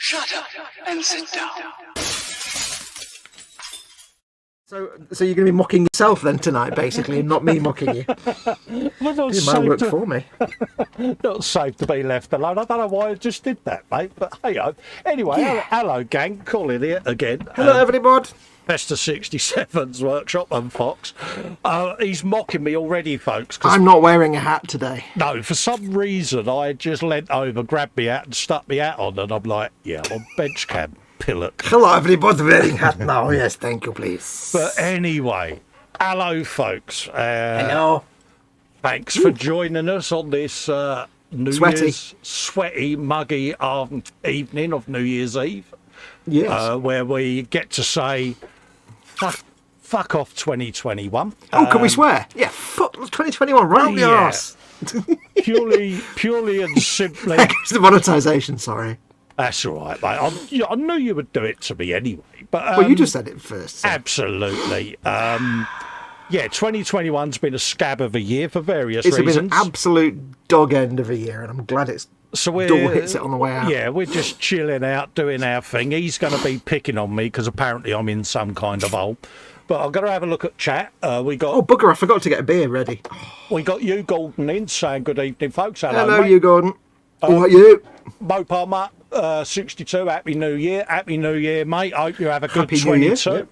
Shut up and sit down. So you're going to be mocking yourself then tonight, basically, and not me mocking you. Well, not It might work for me. Not safe to be left alone. I don't know why I just did that, mate. But hey-ho. Anyway, hello, gang. Colin here again. Hello, everybody. Festa 67's workshop and Fox. He's mocking me already, folks. I'm not wearing a hat today. No, for some reason, I just leant over, grabbed me hat and stuck me hat on, and I'm like, yeah, I'm on bench cam. Pillock. Hello, everybody wearing hat now. Yes, thank you, please. But anyway, hello, folks. Hello. Thanks for joining us on this New Year's sweaty, muggy evening of New Year's Eve. Yes. Where we get to say, fuck off 2021. Oh, can we swear? Yeah, fuck 2021, right up your arse. purely and simply. It's the monetisation, sorry. That's all right, mate. I knew you would do it to me anyway. But well, you just said it first. So. Absolutely. Yeah, 2021's been a scab of a year for various reasons. It's been an absolute dog end of a year, and I'm glad it's door hits it on the way out. Yeah, we're just chilling out, doing our thing. He's going to be picking on me because apparently I'm in some kind of hole. But I've got to have a look at chat. We got. Oh, bugger, I forgot to get a beer ready. We got you, Gordon, in saying good evening, folks. Hello, mate. you, Gordon. What are you? Mopar, 62, Happy New Year. Happy New Year, mate. I hope you have a good Happy 22. Yep.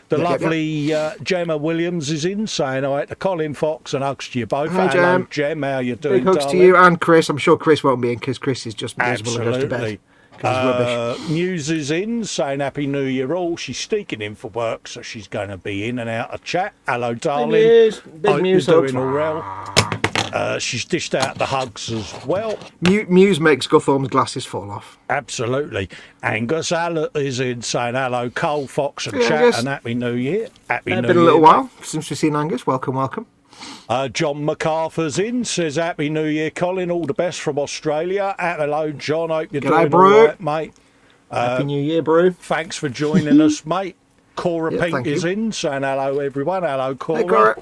The lovely Gemma Williams is in saying hi to Colin Fox and hugs to you both. Hi, Hello, Gem. How you doing, Big hugs darling? to you and Chris. I'm sure Chris won't be in because Chris is just miserable and goes to bed. Absolutely. He's rubbish. Muse is in saying Happy New Year all. She's sneaking in for work, so she's going to be in and out of chat. Hello, darling. Big Muse you're hugs. doing all well. She's dished out the hugs as well. Muse makes Gutholm's glasses fall off. Absolutely. Angus is in saying hello, Cole, Fox and chat Angus. and Happy New Year. Happy New Year. Been a little while since we've seen Angus. Welcome, welcome. John MacArthur's in, says Happy New Year, Colin. All the best from Australia. Hello, John. Hope you're doing bro. all right, mate. Happy New Year, bro. Thanks for joining us, mate. Cora Pink thank is you. in, saying hello, everyone. Hello, Cora. Hey, Cora.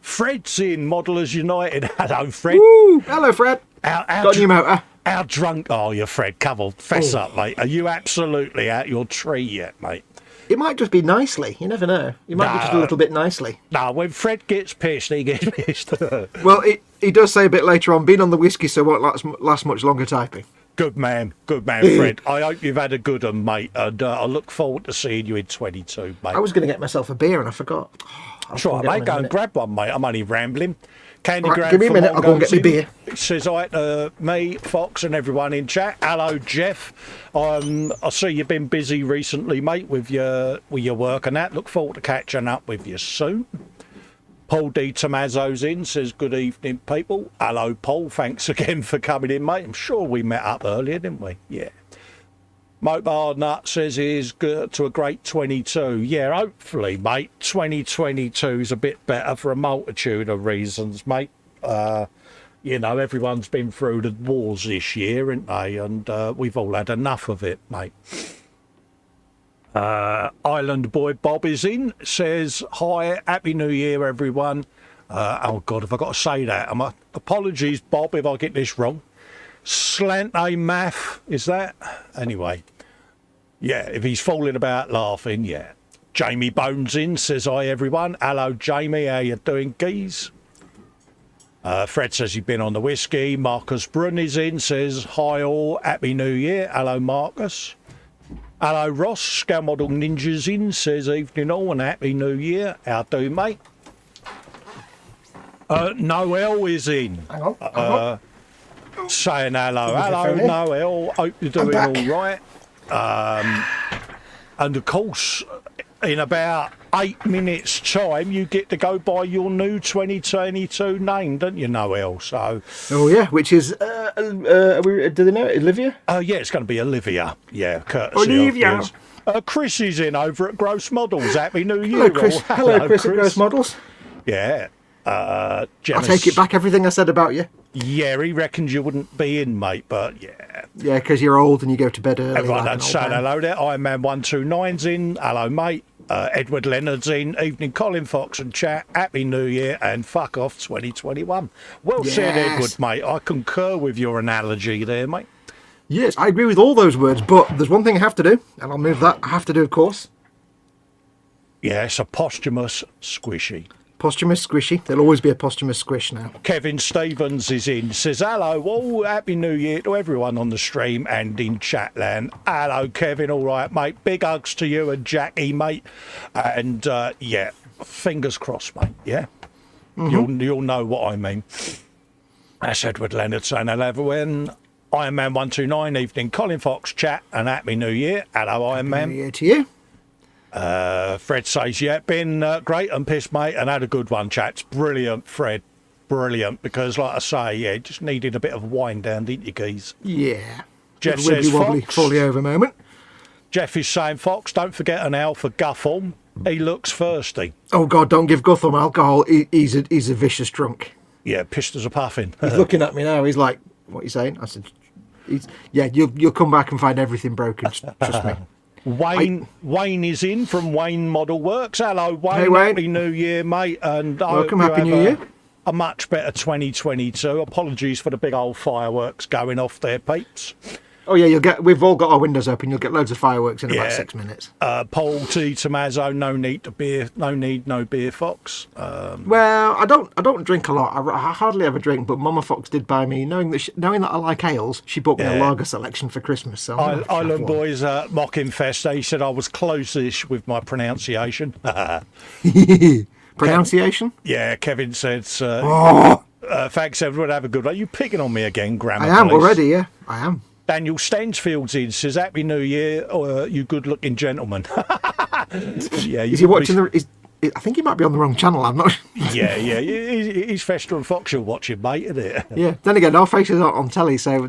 Fred's in, Modellers United. Hello, Fred. Woo! Hello, Fred. How Got a new motor. How drunk are you, Fred? Come on, fess up, mate. Are you absolutely out your tree yet, mate? It might just be nicely. You never know. It might be just a little bit nicely. No, when Fred gets pissed, he gets pissed. Well, he does say a bit later on, been on the whiskey, so won't last much longer typing. Good man, Fred. I hope you've had a good one, mate, and I look forward to seeing you in 22, mate. I was going to get myself a beer and I forgot. That's right, mate. Go and grab one, mate. I'm only rambling. Candy Right, Grab give me a from minute, I'll go and get me Mongo's beer. in. Says hi to me, Fox, and everyone in chat. Hello, Jeff. I see you've been busy recently, mate, with your work and that. Look forward to catching up with you soon. Paul D. Tomazzo's in, says good evening, people. Hello, Paul. Thanks again for coming in, mate. I'm sure we met up earlier, didn't we? Yeah. Mobile Nut says he's good to a great 22. Yeah, hopefully, mate. 2022 is a bit better for a multitude of reasons, mate. You know, everyone's been through the wars this year, haven't they? And we've all had enough of it, mate. Island Boy Bob is in, says, hi, Happy New Year, everyone. Oh, God, have I got to say that? Apologies, Bob, if I get this wrong. Slante Math, is that? Anyway. Yeah, if he's falling about laughing, yeah. Jamie Bones in, says hi, everyone. Hello, Jamie, how you doing, geez? Fred says he's been on the whiskey. Marcus Brun is in, says hi all, Happy New Year. Hello, Marcus. Hello, Ross. Scale Model Ninja's in, says evening all and Happy New Year. How do, mate? Noel is in. Hang on. Saying hello. Hello, Noel. Hope you're doing all right. And of course, in about 8 minutes' time, you get to go by your new 2022 name, don't you, Noel? So. Oh yeah, which is do they know it? Olivia? Yeah, it's going to be Olivia. Yeah, courtesy Olivia. of yours. Chris is in over at Gross Models. Happy New Year. Hello, Chris. Hello, Chris at Gross Models. Yeah. I take it back. Everything I said about you. Yeah, he reckons you wouldn't be in, mate, but yeah. Yeah, because you're old and you go to bed early. Everyone like done saying hello there. Iron Man 129's in. Hello, mate. Edward Leonard's in. Evening, Colin Fox and chat. Happy New Year and fuck off 2021. Well said, Edward, mate. I concur with your analogy there, mate. Yes, I agree with all those words, but there's one thing I have to do, and I'll move that. I have to do, of course. Yeah, it's a posthumous squishy. Posthumous squishy. There'll always be a posthumous squish now. Kevin Stevens is in. Says, hello, all happy new year to everyone on the stream and in chatland. Hello, Kevin. All right, mate. Big hugs to you and Jackie, mate. And, yeah, fingers crossed, mate. Yeah? You'll know what I mean. That's Edward Leonard saying hello, everyone. Iron Man 129, evening. Colin Foxx, chat and happy new year. Hello, Iron Man. Happy new year to you. Fred says, yeah, been great and pissed, mate, and had a good one, chats. Brilliant, Fred. Brilliant, because, like I say, yeah, just needed a bit of wind down, didn't you, geez? Yeah. Jeff Wibbly says, wobbly, Fox. fully over moment. Jeff is saying, Fox, don't forget an L for Guffle. He looks thirsty. Oh, God, don't give Gutham alcohol. He's a vicious drunk. Yeah, pissed as a puffin. He's looking at me now. He's like, what are you saying? I said, yeah, you'll come back and find everything broken. Trust me. Wayne is in from Wayne Model Works. Hello, Wayne. Hey, Wayne. Happy New Year, mate. And Welcome, I hope Happy you New have Year. a much better 2022. Apologies for the big old fireworks going off there, peeps. Oh yeah, we've all got our windows open. You'll get loads of fireworks in about 6 minutes. Paul T. Tommaso, no beer, Fox. Well, I don't drink a lot. I hardly ever drink, but Mama Fox did buy me, knowing that I like ales, she bought me a lager selection for Christmas. So Island Boys mocking Festa. He said I was close-ish with my pronunciation. Pronunciation? Yeah, Kevin said. Thanks, everyone. Have a good one. You picking on me again, Grammar? I am Police? already. Yeah, I am. Daniel Stansfield's in, says, Happy New Year, you good-looking gentleman. Yeah, Is he watching I think he might be on the wrong channel. I'm not. Yeah. He's Festa and Fox. You're watching, mate, isn't it? Yeah. Then again, our faces aren't on telly, so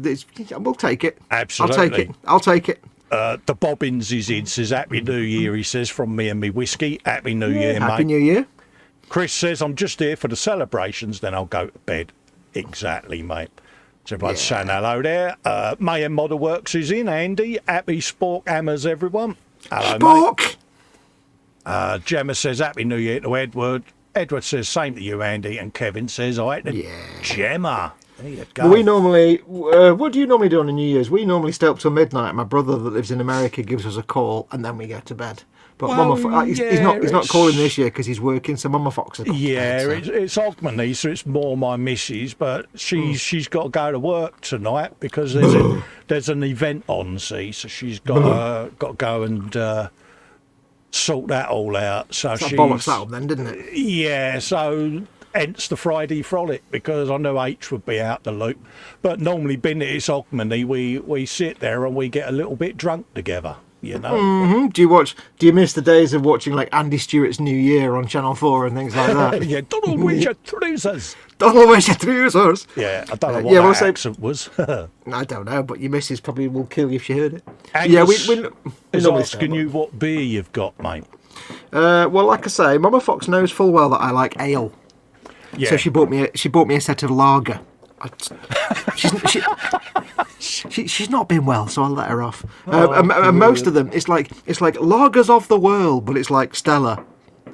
we'll take it. Absolutely. I'll take it. The Bobbins is in, says, Happy New Year, he says, from me and me whiskey. Happy New Year, mate. Happy New Year. Chris says, I'm just here for the celebrations, then I'll go to bed. Exactly, mate. So everyone's saying hello there. Mayhem Model Works is in, Andy. Happy Spork Hammers, everyone. Hello, Spork. mate. Gemma says, Happy New Year to Edward. Edward says, same to you, Andy. And Kevin says, all right, then. Yeah. Gemma. There you go. Well, we normally, what do you normally do on a New Year's? We normally stay up till midnight. My brother that lives in America gives us a call, and then we go to bed. But he's not calling this year because he's working. So Mama Fox is it's Ogmany, so it's more my missus, but she's got to go to work tonight because there's an event on. See, so she's got to go and sort that all out. So she's bollocks that up then, didn't it? Yeah. So hence the Friday frolic, because I know H would be out the loop. But normally, being that it's Ogmany, we sit there and we get a little bit drunk together. You know. Mm-hmm. Do you miss the days of watching like Andy Stewart's New Year on Channel 4 and things like that? Yeah, Donald, where's your trousers? Donald, where's your trousers? Yeah, I don't know what that accent was. I don't know, but your missus probably will kill you if she heard it. Angus we is asking you what beer you've got, mate. Well, like I say, Mama Fox knows full well that I like ale. Yeah. So she bought me a set of lager. She's not been well, so I'll let her off. And most of them, it's like lagers of the world, but it's like Stella,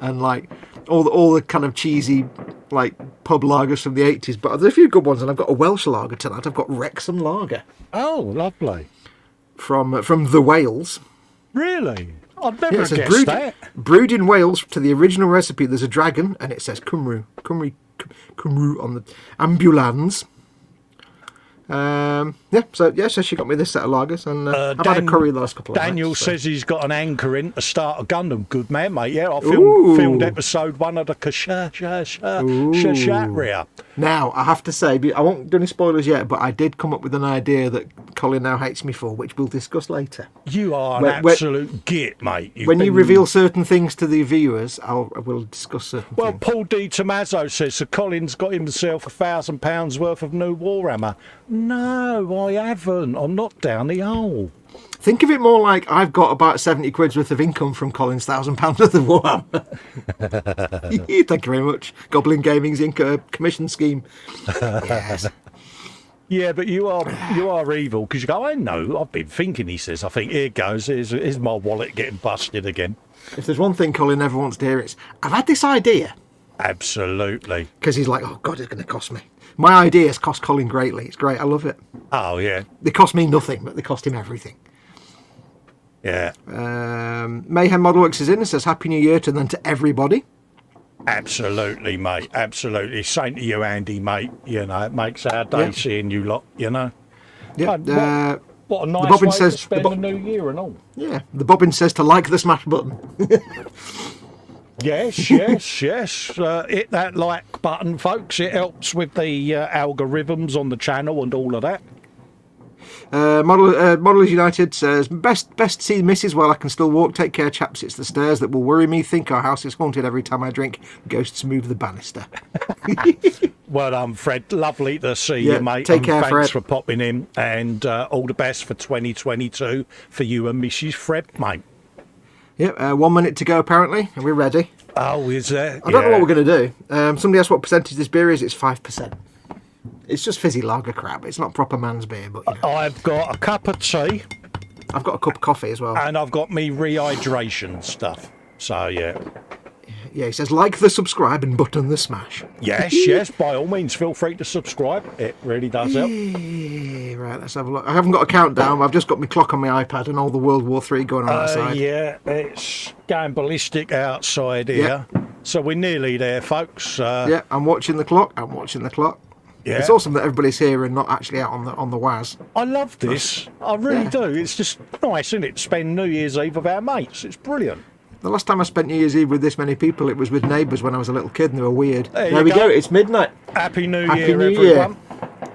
and like all the kind of cheesy like pub lagers from the 80s. But there's a few good ones, and I've got a Welsh lager tonight. I've got Wrexham lager. Oh, lovely. From the Wales. Really? I've never guessed that. Brewed in Wales to the original recipe. There's a dragon, and it says Cymru on the ambulance. So she got me this set of lagers, and I've had a curry the last couple of nights. Daniel says he's got an anchor in to start a Gundam. Good man, mate. Yeah, I filmed episode 1 of the Kashatria. Now, I have to say, I won't do any spoilers yet, but I did come up with an idea that Colin now hates me for, which we'll discuss later. You are an absolute git, mate. You reveal certain things to the viewers, we'll discuss certain things. Paul D. Tommaso says, so Colin's got himself £1,000 worth of new Warhammer. No, I haven't. I'm not down the hole. Think of it more like I've got about 70 quid's worth of income from Colin's £1,000 worth of Warhammer. Thank you very much. Goblin Gaming's commission scheme. Yes. Yeah, but you are evil, because you go, I know, I've been thinking, he says. I think, here goes, here's my wallet getting busted again. If there's one thing Colin never wants to hear, it's, I've had this idea. Absolutely. Because he's like, oh God, it's going to cost me. My ideas cost Colin greatly. It's great. I love it. Oh, yeah. They cost me nothing, but they cost him everything. Yeah. Mayhem Modelworks is in and says Happy New Year to them, to everybody. Absolutely, mate. Absolutely. Same to you, Andy, mate. You know, it makes our day seeing you lot, you know. Yeah. What a nice Bobbin way says, to spend the new year and all. Yeah. The Bobbin says to like the smash button. Yes, yes, yes. Hit that like button, folks. It helps with the algorithms on the channel and all of that. Modelers United says, best to see the missus while I can still walk. Take care, chaps. It's the stairs that will worry me. Think our house is haunted every time I drink. Ghosts move the banister. Well done, Fred. Lovely to see you, mate. Take care, thanks Fred. for popping in, and all the best for 2022 for you and Mrs. Fred, mate. Yeah, 1 minute to go apparently. Are we ready? Oh, is there? I don't know what we're going to do. Somebody asked what percentage this beer is. It's 5%. It's just fizzy lager crap. It's not proper man's beer, but you know. I've got a cup of tea. I've got a cup of coffee as well. And I've got me rehydration stuff. So, yeah. Yeah, he says, like the subscribe and button the smash. Yes, yes, by all means, feel free to subscribe. It really does help. Right, let's have a look. I haven't got a countdown, but I've just got my clock on my iPad and all the World War III going on outside. Yeah, it's going ballistic outside here. Yeah. So we're nearly there, folks. Yeah, I'm watching the clock. Yeah. It's awesome that everybody's here and not actually out on the WAS. I love this. I really do. It's just nice, isn't it, to spend New Year's Eve with our mates. It's brilliant. The last time I spent New Year's Eve with this many people, it was with neighbours when I was a little kid and they were weird. There we go. It's midnight. Happy New Happy Year, New everyone. Year.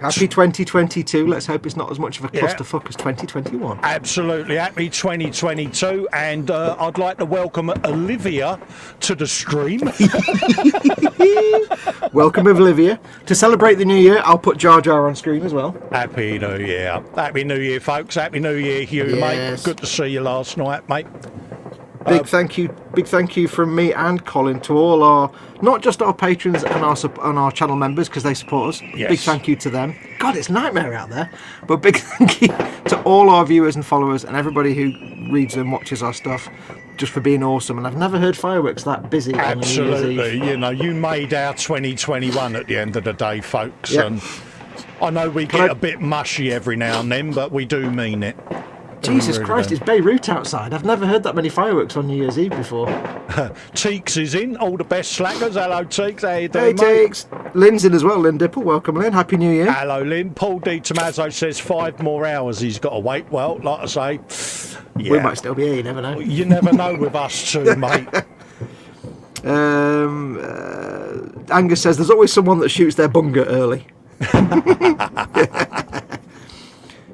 Happy 2022. Let's hope it's not as much of a clusterfuck as 2021. Absolutely. Happy 2022. And I'd like to welcome Olivia to the stream. Welcome, Olivia. To celebrate the new year, I'll put Jar Jar on screen as well. Happy New Year. Happy New Year, folks. Happy New Year, Hugh, mate. Good to see you last night, mate. Big thank you from me and Colin to all our, not just our patrons and our channel members because they support us. Yes. Big thank you to them. God, it's nightmare out there. But big thank you to all our viewers and followers and everybody who reads and watches our stuff, just for being awesome. And I've never heard fireworks that busy. Absolutely. You know, you made our 2021 at the end of the day, folks. Yep. And I know we get a bit mushy every now and then, but we do mean it. Jesus Christ, it's Beirut outside. I've never heard that many fireworks on New Year's Eve before. Teeks is in. All the best slackers. Hello, Teeks. How you Hey, doing, mate? Teeks. Lynn's in as well. Lynn Dipple. Welcome, Lynn. Happy New Year. Hello, Lynn. Paul D. Tommaso says 5 more hours he's got to wait. Well, like I say, yeah. We might still be here. You never know. You never know with us two, mate. Angus says there's always someone that shoots their bunger early.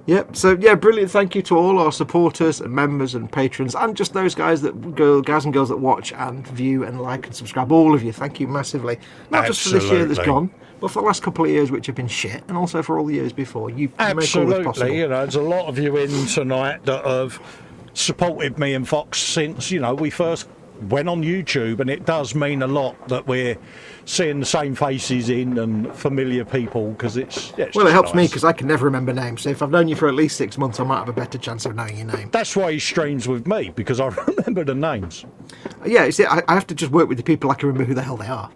Yep. So yeah, brilliant. Thank you to all our supporters and members and patrons, and just those guys and girls that watch and view and like and subscribe. All of you, thank you massively. Not just for this year that's gone, but for the last couple of years, which have been shit, and also for all the years before. You make all this possible. Absolutely. You know, there's a lot of you in tonight that have supported me and Fox since we first went on YouTube, and it does mean a lot that we're seeing the same faces in and familiar people because it's well, it helps me because I can never remember names. So if I've known you for at least 6 months, I might have a better chance of knowing your name. That's why he streams with me, because I remember the names. Yeah, you see, I have to just work with the people I can remember who the hell they are.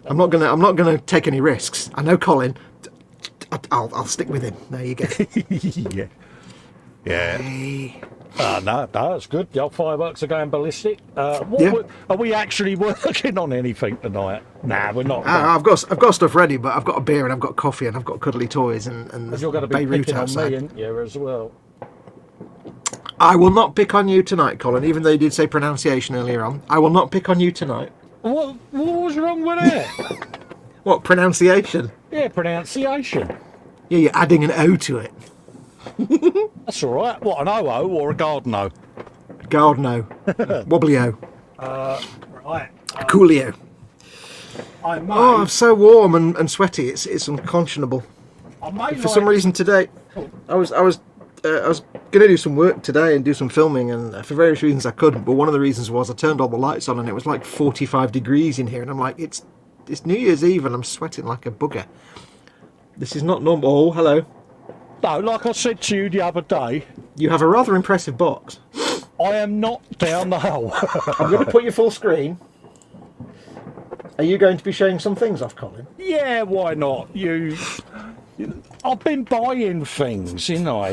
I'm not gonna take any risks. I know Colin. I'll stick with him. There you go. Yeah. Hey. No, that's good. The old fireworks are going ballistic. Are we actually working on anything tonight? Nah, we're not. I've got stuff ready, but I've got a beer and I've got coffee and I've got cuddly toys and you're going to be Beirut picking outside. on me, ain't you, as well? I will not pick on you tonight, Colin. Even though you did say pronunciation earlier on, I will not pick on you tonight. What was wrong with that? What pronunciation? Yeah, pronunciation. Yeah, you're adding an O to it. That's all right. What, an O-O or a Gardeno? Gardeno. Wobblio. Right. Coolio. I'm so warm and sweaty. It's unconscionable. For some reason today, I was going to do some work today and do some filming, and for various reasons I couldn't. But one of the reasons was I turned all the lights on and it was like 45 degrees in here, and I'm like, it's New Year's Eve and I'm sweating like a bugger. This is not normal. Oh, hello. No, like I said to you the other day, you have a rather impressive box. I am not down the hole. I'm going to put you full screen. Are you going to be showing some things off, Colin? Yeah, why not? I've been buying things, you know.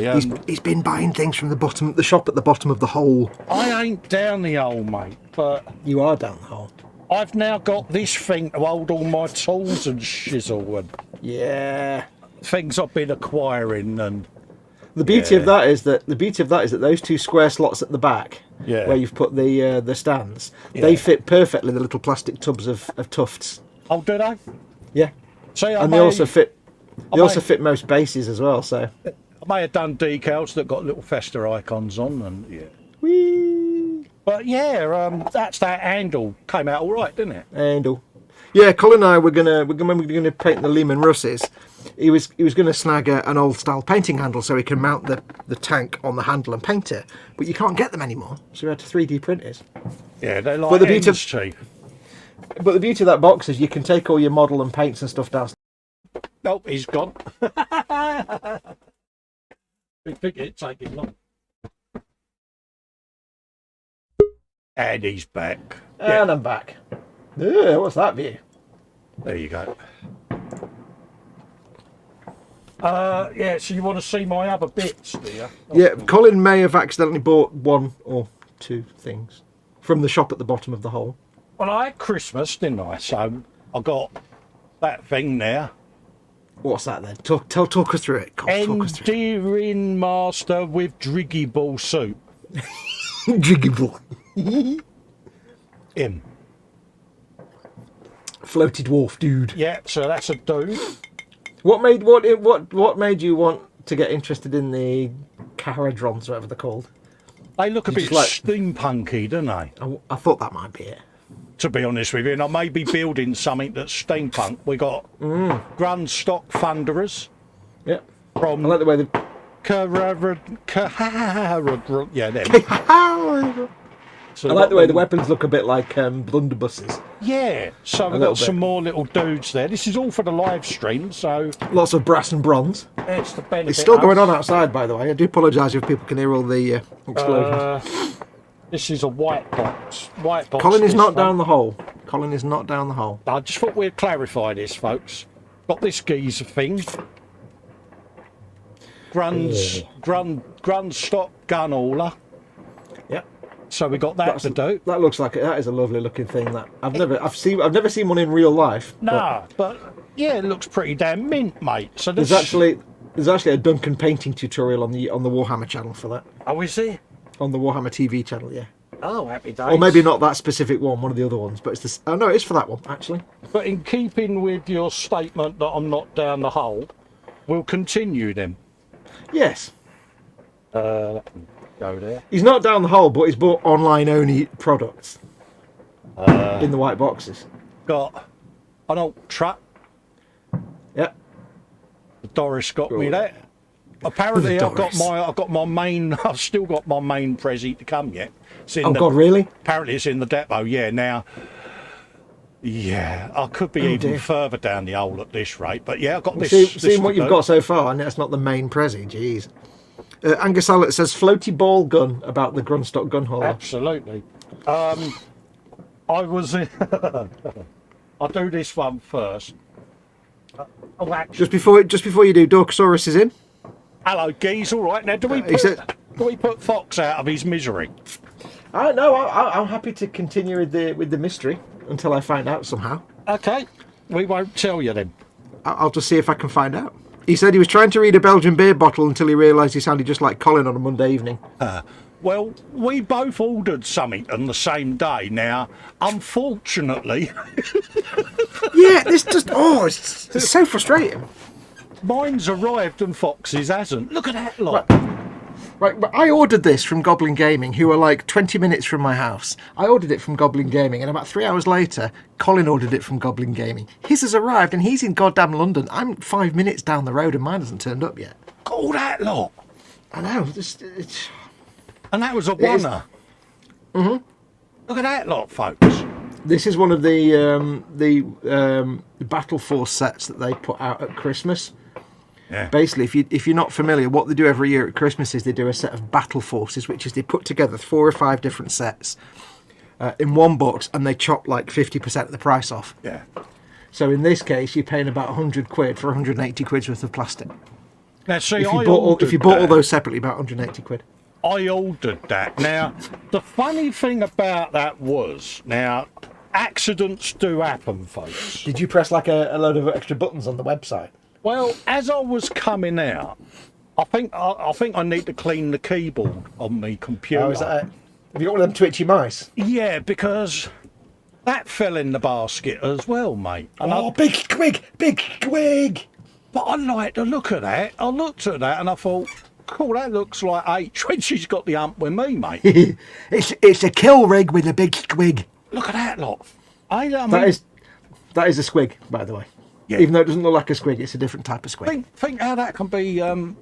He's been buying things from the shop at the bottom of the hole. I ain't down the hole, mate, but You are down the hole. I've now got this thing to hold all my tools and shizzle and Yeah. things I've been acquiring. And The beauty of that is that those two square slots at the back, Yeah. where you've put the stands, Yeah. they fit perfectly in the little plastic tubs of tufts. oh, do they? Yeah. See, And they also fit. They also may- fit most bases as well. So. I may have done decals that got little Festa icons on, and yeah. Whee! But yeah, that's that handle came out all right, didn't it? Handle. Yeah, Colin and I were gonna paint the Lehman Russes. He was gonna snag an old style painting handle so he can mount the tank on the handle and paint it. But you can't get them anymore, so we had to 3D print it. Yeah, they're like But the beauty of- cheap. But the beauty of that box is you can take all your model and paints and stuff down. Nope, he's gone. We think it'd take him long. And he's back. And I'm back. Ugh, what's that view? There you go. Yeah, so you want to see my other bits, do you? Yeah, Colin may have accidentally bought one or two things from the shop at the bottom of the hole. Well, I had Christmas, didn't I? So I got that thing there. What's that then? Talk us through it, Colin. Talk us through it. Endearing master with driggy ball soup. Driggable. Him. Floaty dwarf dude. Yeah, so that's a dude. What made you want to get interested in the Caradrons, whatever they're called? They look a You bit just steampunky, don't they? I thought that might be it. To be honest with you, and I may be building something that's steampunk. We got Grundstock Thunderers Yeah. from I like the way the. yeah, them. So I we've like got the way the them- weapons look a bit like blunderbusses. Yeah, so we've little got some bit. more little dudes there. This is all for the live stream, so Lots of brass and bronze. it's the benefit. It's still going of- on outside, by the way. I do apologise if people can hear all the explosions. This is a white box. White box. Colin is this not one. down the hole. Colin is not down the hole. I just thought we'd clarify this, folks. Got this geezer thing. Grundstock gun hauler. Yeah. So we got that to do. That looks like that is a lovely looking thing. That I've never seen one in real life. Nah, but yeah, it looks pretty damn mint, mate. So There's actually a Duncan painting tutorial on the Warhammer channel for that. Oh, is there? On the Warhammer TV channel, yeah. Oh, happy days. Or maybe not that specific one of the other ones, but it's this. Oh no, it's for that one actually. But in keeping with your statement that I'm not down the hole, we'll continue then. Yes. Go there. He's not down the hole, but he's bought online only products in the white boxes. Got an old truck. Yeah. Doris got me Cool. that. Apparently, Doris. I've still got my main Prezi to come yet. It's in Oh the- God, really? Apparently, it's in the depot. Yeah, now. Yeah, I could be even dear. further down the hole at this rate, but yeah, I've got this. Seeing what you've got so far, and that's not the main Prezi. Jeez. Angus Allett says floaty ball gun about the Grundstock gun hauler. Absolutely. I was. I'll do this one first. Oh, actually, Just before you do, Dorkosaurus is in. hello, geese. All right, now do we He said- put Fox out of his misery? No, I'm happy to continue with the mystery until I find out somehow. Okay, we won't tell you then. I'll just see if I can find out. He said he was trying to read a Belgian beer bottle until he realised he sounded just like Colin on a Monday evening. Well, we both ordered something on the same day. Now, unfortunately, Yeah, this just it's so frustrating. mine's arrived and Fox's hasn't. Look at that lot. Right, but I ordered this from Goblin Gaming, who are like 20 minutes from my house. I ordered it from Goblin Gaming, and about 3 hours later, Colin ordered it from Goblin Gaming. His has arrived, and he's in goddamn London. I'm 5 minutes down the road, and mine hasn't turned up yet. Got all that lot. I know. And that was a is. oneer. Look at that lot, folks. This is one of the Battle Force sets that they put out at Christmas. Yeah. Basically, if you're not familiar, what they do every year at Christmas is they do a set of Battle Forces, which is they put together 4 or 5 different sets. in one box, and they chop like 50% of the price off. Yeah. So in this case, you're paying about 100 quid for 180 quid's worth of plastic. Now, see, If you bought all those separately, about 180 quid. I ordered that. Now, the funny thing about that was, now, accidents do happen, folks. Did you press like a load of extra buttons on the website? Well, as I was coming out, I think I need to clean the keyboard on my computer. Oh, is that it? Have you got one of them twitchy mice? Yeah, because that fell in the basket as well, mate. And Big squig! But I like the look of that. I looked at that and I thought, cool, that looks like H when she's got the hump with me, mate. it's a kill rig with a big squig. Look at that lot. I mean, That is a squig, by the way. Yeah. Even though it doesn't look like a squig, it's a different type of squig. think how that can be, how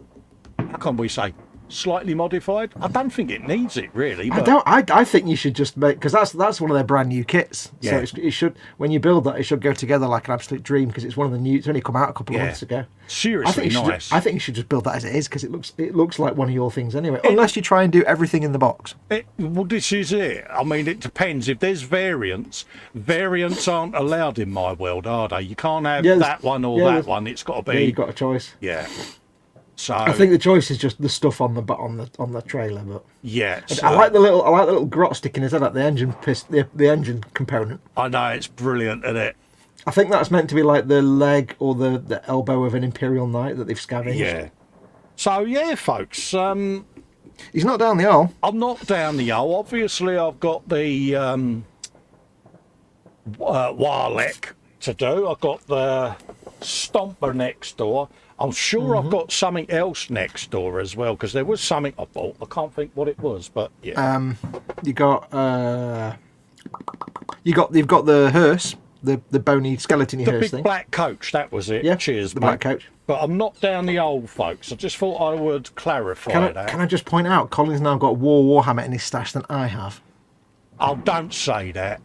can we say, slightly modified? I don't think it needs it, really. But I think you should just make, because that's one of their brand new kits. Yeah. So it should, when you build that, it should go together like an absolute dream, because it's one of the new. It's only come out a couple of months ago. Seriously nice. I think you should just build that as it is, because it looks like one of your things anyway. Unless you try and do everything in the box. Well, this is it. I mean, it depends. If there's variants aren't allowed in my world, are they? You can't have that one or that one. It's got to be. Yeah, you've got a choice. Yeah. So I think the choice is just the stuff on the trailer, but yeah. So, I like the little grot sticking his head up the engine the engine component. I know, it's brilliant, isn't it? I think that's meant to be like the leg or the elbow of an Imperial Knight that they've scavenged. Yeah. So yeah, folks. He's not down the hole. I'm not down the hole. Obviously, I've got the Warlek to do. I've got the Stomper next door. I'm sure I've got something else next door as well, because there was something I bought. I can't think what it was, but yeah. You've got the hearse, the bony skeleton the hearse big thing. black coach, that was it. Yeah, Cheers, the mate. black coach. But I'm not down the old, folks. I just thought I would clarify that. Can I just point out, Colin's now got Warhammer in his stash than I have. Oh, don't say that.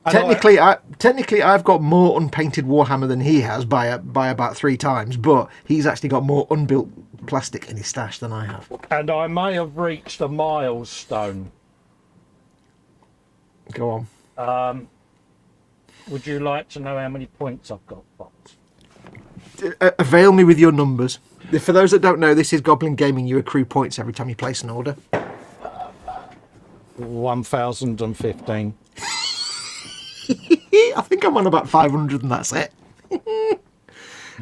Technically, I've got more unpainted Warhammer than he has by about 3 times, but he's actually got more unbuilt plastic in his stash than I have. And I may have reached a milestone. Go on. Would you like to know how many points I've got, Fox? Avail me with your numbers. For those that don't know, this is Goblin Gaming. You accrue points every time you place an order. 1,015. I think I'm on about 500 and that's it.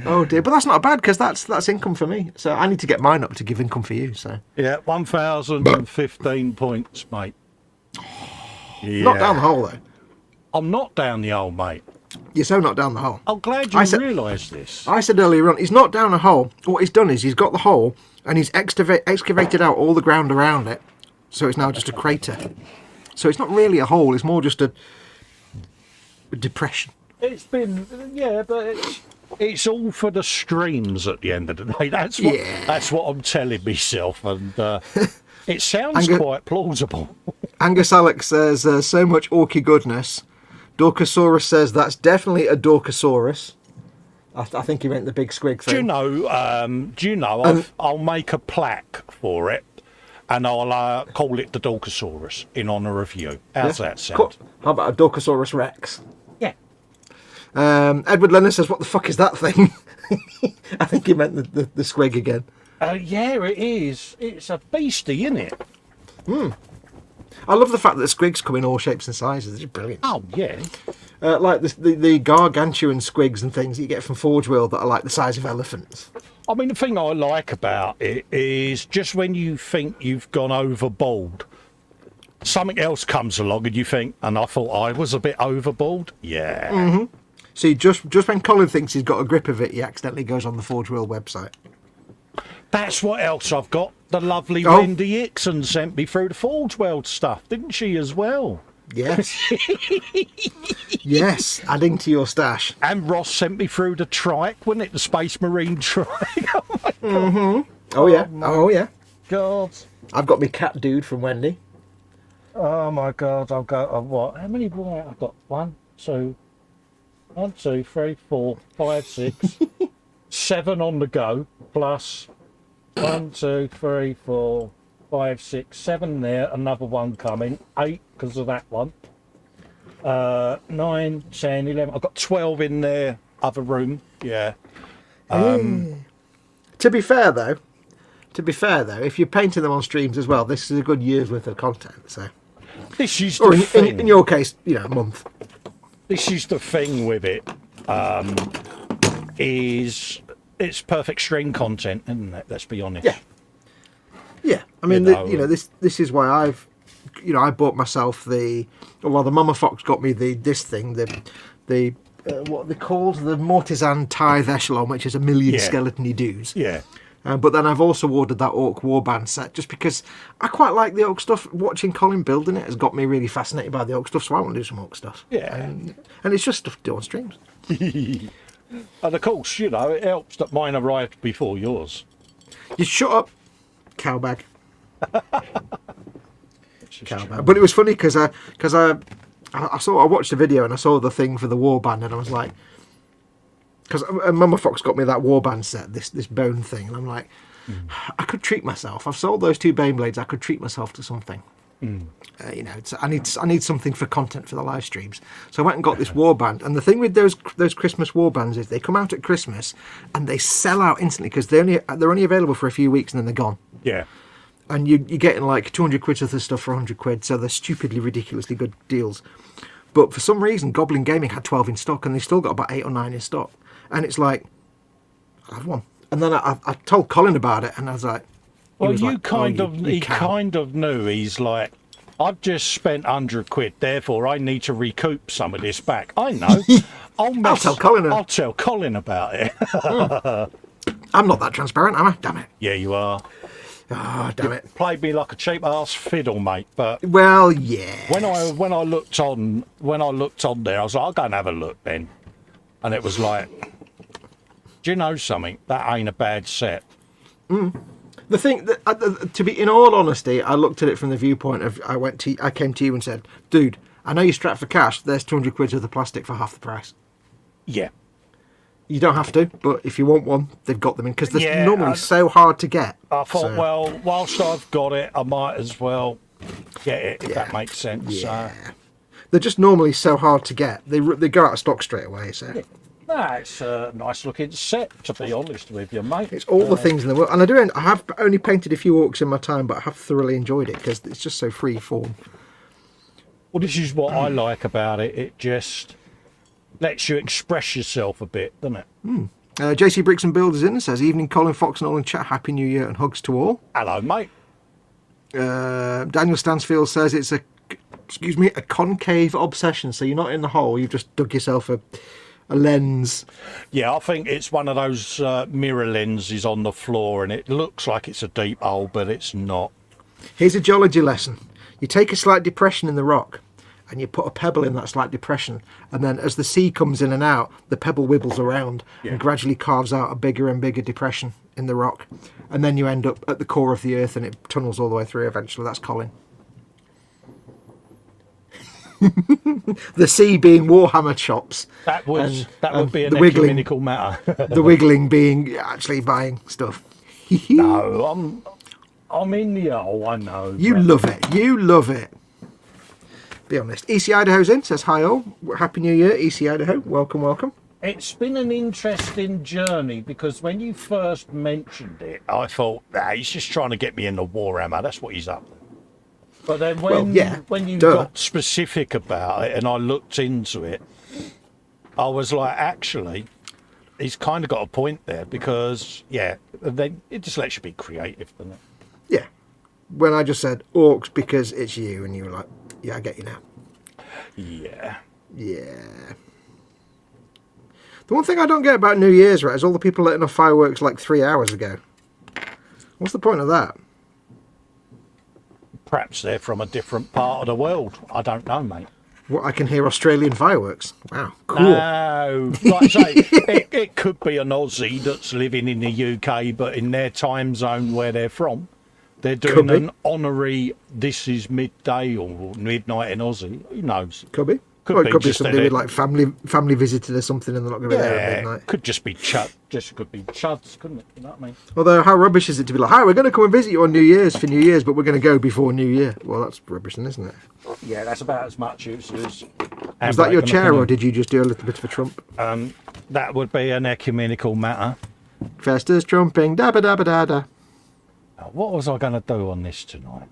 Oh dear, but that's not bad, because that's income for me. So I need to get mine up to give income for you. So Yeah, 1,015 points, mate. Yeah. Not down the hole though. I'm not down the hole, mate. You're so not down the hole. I'm glad you realised this. I said earlier on, he's not down a hole. What he's done is he's got the hole and he's excavated out all the ground around it, so it's now just a crater. So it's not really a hole. It's more just a depression. It's been, yeah, but it's all for the streams at the end of the day. That's what I'm telling myself, and it sounds quite plausible. Angus Alex says, so much orky goodness. Dorkosaurus says, that's definitely a Dorkosaurus. I think he meant the big squig thing. Do you know, I'll make a plaque for it, and I'll call it the Dorkosaurus in honour of you. How's that sound? Cool. How about a Dorkosaurus Rex? Yeah. Edward Lennon says, what the fuck is that thing? I think he meant the squig again. Yeah, it is. It's a beastie, isn't it? I love the fact that squigs come in all shapes and sizes. It's brilliant. Oh, yeah. Like the gargantuan squigs and things that you get from Forge World that are like the size of elephants. I mean, the thing I like about it is just when you think you've gone overboard, something else comes along and you think, and I thought I was a bit overboard. Yeah. Mm-hmm. See, just when Colin thinks he's got a grip of it, he accidentally goes on the Forge World website. That's what else I've got. The lovely Wendy Ixon sent me through the Forge World stuff, didn't she, as well? Yes. Yes, adding to your stash. And Ross sent me through the trike, wasn't it? The Space Marine trike. Oh, my God. Mm-hmm. Oh, yeah. Oh, yeah. God. I've got my cat dude from Wendy. Oh, my God. I've got, what? How many more? I've got 1, 2, 3, 4, 5, 6, 7 on the go, plus 1, 2, 3, 4, 5, 6, 7 there, another one coming, 8 because of that one. 9, 10, 11. I've got 12 in their other room. Yeah. To be fair though, if you're painting them on streams as well, this is a good year's worth of content. So, This is or the thing. in your case, a month. This is the thing with it. Is it's perfect stream content, isn't it? Let's be honest. Yeah. Yeah. I mean, this is why I've, I bought myself the Mama Fox got me this thing, the what they called the Mortisan Tithe Echelon, which is a million skeleton-y dudes. Yeah. But then I've also ordered that Orc Warband set just because I quite like the Orc stuff. Watching Colin building it has got me really fascinated by the Orc stuff, so I want to do some Orc stuff. Yeah. And it's just stuff to do on streams. And of course, it helps that mine arrived before yours. You shut up, cowbag. Cowbag. But it was funny because I watched the video and I saw the thing for the Warband and I was like, because Mama Fox got me that Warband set, this bone thing, and I'm like, I could treat myself. I've sold those 2 Baneblades. I could treat myself to something. I need something for content for the live streams. So I went and got this Warband. And the thing with those Christmas Warbands is they come out at Christmas and they sell out instantly because they're only available for a few weeks and then they're gone. Yeah. And you're getting like 200 quid worth of stuff for 100 quid, so they're stupidly, ridiculously good deals. But for some reason, Goblin Gaming had 12 in stock, and they still got about 8 or 9 in stock. And it's like, I have one. And then I told Colin about it, and I was like, he kind of knew. He's like, I've just spent 100 quid, therefore I need to recoup some of this back. I know. I'll tell Colin. I'll tell Colin about it. I'm not that transparent, am I? Damn it. Yeah, you are. Oh, damn it. Played me like a cheap ass fiddle, mate. But well, yeah. When I looked on there, I was like, I'll go and have a look then. And it was like, do you know something? That ain't a bad set. The thing that, to be in all honesty, I looked at it from the viewpoint of I came to you and said, dude, I know you're strapped for cash. There's 200 quid of the plastic for half the price. Yeah. You don't have to, but if you want one, they've got them in because they're normally so hard to get. I thought, well, whilst I've got it, I might as well get it, if that makes sense. Yeah. They're just normally so hard to get. They go out of stock straight away. So. Yeah. It's a nice looking set, to be honest with you, mate. It's all the things in the world. And I have only painted a few Orcs in my time, but I have thoroughly enjoyed it because it's just so free form. Well, this is what I like about it. It just lets you express yourself a bit, doesn't it? JC Bricks and Builders in and says, evening Colin, Fox and all in chat, Happy New Year and hugs to all. Hello, mate. Daniel Stansfield says it's a concave obsession, so you're not in the hole, you've just dug yourself a lens. Yeah, I think it's one of those mirror lenses on the floor and it looks like it's a deep hole, but it's not. Here's a geology lesson. You take a slight depression in the rock and you put a pebble in that slight depression, and then as the sea comes in and out, the pebble wibbles around and gradually carves out a bigger and bigger depression in the rock, and then you end up at the core of the earth and it tunnels all the way through eventually. That's Colin. The sea being Warhammer chops. That would be an ecumenical matter. The wiggling being actually buying stuff. No, I'm in the hole, I know. You love it. You love it. Be honest. EC Idaho's in, says hi all. Happy New Year, EC Idaho. Welcome, welcome. It's been an interesting journey because when you first mentioned it, I thought, he's just trying to get me into Warhammer. That's what he's up to. But then when you got specific about it and I looked into it, I was like, actually, he's kind of got a point there because, then it just lets you be creative, doesn't it? Yeah. When I just said Orcs because it's you, and you were like, yeah, I get you now. Yeah. Yeah. The one thing I don't get about New Year's, right, is all the people letting off fireworks like 3 hours ago. What's the point of that? Perhaps they're from a different part of the world. I don't know, mate. What, I can hear Australian fireworks. Wow, cool. No, like I say, it could be an Aussie that's living in the UK, but in their time zone where they're from, they're doing an honorary, this is midday or midnight in Aussie. Who knows? Could be. Could be somebody with like family visited or something and they're not going to be there at midnight. Could just be could be chuds, couldn't it? You know what I mean? Although, how rubbish is it to be like, hi, we're going to come and visit you on New Year's for New Year's, but we're going to go before New Year. Well, that's rubbish then, isn't it? Yeah, that's about as much use as Was that your Handbrake chair, and or did you just do a little bit of a trump? that would be an ecumenical matter. Festa's trumping, dabba dabba da da. What was I going to do on this tonight?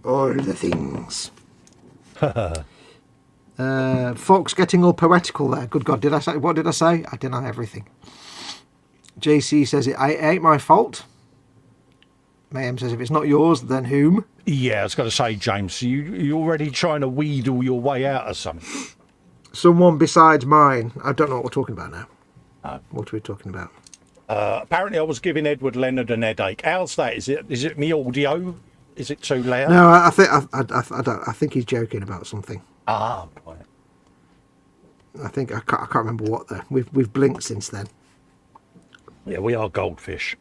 All the things. Fox getting all poetical there. Good God, what did I say? I deny everything. JC says it ain't my fault. Mayhem says if it's not yours, then whom? Yeah, I was going to say, James, you already trying to wheedle your way out of something. Someone besides mine. I don't know what we're talking about now. What are we talking about? Apparently, I was giving Edward Leonard an headache. How's that? Is it me audio? Is it too loud? No, I think he's joking about something. Ah, right. I can't remember what though. We've blinked since then. Yeah, we are goldfish.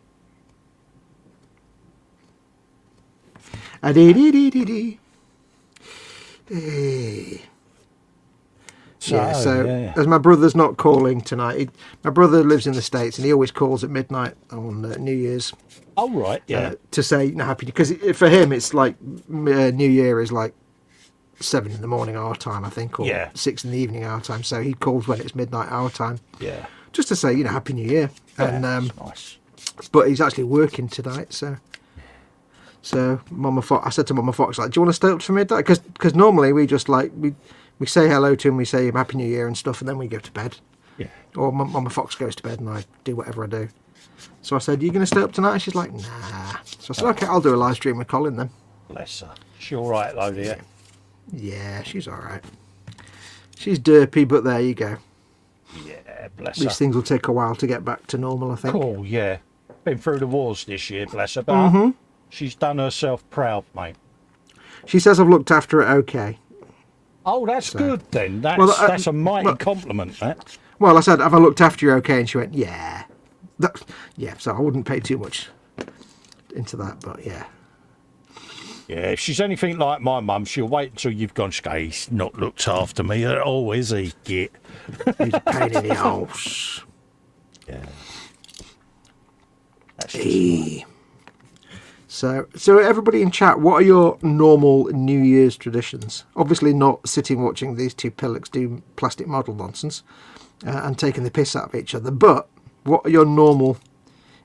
Hey. So, yeah. As my brother's not calling tonight, my brother lives in the States and he always calls at midnight on New Year's. Oh, right, yeah. To say happy, because for him it's like New Year is like 7 in the morning our time, I think, or 6 in the evening our time. So he calls when it's midnight our time. Yeah. Just to say, Happy New Year. Yeah, And that's nice. But he's actually working tonight, so. So Mama Fox, I said to Mama Fox, like, do you want to stay up for midnight? Because normally we just like we say hello to him, we say Happy New Year and stuff, and then we go to bed. Yeah. Or Mama Fox goes to bed and I do whatever I do. So I said, "You going to stay up tonight?" And she's like, "Nah." So I said, "Okay, I'll do a live stream with Colin then." Bless her. She all right, though, dear? Yeah, she's all right. She's derpy, but there you go. Yeah, bless her. These things will take a while to get back to normal, I think. Cool, yeah. Been through the wars this year, bless her. But she's done herself proud, mate. She says I've looked after it okay. Oh, that's good then. That's a mighty compliment, that. Well, I said, "Have I looked after you okay?" And she went, "Yeah." So I wouldn't pay too much into that, but yeah. Yeah, if she's anything like my mum, she'll wait until you've gone, he's not looked after me at all, is he? Git. He's a pain in the arse. Yeah. That's Hey. So everybody in chat, what are your normal New Year's traditions? Obviously not sitting watching these two pillocks do plastic model nonsense and taking the piss out of each other, but what are your normal,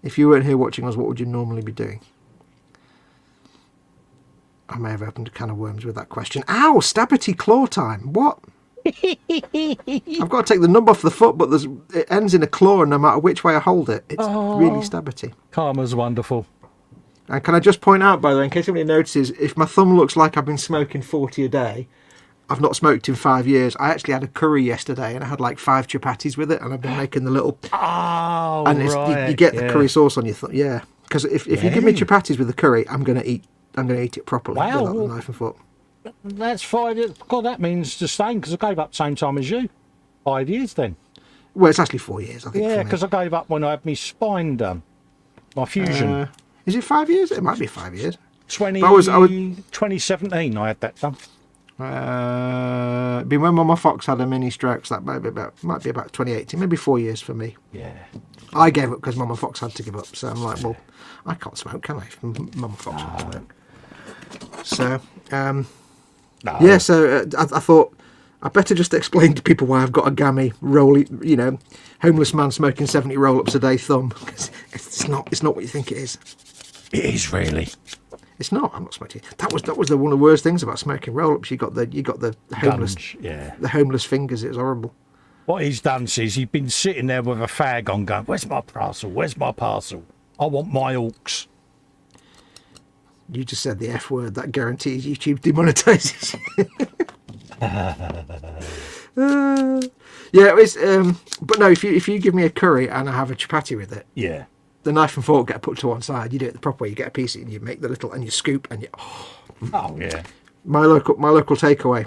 if you weren't here watching us, what would you normally be doing? I may have opened a can of worms with that question. Ow, Stabity claw time. What? I've got to take the nub off the foot, but it ends in a claw, and no matter which way I hold it, it's really Stabity. Karma's wonderful. And can I just point out, by the way, in case anybody notices, if my thumb looks like I've been smoking 40 a day, I've not smoked in 5 years. I actually had a curry yesterday, and I had like 5 chapatis with it, and I've been making the little... Oh, and right. You get the curry sauce on your thumb. Yeah, because if you give me chapatis with the curry, I'm going to eat it properly. Wow. Without the knife and fork. That's 5 years. God, that means the same, because I gave up the same time as you. 5 years then. Well, it's actually 4 years, I think. Yeah, because I gave up when I had my spine done. My fusion. Is it 5 years? It might be 5 years. 2017 I had that done. Been when Mama Fox had a mini stroke, so that might be about 2018, maybe 4 years for me. Yeah. I gave up because Mama Fox had to give up, so I'm like, well, I can't smoke, can I? If Mama Fox won't smoke. So, yeah. So I thought I better just explain to people why I've got a gammy homeless man smoking 70 roll-ups a day thumb. It's not what you think it is. It is really. It's not. I'm not smoking. That was one of the worst things about smoking roll-ups. You got the homeless, the homeless fingers. It was horrible. What he's done is he's been sitting there with a fag on, going, "Where's my parcel? Where's my parcel? I want my orcs." You just said the F word. That guarantees YouTube demonetizes. Yeah, it's but no. If you give me a curry and I have a chapati with it, yeah, the knife and fork get put to one side. You do it the proper way. You get a piece and you make the little and you scoop and you. Oh yeah. My local takeaway.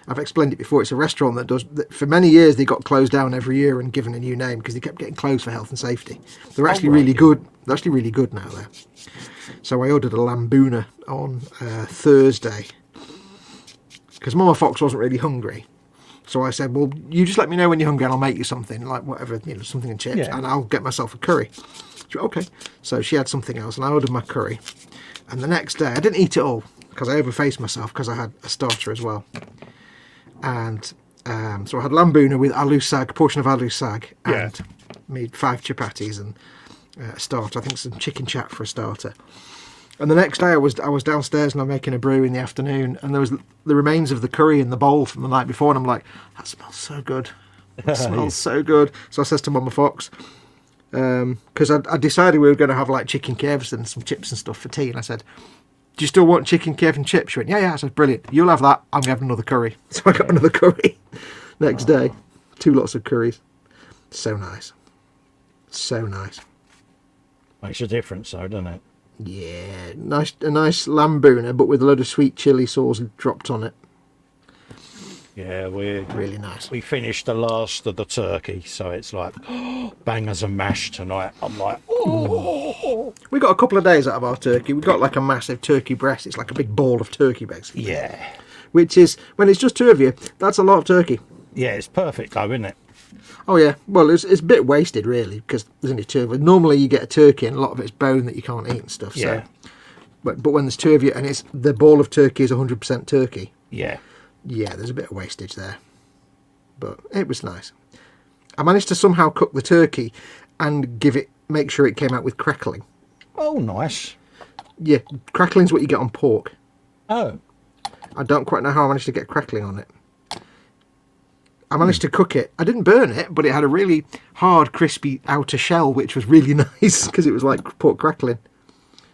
I've explained it before. It's a restaurant that for many years they got closed down every year and given a new name because they kept getting closed for health and safety. They're actually really good. They're actually really good now there. So I ordered a lambuna on Thursday because Mama Fox wasn't really hungry. So I said, "Well, you just let me know when you're hungry and I'll make you something, like whatever, something in chips, and I'll get myself a curry." She went, "Okay." So she had something else and I ordered my curry. And the next day, I didn't eat it all because I overfaced myself because I had a starter as well. And so I had lambuna with aloo sag, a portion of aloo sag, and made 5 chapatis and a starter. I think some chicken chat for a starter. And the next day I was downstairs and I'm making a brew in the afternoon, and there was the remains of the curry in the bowl from the night before, and I'm like, that smells so good. It smells so good. So I says to Mama Fox, because I decided we were going to have like chicken kebabs and some chips and stuff for tea, and I said, do you still want chicken kebab and chips? She went, yeah. I said, brilliant. You'll have that. I'm having another curry. So I got another curry next day. 2 lots of curries. So nice. So nice. Makes a difference though, doesn't it? Yeah, a nice lambuna, but with a load of sweet chilli sauce dropped on it. Yeah, we're really nice. We finished the last of the turkey, so it's like bangers and mash tonight. I'm like, oh. We got a couple of days out of our turkey. We got like a massive turkey breast. It's like a big ball of turkey, basically. Yeah. Which is, when it's just 2 of you, that's a lot of turkey. Yeah, it's perfect though, isn't it? Oh yeah, well it's a bit wasted really, because there's only 2 of us. Normally you get a turkey and a lot of it's bone that you can't eat and stuff. Yeah. So, but when there's 2 of you and it's the ball of turkey is 100% turkey. Yeah. Yeah, there's a bit of wastage there, but it was nice. I managed to somehow cook the turkey and make sure it came out with crackling. Oh, nice. Yeah, crackling's what you get on pork. Oh. I don't quite know how I managed to get crackling on it. I managed to cook it. I didn't burn it, but it had a really hard, crispy outer shell, which was really nice because it was like pork crackling.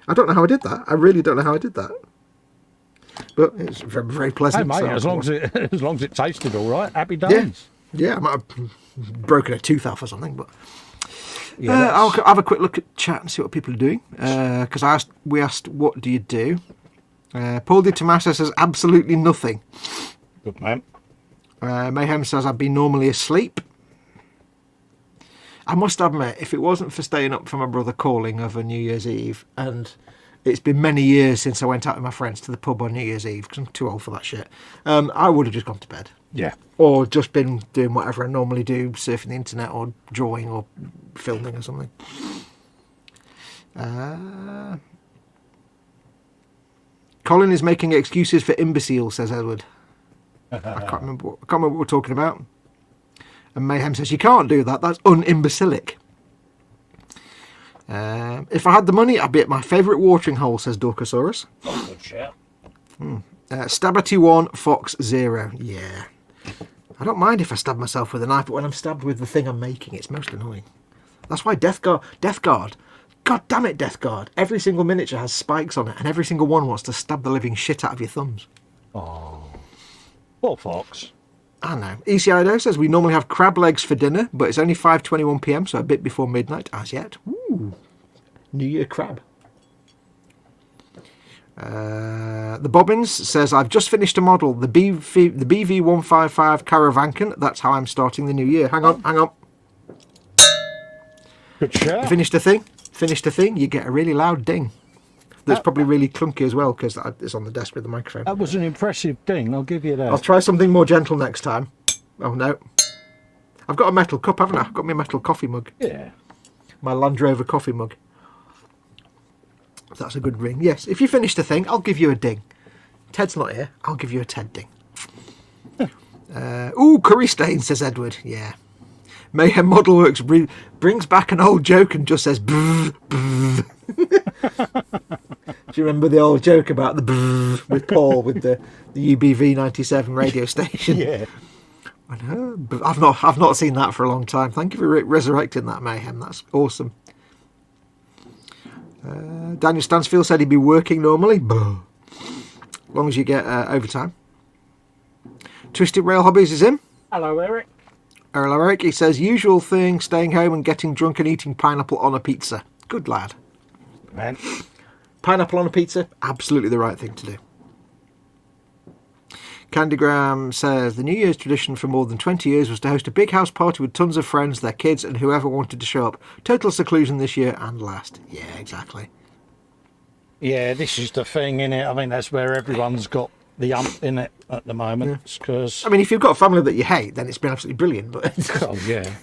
I don't know how I did that. I really don't know how I did that. But it's very, very pleasant. Hey, mate, as long as it tasted all right, happy days. Yeah, I might have broken a tooth off or something, but I'll have a quick look at chat and see what people are doing. Because we asked, what do you do? Paul Di Tommaso says absolutely nothing. Good man. Mayhem says I'd be normally asleep. I must admit, if it wasn't for staying up for my brother calling over New Year's Eve, and it's been many years since I went out with my friends to the pub on New Year's Eve, because I'm too old for that shit, I would have just gone to bed. Yeah. Or just been doing whatever I normally do, surfing the internet or drawing or filming or something. Colin is making excuses for imbecile, says Edward. I can't remember what we're talking about. And Mayhem says, you can't do that. That's unimbecilic. If I had the money, I'd be at my favourite watering hole, says Dorcosaurus. Oh, good shout. Stabity 1, Fox 0. Yeah. I don't mind if I stab myself with a knife, but when I'm stabbed with the thing I'm making, it's most annoying. That's why Death Guard, God damn it, Death Guard. Every single miniature has spikes on it, and every single one wants to stab the living shit out of your thumbs. Oh. Poor Fox. I know. ECIDO says we normally have crab legs for dinner, but it's only 5:21 p.m, so a bit before midnight as yet. Ooh. New Year crab. The Bobbins says, I've just finished a model, the BV155 Caravancan. That's how I'm starting the new year. Hang on. Good shout. Finished a thing, you get a really loud ding. That's probably really clunky as well, because it's on the desk with the microphone. That was an impressive ding, I'll give you that. I'll try something more gentle next time. Oh, no. I've got a metal cup, haven't I? I've got my metal coffee mug. Yeah. My Land Rover coffee mug. That's a good ring. Yes, if you finish the thing, I'll give you a ding. Ted's not here. I'll give you a Ted ding. Curry stain, says Edward. Yeah. Mayhem Model Works brings back an old joke and just says brrr, brrr. Do you remember the old joke about the brrr with Paul with the UBV 97 radio station? Yeah. I've not seen that for a long time. Thank you for resurrecting that, Mayhem. That's awesome. Daniel Stansfield said he'd be working normally. As long as you get overtime. Twisted Rail Hobbies is in. Hello, Eric. Hello, Eric. He says, usual thing, staying home and getting drunk and eating pineapple on a pizza. Good lad. Man. Pineapple on a pizza, absolutely the right thing to do. Candygram says, the New Year's tradition for more than 20 years was to host a big house party with tons of friends, their kids, and whoever wanted to show up. Total seclusion this year and last. Yeah, exactly. Yeah, this is the thing, innit? I mean, that's where everyone's got the ump in it at the moment. Because I mean, if you've got a family that you hate, then it's been absolutely brilliant. But oh, yeah.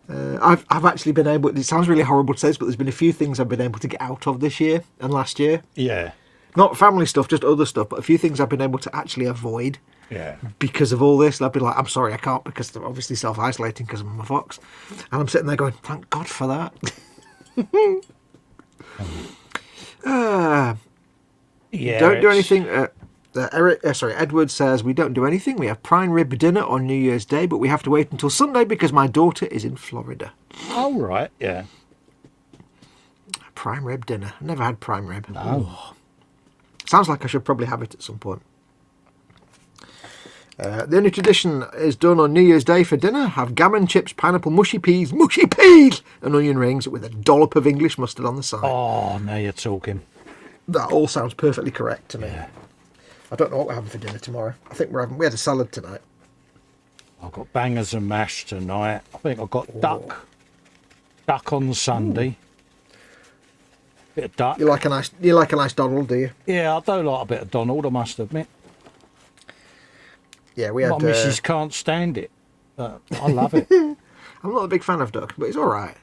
I've actually been able, it sounds really horrible to say this, but there's been a few things I've been able to get out of this year and last year. Yeah. Not family stuff, just other stuff, but a few things I've been able to actually avoid Yeah. because of all this. And I've been like, I'm sorry, I can't, because they're obviously self-isolating because I'm a fox. And I'm sitting there going, thank God for that. Yeah. Don't do anything. Edward says, we don't do anything. We have prime rib dinner on New Year's Day, but we have to wait until Sunday because my daughter is in Florida. Oh, right, yeah. Prime rib dinner. Never had prime rib. No. Oh. Sounds like I should probably have it at some point. The only tradition is done on New Year's Day for dinner. Have gammon chips, pineapple, mushy peas, and onion rings with a dollop of English mustard on the side. Oh, now you're talking. That all sounds perfectly correct to me. Yeah. I don't know what we're having for dinner tomorrow. I think we had a salad tonight. I've got bangers and mash tonight. I think I've got duck on Sunday. Bit of duck. You like a nice Donald, do you? Yeah, I do like a bit of Donald, I must admit. Yeah, we had. My missus can't stand it, but I love it. I'm not a big fan of duck, but it's all right.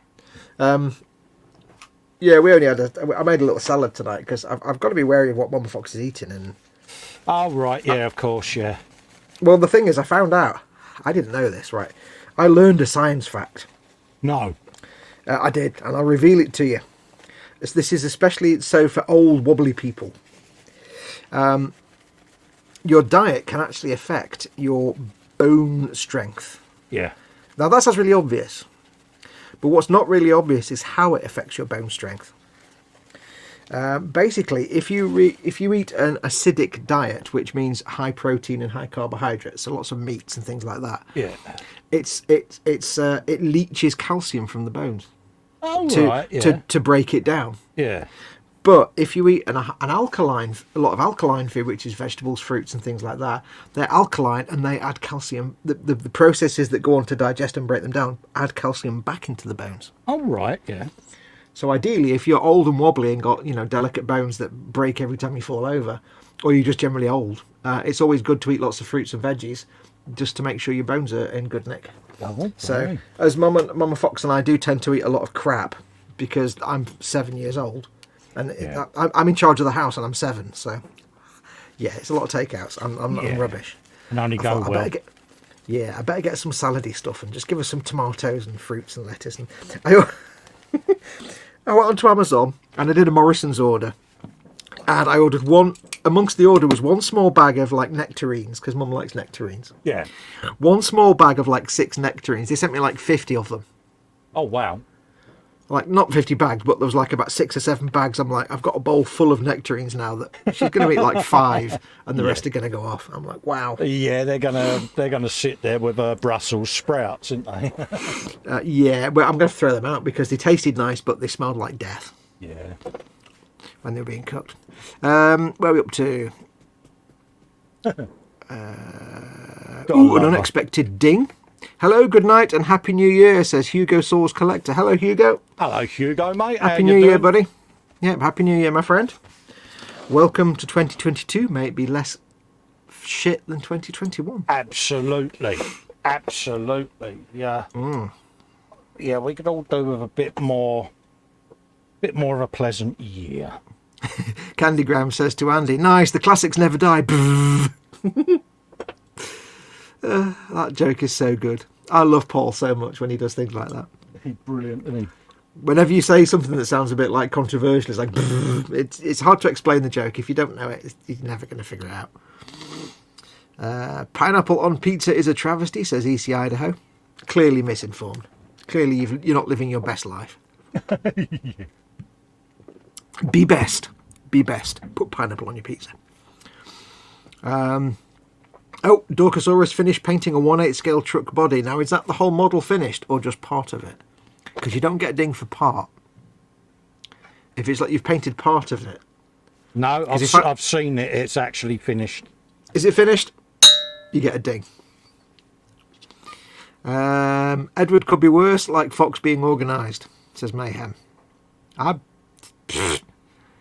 Yeah, we only had I made a little salad tonight because I've got to be wary of what Mama Fox is eating. And Oh, right, yeah, of course, yeah. well, the thing is, I found out. I didn't know this, right? I learned a science fact. No. I did, and I'll reveal it to you. This is especially so for old, wobbly people. Your diet can actually affect your bone strength. Yeah. Now, that sounds really obvious. But what's not really obvious is how it affects your bone strength. Basically, if you eat an acidic diet, which means high protein and high carbohydrates, so lots of meats and things like that, Yeah. it leaches calcium from the bones Oh, right, yeah. to break it down. Yeah. But if you eat a lot of alkaline food, which is vegetables, fruits, and things like that, they're alkaline and they add calcium. The processes that go on to digest and break them down add calcium back into the bones. Oh, right, yeah. So ideally, if you're old and wobbly and got delicate bones that break every time you fall over, or you're just generally old, it's always good to eat lots of fruits and veggies, just to make sure your bones are in good nick. Oh, So, right. as Mama Fox and I do tend to eat a lot of crap because I'm 7 years old. And Yeah. I'm in charge of the house and I'm 7, so yeah, it's a lot of takeouts. I'm Yeah. rubbish. And only I go thought, well. I better get some salady stuff and just give us some tomatoes and fruits and lettuce. And I went onto Amazon and I did a Morrison's order, and I ordered one. Amongst the order was one small bag of like nectarines because Mum likes nectarines. Yeah. One small bag of like 6 nectarines. They sent me like 50 of them. Oh, wow. Like, not 50 bags, but there was like about 6 or 7 bags. I'm like, I've got a bowl full of nectarines now that she's going to eat like 5 and the rest are going to go off. I'm like, wow. Yeah, they're gonna sit there with Brussels sprouts, aren't they? Yeah, but I'm going to throw them out because they tasted nice, but they smelled like death Yeah. when they were being cooked. Where are we up to? Ooh, an unexpected ding. Hello, good night, and Happy New Year, says Hugo Saws Collector. Hello, Hugo. Hello, Hugo, mate. Happy New Year, buddy. Yep, Happy New Year, my friend. Welcome to 2022. May it be less shit than 2021. Absolutely. Absolutely. Yeah. Yeah, we could all do with a bit more of a pleasant year. Candygram says to Andy, nice, the classics never die. That joke is so good. I love Paul so much when he does things like that. He's brilliant, isn't he? Whenever you say something that sounds a bit like controversial, it's like it's hard to explain the joke. If you don't know it, you're never going to figure it out. Pineapple on pizza is a travesty, says EC Idaho. Clearly misinformed. Clearly you're not living your best life. Yeah. Be best. Be best. Put pineapple on your pizza. Oh, Dorcosaurus finished painting a 1/8 scale truck body. Now, is that the whole model finished or just part of it? Because you don't get a ding for part. If it's like you've painted part of it. No, I've seen it. It's actually finished. Is it finished? You get a ding. Edward could be worse, like Fox being organised, says Mayhem.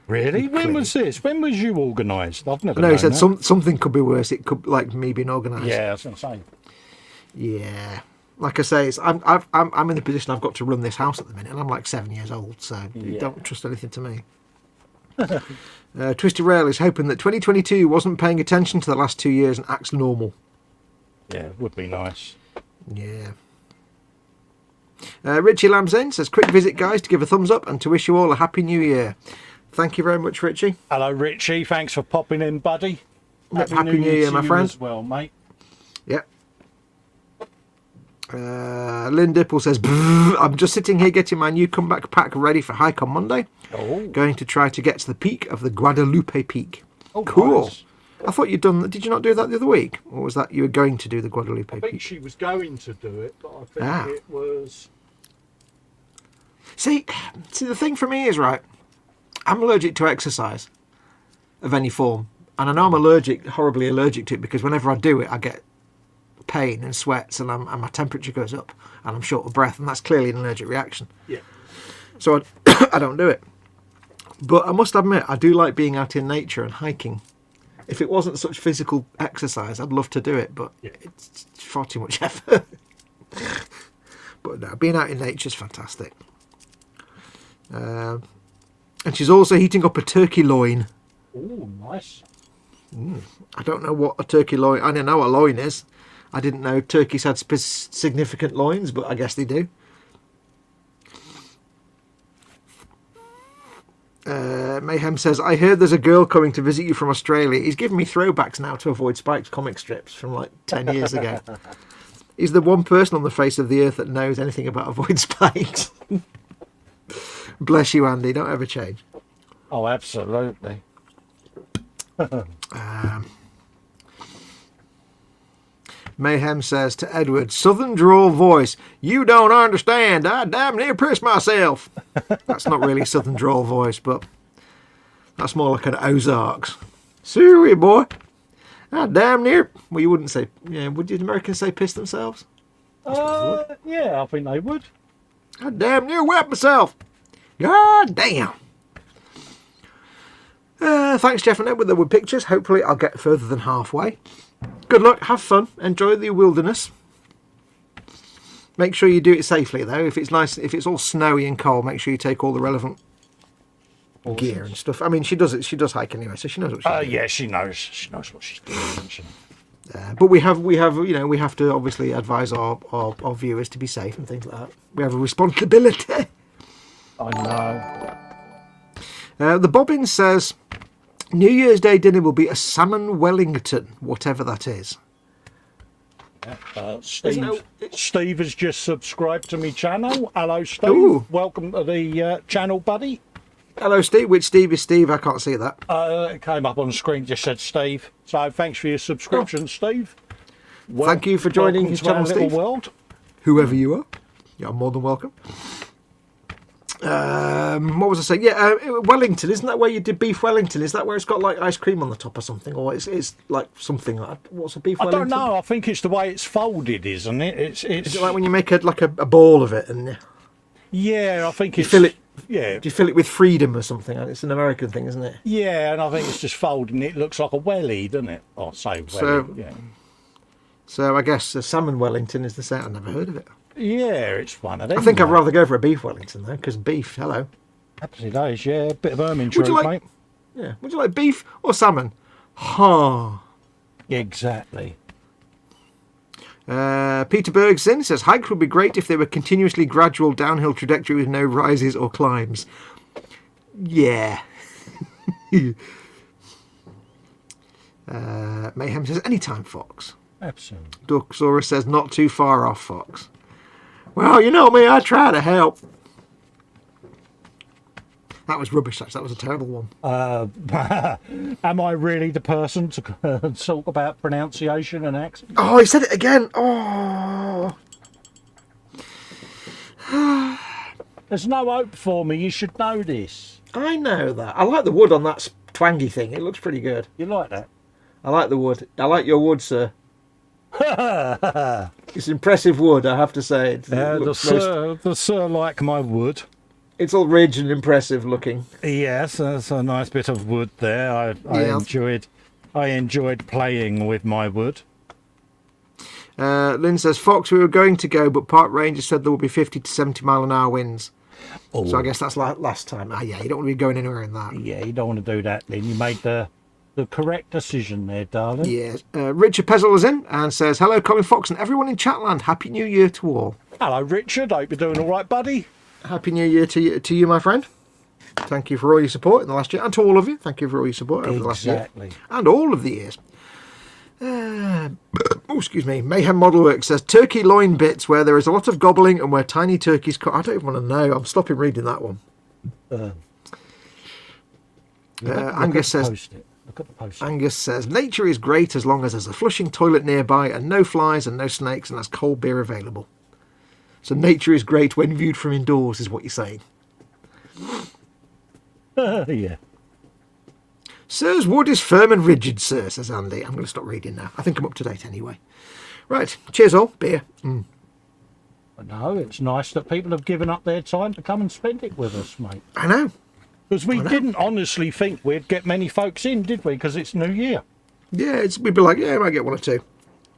Really? When was this? When was you organised? I've never. No, he said that. something could be worse. It could like me being organised. Yeah, I was going to say. Yeah. Like I say, I'm in the position I've got to run this house at the minute, and I'm like 7 years old, so you don't trust anything to me. Twisty Rail is hoping that 2022 wasn't paying attention to the last 2 years and acts normal. Yeah, it would be nice. Yeah. Richie Lamzane says, quick visit, guys, to give a thumbs up and to wish you all a happy new year. Thank you very much, Richie. Hello, Richie. Thanks for popping in, buddy. Happy New Year, my friend. As well, mate. Yep. Lynn Dipple says, I'm just sitting here getting my new comeback pack ready for hike on Monday. Oh. Going to try to get to the peak of the Guadalupe Peak. Oh, cool. Nice. I thought you'd done that. Did you not do that the other week? Or was that you were going to do the Guadalupe I think Peak? she was going to do it, but I think it was... See, the thing for me is, right, I'm allergic to exercise of any form. And I know I'm horribly allergic to it, because whenever I do it, I get pain and sweats, and my temperature goes up, and I'm short of breath, and that's clearly an allergic reaction. Yeah. So I don't do it. But I must admit, I do like being out in nature and hiking. If it wasn't such physical exercise, I'd love to do it, but it's far too much effort. But no, being out in nature is fantastic. And she's also heating up a turkey loin. Oh, nice. I don't know what a turkey loin... I don't know what a loin is. I didn't know turkeys had significant loins, but I guess they do. Mayhem says, I heard there's a girl coming to visit you from Australia. He's giving me throwbacks now to Avoid Spikes comic strips from like 10 years ago. He's the one person on the face of the earth that knows anything about Avoid Spikes. Bless you, Andy. Don't ever change. Oh, absolutely. Mayhem says to Edward, Southern drawl voice, you don't understand. I damn near pissed myself. That's not really Southern drawl voice, but that's more like an Ozarks. Sorry, boy. I damn near... Well, you wouldn't say... Yeah, would the Americans say piss themselves? Yeah, I think they would. I damn near wet myself. God damn. Thanks, Jeff and Edward. There were pictures. Hopefully I'll get further than halfway. Good luck. Have fun. Enjoy the wilderness. Make sure you do it safely, though. If it's nice, if it's all snowy and cold, make sure you take all the relevant gear and stuff. I mean, she does it. She does hike anyway, so she knows what she's doing. Yeah, she knows. She knows what she's doing, doesn't she? But we have, you know, we have to obviously advise our viewers to be safe and things like that. We have a responsibility. I know. The Bobbin says, New Year's Day dinner will be a salmon Wellington, whatever that is. Steve has just subscribed to my channel. Hello, Steve. Ooh. Welcome to the channel, buddy. Hello, Steve. Which Steve is Steve? I can't see that. It came up on the screen, just said Steve. So thanks for your subscription, Steve. Thank you for joining his channel, Steve. World. Whoever you are, you're more than welcome. What was I saying? Yeah, Wellington. Isn't that where you did beef Wellington? Is that where it's got like ice cream on the top or something? Or it's like something like... What's a beef Wellington? I don't know. I think it's the way it's folded, isn't it? It's Is it like when you make a ball of it and... Yeah, I think you it's... fill it... Yeah. Do you fill it with freedom or something? It's an American thing, isn't it? Yeah, and I think it's just folding. It looks like a welly, doesn't it? Oh, say welly, So, yeah. So I guess a salmon Wellington is the same. I've never heard of it. Yeah, it's one of them. I think I'd rather go for a beef Wellington, though, because beef, hello. Happy days, yeah. Bit of ermine truth, mate. Yeah. Would you like beef or salmon? Ha. Exactly. Peter Bergson says, hikes would be great if they were continuously gradual downhill trajectory with no rises or climbs. Yeah. Mayhem says, anytime, Fox. Absolutely. Ducksaurus says, not too far off, Fox. Well, you know me, I try to help. That was rubbish, actually. That was a terrible one. Am I really the person to talk about pronunciation and accent? Oh, he said it again. Oh. There's no hope for me. You should know this. I know that. I like the wood on that twangy thing. It looks pretty good. You like that? I like the wood. I like your wood, sir. It's impressive wood, I have to say. The sir like my wood. It's all ridge and impressive looking. Yes, that's a nice bit of wood there. I enjoyed playing with my wood. Lynn says, Fox, we were going to go, but park rangers said there will be 50 to 70 mile an hour winds. Oh, So I guess that's last time. Ah, yeah, you don't want to be going anywhere in that. yeah, you don't want to do that then. You made the correct decision there, darling. Yes. Richard Pezzle is in and says, hello, Colin Fox and everyone in Chatland. Happy New Year to all. Hello, Richard. Hope you're doing all right, buddy. Happy New Year to you, my friend. Thank you for all your support in the last year. And to all of you, thank you for all your support over the last year. And all of the years. Excuse me. Mayhem Model Work says, turkey loin bits where there is a lot of gobbling and where tiny turkeys cut. I don't even want to know. I'm stopping reading that one. Angus says... Look at the post. Angus says, nature is great as long as there's a flushing toilet nearby and no flies and no snakes and there's cold beer available. So nature is great when viewed from indoors, is what you're saying. Yeah. Sir's wood is firm and rigid, sir, says Andy. I'm going to stop reading now. I think I'm up to date anyway. Right, cheers all. Beer. No, it's nice that people have given up their time to come and spend it with us, mate. I know. Because we didn't honestly think we'd get many folks in, did we? Because it's New Year. Yeah, we'd be like, yeah, I might get one or two.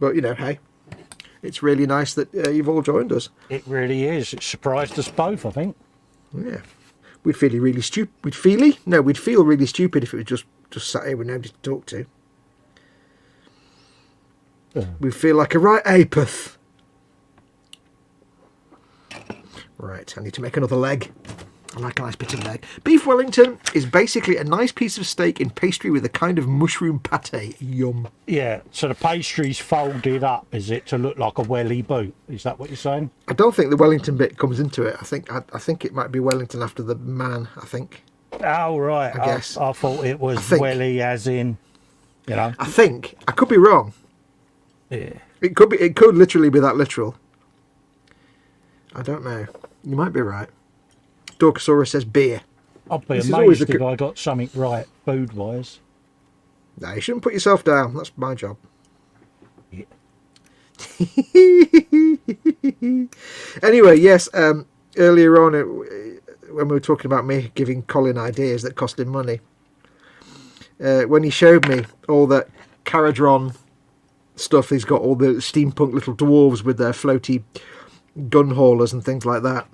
But, you know, hey, it's really nice that you've all joined us. It really is. It surprised us both, I think. Yeah. We'd feel really stupid. We'd feel really stupid if it was just sat here with nobody to talk to. We'd feel like a right apeth. Right, I need to make another leg. I like a nice bit of leg. Beef Wellington is basically a nice piece of steak in pastry with a kind of mushroom pate. Yum. Yeah, so the pastry's folded up, is it, to look like a welly boot? Is that what you're saying? I don't think the Wellington bit comes into it. I think it might be Wellington after the man, I think. Oh, right. I guess. I thought it was welly as in, you know. I think. I could be wrong. Yeah. It could literally be that literal. I don't know. You might be right. Dorcosaurus says beer. I'd be amazed if I got something right, food-wise. No, you shouldn't put yourself down. That's my job. Yeah. Anyway, yes, earlier on, when we were talking about me giving Colin ideas that cost him money, when he showed me all that Caradron stuff, he's got all the steampunk little dwarves with their floaty gun haulers and things like that.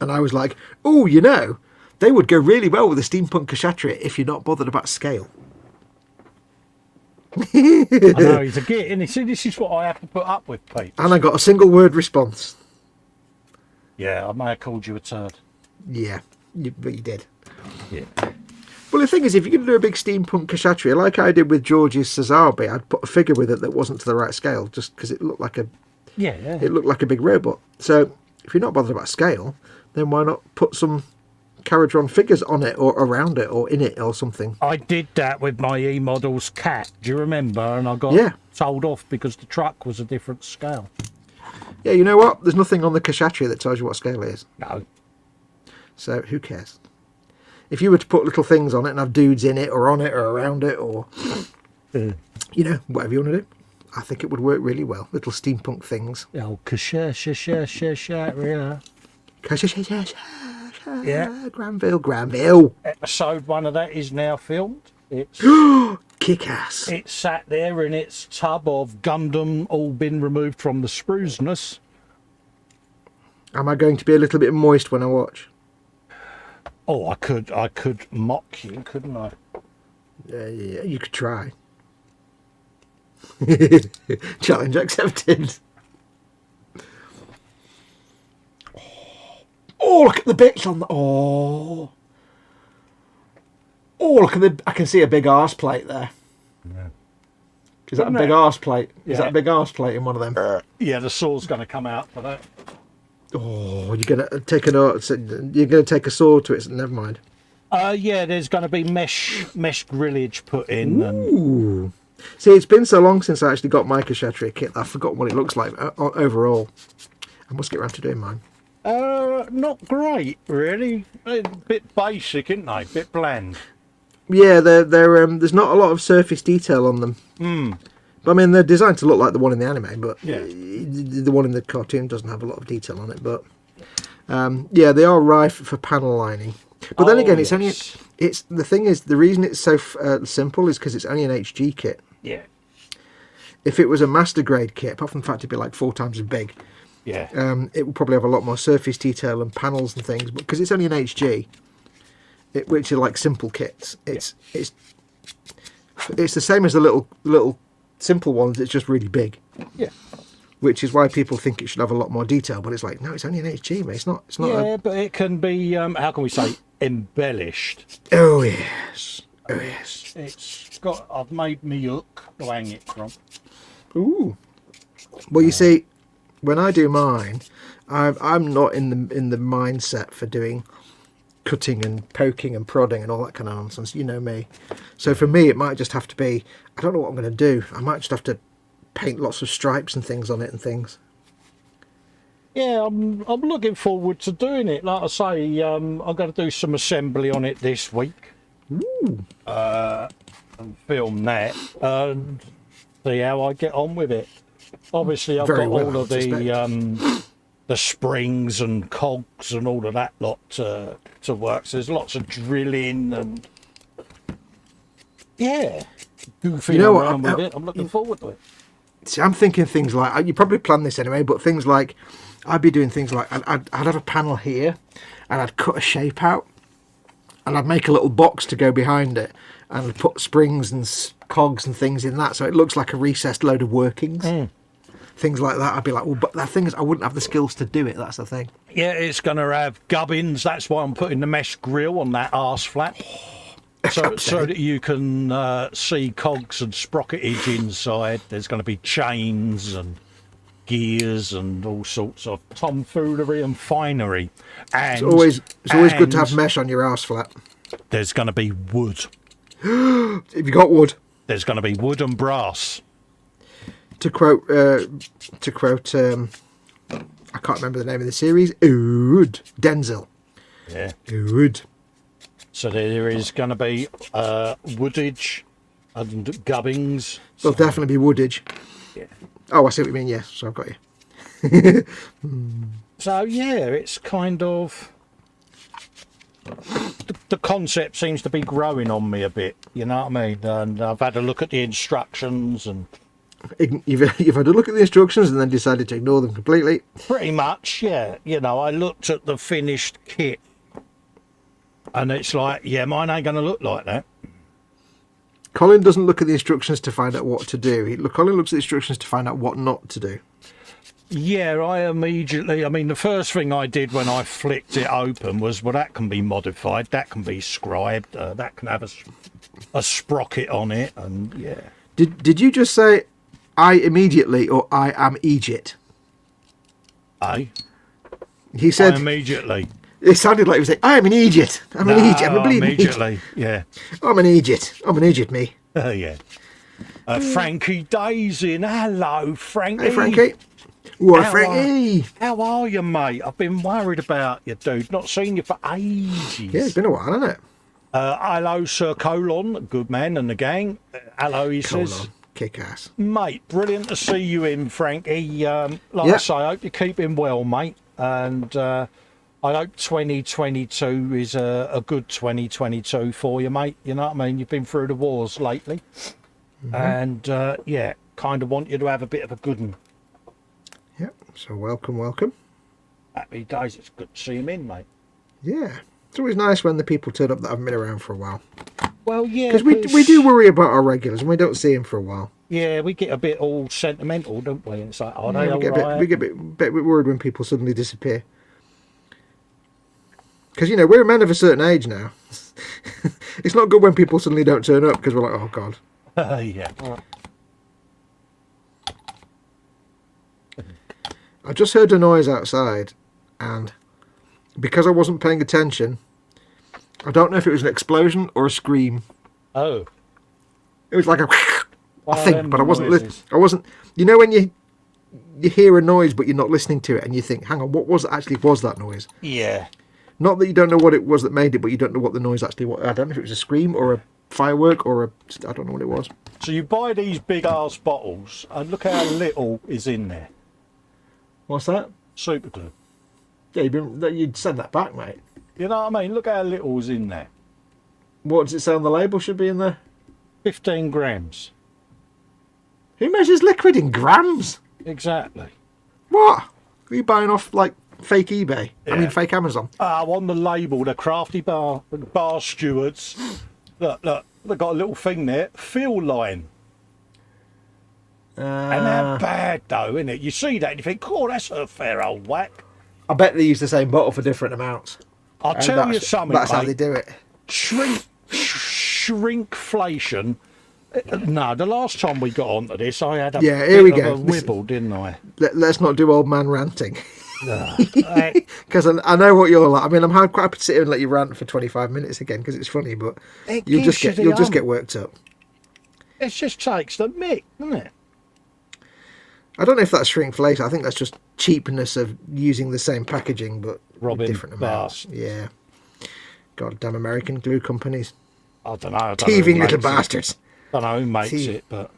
And I was like, oh, you know, they would go really well with a steampunk Kshatriya if you're not bothered about scale. I know, he's a git, and see, this is what I have to put up with, Pete. And I got a single word response. Yeah, I may have called you a turd. Yeah, but you did. Yeah. Well, the thing is, if you're going to do a big steampunk Kshatriya, like I did with George's Cesarebi, I'd put a figure with it that wasn't to the right scale, just because it looked like a it looked like a big robot. So if you're not bothered about scale, then why not put some Caradron figures on it or around it or in it or something? I did that with my E-Models cat, do you remember? And I got told off because the truck was a different scale. Yeah, you know what? There's nothing on the Kshatriya that tells you what scale it is. No. So who cares? If you were to put little things on it and have dudes in it or on it or around it or, you know, whatever you want to do, I think it would work really well. Little steampunk things. Oh, Kshatriya. Yeah. Granville. Episode 1 of that is now filmed. It's kick-ass. It's sat there in its tub of Gundam, all been removed from the spruceness. Am I going to be a little bit moist when I watch? Oh, I could mock you, couldn't I? Yeah, you could try. Challenge accepted. Oh, look at the bits on the... Oh, look at the... I can see a big arse plate there. Yeah. Is that a big arse plate? Is that a big arse plate in one of them? Yeah, the saw's going to come out for that. Oh, you're going to take you're going to take a saw to it. So never mind. Yeah, there's going to be mesh grillage put in. Ooh. And... See, it's been so long since I actually got my Kshatriya kit, I've forgotten what it looks like overall. I must get around to doing mine. Not great, really. A bit basic, isn't they? Bit bland. Yeah, they're there's not a lot of surface detail on them. But I mean, they're designed to look like the one in the anime, but the one in the cartoon doesn't have a lot of detail on it. But yeah, they are rife for panel lining. But then again, it's only the thing is the reason it's so simple is because it's only an HG kit. Yeah. If it was a master grade kit, apart from the fact it'd be like 4 times as big, Yeah. It will probably have a lot more surface detail and panels and things, but because it's only an HG, which are like simple kits, it's the same as the little simple ones. It's just really big. Yeah. Which is why people think it should have a lot more detail, but it's like, no, it's only an HG, mate. It's not. Yeah, but it can be. How can we say embellished? Oh yes. Oh yes. It's got. I've made me hook to hang it from. Ooh. Well, you see, when I do mine, I'm not in the mindset for doing cutting and poking and prodding and all that kind of nonsense. You know me. So for me, it might just have to be. I don't know what I'm going to do. I might just have to paint lots of stripes and things on it and things. Yeah, I'm looking forward to doing it. Like I say, I'm going to do some assembly on it this week. Ooh. And film that and see how I get on with it. Obviously, I've Very got well, all of the springs and cogs and all of that lot to work. So there's lots of drilling and goofing around with it. I'm looking forward to it. See, I'm thinking things like, you probably planned this anyway, but things like, I'd be doing things like, I'd have a panel here, and I'd cut a shape out, and I'd make a little box to go behind it, and I'd put springs and cogs and things in that, so it looks like a recessed load of workings. Things like that. I'd be like, well, but the thing is, I wouldn't have the skills to do it, that's the thing. Yeah, it's going to have gubbins, that's why I'm putting the mesh grill on that arse flap. So that you can see cogs and sprocketage inside. There's going to be chains and gears and all sorts of tomfoolery and finery. And it's always good to have mesh on your arse flap. There's going to be wood. Have you got wood? There's going to be wood and brass. To quote, I can't remember the name of the series. Ood Denzel. Yeah. Ood. So there is going to be woodage and gubbings. There'll definitely be woodage. Yeah. Oh, I see what you mean. Yes, so I've got you. So yeah, it's kind of the concept seems to be growing on me a bit. You know what I mean? And I've had a look at the instructions and you've had a look at the instructions and then decided to ignore them completely. pretty much, yeah. You know, I looked at the finished kit. And it's like, yeah, mine ain't going to look like that. Colin doesn't look at the instructions to find out what to do. Colin looks at the instructions to find out what not to do. Yeah, I mean, the first thing I did when I flicked it open was, well, that can be modified, that can be scribed, that can have a sprocket on it, and yeah. Did you just say, I immediately, or I am Egypt? He said... I immediately. It sounded like he was saying, I am in Egypt. I'm in Egypt. I'm immediately, yeah. I'm in Egypt. I'm in Egypt, me. Oh, yeah. Frankie Day's in. Hello, Frankie. Hey, Frankie. What, Frankie? How are you, mate? I've been worried about you, dude. Not seen you for ages. Yeah, it's been a while, hasn't it? Hello, Sir Colin, good man, and the gang. Hello, he says. Kick ass. Mate, brilliant to see you in, Frankie. I say, I hope you're keeping well, mate. And I hope 2022 is a good 2022 for you, mate. You know what I mean? You've been through the wars lately. Mm-hmm. And, yeah, kind of want you to have a bit of a good one. Yep, so welcome. Happy days. It's good to see him in, mate. Yeah. It's always nice when the people turn up that haven't been around for a while. Well, yeah. Because we do worry about our regulars and we don't see them for a while. Yeah, we get a bit all sentimental, don't we? It's like, oh, we get a bit worried when people suddenly disappear. Because, you know, we're men of a certain age now. It's not good when people suddenly don't turn up because we're like, oh, God. Yeah. I just heard a noise outside, and because I wasn't paying attention, I don't know if it was an explosion or a scream. Oh. It was like a... I think, but I wasn't listening. I wasn't... You know when you hear a noise but you're not listening to it and you think, hang on, what was that noise? Yeah. Not that you don't know what it was that made it, but you don't know what the noise actually was. I don't know if it was a scream or a firework or a... I don't know what it was. So you buy these big ass bottles and look how little is in there. What's that? Super glue. Yeah, you'd send that back, mate. You know what I mean? Look how little's in there. What does it say on the label should be in there? 15 grams. Who measures liquid in grams? Exactly. What? Are you buying off like fake eBay? Yeah. I mean, fake Amazon. On the label, the crafty bar stewards. Look, they've got a little thing there. Fill line. And how bad though, isn't it? You see that and you think, "Oh, that's a fair old whack." I bet they use the same bottle for different amounts. I'll tell you something, That's mate. how they do it. Shrinkflation. No, the last time we got onto this, I had a Yeah, bit here we of go. a wibble, didn't I? Let's not do old man ranting. Right. Because I know what you're like. I mean, I'm quite happy to sit here and let you rant for 25 minutes again because it's funny, but you'll just get worked up. It just takes the mick, doesn't it? I don't know if that's shrinkflation. I think that's just cheapness of using the same packaging but with different amounts. Yeah. God damn American glue companies. I don't know. Thieving little bastards. I don't know who makes it, but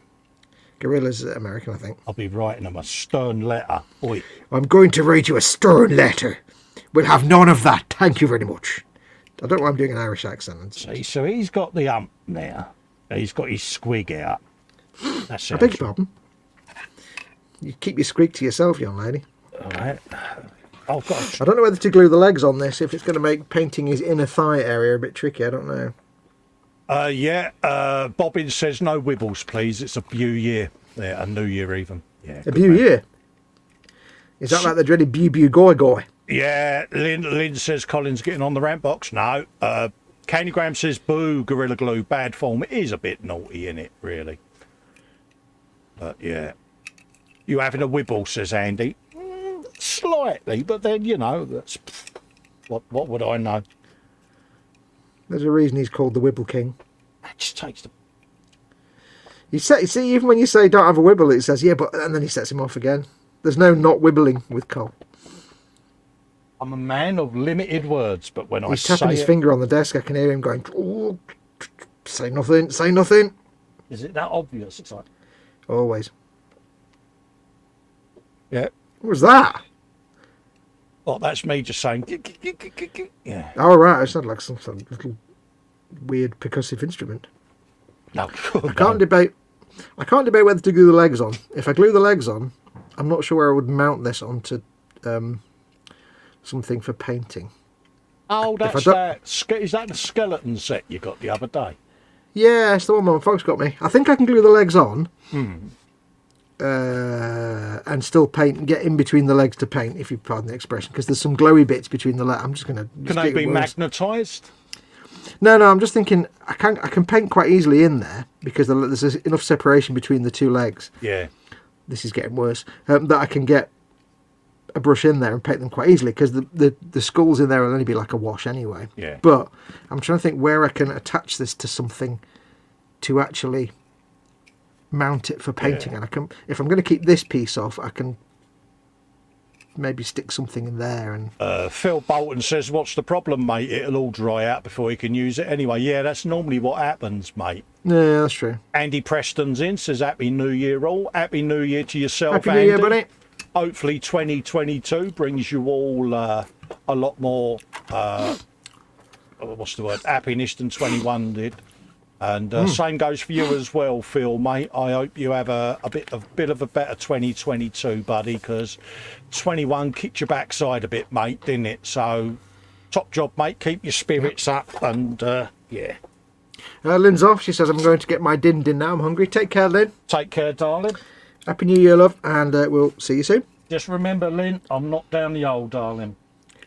Gorilla's American, I think. I'll be writing them a stern letter. Oi. I'm going to write you a stern letter. We'll have none of that. Thank you very much. I don't know why I'm doing an Irish accent. See, so he's got the ump there. He's got his squig out. That's I beg your pardon. You keep your squeak to yourself, young lady. All right. I've got I don't know whether to glue the legs on this, if it's going to make painting his inner thigh area a bit tricky. I don't know. Bobbin says no wibbles, please. It's a Bew year. Yeah, a New Year even. Yeah. A Bew year? Is that like the dreaded Bew Goy Goy? Yeah, Lynn says Colin's getting on the rant box. No. Candygram says boo, Gorilla Glue, bad form. It is a bit naughty, in it, really. But yeah. You having a wibble, says Andy. Slightly, but then, you know, that's what would I know? There's a reason he's called the Wibble King. That just takes the... You see, even when you say don't have a wibble, it says, yeah, but... And then he sets him off again. There's no not wibbling with Cole. I'm a man of limited words, but when He's tapping his finger on the desk, I can hear him going, oh, say nothing, say nothing. Is it that obvious? It's like... Always. Yeah. What was that? Oh, that's me just saying... Yeah. Oh, right. It sounded like some sort of little weird percussive instrument. No. I can't debate whether to glue the legs on. If I glue the legs on, I'm not sure where I would mount this onto something for painting. Oh, that's that. Is that the skeleton set you got the other day? Yeah, it's the one my folks got me. I think I can glue the legs on and still paint and get in between the legs to paint, if you pardon the expression, because there's some glowy bits between the legs. I'm just going to... Can they be magnetised? No, I'm just thinking I can paint quite easily in there because there's enough separation between the two legs. Yeah. This is getting worse. That I can get a brush in there and paint them quite easily because the skulls in there will only be like a wash anyway. Yeah. But I'm trying to think where I can attach this to something to actually mount it for painting. And I can, if I'm going to keep this piece off, I can maybe stick something in there. And Phil Bolton says, what's the problem, mate? It'll all dry out before you can use it anyway. Yeah, that's normally what happens, mate. Yeah, that's true. Andy Preston's in, says Happy New Year all. Happy New Year to yourself, Happy Andy. New Year, buddy. Hopefully 2022 brings you all a lot more, what's the word, happiness than 21 did. And same goes for you as well, Phil, mate. I hope you have a bit of a better 2022, buddy, because 21 kicked your backside a bit, mate, didn't it? So, top job, mate. Keep your spirits up, and yeah. Lynn's off. She says, I'm going to get my din now. I'm hungry. Take care, Lynn. Take care, darling. Happy New Year, love, and we'll see you soon. Just remember, Lynn, I'm not down the hole, darling.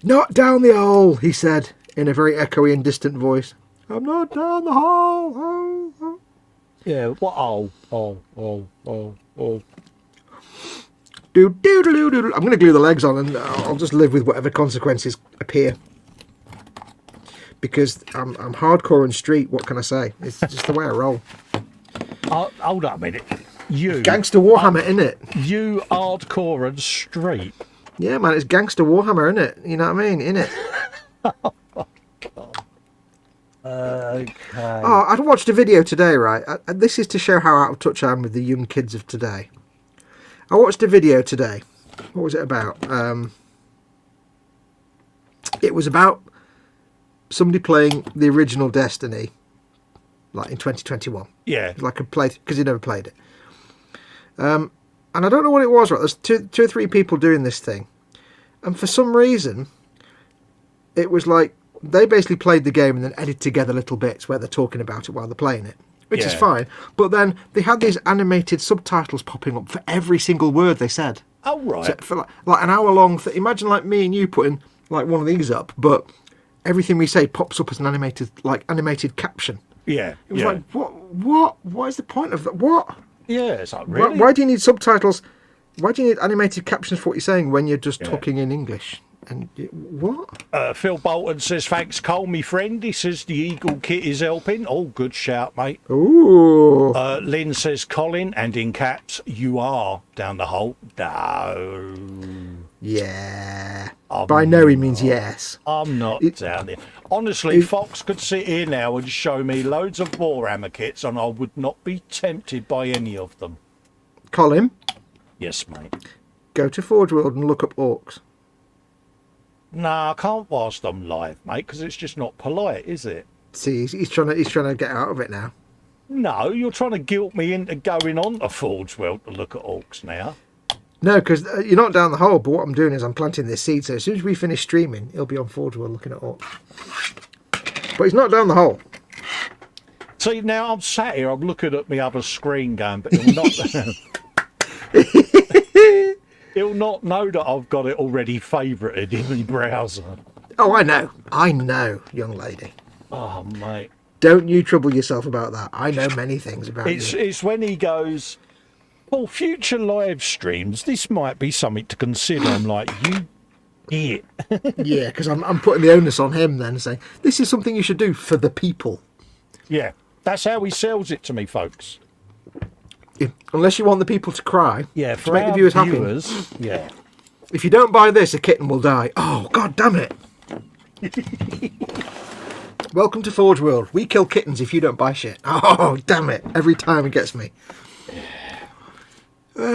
Not down the hole, he said, in a very echoey and distant voice. I'm not down the hole. Oh, oh. Yeah, what hole? Oh. I'm going to glue the legs on and I'll just live with whatever consequences appear. Because I'm hardcore and street, what can I say? It's just the way I roll. Hold up a minute. You Gangster Warhammer, innit? You hardcore and street. Yeah, man, it's Gangster Warhammer, innit? You know what I mean? Innit? Oh, my God. Okay. Oh, I watched a video today, right? This is to show how out of touch I am with the young kids of today. I watched a video today. What was it about? It was about somebody playing the original Destiny, like in 2021. Yeah. Like because he never played it. And I don't know what it was, right? There's two or three people doing this thing. And for some reason, it was like they basically played the game and then edited together little bits where they're talking about it while they're playing it, which is fine. But then they had these animated subtitles popping up for every single word they said. Oh, right. So for like an hour long. Imagine like me and you putting like one of these up, but everything we say pops up as an animated caption. Yeah. It was like, what is the point of that? What? Yeah, it's like, really? Why do you need subtitles? Why do you need animated captions for what you're saying when you're just talking in English? And what? Phil Bolton says, thanks, Cole, me friend. He says the Eagle kit is helping. Oh, good shout, mate. Ooh. Lynn says, Colin, and in caps, you are down the hole. No. Yeah. By no, he means yes. I'm not down there. Honestly, Fox could sit here now and show me loads of Warhammer kits, and I would not be tempted by any of them. Colin? Yes, mate. Go to Forge World and look up orcs. Nah, I can't whilst I'm live, mate, because it's just not polite, is it? See, he's trying to get out of it now. No, you're trying to guilt me into going on to Forge World to look at orcs now. No, because you're not down the hole, but what I'm doing is I'm planting this seed, so as soon as we finish streaming, he'll be on Forge World looking at orcs. But he's not down the hole. See, now I'm sat here, I'm looking at my other screen going, but he'll not... He'll not know that I've got it already favourited in my browser. Oh, I know, young lady. Oh, mate. Don't you trouble yourself about that. I know many things about you. It's when he goes, well, future live streams, this might be something to consider. I'm like, you idiot. Yeah, because I'm putting the onus on him then, saying, this is something you should do for the people. Yeah, that's how he sells it to me, folks. Unless you want the people to cry. Yeah, to make the viewers happy. Yeah. If you don't buy this, a kitten will die. Oh, god damn it. Welcome to Forge World. We kill kittens if you don't buy shit. Oh, damn it. Every time it gets me. Where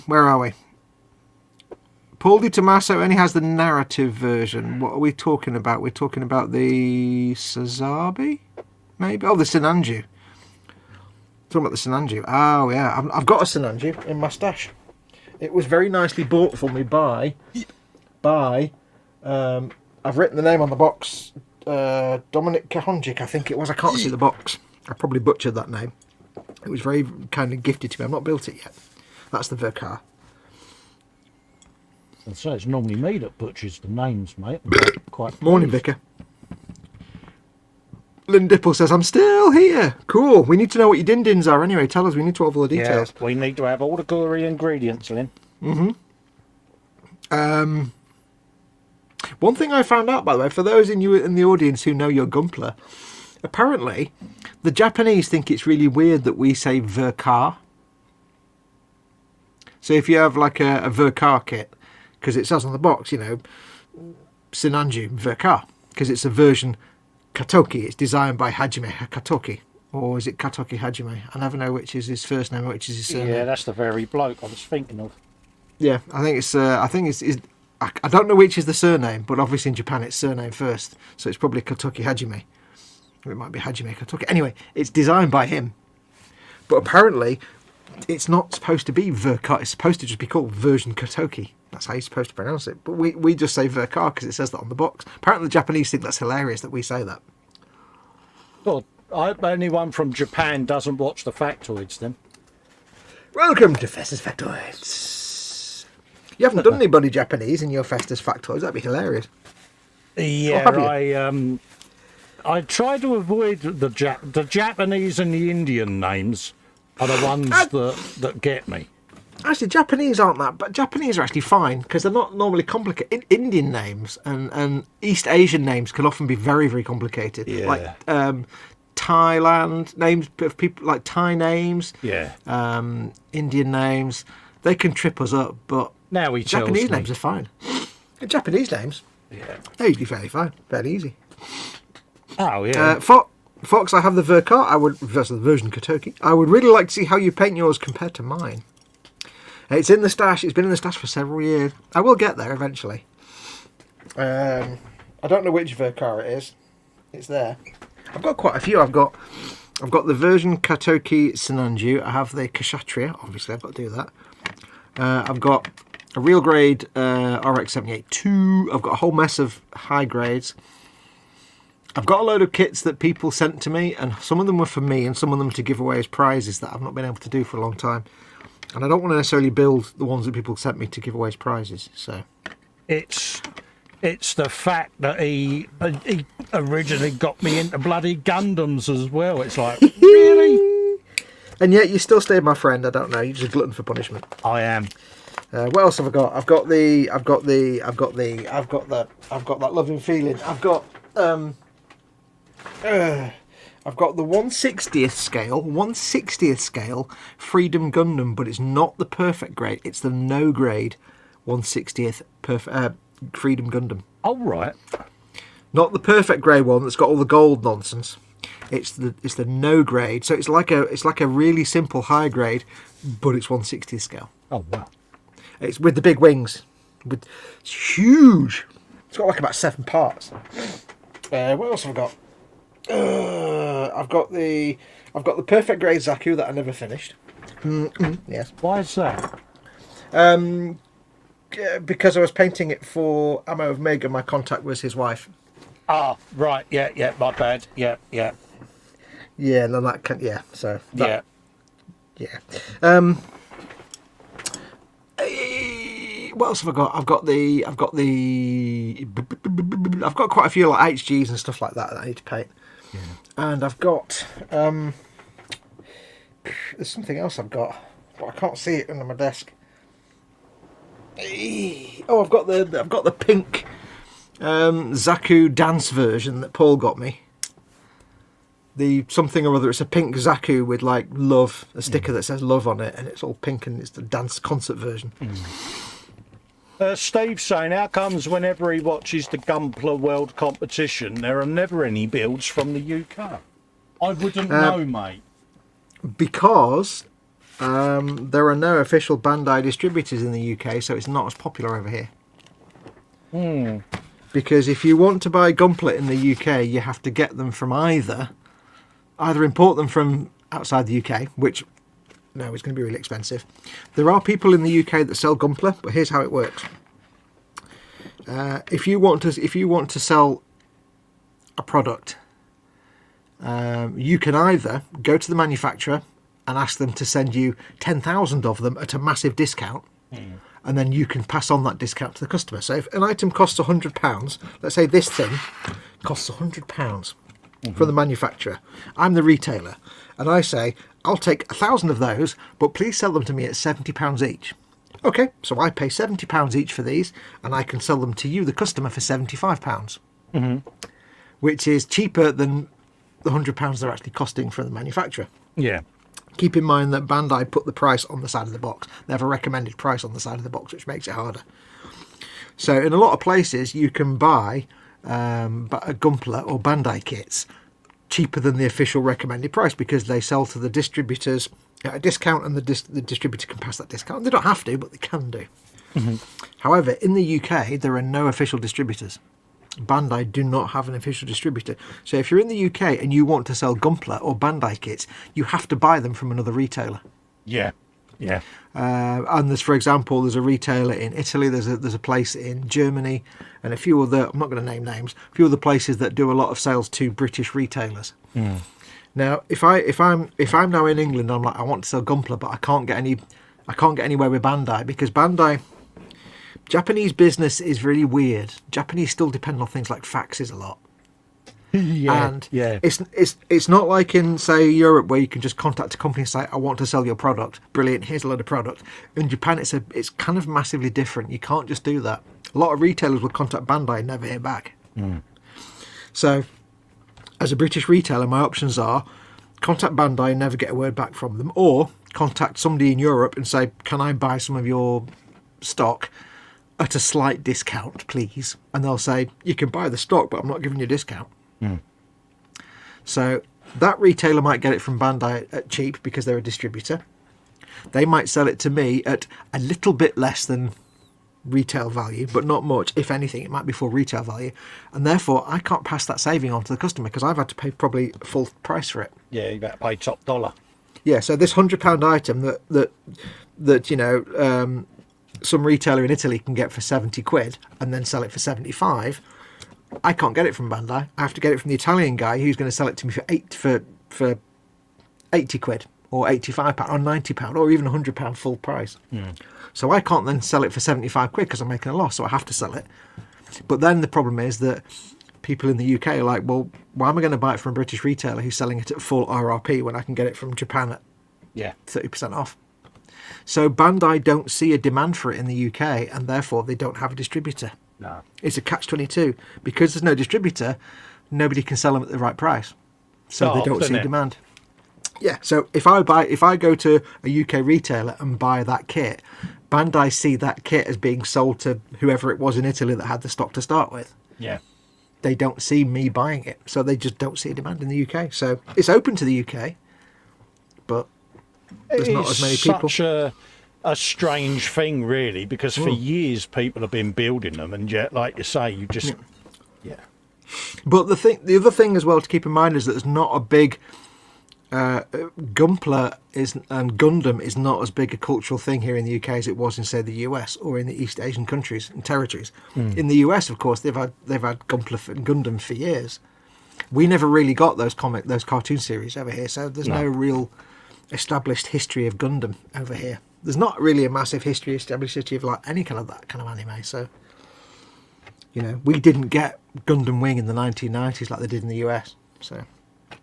are we? Paul Di Tommaso only has the narrative version. What are we talking about? We're talking about the Sazabi? Maybe? Oh, the Sinanju. Talking about the Sinanju. Oh, yeah. I've got a Sinanju in my stash. It was very nicely bought for me by I've written the name on the box, Dominic Kahonjic, I think it was. I can't see the box. I probably butchered that name. It was very kindly gifted to me. I've not built it yet. That's the Verkar. And so it's normally me that butchers the names, mate. Quite Morning, Vicar. Lynn Dipple says, I'm still here. Cool. We need to know what your din-dins are anyway. Tell us. We need to have all the details. Yeah, we need to have all the gory ingredients, Lynn. Mm-hmm. One thing I found out, by the way, for those in the audience who know your Gumpler, apparently the Japanese think it's really weird that we say Verkar. So if you have like a Verkar kit, because it says on the box, you know, Sinanju Verkar, because it's a version Katoki. It's designed by Hajime Katoki. Or is it Katoki Hajime? I never know which is his first name or which is his surname. Yeah, that's the very bloke I was thinking of. Yeah, I think it's I don't know which is the surname, but obviously in Japan it's surname first, so it's probably Katoki Hajime. Or it might be Hajime Katoki. Anyway, it's designed by him. But apparently it's not supposed to be Verkar, it's supposed to just be called version Katoki. That's how you're supposed to pronounce it. But we just say Verkar because it says that on the box. Apparently the Japanese think that's hilarious that we say that. Well, I hope anyone from Japan doesn't watch the Factoids then. Welcome to Festa's Factoids. You haven't done anybody Japanese in your Festa's Factoids. That'd be hilarious. Yeah, I try to avoid the Japanese and the Indian names are the ones that get me. Actually, Japanese aren't that, but Japanese are actually fine because they're not normally complicated. Indian names and East Asian names can often be very, very complicated. Yeah. Like Thailand names of people, like Thai names. Yeah. Indian names, they can trip us up, but now he tells Japanese me. names are fine. Japanese names, Yeah. they're usually fairly fine, fairly easy. Oh yeah. Fox, I have the Verkar. Versus the version Katoki. I would really like to see how you paint yours compared to mine. It's in the stash. It's been in the stash for several years. I will get there eventually. I don't know which Verkar it is. It's there. I've got quite a few. I've got the version Katoki Sinanju. I have the Kshatriya. Obviously, I've got to do that. I've got a real grade RX-78-2. I've got a whole mess of high grades. I've got a load of kits that people sent to me, and some of them were for me and some of them to give away as prizes that I've not been able to do for a long time. And I don't want to necessarily build the ones that people sent me to give away as prizes. So It's the fact that he originally got me into bloody Gundams as well. It's like, really? And yet you still stay my friend. I don't know. You're just a glutton for punishment. I am. What else have I got? I've got that loving feeling. I've got the 1/60th scale Freedom Gundam, but it's not the perfect grade. It's the no grade 1/60th Freedom Gundam. Oh, right. Not the perfect grade one that's got all the gold nonsense. It's the no grade. So it's like a really simple high grade, but it's 1/60th scale. Oh, wow. It's with the big wings. It's huge. It's got like about 7 parts. What else have I got? I've got the perfect grade Zaku that I never finished. Yes. Why is that? Because I was painting it for Ammo of Mig, and my contact was his wife. Ah, right. Yeah. My bad. Yeah. Yeah, no, that can. Yeah, so. Yeah. What else have I got? I've got quite a few like HGs and stuff like that I need to paint. Yeah. And I've got there's something else I've got, but I can't see it under my desk. Oh, I've got the pink Zaku dance version that Paul got me. The something or other. It's a pink Zaku with like love, a sticker that says love on it, and it's all pink, and it's the dance concert version. Steve's saying, how comes whenever he watches the Gunpla World Competition, there are never any builds from the UK? I wouldn't know, mate. Because there are no official Bandai distributors in the UK, so it's not as popular over here. Because if you want to buy Gunpla in the UK, you have to get them from either import them from outside the UK, which no, it's going to be really expensive. There are people in the UK that sell Gunpla, but here's how it works. If you want to sell a product, you can either go to the manufacturer and ask them to send you 10,000 of them at a massive discount, and then you can pass on that discount to the customer. So if an item costs £100, let's say this thing costs £100 from the manufacturer, I'm the retailer, and I say, I'll take 1,000 of those, but please sell them to me at £70 each. Okay, so I pay £70 each for these, and I can sell them to you, the customer, for £75, which is cheaper than the £100 they're actually costing for the manufacturer. Yeah. Keep in mind that Bandai put the price on the side of the box. They have a recommended price on the side of the box, which makes it harder. So in a lot of places, you can buy a Gunpla or Bandai kits cheaper than the official recommended price, because they sell to the distributors at a discount, and the distributor can pass that discount. They don't have to, but they can do. However, in the UK, there are no official distributors. Bandai do not have an official distributor. So if you're in the UK and you want to sell Gunpla or Bandai kits, you have to buy them from another retailer. Yeah. And there's, for example, there's a retailer in Italy, there's a place in Germany, and a few other, I'm not going to name names, a few other places that do a lot of sales to British retailers. Now, if I'm now in England, I'm like, I want to sell Gunpla, but I can't get anywhere with Bandai, because Japanese business is really weird. Japanese still depend on things like faxes a lot. It's not like in, say, Europe, where you can just contact a company and say, I want to sell your product. Brilliant, here's a load of product. In Japan, it's kind of massively different. You can't just do that. A lot of retailers will contact Bandai and never hear back. So, as a British retailer, my options are contact Bandai and never get a word back from them, or contact somebody in Europe and say, can I buy some of your stock at a slight discount, please? And they'll say, you can buy the stock, but I'm not giving you a discount. So that retailer might get it from Bandai at cheap because they're a distributor. They might sell it to me at a little bit less than retail value, but not much. If anything, it might be full retail value, and therefore I can't pass that saving on to the customer because I've had to pay probably full price for it. Yeah, you better pay top dollar. Yeah, so this £100 item that some retailer in Italy can get for 70 quid and then sell it for 75, I can't get it from Bandai. I have to get it from the Italian guy who's going to sell it to me for 80 quid or 85 pound or 90 pound or even 100 pound full price. So I can't then sell it for 75 quid because I'm making a loss, so I have to sell it. But then the problem is that people in the UK are like, well, why am I going to buy it from a British retailer who's selling it at full RRP when I can get it from Japan at 30% off? So Bandai don't see a demand for it in the UK, and therefore they don't have a distributor. No. It's a catch-22. Because there's no distributor, nobody can sell them at the right price. So they don't see demand. Yeah, so if I go to a UK retailer and buy that kit, Bandai see that kit as being sold to whoever it was in Italy that had the stock to start with. Yeah. They don't see me buying it, so they just don't see a demand in the UK. So it's open to the UK, but there's not as many people. It's such a strange thing, really, because for years people have been building them, and yet, like you say, you just But the other thing as well to keep in mind is that there's not a big Gunpla and Gundam is not as big a cultural thing here in the UK as it was in, say, the US or in the East Asian countries and territories. In the US, of course, they've had Gunpla and Gundam for years. We never really got those cartoon series over here, so there's no real established history of Gundam over here. There's not really a massive established history of like any kind of that kind of anime. So, you know, we didn't get Gundam Wing in the 1990s like they did in the US. So.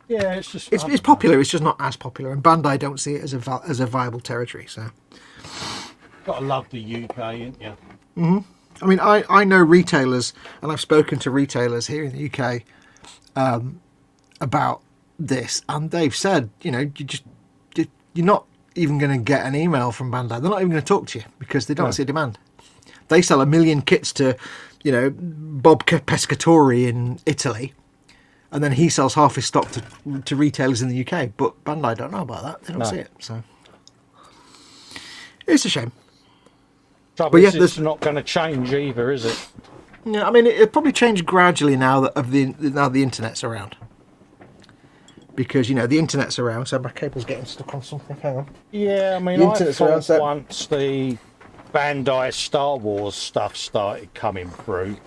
Yeah, it's just it's popular. It's just not as popular, and Bandai don't see it as a viable territory. So, gotta love the UK, ain't you? I mean, I know retailers, and I've spoken to retailers here in the UK about this, and they've said, you know, you're not even going to get an email from Bandai. They're not even going to talk to you because they don't see a demand. They sell 1 million kits to, you know, Bob Pescatori in Italy. And then he sells half his stock to retailers in the UK. But Bandai don't know about that. They don't see it. So it's a shame. But yeah, it's not going to change either, is it? Yeah, I mean, it'll probably change gradually now that now the internet's around. Because, you know, the internet's around, so my cable's getting stuck on something. Hang on. Yeah, I mean, I thought once the Bandai Star Wars stuff started coming through,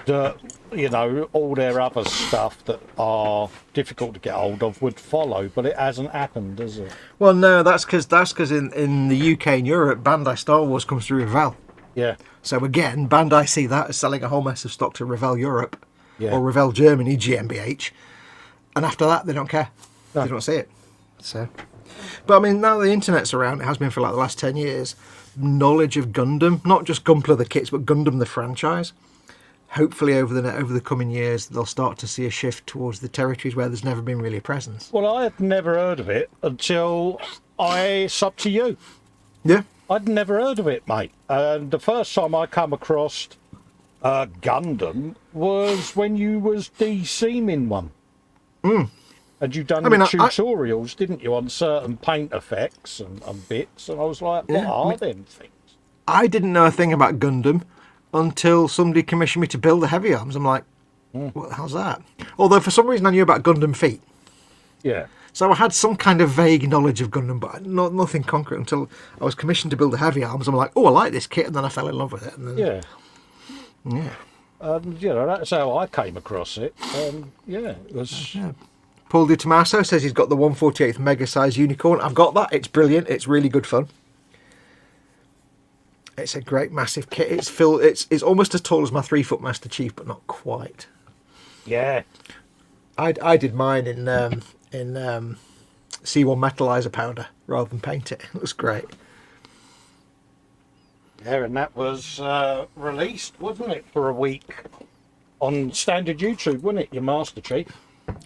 that, you know, all their other stuff that are difficult to get hold of would follow, but it hasn't happened, has it? Well, no, that's because in the UK and Europe, Bandai Star Wars comes through Revell. Yeah. So again, Bandai see that as selling a whole mess of stock to Revell Europe or Revell Germany, GmbH, and after that, they don't care. No. They don't see it. So, but I mean, now the internet's around, it has been for like the last 10 years, knowledge of Gundam, not just Gunpla the kits, but Gundam the franchise. Hopefully over the coming years they'll start to see a shift towards the territories where there's never been really a presence. Well, I had never heard of it until I subbed to you. Yeah. I'd never heard of it, mate. And the first time I come across Gundam was when you was de-seaming one. And you done tutorials, didn't you, on certain paint effects and bits, and I was like, what are them things? I didn't know a thing about Gundam until somebody commissioned me to build the heavy arms. I'm like, what the hell's that? Although for some reason I knew about Gundam feet. Yeah. So I had some kind of vague knowledge of Gundam, but nothing concrete until I was commissioned to build the heavy arms. I'm like, oh, I like this kit, and then I fell in love with it. And then, you know, that's how I came across it. It was. Yeah. Paul Di Tommaso says he's got the 1/48th mega size unicorn. I've got that. It's brilliant. It's really good fun. It's a great massive kit. It's almost as tall as my 3-foot Master Chief, but not quite. Yeah. I did mine in C1 metalizer powder rather than paint it. It was great. Yeah, and that was released, wasn't it, for a week on standard YouTube, wasn't it, your Master Chief?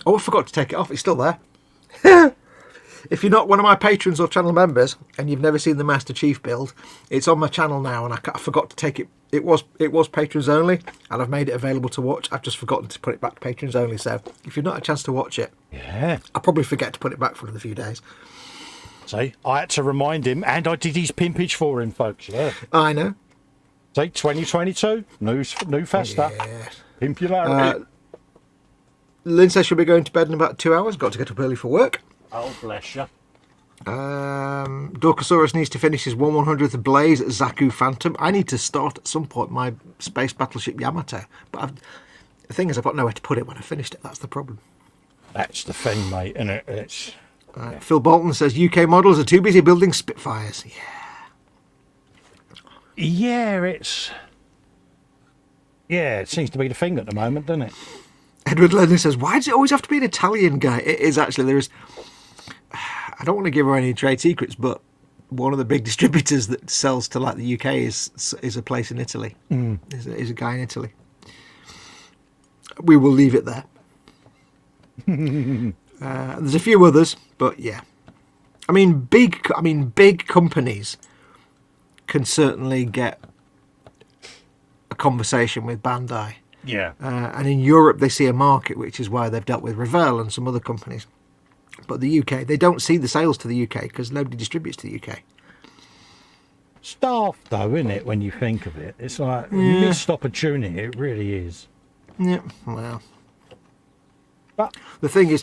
Oh, I forgot to take it off. It's still there. If you're not one of my patrons or channel members and you've never seen the Master Chief build, it's on my channel now, and I forgot to take it. It was patrons only, and I've made it available to watch. I've just forgotten to put it back to patrons only. So if you've not had a chance to watch it, I'll probably forget to put it back for another few days. See, I had to remind him, and I did his pimpage for him, folks. Yeah, I know. See, 2022, new Festa, Pimpularity. Lynn says she'll be going to bed in about 2 hours. Got to get up early for work. Oh, bless you. Dorkosaurus needs to finish his 1/100th Blaze Zaku Phantom. I need to start at some point my space battleship Yamato. But the thing is, I've got nowhere to put it when I finished it. That's the problem. That's the thing, mate, isn't it? It's... Phil Bolton says UK models are too busy building Spitfires. Yeah, it's... Yeah, it seems to be the thing at the moment, doesn't it? Edward Lennon says, why does it always have to be an Italian guy? It is actually, there is... I don't want to give her any trade secrets, but one of the big distributors that sells to like the UK is a place in Italy. Is a guy in Italy. We will leave it there. There's a few others, but yeah. I mean, big companies can certainly get a conversation with Bandai. Yeah. And in Europe, they see a market, which is why they've dealt with Revell and some other companies. But the UK, they don't see the sales to the UK because nobody distributes to the UK. Staff, though, isn't it, when you think of it? It's like a missed opportunity, it really is. Yeah, well. But The thing is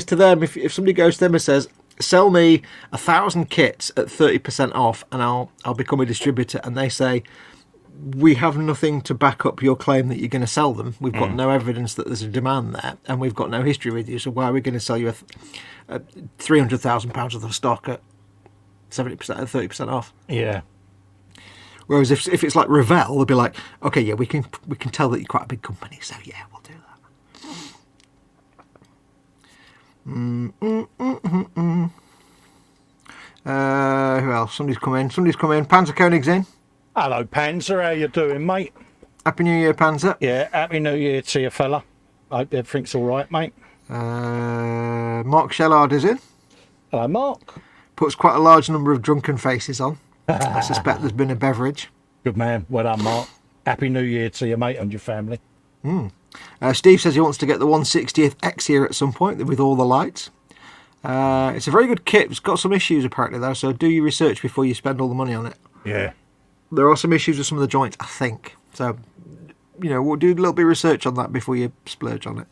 to them, if somebody goes to them and says, sell me 1,000 kits at 30% off and I'll become a distributor, and they say, we have nothing to back up your claim that you're going to sell them. We've got no evidence that there's a demand there, and we've got no history with you. So why are we going to sell you a £300,000 worth of stock at 70%, at 30% off? yeah. Whereas if it's like Revell, they'll be like, okay, yeah, we can tell that you're quite a big company, so yeah, we'll do that. Who else? Somebody's come in. Panzer Koenig's in. Hello, Panzer. How you doing, mate? Happy New Year, Panzer. Yeah, Happy New Year to you, fella. Hope everything's all right, mate. Mark Shellard is in. Hello, Mark. Puts quite a large number of drunken faces on. I suspect there's been a beverage. Good man. Well done, Mark. Happy New Year to you, mate, and your family. Steve says he wants to get the 160th X here at some point with all the lights. It's a very good kit. It's got some issues apparently though, so do your research before you spend all the money on it. Yeah. There are some issues with some of the joints, I think. So, we'll do a little bit of research on that before you splurge on it.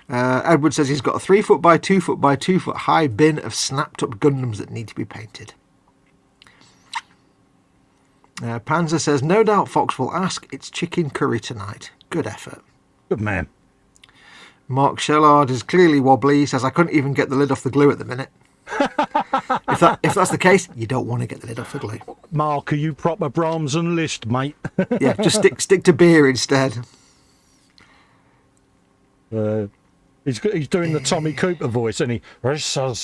Edward says he's got a 3 foot by 2 foot by 2 foot high bin of snapped up Gundams that need to be painted. Panzer says, no doubt Fox will ask, it's chicken curry tonight. Good effort. Good man. Mark Shellard is clearly wobbly. He says, I couldn't even get the lid off the glue at the minute. If that's the case, you don't want to get the lid off the glue. Mark, are you proper Brahms and Liszt, mate? Yeah, just stick to beer instead. He's doing the Tommy Cooper voice, isn't he? I said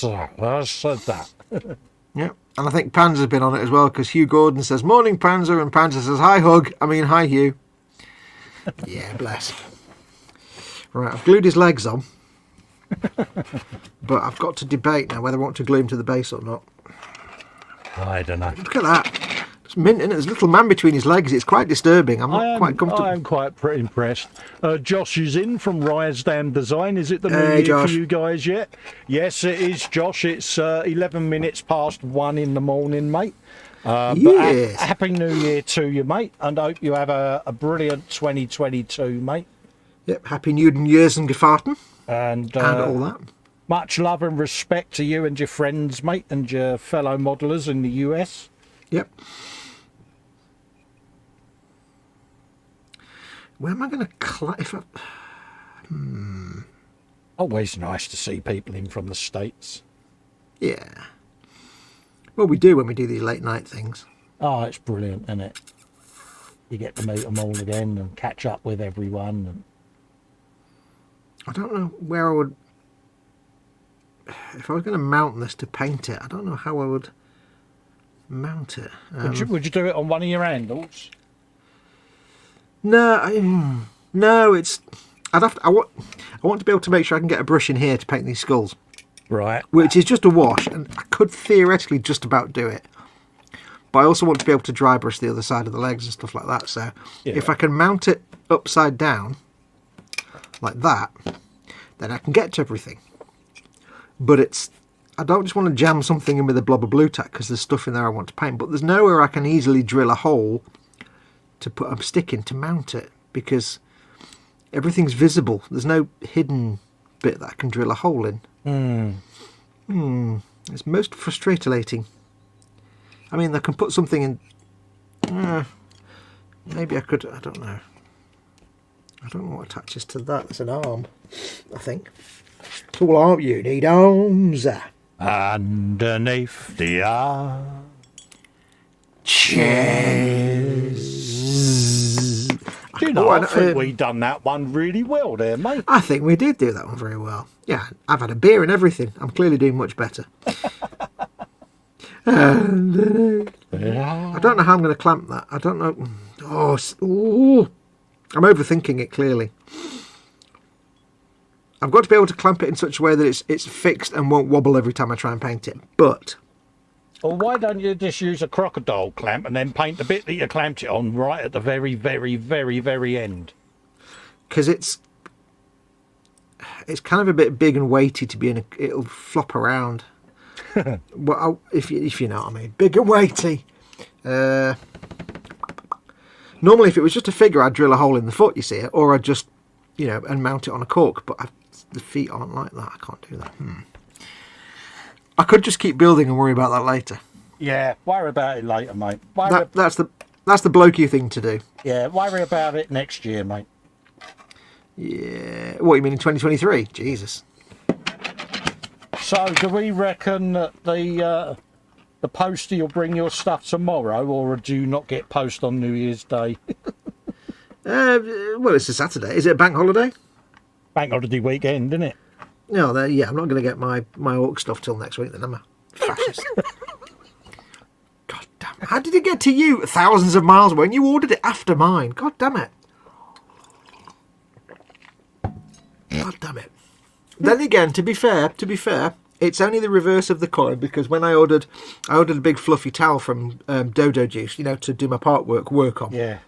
that. Yeah, and I think Panzer's been on it as well, because Hugh Gordon says, morning Panzer, and Panzer says, hi Hugh. Yeah, bless. Right, I've glued his legs on. But I've got to debate now whether I want to glue him to the base or not. I don't know. Look at that. It's mint, isn't it? There's a little man between his legs. It's quite disturbing. I'm not quite comfortable. I am quite pretty impressed. Josh is in from Ryesdam Design. Is it the new year Josh. for you guys yet? Yes, it is, Josh. It's 11 minutes past 1 in the morning, mate. Yes. But Happy New Year to you, mate. And I hope you have a brilliant 2022, mate. Yep, Happy New Year's and Gefahrten. And all that. Much love and respect to you and your friends, mate, and your fellow modelers in the US. Yep. Where am I going to Always nice to see people in from the States. Yeah. Well, we do when we do these late night things. Oh, it's brilliant, isn't it? You get to meet them all again and catch up with everyone. And I don't know where I would... If I was going to mount this to paint it, I don't know how I would mount it. Would you do it on one of your handles? No, it's... I want to be able to make sure I can get a brush in here to paint these skulls. Right. Which is just a wash, and I could theoretically just about do it. But I also want to be able to dry brush the other side of the legs and stuff like that. So if I can mount it upside down, like that, then I can get to everything. But I don't just want to jam something in with a blob of blue tack because there's stuff in there I want to paint. But there's nowhere I can easily drill a hole to put a stick in to mount it because everything's visible. There's no hidden bit that I can drill a hole in. It's most frustrating. I mean, I can put something in. Maybe I could. I don't know. I don't know what attaches to that. It's an arm, I think. It's all arm. You need arms. Underneath the arm. Cheers. Do you know, I think we done that one really well there, mate. I think we did do that one very well. Yeah, I've had a beer and everything. I'm clearly doing much better. I don't know how I'm going to clamp that. I don't know. Ooh. I'm overthinking it, clearly. I've got to be able to clamp it in such a way that it's fixed and won't wobble every time I try and paint it. But... Well, why don't you just use a crocodile clamp and then paint the bit that you clamped it on right at the very, very, very, very end? Because it's kind of a bit big and weighty to be in. It'll flop around. Well, if you know what I mean, big and weighty. Normally, if it was just a figure, I'd drill a hole in the foot. You see it, or I'd just, and mount it on a cork. But the feet aren't like that. I can't do that. I could just keep building and worry about that later. Yeah, worry about it later, mate. That's the blokey thing to do. Yeah, worry about it next year, mate. Yeah. What, you mean in 2023? Jesus. So, do we reckon that the poster will bring your stuff tomorrow, or do you not get post on New Year's Day? Well, it's a Saturday. Is it a bank holiday? Bank holiday weekend, isn't it? No, I'm not going to get my orc stuff till next week then, am I? Fascist. God damn it. How did it get to you thousands of miles away and you ordered it after mine? God damn it. God damn it. Then again, to be fair, it's only the reverse of the coin, because when I ordered a big fluffy towel from Dodo Juice, to do my part work on. Yeah.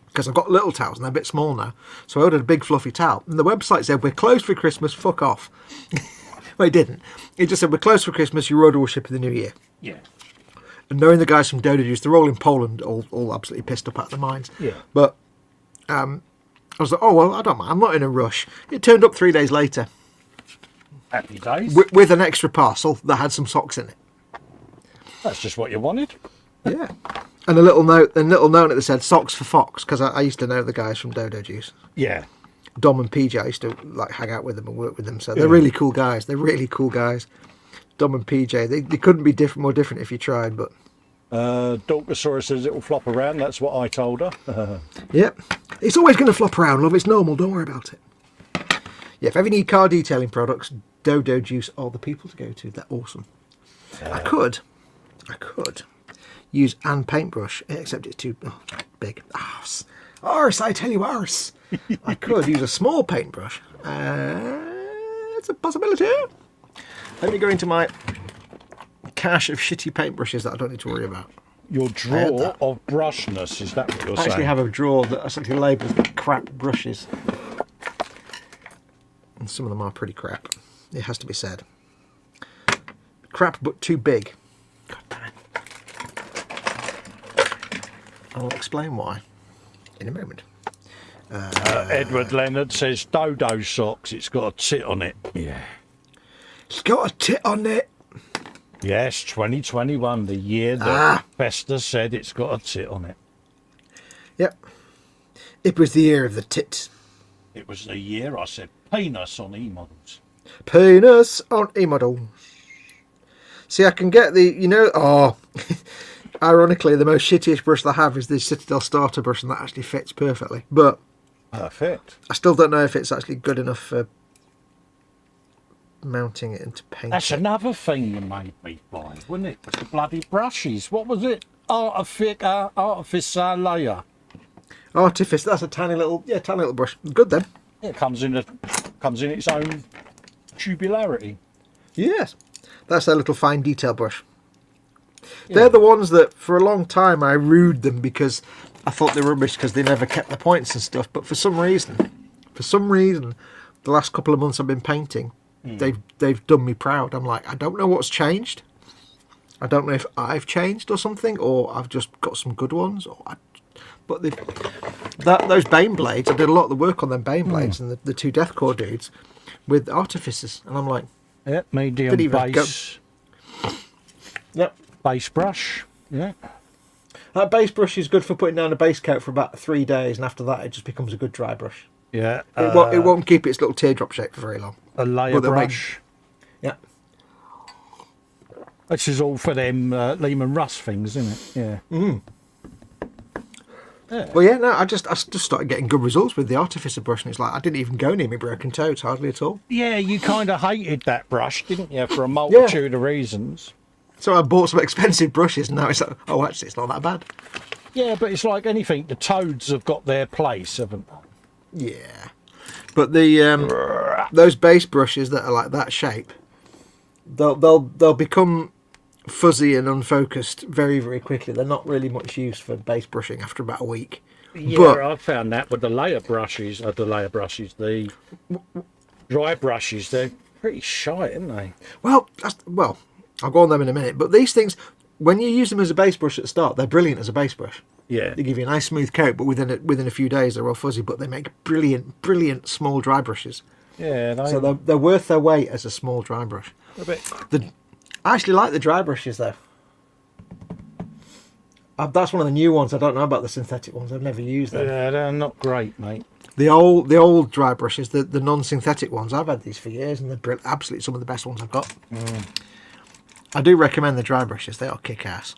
Because I've got little towels and they're a bit small now. So I ordered a big fluffy towel. And the website said, we're closed for Christmas, fuck off. Well, it didn't. It just said, we're closed for Christmas, your order will ship in the new year. Yeah. And knowing the guys from Dodo Juice, they're all in Poland, all absolutely pissed up out of their minds. Yeah. But I was like, oh, well, I don't mind. I'm not in a rush. It turned up 3 days later. Happy days. With an extra parcel that had some socks in it. That's just what you wanted. Yeah. And a little note that said socks for Fox, because I used to know the guys from Dodo Juice. Yeah. Dom and PJ, I used to hang out with them and work with them, so they're really cool guys. They're really cool guys. Dom and PJ, they couldn't be more different if you tried, but... Dorkosaurus says it will flop around, that's what I told her. Yep. It's always going to flop around, love, it's normal, don't worry about it. Yeah, if ever you need car detailing products, Dodo Juice are the people to go to. They're awesome. I could use an paintbrush, except it's too big. Arse, I tell you, arse. I could use a small paintbrush. It's a possibility. Let me go into my cache of shitty paintbrushes that I don't need to worry about. Your drawer of brushness, is that what you're saying? I actually have a drawer that I simply labels crap brushes. And some of them are pretty crap. It has to be said. Crap, but too big. God damn it. I'll explain why in a moment. Edward Leonard says Dodo socks. It's got a tit on it. Yeah. It's got a tit on it. Yes, 2021, the year that Festa said it's got a tit on it. Yep. It was the year of the tit. It was the year I said penis on e-models. Penis on e-models. See, I can get the, ironically, the most shittiest brush I have is the Citadel starter brush, and that actually fits perfectly. But perfect. I still don't know if it's actually good enough for mounting it into paint. That's another thing you made me buy, wasn't it? The bloody brushes. What was it? Artificer layer. Artifice. That's a tiny little brush. Good then. It comes in its own tubularity. Yes, that's a little fine detail brush. Yeah. They're the ones that, for a long time, I rued them because I thought they were rubbish because they never kept the points and stuff. But for some reason, the last couple of months I've been painting, they've done me proud. I'm like, I don't know what's changed. I don't know if I've changed or something, or I've just got some good ones. But those Bane blades, I did a lot of the work on them Bane blades and the two Deathcore dudes. with artificers, and I'm like, Yeah, medium Didn't even base. yep. Base brush. Yeah. That base brush is good for putting down a base coat for about 3 days, and after that it just becomes a good dry brush. Yeah. It won't keep its little teardrop shape for very long. A layer brush. Yeah. This is all for them Lehman Russ things, isn't it? Yeah. Mm. Yeah. Well, yeah, no, I just started getting good results with the artificer brush, and it's like I didn't even go near my broken toes hardly at all. Yeah, you kind of hated that brush, didn't you, for a multitude of reasons? So I bought some expensive brushes, and now it's like, oh, actually, it's not that bad. Yeah, but it's like anything. The toads have got their place, haven't they? Yeah, but the those base brushes that are like that shape, they'll become fuzzy and unfocused very, very quickly. They're not really much use for base brushing after about a week. Yeah, but I've found that with the dry brushes, they're pretty shite, aren't they? well, I'll go on them in a minute. But these things, when you use them as a base brush at the start, they're brilliant as a base brush. Yeah. They give you a nice smooth coat, but within a few days they're all fuzzy. But they make brilliant small dry brushes. Yeah, So they're worth their weight as a small dry brush. a bit. I actually like the dry brushes though. That's one of the new ones. I don't know about the synthetic ones. I've never used them. Yeah, they're not great, mate. The old dry brushes, the non-synthetic ones, I've had these for years, and they're absolutely some of the best ones I've got. I do recommend the dry brushes. They are kick-ass.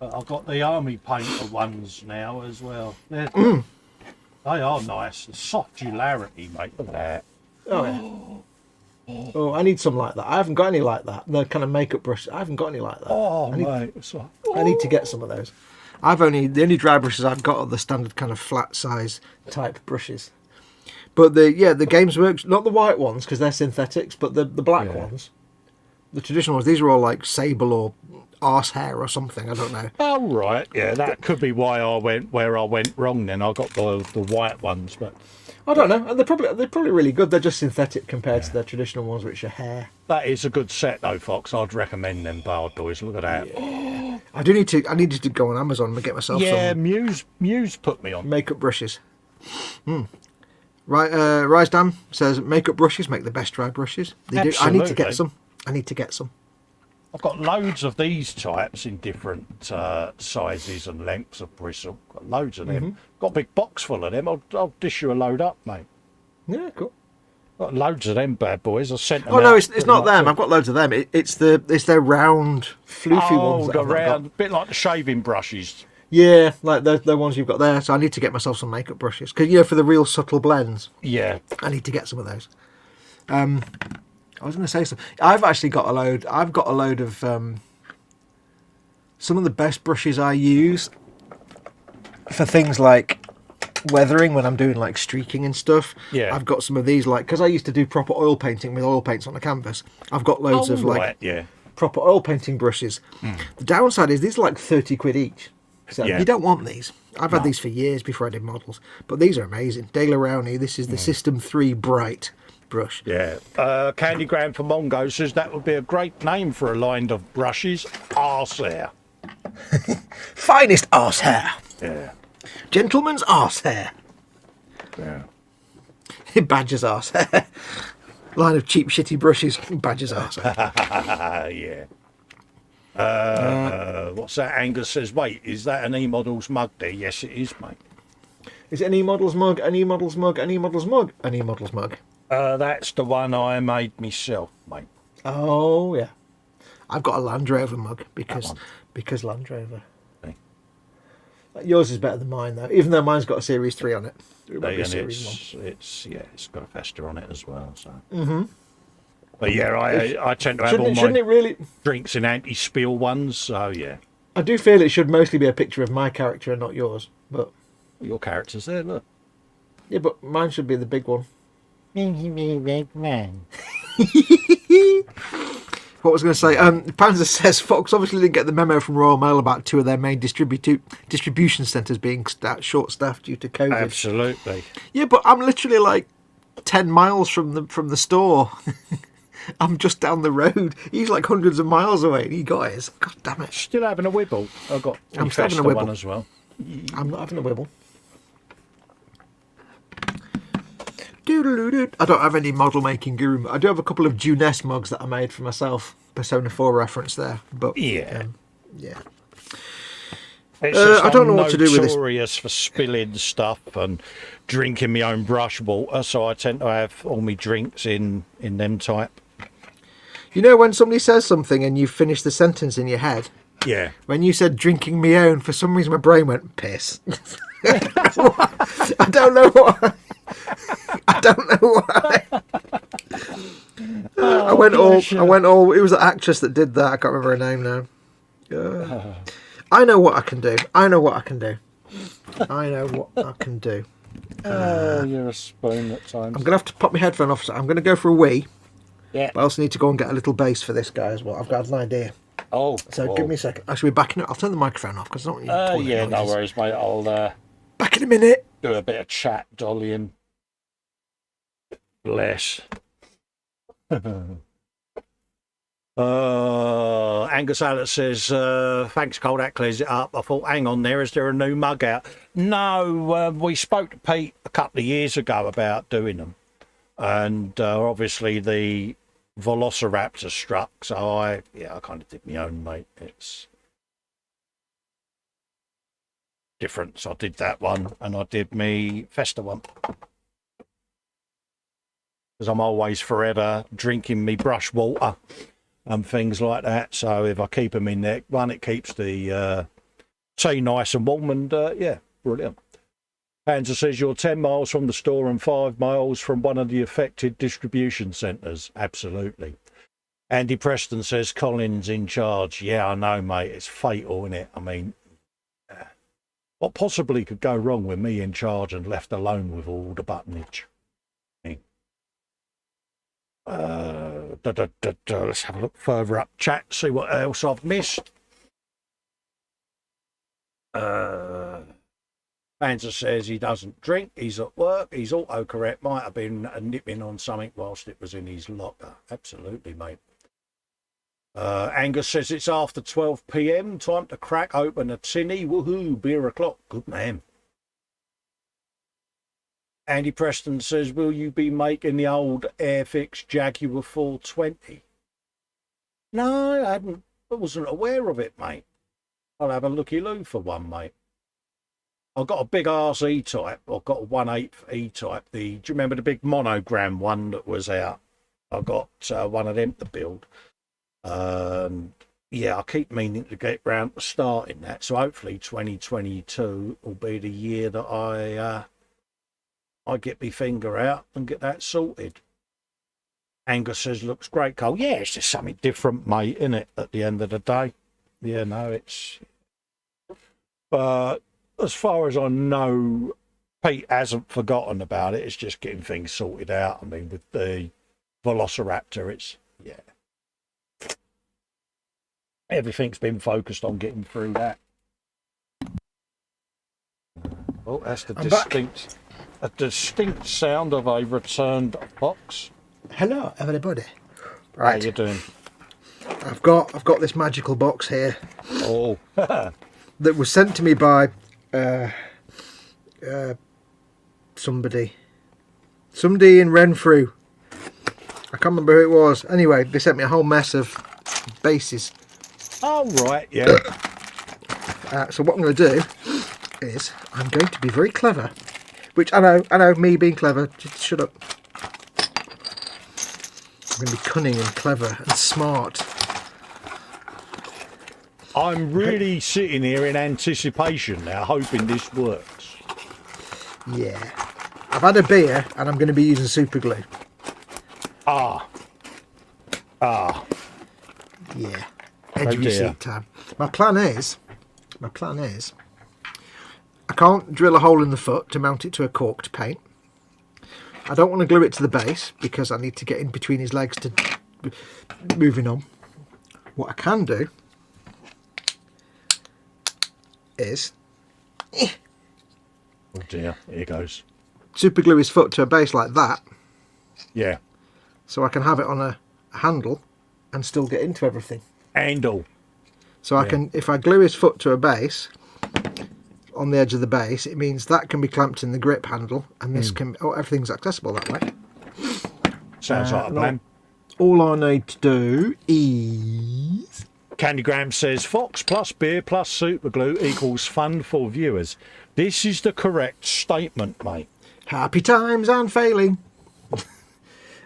I've got the army painter ones now as well. They are nice. The soft dularity, mate. Look at that. Oh yeah. Oh, I need some like that. I haven't got any like that. The kind of makeup brush. I haven't got any like that. Oh, mate. It's like, I need to get some of those. The only dry brushes I've got are the standard kind of flat size type brushes. But the Games Works, not the white ones because they're synthetics, but the black ones, the traditional ones. These are all like sable or arse hair or something. I don't know. oh, right. Yeah, that could be why I went where I went wrong. Then I got the white ones, but I don't know. And they're probably really good. They're just synthetic compared to the traditional ones, which are hair. that is a good set though, Fox. I'd recommend them bad boys. Look at that. Yeah. I needed to go on Amazon and get myself some Muse put me on makeup brushes. Right, Rise Dam says makeup brushes make the best dry brushes. They do. I need to get some. I've got loads of these types in different sizes and lengths of bristle. Got loads of them. Got a big box full of them. I'll dish you a load up, mate. Yeah, cool. Got loads of them bad boys. I sent them. Oh no, it's not them. I've got loads of them. It's their round, floofy ones. The round, bit like the shaving brushes. Yeah, like the ones you've got there. So I need to get myself some makeup brushes because for the real subtle blends. Yeah, I need to get some of those. I was going to say something. I've actually got a load. I've got a load of some of the best brushes I use for things like weathering when I'm doing like streaking and stuff. Yeah. I've got some of these because I used to do proper oil painting with oil paints on the canvas. I've got loads of proper oil painting brushes. The downside is these are like 30 quid each. So you don't want these. I've had these for years before I did models, but these are amazing. De La Rowney, this is the System 3 Bright brush. Yeah. Candygram for Mongo says that would be a great name for a line of brushes. Arse hair. Finest arse hair. Yeah. Gentleman's arse hair. Yeah. Badger's arse hair. Line of cheap shitty brushes. Badger's arse hair. Yeah. What's that? Angus says, wait, is that an E-Models mug there? Yes, it is, mate. Is it an E-Models mug, an E-Models mug, an E-Models mug, an E-Models mug? That's the one I made myself, mate. Oh, yeah. I've got a Land Rover mug because Land Rover. Okay. Yours is better than mine, though, even though mine's got a Series 3 on it. It might be a And Series 1. it's got a Festa on it as well, so... Mm-hmm. But yeah, I tend to have all shouldn't my it really... drinks in anti-spill ones, so yeah. I do feel it should mostly be a picture of my character and not yours, but... Your character's there, look. Yeah, but mine should be the big one. Big man. What was I going to say? Panzer says Fox obviously didn't get the memo from Royal Mail about two of their main distribution centres being short-staffed due to COVID. Absolutely. Yeah, but I'm literally like 10 miles from the store. I'm just down the road. He's like hundreds of miles away, and he got his. God damn it! Still having a wibble. I'm still having a wibble one as well. I'm not having a wibble. Do I don't have any model making guru. I do have a couple of Juness mugs that I made for myself. Persona 4 reference there, but yeah. Yeah. It's just I don't know what to do with this. Notorious for spilling stuff and drinking my own brush water, so I tend to have all my drinks in them type. You know when somebody says something and you finish the sentence in your head? Yeah. When you said drinking me own, for some reason my brain went piss. I don't know why. I don't know why. I went all. It was the actress that did that. I can't remember her name now. I know what I can do. I know what I can do. You're a spoon at times. I'm gonna have to pop my headphone off. So I'm gonna go for a wee. Yeah. But I also need to go and get a little bass for this guy as well. I've got an idea. Oh. So give me a second. I should be back in it. I'll turn the microphone off because I don't want you. Yeah, no worries, mate. I'll back in a minute. do a bit of chat, Dolly, and bless. Angus Allett says, thanks, Cole, that clears it up. I thought, hang on there, is there a new mug out? No, we spoke to Pete a couple of years ago about doing them. And obviously the Velociraptor struck, so I kind of did my own, mate. It's different. So I did that one, and I did me Festa one. Because I'm always forever drinking me brush water and things like that. So if I keep them in there, one, it keeps the tea nice and warm, and yeah, brilliant. Panzer says you're 10 miles from the store and 5 miles from one of the affected distribution centres. Absolutely. Andy Preston says Colin's in charge. Yeah, I know, mate. It's fatal, isn't it? I mean, what possibly could go wrong with me in charge and left alone with all the buttonage? Let's have a look further up chat, see what else I've missed. Panzer says he doesn't drink, he's at work, he's autocorrect, might have been nipping on something whilst it was in his locker. Absolutely, mate. Angus says it's after 12 p.m, time to crack open a tinny, woohoo, beer o'clock. Good man. Andy Preston says, will you be making the old Airfix Jaguar 420? No, I wasn't aware of it, mate. I'll have a looky-loo for one, mate. I've got a big arse E-type. I've got a 1/8 E-type. Do you remember the big monogram one that was out? I've got one of them to build. Yeah, I keep meaning to get round to starting that. So hopefully 2022 will be the year that I get my finger out and get that sorted. Angus says, looks great, Cole. Yeah, it's just something different, mate, isn't it, at the end of the day? Yeah, no, it's... But as far as I know, Pete hasn't forgotten about it. It's just getting things sorted out. I mean, with the Velociraptor, it's... Yeah. Everything's been focused on getting through that. Oh, that's the distinct sound of a returned box. Hello, everybody. Right. How you doing? I've got this magical box here. Oh. That was sent to me by somebody in Renfrew. I can't remember who it was. Anyway, they sent me a whole mess of bases. Oh, right, yeah. So what I'm going to do is I'm going to be very clever. Which I know, me being clever. Just shut up. I'm going to be cunning and clever and smart. I'm really sitting here in anticipation now, hoping this works. Yeah. I've had a beer and I'm going to be using super glue. Ah. Yeah. Edge of your seat time. My plan is, I can't drill a hole in the foot to mount it to a corked paint. I don't want to glue it to the base because I need to get in between his legs to moving on. What I can do is Oh dear, here goes. Super glue his foot to a base like that. Yeah. So I can have it on a handle and still get into everything. Handle. So I can, if I glue his foot to a base, on the edge of the base, it means that can be clamped in the grip handle, and this can. Oh, everything's accessible that way. Sounds like a plan. All I need to do is. Candygram says Fox plus beer plus super glue equals fun for viewers. This is the correct statement, mate. Happy times and failing.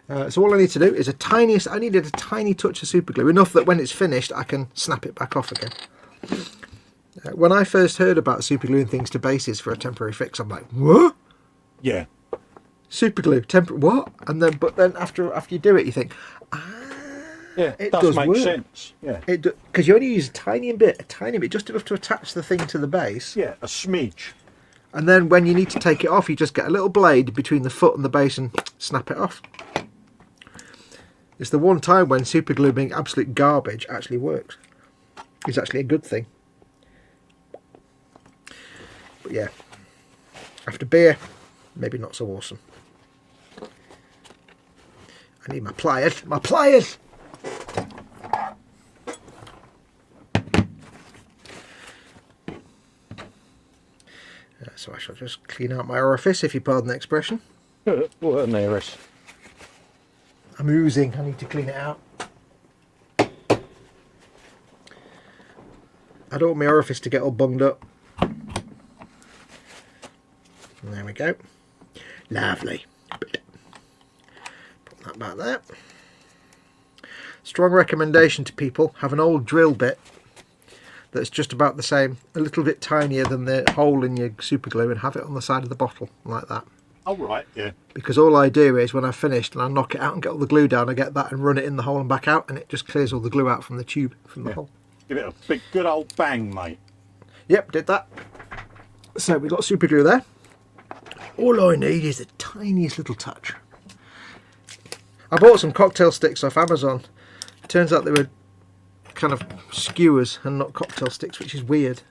So all I need to do is I needed a tiny touch of super glue, enough that when it's finished I can snap it back off again. When I first heard about super gluing things to bases for a temporary fix, I'm like, what? Yeah. Super glue, what? And then, but then after you do it, you think, yeah, it does make sense. Yeah. Because you only use a tiny bit, just enough to attach the thing to the base. Yeah, a smidge. And then when you need to take it off, you just get a little blade between the foot and the base and snap it off. It's the one time when super glue being absolute garbage actually works. It's actually a good thing. But yeah, after beer, maybe not so awesome. I need my pliers. My pliers! So I shall just clean out my orifice, if you pardon the expression. What an heiress. I'm oozing. I need to clean it out. I don't want my orifice to get all bunged up. And there we go. Lovely. Put that back there. Strong recommendation to people: have an old drill bit that's just about the same, a little bit tinier than the hole in your super glue, and have it on the side of the bottle like that. Oh, right, yeah. Because all I do is when I've finished and I knock it out and get all the glue down, I get that and run it in the hole and back out, and it just clears all the glue out from the tube, from the hole. Give it a big good old bang, mate. Yep, did that. So we've got super glue there. All I need is the tiniest little touch. I bought some cocktail sticks off Amazon. Turns out they were kind of skewers and not cocktail sticks, which is weird.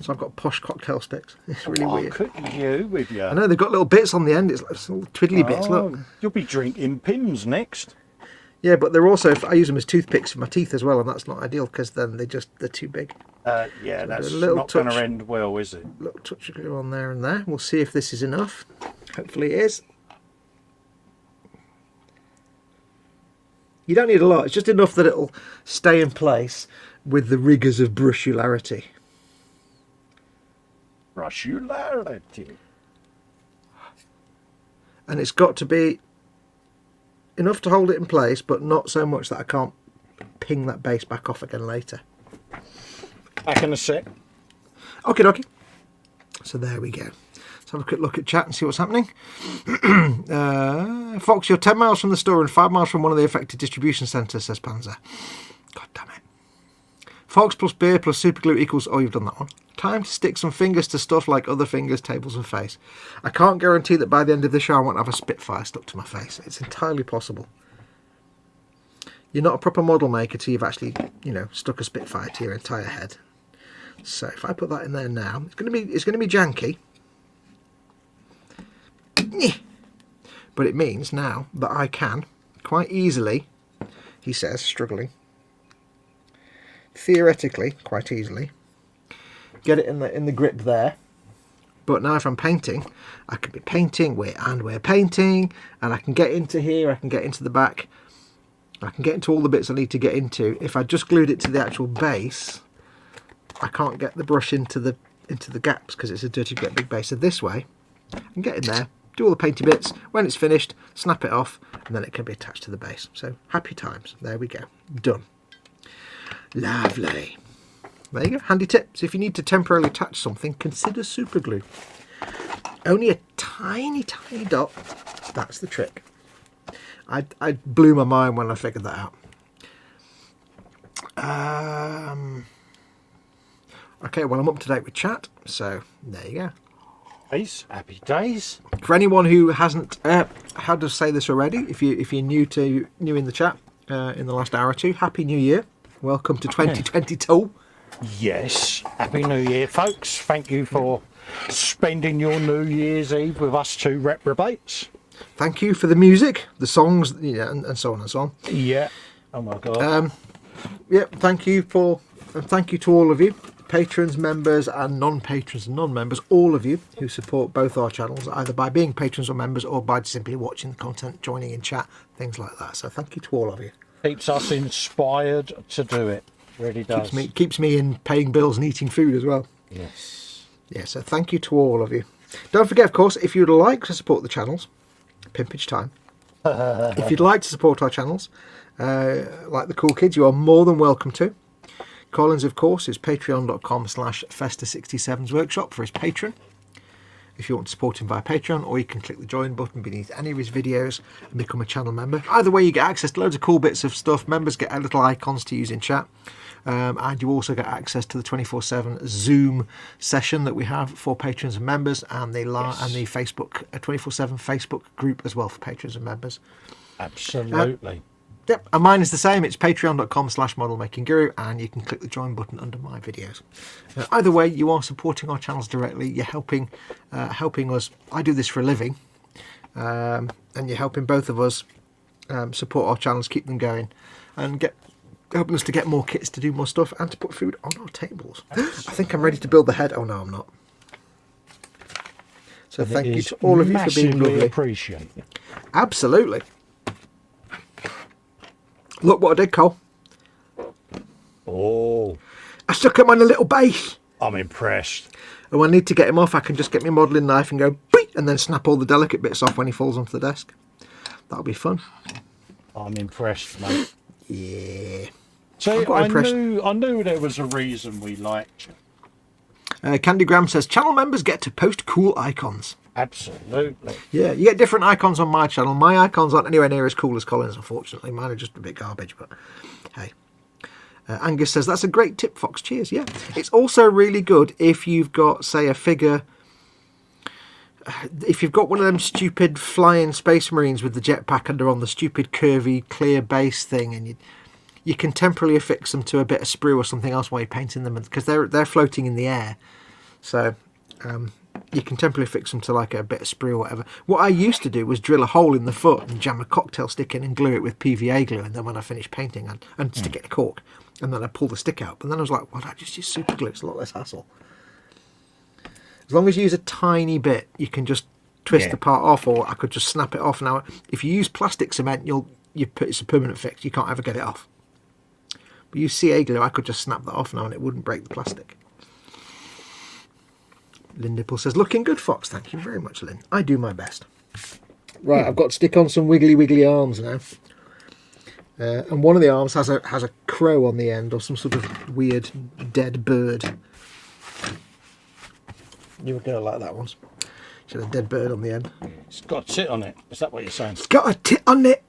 So I've got posh cocktail sticks. It's really weird. Could you with you? I know, they've got little bits on the end. It's like little twiddly bits, look. You'll be drinking pins next. Yeah, but they're also, I use them as toothpicks for my teeth as well, and that's not ideal because then they're too big. Yeah, So that's little not going touch. to end well, is it? Little touch of glue on there and there. We'll see if this is enough. Hopefully it is. You don't need a lot. It's just enough that it'll stay in place with the rigours of brushularity. Brushularity. And it's got to be enough to hold it in place, but not so much that I can't ping that base back off again later. Back in a sec. Okie dokie. So there we go. Let's have a quick look at chat and see what's happening. Fox, you're 10 miles from the store and 5 miles from one of the affected distribution centres, says Panzer. God damn it. Fox plus beer plus super glue equals... Oh, you've done that one. Time to stick some fingers to stuff like other fingers, tables and face. I can't guarantee that by the end of the show I won't have a Spitfire stuck to my face. It's entirely possible. You're not a proper model maker till you've actually, stuck a Spitfire to your entire head. So if I put that in there now, it's going to be janky. But it means now that I can quite easily, he says, struggling, theoretically quite easily, get it in the grip there. But now if I'm painting, I can be painting, we're painting, and I can get into here, I can get into the back, I can get into all the bits I need to get into. If I just glued it to the actual base, I can't get the brush into the gaps because it's a dirty great big base. So this way, I can get in there, do all the painty bits. When it's finished, snap it off, and then it can be attached to the base. So happy times. There we go. Done. Lovely. There you go. Handy tips. If you need to temporarily attach something, consider super glue. Only a tiny, tiny dot. That's the trick. I blew my mind when I figured that out. Okay, well, I'm up to date with chat, so there you go. Happy days. For anyone who hasn't had to say this already, if you're new in the chat in the last hour or two, Happy New Year. Welcome to 2022. Yes, Happy New Year, folks. Thank you for spending your New Year's Eve with us two reprobates. Thank you for the music, the songs, and so on and so on. Yeah. Oh my God. Thank you to all of you. patrons, members, and non-patrons and non-members, all of you who support both our channels, either by being patrons or members or by simply watching the content, joining in chat, things like that. So thank you to all of you. Keeps us inspired to do it. Really does. Keeps me in paying bills and eating food as well. Yes. Yeah, so thank you to all of you. Don't forget, of course, if you'd like to support the channels, pimpage time. If you'd like to support our channels, like the cool kids, you are more than welcome to. Colin's, of course, is patreon.com/Festa67's workshop for his patron. If you want to support him via Patreon, or you can click the join button beneath any of his videos and become a channel member. Either way, you get access to loads of cool bits of stuff. Members get little icons to use in chat. And you also get access to the 24/7 Zoom session that we have for patrons and members, and the and the Facebook 24/7 Facebook group as well for patrons and members. Absolutely. Yep, and mine is the same. It's patreon.com/modelmakingguru, and you can click the join button under my videos. Either way, you are supporting our channels directly. You're helping us. I do this for a living, and you're helping both of us support our channels, keep them going, and helping us to get more kits, to do more stuff, and to put food on our tables. I think I'm ready to build the head. Oh no, I'm not. So thank you to all of you for being lovely. Appreciate it. Absolutely. Look what I did, Cole. Oh. I stuck him on a little base. I'm impressed. And when I need to get him off, I can just get my modelling knife and go, beep, and then snap all the delicate bits off when he falls onto the desk. That'll be fun. I'm impressed, mate. Yeah. So I knew there was a reason we liked you. Candygram says, channel members get to post cool icons. Absolutely. Yeah, you get different icons on my channel. My icons aren't anywhere near as cool as Colin's, unfortunately. Mine are just a bit garbage, but hey. Angus says, that's a great tip, Fox. Cheers. Yeah. It's also really good if you've got, say, a figure. If you've got one of them stupid flying Space Marines with the jetpack and they're on the stupid curvy clear base thing, and you can temporarily affix them to a bit of sprue or something else while you're painting them, because they're floating in the air. So you can temporarily fix them to like a bit of sprue or whatever. What I used to do was drill a hole in the foot and jam a cocktail stick in and glue it with PVA glue, and then when I finish painting and stick it in a cork, and then I pull the stick out. But then I was like, well, I just use super glue. It's a lot less hassle. As long as you use a tiny bit, you can just twist the part off, or I could just snap it off. Now, if you use plastic cement, it's a permanent fix. You can't ever get it off. But you CA glue, I could just snap that off now and it wouldn't break the plastic. Lynn Nipple says, looking good, Fox. Thank you very much, Lynn. I do my best. Right, I've got to stick on some wiggly arms now. And one of the arms has a crow on the end, or some sort of weird dead bird. You would go like that one. She had a dead bird on the end. It's got a tit on it. Is that what you're saying? It's got a tit on it.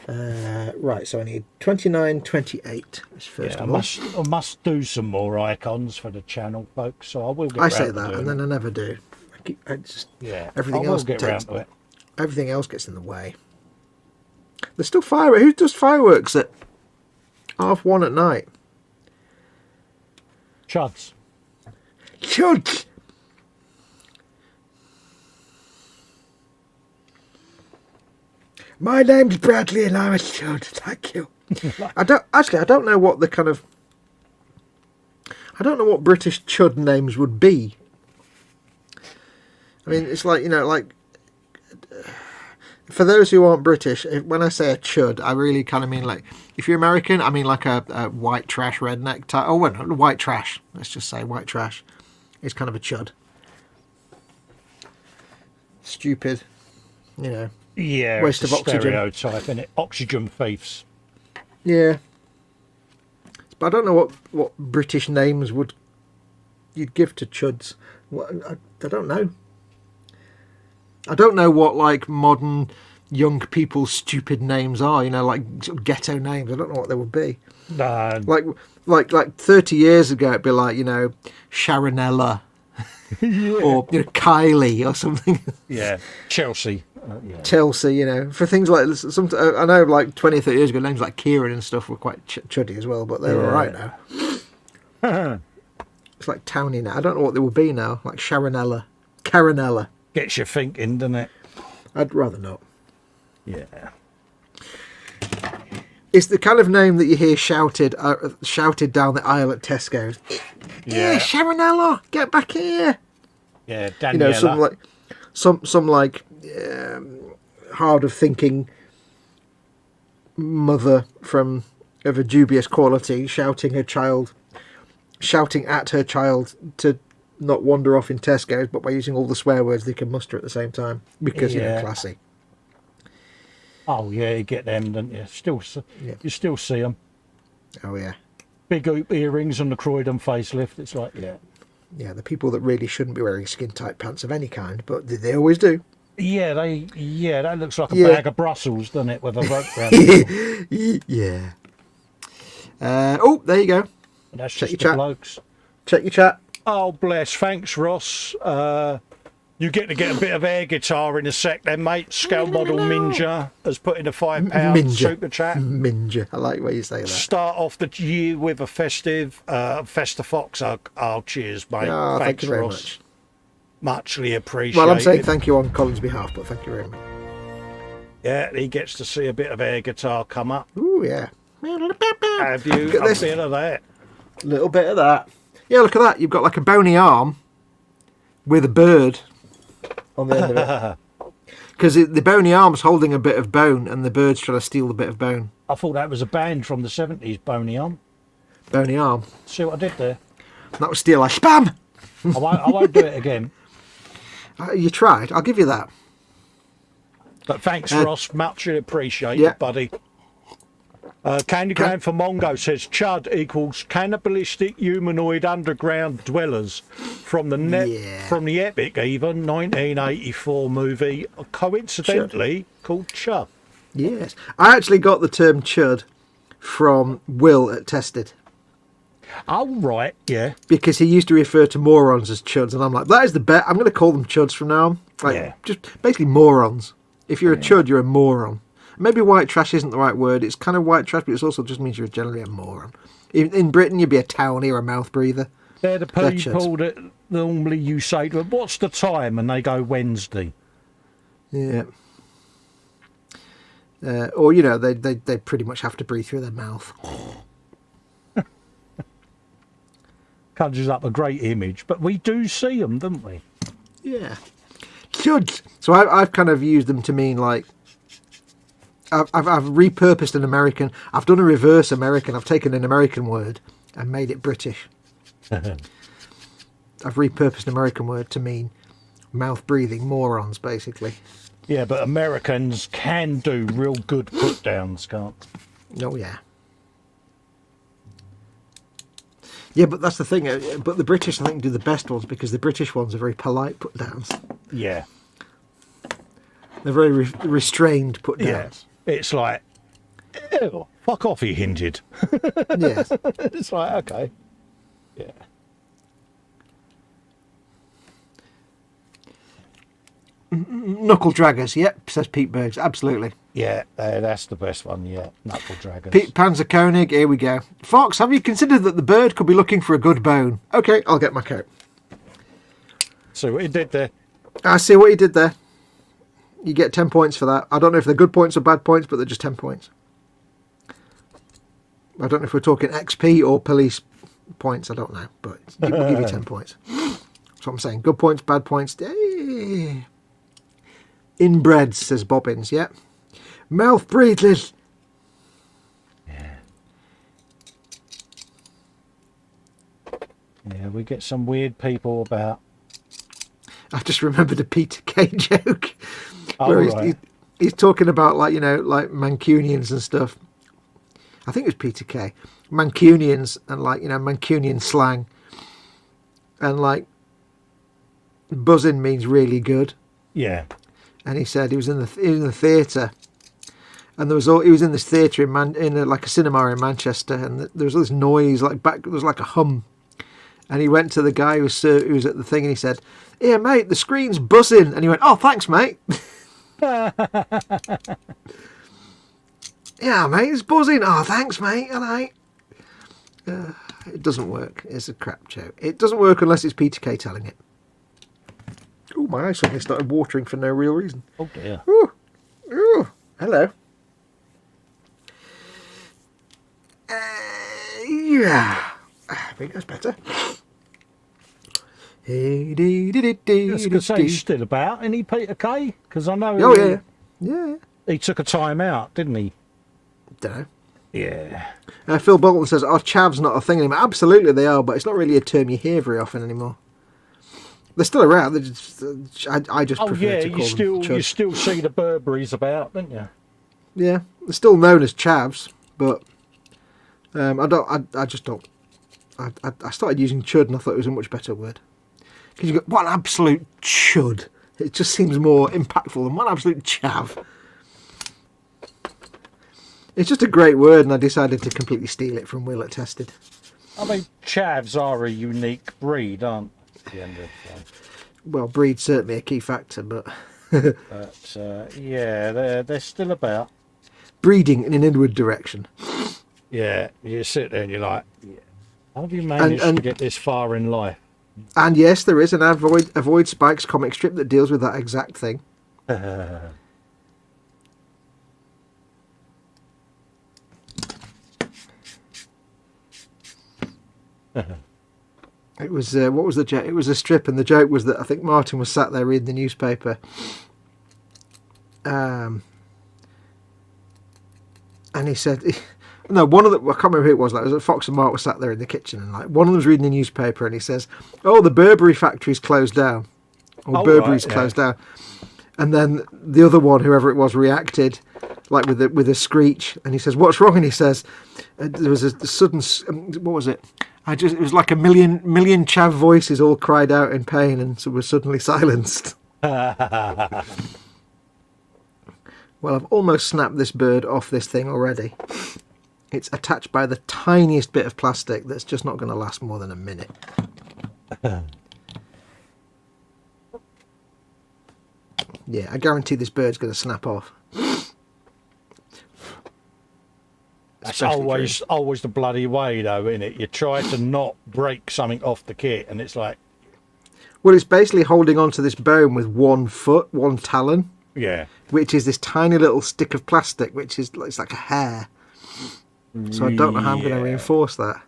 Right, so I need 29, 28. First of all. I must do some more icons for the channel, folks. So I will get. I say that, and then I never do. Everything else everything else gets in the way. There's still fireworks. Who does fireworks at 1:30 at night? Chuds. Chuds. My name's Bradley and I'm a chud. Thank you. I don't know what the kind of... I don't know what British chud names would be. I mean, it's like, for those who aren't British, when I say a chud, I really kind of mean like, if you're American, I mean like a white trash redneck type. Oh, well, no, white trash. Let's just say white trash is kind of a chud. Stupid, Yeah, waste of oxygen. Stereotype, innit? Oxygen thieves. Yeah. But I don't know what British names you'd give to chuds. I don't know. I don't know what like modern young people's stupid names are. like sort of ghetto names. I don't know what they would be. Nah. Like 30 years ago, it'd be like Sharonella, or Kylie or something. Yeah, Chelsea. Chelsea, for things like some. I know, like 20 or 30 years ago, names like Kieran and stuff were quite chuddy as well, but they're all right now. It's like Townie now. I don't know what they would be now. Like Sharonella, Caranella. Gets you thinking, doesn't it? I'd rather not. Yeah. It's the kind of name that you hear shouted down the aisle at Tesco's. Yeah, Sharonella, get back here. Yeah, Daniela. You know, some hard of thinking mother of a dubious quality shouting at her child to not wander off in Tesco's, but by using all the swear words they can muster at the same time because classy. Oh yeah, you get them, don't you? You still see them. Oh yeah. Big hoop earrings and the Croydon facelift. It's like yeah, the people that really shouldn't be wearing skin tight pants of any kind, but they always do. Yeah, that looks like a bag of Brussels, doesn't it, with a rope around it? Yeah. There you go. That's Check just your the chat. blokes. Check your chat. Oh, bless. Thanks, Ross. You get to get a bit of air guitar in a sec then, mate. Scale model Minja has put in a £5 super chat. Minja. I like the way you say that. Start off the year with a festive Festa Foxx. Oh, cheers, mate. Oh, Thanks, thank you very Ross. much. Muchly appreciated. Well, I'm saying thank you on Colin's behalf, but thank you very much. Yeah, he gets to see a bit of air guitar come up. Ooh, yeah. Have you a bit of that? A little bit of that. Yeah, look at that. You've got like a bony arm with a bird on the end of it. Because the bony arm's holding a bit of bone and the bird's trying to steal the bit of bone. I thought that was a band from the 70s, Boney Arm. Bony arm. See what I did there? That was steal like spam! I won't do it again. You tried. I'll give you that. But thanks, Ross. Much appreciated, buddy. Candygram for Mongo says Chud equals cannibalistic humanoid underground dwellers from the epic even 1984 movie, coincidentally called Chud. Yes. I actually got the term chud from Will at Tested. Oh, right, yeah. Because he used to refer to morons as chuds, and I'm like, that is the bet. I'm going to call them chuds from now on. Just basically morons. If you're a chud, you're a moron. Maybe white trash isn't the right word. It's kind of white trash, but it also just means you're generally a moron. In Britain, you'd be a townie or a mouth breather. They're the people that normally you say to them, what's the time? And they go Wednesday. Yeah. Or, you know, they pretty much have to breathe through their mouth. Conjures up a great image, but we do see them, don't we? Yeah. Chuds. So I've kind of used them to mean like, I've repurposed an American. I've done a reverse American. I've taken an American word and made it British. I've repurposed an American word to mean mouth-breathing morons, basically. Yeah, but Americans can do real good put-downs, can't they? Oh, yeah. Yeah, but that's the thing. But the British, I think, do the best ones because the British ones are very polite put-downs. Yeah. They're very restrained put-downs. Yeah. It's like, ew, fuck off, he hinted. Yes. It's like, okay. Yeah. Knuckle draggers, yep, says Pete Bergs, absolutely. Yeah, that's the best one, yeah. Knuckle draggers. Pete Panzerkoenig, here we go. Fox, have you considered that the bird could be looking for a good bone? Okay, I'll get my coat. See what he did there. I see what he did there. You get 10 points for that. I don't know if they're good points or bad points, but they're just 10 points. I don't know if we're talking XP or police points, I don't know, but we'll give you 10 points. That's what I'm saying. Good points, bad points. Inbred, says Bobbins, yeah. Mouth breathers. Yeah. Yeah, we get some weird people about. I just remembered a Peter Kay joke. Oh, where right. he's talking about, like, you know, like Mancunians and stuff. I think it was Peter Kay. Mancunians and, like, you know, Mancunian slang. And, like, buzzing means really good. Yeah. And he said he was in the theatre, and he was in this theatre in like a cinema in Manchester, and there was all this noise there was like a hum, and he went to the guy who was at the thing, and he said, "Here, mate, the screen's buzzing," and he went, "Oh, thanks, mate." "Yeah, mate, it's buzzing." "Oh, thanks, mate." All right. It doesn't work. It's a crap joke. It doesn't work unless it's Peter Kay telling it. Oh, my eyes suddenly started watering for no real reason. Oh dear. Ooh. Ooh. Hello. Yeah. I think that's better. I was going to say, he's still about, isn't he, Peter Kay? Because I know Oh, yeah. Yeah. he took a time out, didn't he? Don't know. Yeah. Phil Bolton says, "Oh, chav's not a thing anymore." Absolutely, they are, but it's not really a term you hear very often anymore. They're still around. They're just, I just prefer to call them chud. You still see the Burberrys about, don't you? Yeah, they're still known as chavs, but I just don't. I started using chud, and I thought it was a much better word. Because you go, what an absolute chud. It just seems more impactful than what an absolute chav. It's just a great word, and I decided to completely steal it from Will at Tested. I mean, chavs are a unique breed, aren't they? At the end of the day. Well, breed's certainly a key factor, but... yeah, they're still about. Breeding in an inward direction. Yeah, you sit there and you're like, yeah. How have you managed to get this far in life? And yes, there is an Avoid Spikes comic strip that deals with that exact thing. It was what was the joke? It was a strip, and the joke was that I think Martin was sat there reading the newspaper, and he said, "No, one of the I can't remember who it was. Like, it was Fox and Mark were sat there in the kitchen, and like one of them was reading the newspaper, and he says, "Oh, the Burberry factory's closed down, or Burberry's closed down," and then the other one, whoever it was, reacted like with a screech, and he says, "What's wrong?" And he says, "There was a sudden what was it? It was like a million chav voices all cried out in pain and so were suddenly silenced." Well, I've almost snapped this bird off this thing already. It's attached by the tiniest bit of plastic that's just not going to last more than a minute. Yeah, I guarantee this bird's going to snap off. That's always the bloody way, though, isn't it? You try to not break something off the kit, and it's like... Well, it's basically holding onto this bone with one foot, one talon. Yeah. Which is this tiny little stick of plastic, which is it's like a hair. So I don't know how I'm going to reinforce that.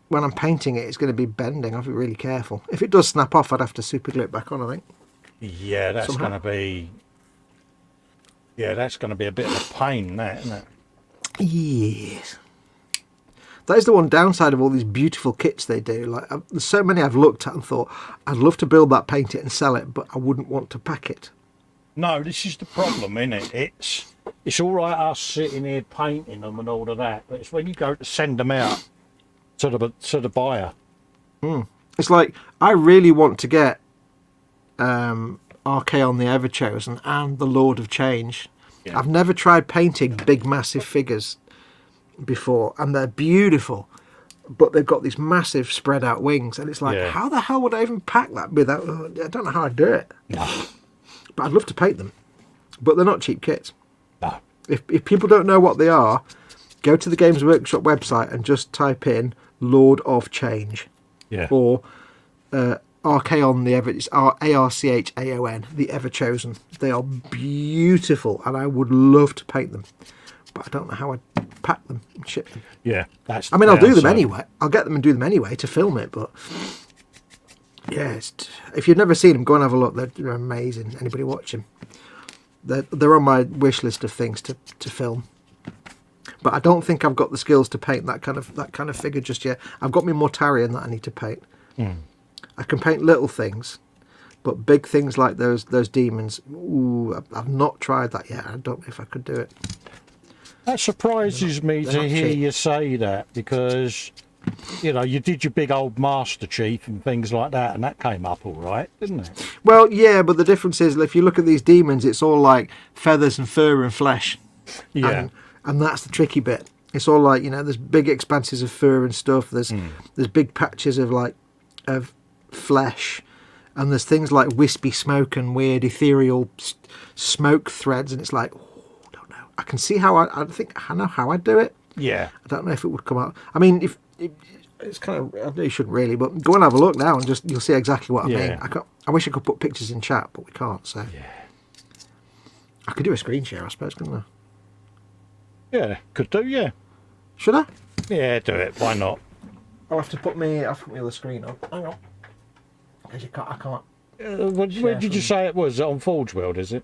When I'm painting it, it's going to be bending. I have to be really careful. If it does snap off, I'd have to super glue it back on, I think. Yeah, that's going to be... Yeah, that's going to be a bit of a pain, that, isn't it? Yes. That is the one downside of all these beautiful kits they do. Like, there's so many I've looked at and thought, I'd love to build that, paint it and sell it, but I wouldn't want to pack it. No, this is the problem, isn't it? It's all right us sitting here painting them and all of that, but it's when you go to send them out to the buyer. It's like, I really want to get Archaon the Ever-Chosen and the Lord of Change. Yeah. I've never tried painting big, massive figures before, and they're beautiful, but they've got these massive spread out wings, and it's like, how the hell would I even pack that without... I don't know how I'd do it. No. But I'd love to paint them. But they're not cheap kits. No. If people don't know what they are, go to the Games Workshop website and just type in Lord of Change. Yeah. Or Archaon the Ever... It's Archaon, the Ever-Chosen. They are beautiful, and I would love to paint them. But I don't know how I'd pack them and ship them. Yeah, I mean, I'll do them anyway. I'll get them and do them anyway to film it, but... Yeah, if you've never seen them, go and have a look. They're amazing. Anybody watch them? They're on my wish list of things to film. But I don't think I've got the skills to paint that kind of figure just yet. I've got my Mortarion that I need to paint. I can paint little things, but big things like those demons. Ooh, I've not tried that yet. I don't know if I could do it. That surprises me to hear you say that, because, you know, you did your big old Master Chief and things like that, and that came up all right, didn't it? Well, yeah, but the difference is, if you look at these demons, it's all like feathers and fur and flesh. Yeah. And that's the tricky bit. It's all like, you know, there's big expanses of fur and stuff. There's big patches of flesh, and there's things like wispy smoke and weird ethereal smoke threads, and it's like, I can see how I think I know how I'd do it. Yeah. I don't know if it would come out. I mean, if it's kind of, I know you shouldn't really, but go and have a look now and you'll see exactly what I mean. I wish I could put pictures in chat, but we can't. So I could do a screen share, I suppose, couldn't I? Yeah, could do. Yeah. Should I? Yeah, do it. Why not? I'll have to put my other screen on. Hang on. Because I can't. Where did you say it was? On Forge World, is it?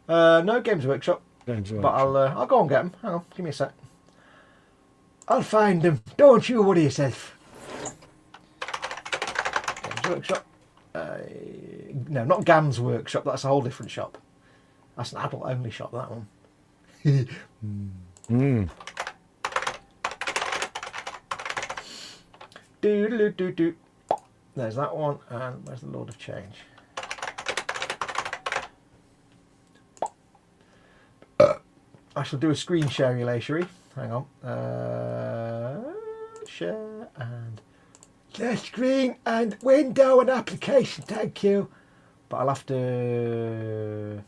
No, Games Workshop. Games But Workshop. I'll go and get them. Hang on, give me a sec. I'll find them. Don't you worry yourself. Games Workshop. No, not Gam's Workshop. That's a whole different shop. That's an adult-only shop, that one. Do. There's that one, and where's the Lord of Change? I shall do a screen share relation. Hang on. Share and share screen and window and application. Thank you. But I'll have to.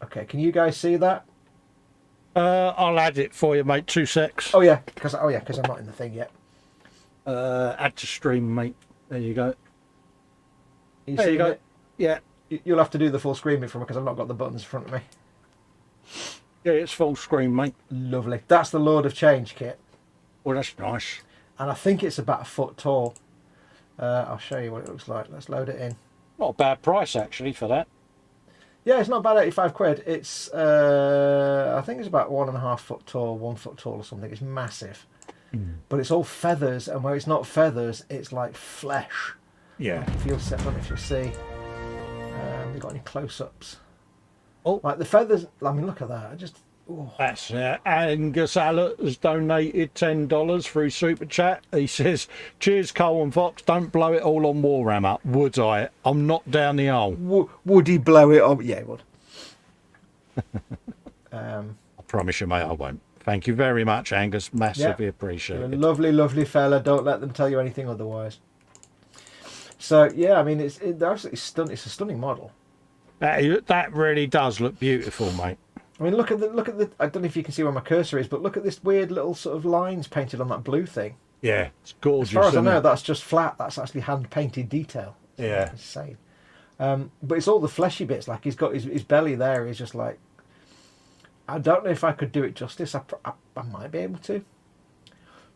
Okay, can you guys see that? I'll add it for you, mate. 2 secs. Oh yeah, because I'm not in the thing yet. Add to stream, mate. There you go. There you go. It? Yeah. You'll have to do the full screen bit for me because I've not got the buttons in front of me. Yeah, it's full screen, mate. Lovely. That's the Lord of Change kit. Well, that's nice. And I think it's about a foot tall. I'll show you what it looks like. Let's load it in. Not a bad price, actually, for that. Yeah, it's not bad, 85 quid. It's, I think it's about 1.5 foot tall, 1 foot tall or something. It's massive. But it's all feathers, and where it's not feathers, it's like flesh. Yeah. If you'll see, I don't know if you'll see. We've got any close-ups. Oh. Like the feathers, I mean, look at that. I just, oh. That's Angus Allett has donated $10 through Super Chat. He says, cheers, Colin Foxx. Don't blow it all on Warhammer. Would I? I'm not down the hole. Would he blow it on? Yeah, he would. I promise you, mate, I won't. Thank you very much, Angus. Massively You're appreciated. a lovely, lovely fella. Don't let them tell you anything otherwise. So, yeah, I mean, it's absolutely stunning. It's a stunning model. That really does look beautiful, mate. I mean, look at the. I don't know if you can see where my cursor is, but look at this weird little sort of lines painted on that blue thing. Yeah, it's gorgeous. As far as I know, it? that's just flat. That's actually hand painted detail. Yeah. Insane. But it's all the fleshy bits. Like he's got his belly there. Is just like. I don't know if I could do it justice. I might be able to.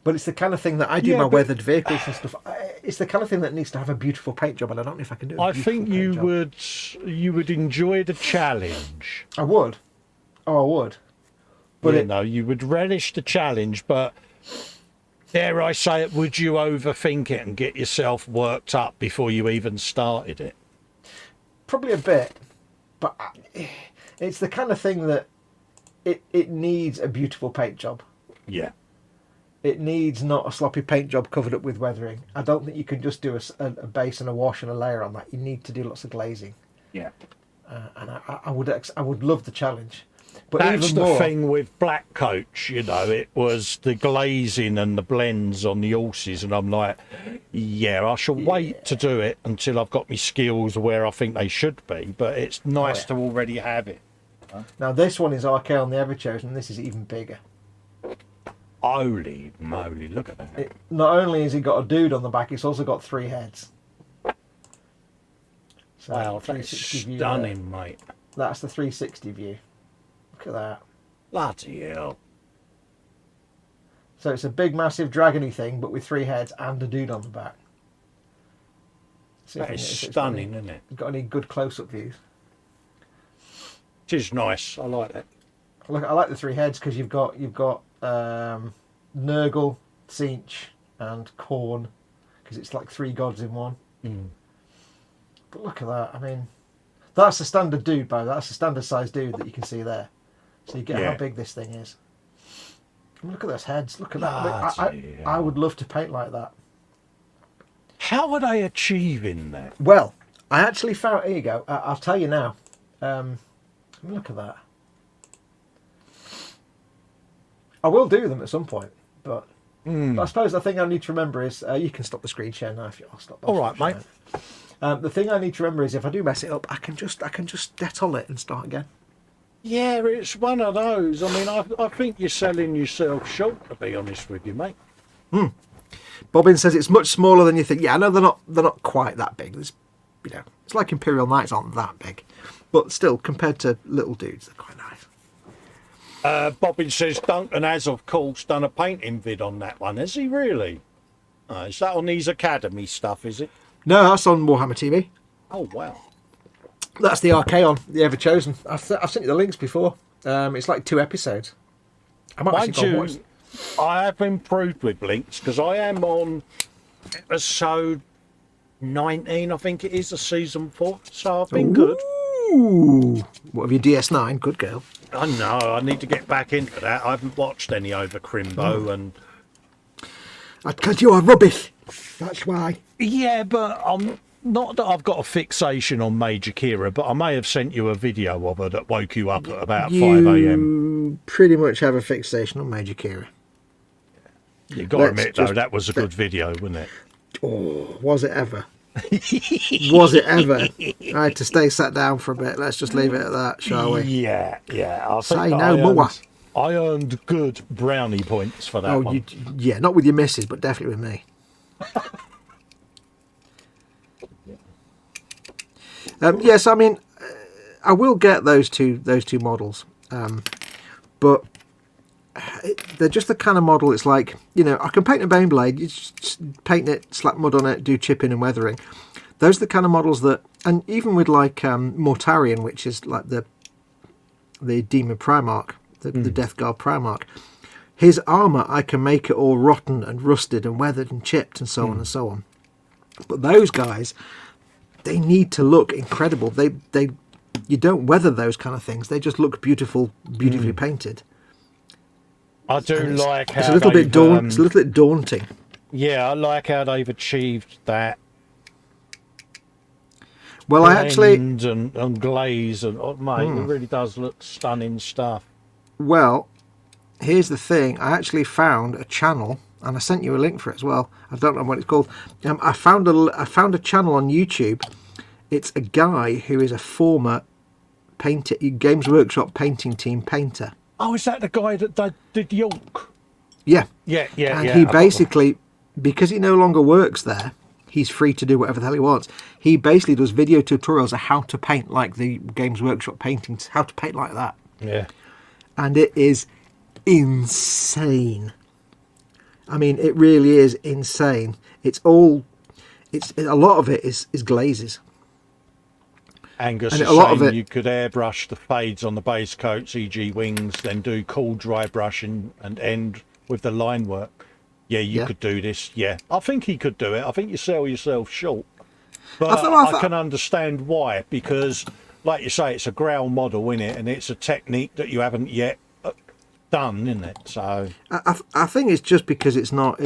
But it's the kind of thing that I do my weathered vehicles and stuff. It's the kind of thing that needs to have a beautiful paint job, and I don't know if I can do it. I think you would enjoy the challenge. I would. Oh, I would. But you would relish the challenge, but dare I say it, would you overthink it and get yourself worked up before you even started it? Probably a bit. But it's the kind of thing that it needs a beautiful paint job. Yeah. It needs not a sloppy paint job covered up with weathering. I don't think you can just do a base and a wash and a layer on that. You need to do lots of glazing. Yeah. And I would love the challenge. But that's even the more, thing with Black Coach, it was the glazing and the blends on the horses, and I'm like, yeah, I shall wait to do it until I've got my skills where I think they should be, but it's nice to already have it. Now this one is RK on the Everchosen, and this is even bigger. Holy moly, look at that. Not only has he got a dude on the back, it's also got 3 heads. So Wow, that's stunning, mate. That's the 360 view. Look at that. Bloody hell. So it's a big, massive dragony thing, but with 3 heads and a dude on the back. That is stunning, isn't it? Got any good close-up views? It is nice. I like that. Look, I like the 3 heads because you've got Nurgle, Tzeentch, and Khorne, because it's like 3 gods in one. But look at that. I mean, that's a standard dude, by the way. That's a standard size dude that you can see there. So you get how big this thing is. I mean, look at those heads. Look at that. I would love to paint like that. How are they achieving that? Well, I actually found. Here you go. I'll tell you now. Look at that. I will do them at some point, but I suppose the thing I need to remember is you can stop the screen share now if you'll stop. All right, mate. The thing I need to remember is if I do mess it up, I can just detol it and start again. Yeah, it's one of those. I mean, I think you're selling yourself short, to be honest with you, mate. Bobbin says it's much smaller than you think. Yeah, I know they're not quite that big. There's, it's like Imperial Knights aren't that big, but still, compared to little dudes, they're quite nice. Bobbin says Duncan has, of course, done a painting vid on that one. Has he really? Is that on his Academy stuff, is it? No, that's on Warhammer TV. Oh, wow. That's the Archaon, the Ever Chosen. I've sent you the links before. It's like 2 episodes. I might Mind actually go and you, watch. I have improved with links because I am on episode 19, I think it is, of season 4. So I've been good. Ooh. What have you, DS9? Good girl. I know, I need to get back into that. I haven't watched any over Crimbo and... Because you are rubbish. That's why. Yeah, but I'm not that I've got a fixation on Major Kira, but I may have sent you a video of her that woke you up at about 5 a.m. You pretty much have a fixation on Major Kira. You've got to admit, though, that was a good video, wasn't it? Oh, was it ever? Was it ever? I had to stay sat down for a bit. Let's just leave it at that, shall we? Yeah. I Say think no more. I earned good brownie points for that one. Yeah, not with your missus, but definitely with me. Yes, I mean, I will get those two models, but they're just the kind of model. It's like, you know, I can paint a Baneblade, you just paint it, slap mud on it, do chipping and weathering. Those are the kind of models that, and even with like Mortarion, which is like the Demon Primarch, the Death Guard Primarch, his armour, I can make it all rotten and rusted and weathered and chipped and so on and so on. But those guys, they need to look incredible. You don't weather those kind of things. They just look beautifully painted. I do like how it's a little bit daunting. Yeah, I like how they've achieved that. Well, I actually and glaze and mate, it really does look stunning stuff. Well, here's the thing. I actually found a channel, and I sent you a link for it as well. I don't know what it's called. I found a channel on YouTube. It's a guy who is a former painter, Games Workshop painting team painter. Oh, is that the guy that did York? Yeah. Yeah. And he basically, because he no longer works there, he's free to do whatever the hell he wants. He basically does video tutorials of how to paint like the Games Workshop paintings, how to paint like that. Yeah. And it is insane. I mean, it really is insane. It's a lot of it is glazes. Angus and is a lot of saying it, you could airbrush the fades on the base coats, e.g. wings, then do cool dry brush and end with the line work. Yeah, you could do this. Yeah, I think he could do it. I think you sell yourself short. But I can understand why, because, like you say, it's a ground model, isn't it? And it's a technique that you haven't yet done, isn't it? So I think it's just because it's not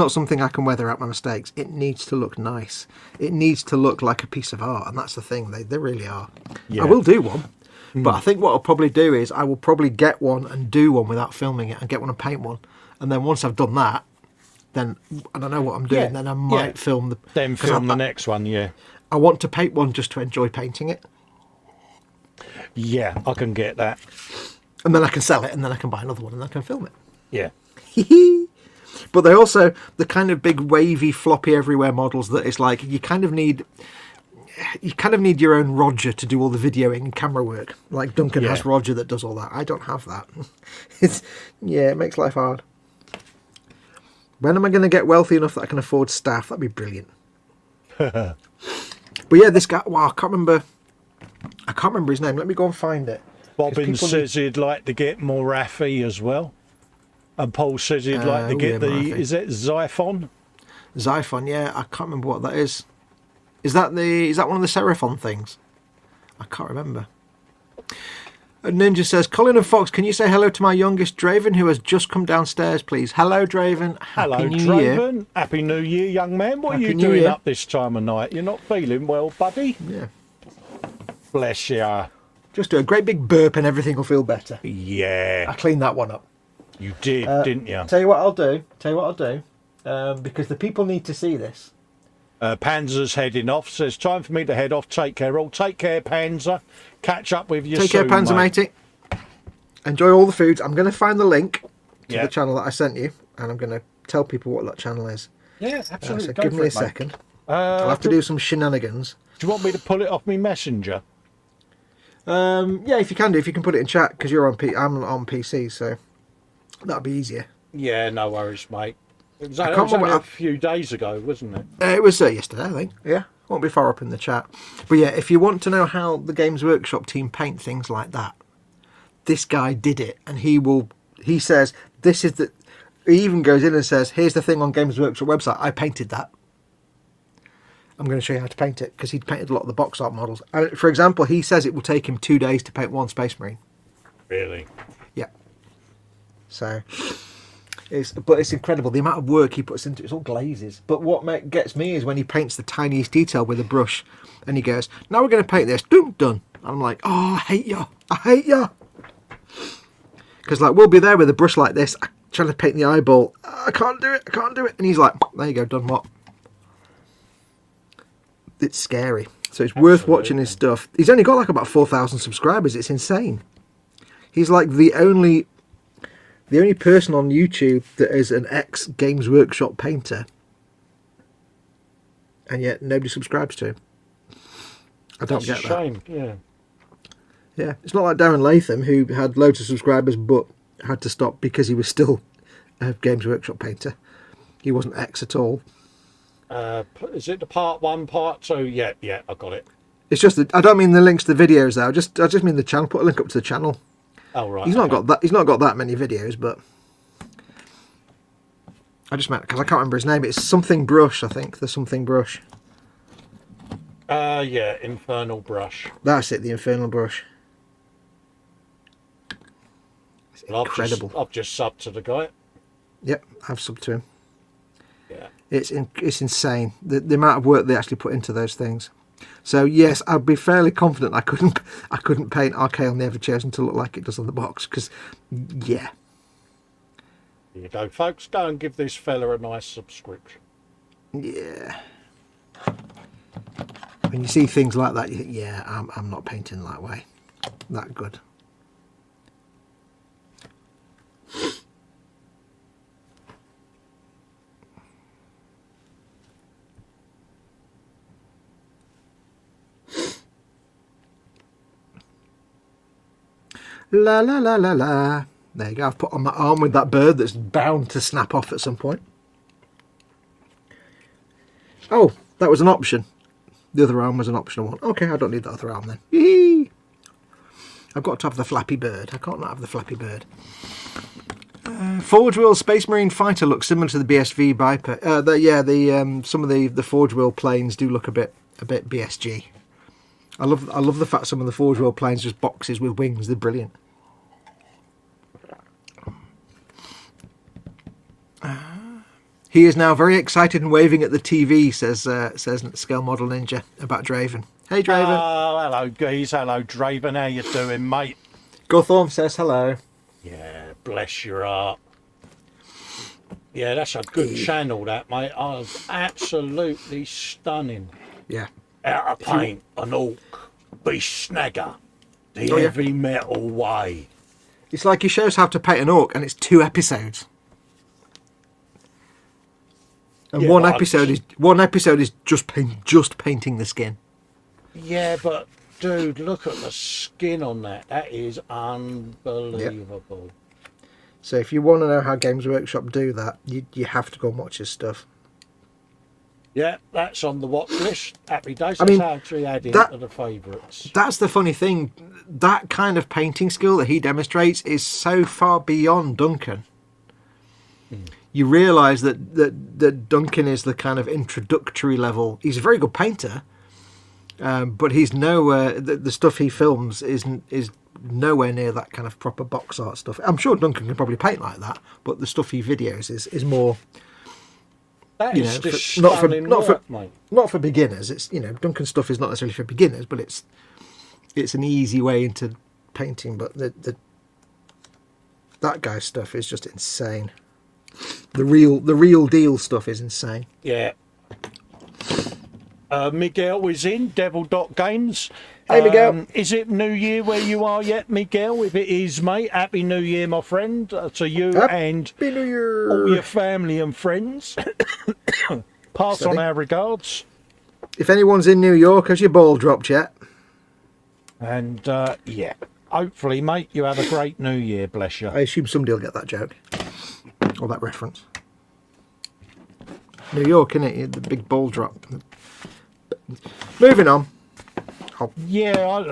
something I can weather out my mistakes. It needs to look nice. It needs to look like a piece of art, and that's the thing. They really are. Yeah. I will do one, but I think what I'll probably do is I will probably get one and do one without filming it, and get one and paint one, and then once I've done that, then I don't know what I'm doing. Then I might film the next one. Yeah, I want to paint one just to enjoy painting it. Yeah, I can get that. And then I can sell it, and then I can buy another one, and I can film it. Yeah. But they also, the kind of big wavy floppy everywhere models that it's like you kind of need your own Roger to do all the videoing and camera work. Like Duncan has Roger that does all that. I don't have that. It makes life hard. When am I going to get wealthy enough that I can afford staff? That'd be brilliant. But yeah, this guy, I can't remember his name. Let me go and find it. Bobbin says he'd like to get more Raffi as well. And Paul says he'd like to get is it Xiphon? Xiphon, yeah. I can't remember what that is. Is that one of the Seraphon things? I can't remember. Ninja says, Colin and Fox, can you say hello to my youngest Draven who has just come downstairs, please? Hello, Draven. Hello, Draven. Happy New Year, young man. What are you doing up this time of night? You're not feeling well, buddy? Yeah. Bless you. Just do a great big burp and everything will feel better. Yeah. I cleaned that one up. You did, didn't you? Tell you what I'll do. Because the people need to see this. Panzer's heading off. Says, time for me to head off. Take care, all. Take care, Panzer. Catch up with you soon, Take care, Panzer, matey. Enjoy all the foods. I'm going to find the link to the channel that I sent you, and I'm going to tell people what that channel is. Yeah, absolutely. So give me a second. I'll have to do some shenanigans. Do you want me to pull it off me messenger? Yeah, if you can put it in chat because you're on I'm on PC, so that'd be easier. Yeah, no worries, mate. It was, I it can't was only remember. a few days ago, wasn't it? It was yesterday, I think. Yeah, won't be far up in the chat. But yeah, if you want to know how the Games Workshop team paint things like that, this guy did it, and he says this is the. He even goes in and says, "Here's the thing on Games Workshop website. I painted that. I'm going to show you how to paint it," because he'd painted a lot of the box art models. For example, he says it will take him 2 days to paint one Space Marine. Really? Yeah. So, it's incredible the amount of work he puts into it. It's all glazes. But what gets me is when he paints the tiniest detail with a brush, and he goes, "Now we're going to paint this." Done. And I'm like, "Oh, I hate you." Because like we'll be there with a brush like this, trying to paint the eyeball. I can't do it. And he's like, "There you go, done what?" It's scary. So it's worth watching his stuff. He's only got like about 4,000 subscribers. It's insane. He's like the only person on YouTube that is an ex-Games Workshop painter. And yet nobody subscribes to him. I don't get that. That's a shame, yeah. Yeah, it's not like Darren Latham, who had loads of subscribers but had to stop because he was still a Games Workshop painter. He wasn't ex at all. Is it the part 1, part 2? Yeah, I got it. It's just I don't mean the links to the videos though. I just mean the channel. Put a link up to the channel. Oh right. He's not got that many videos, but I just meant because I can't remember his name. It's something Brush, I think. The something Brush. Yeah, Infernal Brush. That's it. The Infernal Brush. It's incredible. I've just subbed to the guy. Yep, I've subbed to him. Yeah. It's insane the amount of work they actually put into those things. So yes, I'd be fairly confident I couldn't paint Archael Never Chosen to look like it does on the box because yeah. Here you go, folks. Go and give this fella a nice subscription. Yeah. When you see things like that, you think, yeah, I'm not painting that way, that good. La la la la la. There you go. I've put on my arm with that bird that's bound to snap off at some point. Oh, that was an option. The other arm was an optional one. Okay, I don't need the other arm then. Yee! I've got to have the flappy bird. I can't not have the flappy bird. Forge Wheel Space Marine Fighter looks similar to the BSV Viper. Some of the Forge Wheel planes do look a bit BSG. I love the fact some of the Forge Wheel planes just boxes with wings. They're brilliant. He is now very excited and waving at the TV, says Scale Model Ninja about Draven. Hey Draven. Oh, hello geez, hello Draven. How you doing, mate? Gothorm says hello. Yeah, bless your heart. Yeah, that's a good channel, that mate. I was absolutely stunning. Yeah. Out of paint, an orc, beast snagger, the heavy metal way. It's like he shows how to paint an orc, and it's 2 episodes. And Yeah, one episode is just painting the skin. Yeah, but dude, look at the skin on that. That is unbelievable. Yep. So if you want to know how Games Workshop do that, you have to go and watch his stuff. Yeah, that's on the watch list. Happy days. That's actually adding to the favourites. That's the funny thing. That kind of painting skill that he demonstrates is so far beyond Duncan. You realise that Duncan is the kind of introductory level. He's a very good painter, but he's nowhere. The stuff he films is nowhere near that kind of proper box art stuff. I'm sure Duncan can probably paint like that, but the stuff he videos is more. That is just stunning mate. Not for beginners. It's Duncan's stuff is not necessarily for beginners, but it's an easy way into painting. But that guy's stuff is just insane. The real deal stuff is insane. Yeah. Miguel is in Devil.Games. Hey Miguel. Is it New Year where you are yet, Miguel? If it is, mate, Happy New Year, my friend, to you and New Year. All your family and friends. Pass on our regards. If anyone's in New York, has your ball dropped yet? And, yeah, hopefully, mate, you have a great New Year, bless you. I assume somebody will get that joke. Or that reference. New York, innit? The big ball drop. Moving on. Yeah,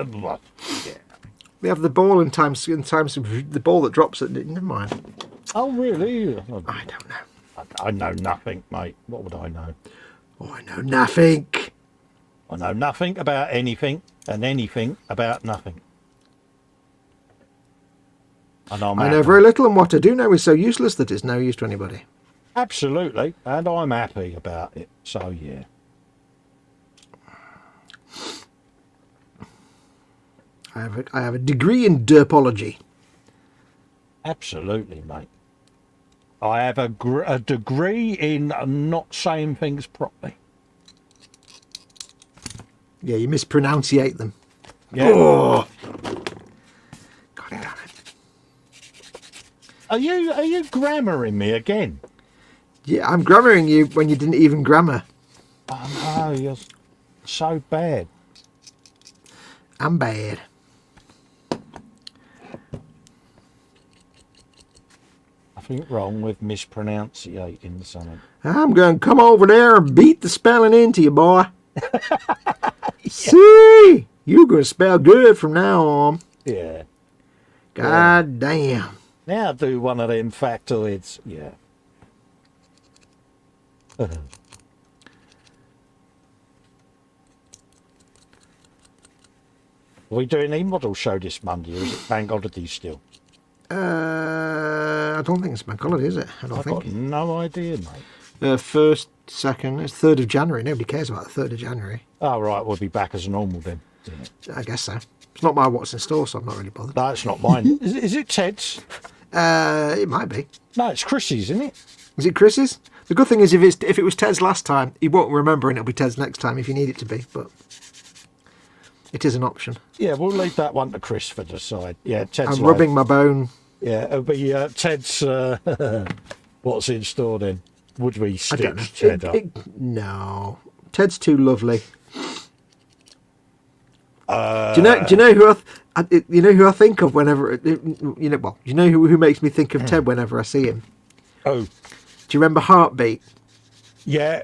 They have the ball in times the ball that drops it. Never mind. Oh, really? I don't know. I know nothing, mate. What would I know? Oh, I know nothing. I know nothing about anything and anything about nothing. And I know very little, and what I do know is so useless that it's no use to anybody. Absolutely, and I'm happy about it. So, yeah. I have a degree in derpology. Absolutely, mate. I have a degree in not saying things properly. Yeah, you mispronunciate them. Yeah. Oh. God damn it. Are you grammaring me again? Yeah, I'm grammaring you when you didn't even grammar. Oh no, you're so bad. I'm bad. Nothing wrong with mispronunciating something. I'm going to come over there and beat the spelling into you, boy. See, you're going to spell good from now on. Yeah. God damn. Now do one of them factoids. Yeah. Are we doing a model show this Monday, or is it bank holiday still? I don't think it's bank holiday, is it? I don't I've think. got no idea, mate. First, second, it's 3rd of January. Nobody cares about the 3rd of January. Oh, right, we'll be back as normal then. I guess so. It's not my what's in store, so I'm not really bothered. No, it's not mine. Is it Ted's? It might be. No, it's Chrissy's, isn't it? Is it Chris's? The good thing is if it was Ted's last time, he won't remember and it'll be Ted's next time if you need it to be, but it is an option. Yeah, we'll leave that one to Chris for the side. Yeah, Ted's. I'm rubbing my bone. Yeah, it'll be Ted's. What's in store then? Would we stitch Ted up? No, Ted's too lovely. Do you know who who I think of whenever you know who makes me think of Ted whenever I see him? Oh, do you remember Heartbeat? Yeah.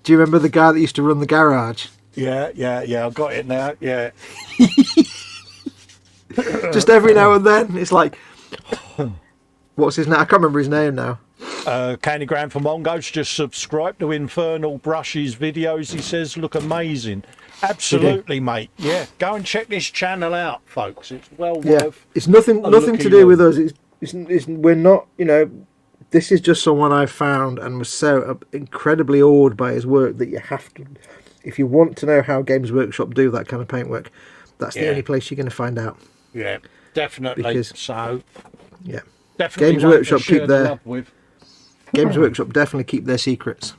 Do you remember the guy that used to run the garage? Yeah. I've got it now. Yeah. Just every now and then, it's like, what's his name? I can't remember his name now. Candygram for Mongo's just subscribed to Infernal Brush's videos. He says look amazing. Absolutely, mate. Yeah, go and check this channel out, folks. It's well worth. It's nothing to do with us. It's we're not. This is just someone I found and was so incredibly awed by his work that you have to, if you want to know how Games Workshop do that kind of paintwork, that's the only place you're going to find out. Yeah, definitely. Because, definitely Games Workshop keep their Games Workshop definitely keep their secrets.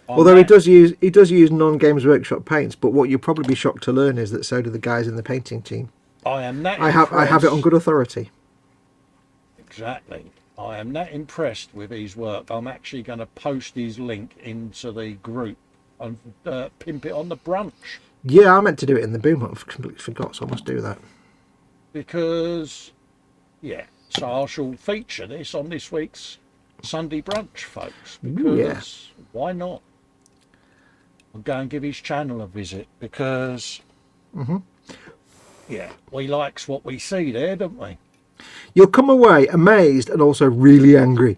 Although he does use non-Games Workshop paints, but what you'll probably be shocked to learn is that so do the guys in the painting team. I have it on good authority. Exactly. I am that impressed with his work. I'm actually going to post his link into the group and pimp it on the brunch. Yeah, I meant to do it in the boom, but I completely forgot, so I must do that. Because, so I shall feature this on this week's Sunday brunch, folks. Because why not? I'll go and give his channel a visit because, we likes what we see there, don't we? You'll come away amazed and also really angry.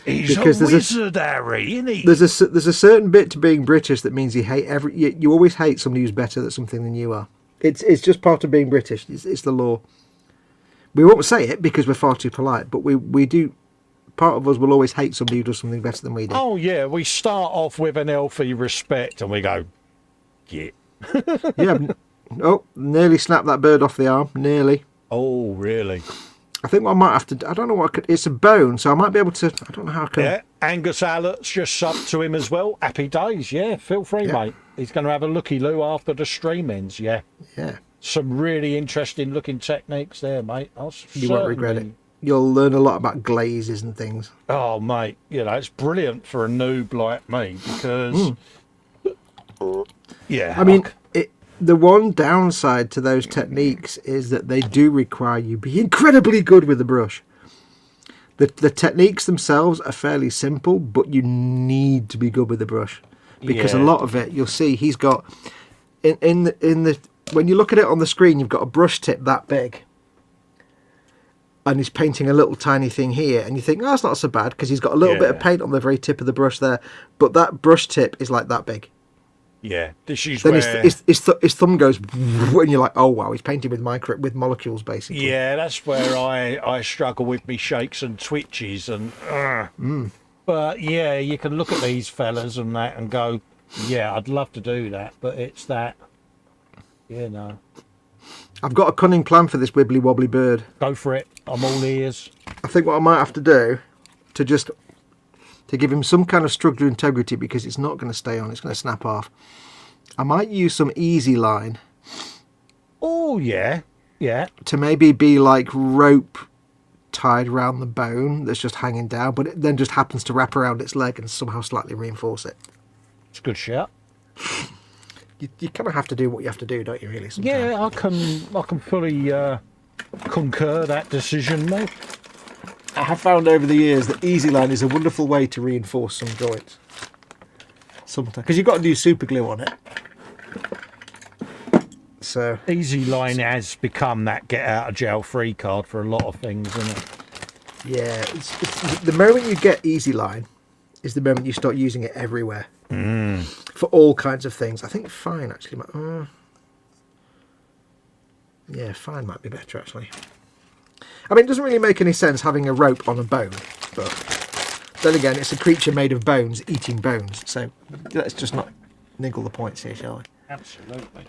He's because a wizard, Harry, isn't he? There's a certain bit to being British that means you always hate somebody who's better at something than you are. It's just part of being British. It's the law. We won't say it because we're far too polite, but we do. Part of us will always hate somebody who does something better than we do. Oh yeah, we start off with an healthy respect and we go, yeah. Nearly snapped that bird off the arm. Nearly. Oh, really? I think I might have to. I don't know what. It's a bone, so I might be able to. I don't know how I can. Yeah, Angus Allert's just subbed to him as well. Happy days. Yeah, feel free, mate. He's going to have a looky-loo after the stream ends. Yeah. Yeah. Some really interesting looking techniques there, mate. You won't regret it. You'll learn a lot about glazes and things. Oh, mate. It's brilliant for a noob like me because. I mean, The one downside to those techniques is that they do require you be incredibly good with the brush. The techniques themselves are fairly simple, but you need to be good with the brush, because a lot of it, you'll see he's got in the when you look at it on the screen, you've got a brush tip that big, and he's painting a little tiny thing here, and you think, oh, that's not so bad, because he's got a little bit of paint on the very tip of the brush there, but that brush tip is like that big. Yeah, this is then where... his thumb goes, and you're like, oh wow, he's painting with molecules basically. Yeah, that's where I struggle with me shakes and twitches and. But yeah, you can look at these fellas and that and go, yeah, I'd love to do that, but it's that, you know. I've got a cunning plan for this wibbly wobbly bird. Go for it. I'm all ears. I think what I might have to do to give him some kind of structural integrity, because it's not going to stay on, it's going to snap off. I might use some easy line. Oh, yeah. Yeah. To maybe be like rope tied around the bone that's just hanging down, but it then just happens to wrap around its leg and somehow slightly reinforce it. It's a good shout. You kind of have to do what you have to do, don't you, really? Sometimes? Yeah, I can fully concur that decision, mate. I have found over the years that easy line is a wonderful way to reinforce some joints. Sometimes, because you've got to do super glue on it. So easy line has become that get out of jail free card for a lot of things, isn't it? Yeah, it's the moment you get easy line is the moment you start using it everywhere for all kinds of things. I think fine actually. Yeah, fine might be better actually. I mean, it doesn't really make any sense having a rope on a bone, but then again, it's a creature made of bones eating bones, so let's just not niggle the points here, shall we? Absolutely.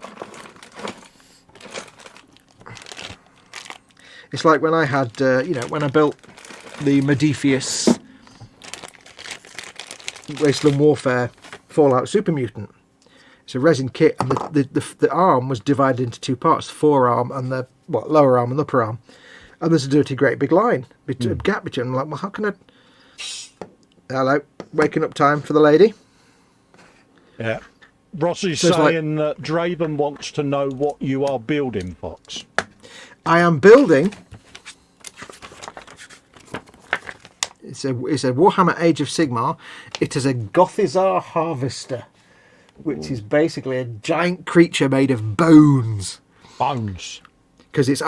It's like when I had, when I built the Modiphius Wasteland Warfare Fallout Super Mutant. It's a resin kit, and the arm was divided into two parts: the forearm and the lower arm and upper arm. And there's a dirty great big line, a gap between them. I'm like, well, how can I... Hello, waking up time for the lady. Yeah. Ross is saying that Draven wants to know what you are building, Fox. I am building... It's a Warhammer Age of Sigmar. It is a Gothizar Harvester, which is basically a giant creature made of bones. Bones. Because it's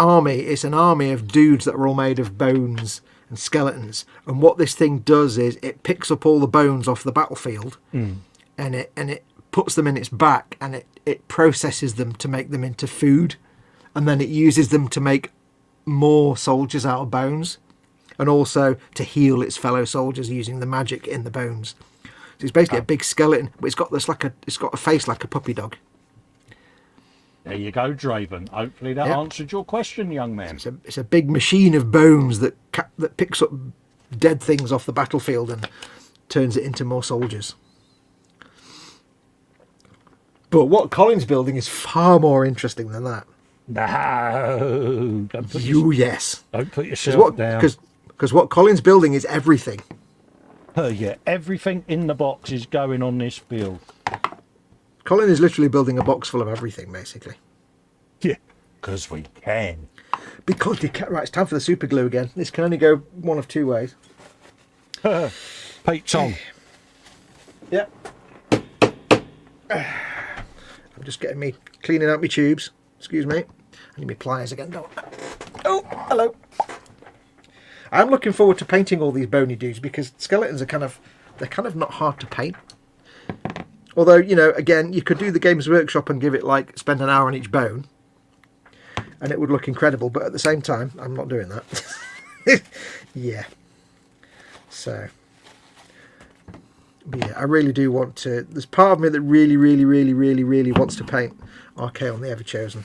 an army of dudes that are all made of bones and skeletons. And what this thing does is it picks up all the bones off the battlefield and it puts them in its back, and it processes them to make them into food, and then it uses them to make more soldiers out of bones, and also to heal its fellow soldiers using the magic in the bones. So it's basically a big skeleton, but it's got a face like a puppy dog. There you go, Draven. Hopefully that answered your question, young man. It's a big machine of bones that picks up dead things off the battlefield and turns it into more soldiers. But what Colin's building is far more interesting than that. No. Yes. Don't put yourself down. Because what Colin's building is everything. Yeah, everything in the box is going on this build. Colin is literally building a box full of everything, basically. Yeah, because we can. Because you can. Right, it's time for the super glue again. This can only go one of two ways. Pete Tong. Yep. I'm just cleaning out my tubes. Excuse me. I need my pliers again. Oh, hello. I'm looking forward to painting all these bony dudes, because skeletons are kind of not hard to paint. Although, again, you could do the Games Workshop and spend an hour on each bone, and it would look incredible. But at the same time, I'm not doing that. Yeah. So, but yeah, I really do want to. There's part of me that really, really, really, really, really wants to paint Archaon the Everchosen.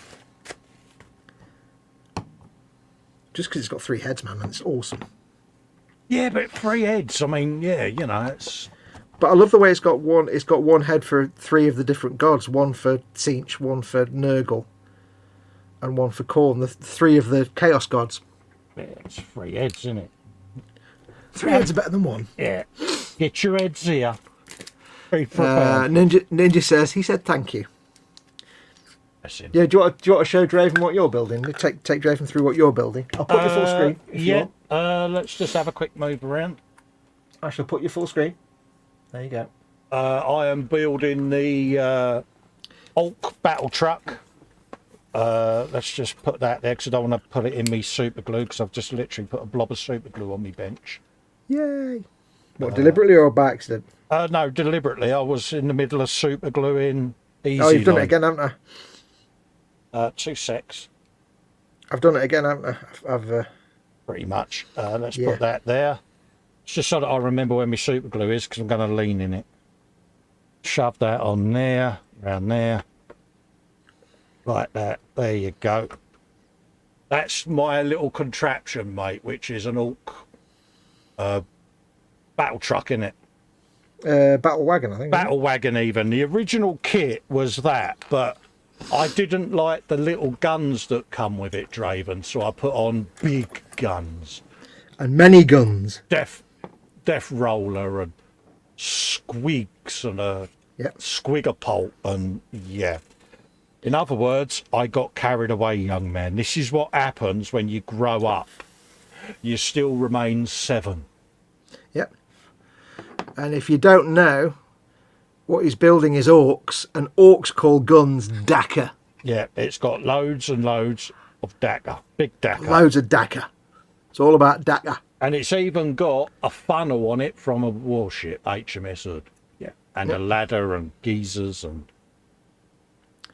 Just because it's got 3 heads, man, and it's awesome. Yeah, but 3 heads. I mean, yeah, it's. But I love the way it's got one. It's got one head for 3 of the different gods. One for Tzeentch, one for Nurgle, and one for Khorne. The 3 of the Chaos gods. Yeah, it's 3 heads, isn't it? 3 heads are better than 1. Yeah. Get your heads here. Ninja says he said thank you. That's him. Yeah, do you want to show Draven what you're building? Take Draven through what you're building. I'll put you full screen if you Yeah. want. Let's just have a quick move around. I shall put you full screen. There you go. I am building the Hulk battle truck. Let's just put that there because I don't want to put it in me super glue because I've just literally put a blob of super glue on my bench. Yay! What, deliberately or by accident? No, deliberately. I was in the middle of super gluing easy. Oh, you've done it again, haven't I? 2 secs. I've done it again, haven't I? I've Pretty much. Let's put that there. It's just so that I remember where my super glue is because I'm going to lean in it. Shove that on there, around there. Like that. There you go. That's my little contraption, mate, which is an Hulk battle truck, innit? Battle wagon, I think. Battle wagon, even. The original kit was that, but I didn't like the little guns that come with it, Draven, so I put on big guns. And many guns. Death roller and squigs and a squiggerpult and yeah. In other words, I got carried away, young man. This is what happens when you grow up. You still remain 7. Yep. And if you don't know, what he's building is orcs, and orcs call guns Daka. Yeah, it's got loads and loads of Daka. Big Daka. Loads of Daka. It's all about Daka. And it's even got a funnel on it from a warship, HMS Hood. Yeah. And a ladder and geezers and...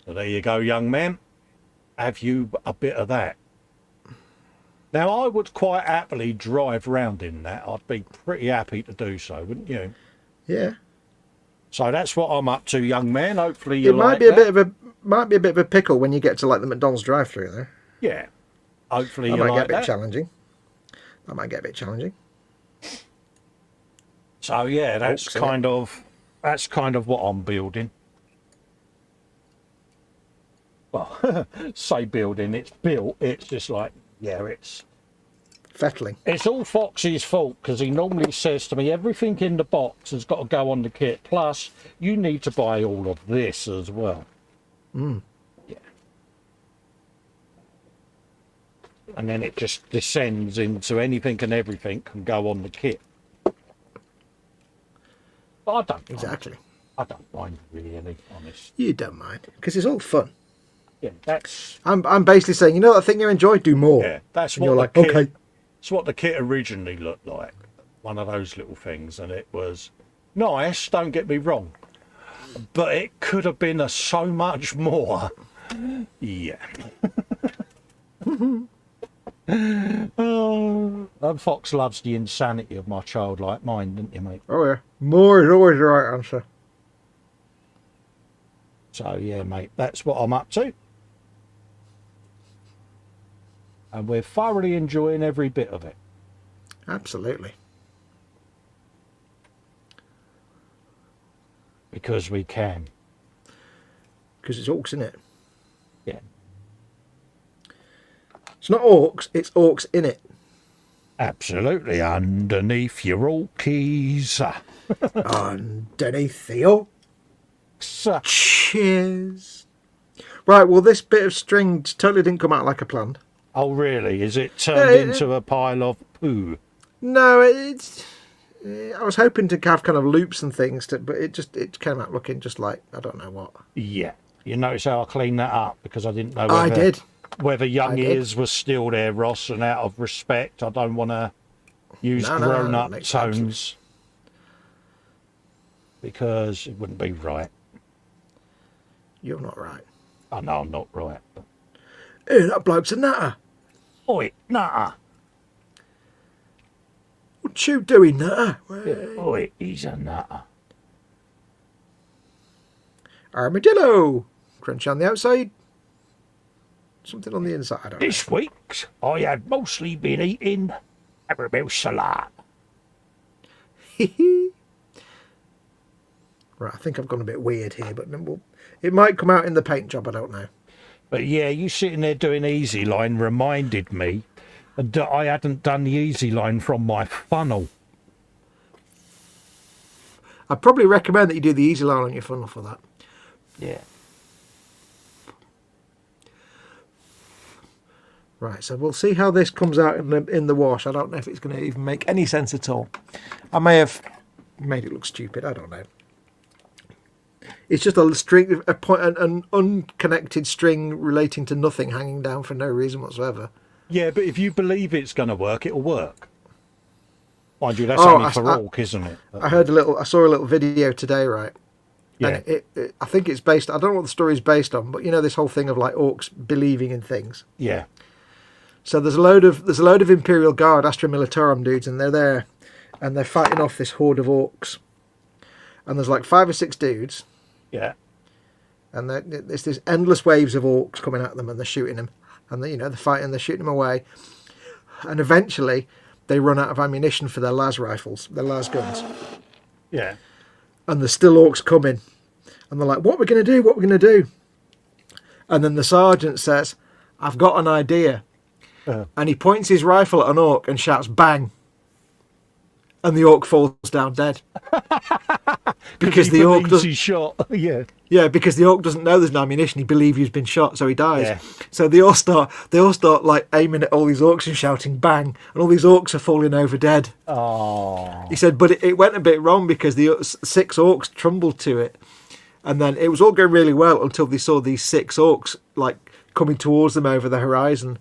So there you go, young man. Have you a bit of that? Now, I would quite happily drive round in that. I'd be pretty happy to do so, wouldn't you? Yeah. So that's what I'm up to, young man. Hopefully you might be a bit of a pickle when you get to like the McDonald's drive-through there. Yeah. Hopefully you that might like get a bit that. challenging. That might get a bit challenging. So yeah, that's kind of what I'm building. Well, say building, it's built. It's just like, yeah, it's fettling. It's all Foxy's fault because he normally says to me, everything in the box has got to go on the kit. Plus, you need to buy all of this as well. Mm. Yeah. And then it just descends into anything and everything can go on the kit. But I don't exactly. Mind. I don't mind really, honest. You don't mind because it's all fun. Yeah, that's. I'm basically saying, you know that thing you enjoy, do more. Yeah, that's and what you're the like, kit, okay. It's what the kit originally looked like. One of those little things, and it was nice. Don't get me wrong, but it could have been so much more. Yeah. Oh, and Fox loves the insanity of my childlike mind, didn't you, mate? Oh yeah, more is always the right answer. So yeah, mate, that's what I'm up to. And we're thoroughly enjoying every bit of it. Absolutely. Because we can. Because it's orcs, isn't it? Yeah. It's not orcs, it's orcs in it. Absolutely. Underneath your orkies. Underneath the orcs. Cheers. Right, well, this bit of string totally didn't come out like I planned. Oh, really? Is it turned into a pile of poo? No, it's... I was hoping to have kind of loops and things, but it came out looking just like, I don't know what. Yeah. You notice how I cleaned that up because I didn't know whether Young Ears was still there, Ross, and out of respect, I don't want to use grown-up tones because it wouldn't be right. You're not right. I know I'm not right. Hey, that bloke's a nutter. Oi, nutter. What you doing, nutter? Yeah, oi, he's a nutter. Armadillo. Crunchy on the outside. Something on the inside. I don't know. This week, I had mostly been eating caramel salad. Right, I think I've gone a bit weird here, but it might come out in the paint job, I don't know. But yeah, you sitting there doing easy line reminded me that I hadn't done the easy line from my funnel. I'd probably recommend that you do the easy line on your funnel for that. Yeah. Right, so we'll see how this comes out in the wash. I don't know if it's going to even make any sense at all. I may have made it look stupid. I don't know. It's just a string, an unconnected string relating to nothing, hanging down for no reason whatsoever. Yeah, but if you believe it's going to work, it'll work. Mind you, that's only for Orc, isn't it? I saw a little video today, right? Yeah. And I think it's based. I don't know what the story is based on, but you know this whole thing of like orcs believing in things. Yeah. So there's a load of Imperial Guard Astra Militarum dudes, and they're there, and they're fighting off this horde of orcs. And there's like 5 or 6 dudes. Yeah. And there's these endless waves of orcs coming at them, and they're shooting them, and they're fighting, they're shooting them away, and eventually they run out of ammunition for their las rifles, their las guns. Yeah. And there's still orcs coming, and they're like, "What are we going to do? What are we going to do?" And then the sergeant says, "I've got an idea." And he points his rifle at an orc and shouts, "Bang!" And the orc falls down dead. Because the orc doesn't. Shot. Yeah. Yeah, because the orc doesn't know there's no ammunition. He believes he's been shot, so he dies. Yeah. So they all start like aiming at all these orcs and shouting "bang!" And all these orcs are falling over dead. Oh. He said, but it went a bit wrong because the 6 orcs trembled to it, and then it was all going really well until they saw these 6 orcs like coming towards them over the horizon,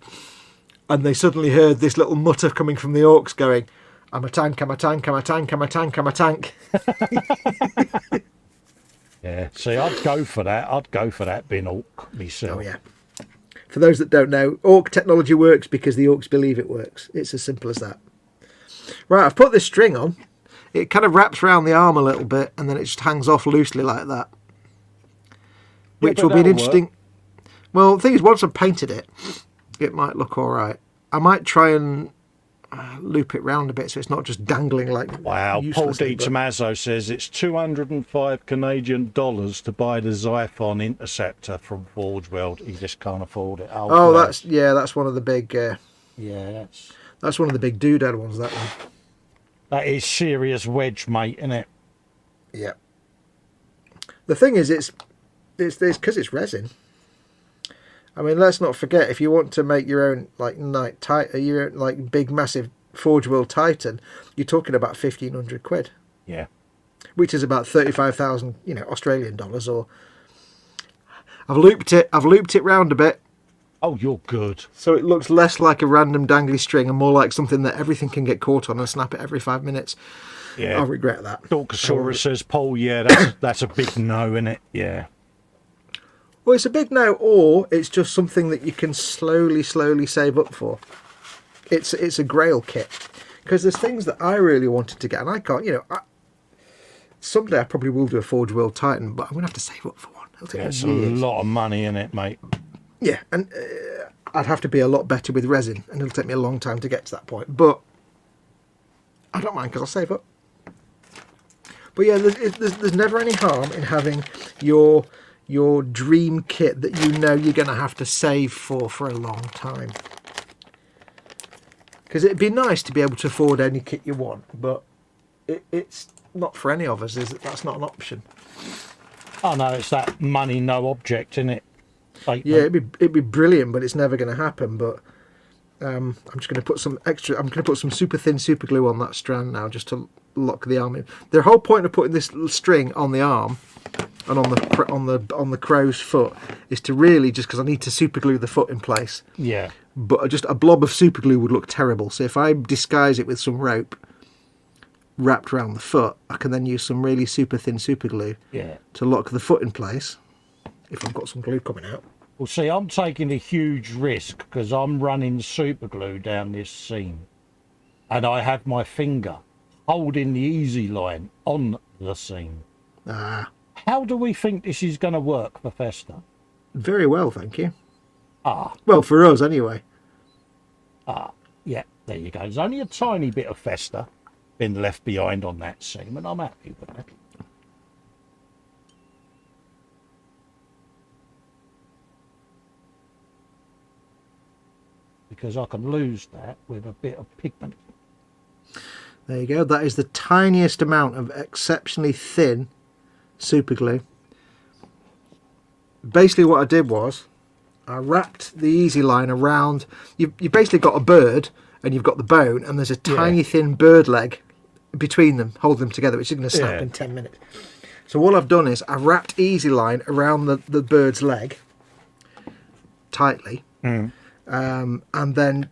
and they suddenly heard this little mutter coming from the orcs going, "I'm a tank, I'm a tank, I'm a tank, I'm a tank, I'm a tank." Yeah, see, I'd go for that. I'd go for that being orc myself. Oh, yeah. For those that don't know, orc technology works because the orcs believe it works. It's as simple as that. Right, I've put this string on. It kind of wraps around the arm a little bit, and then it just hangs off loosely like that. Which will be an interesting... Work. Well, the thing is, once I've painted it, it might look all right. I might try and loop it round a bit so it's not just dangling like... Wow, Paul D. Tommaso says it's 205 Canadian dollars to buy the Xiphon Interceptor from Forge World. He just can't afford it. Oh, that's one of the big... yeah, that's one of the big doodad ones, that one. That is serious wedge, mate, isn't it? Yeah. The thing is, it's because it's resin. I mean, let's not forget, if you want to make your own your own like big massive Forge World Titan, you're talking about 1,500 quid. Yeah. Which is about 35,000, Australian dollars. Or I've looped it round a bit. Oh, you're good. So it looks less like a random dangly string and more like something that everything can get caught on and snap it every 5 minutes. Yeah. I'll regret that. Dorkosaurus says, Paul, yeah, that's a big no, isn't it? Yeah. Well, it's a big no, or it's just something that you can slowly save up for. It's a grail kit. Because there's things that I really wanted to get, and I can't, someday I probably will do a Forge World Titan, but I'm going to have to save up for one. It'll take It's years. a lot of money in it, mate. Yeah, and I'd have to be a lot better with resin, and it'll take me a long time to get to that point. But I don't mind, because I'll save up. But yeah, there's never any harm in having your dream kit that you're going to have to save for a long time. Because it'd be nice to be able to afford any kit you want, but it's not for any of us. That's not an option. Oh no, it's that money no object, isn't it? Yeah, it'd be brilliant, but it's never going to happen. But I'm just going to put some extra. I'm going to put some super thin super glue on that strand now, just to lock the arm in. The whole point of putting this little string on the arm and on the crow's foot is to really just because I need to super glue the foot in place. Yeah. But just a blob of super glue would look terrible. So if I disguise it with some rope wrapped around the foot, I can then use some really super thin super glue to lock the foot in place. If I've got some glue coming out. Well, see, I'm taking a huge risk because I'm running super glue down this seam, and I have my finger holding the easy line on the seam. Ah. How do we think this is going to work for Festa? Very well, thank you. Ah. Well, for us anyway. Ah, yeah, there you go. There's only a tiny bit of Festa been left behind on that seam, and I'm happy with that. Because I can lose that with a bit of pigment. There you go. That is the tiniest amount of exceptionally thin super glue. Basically what I did was I wrapped the easy line around. You basically got a bird and you've got the bone, and there's a tiny thin bird leg between them, hold them together, which is going to snap in 10 minutes. So all I've done is I've wrapped easy line around the bird's leg tightly, and then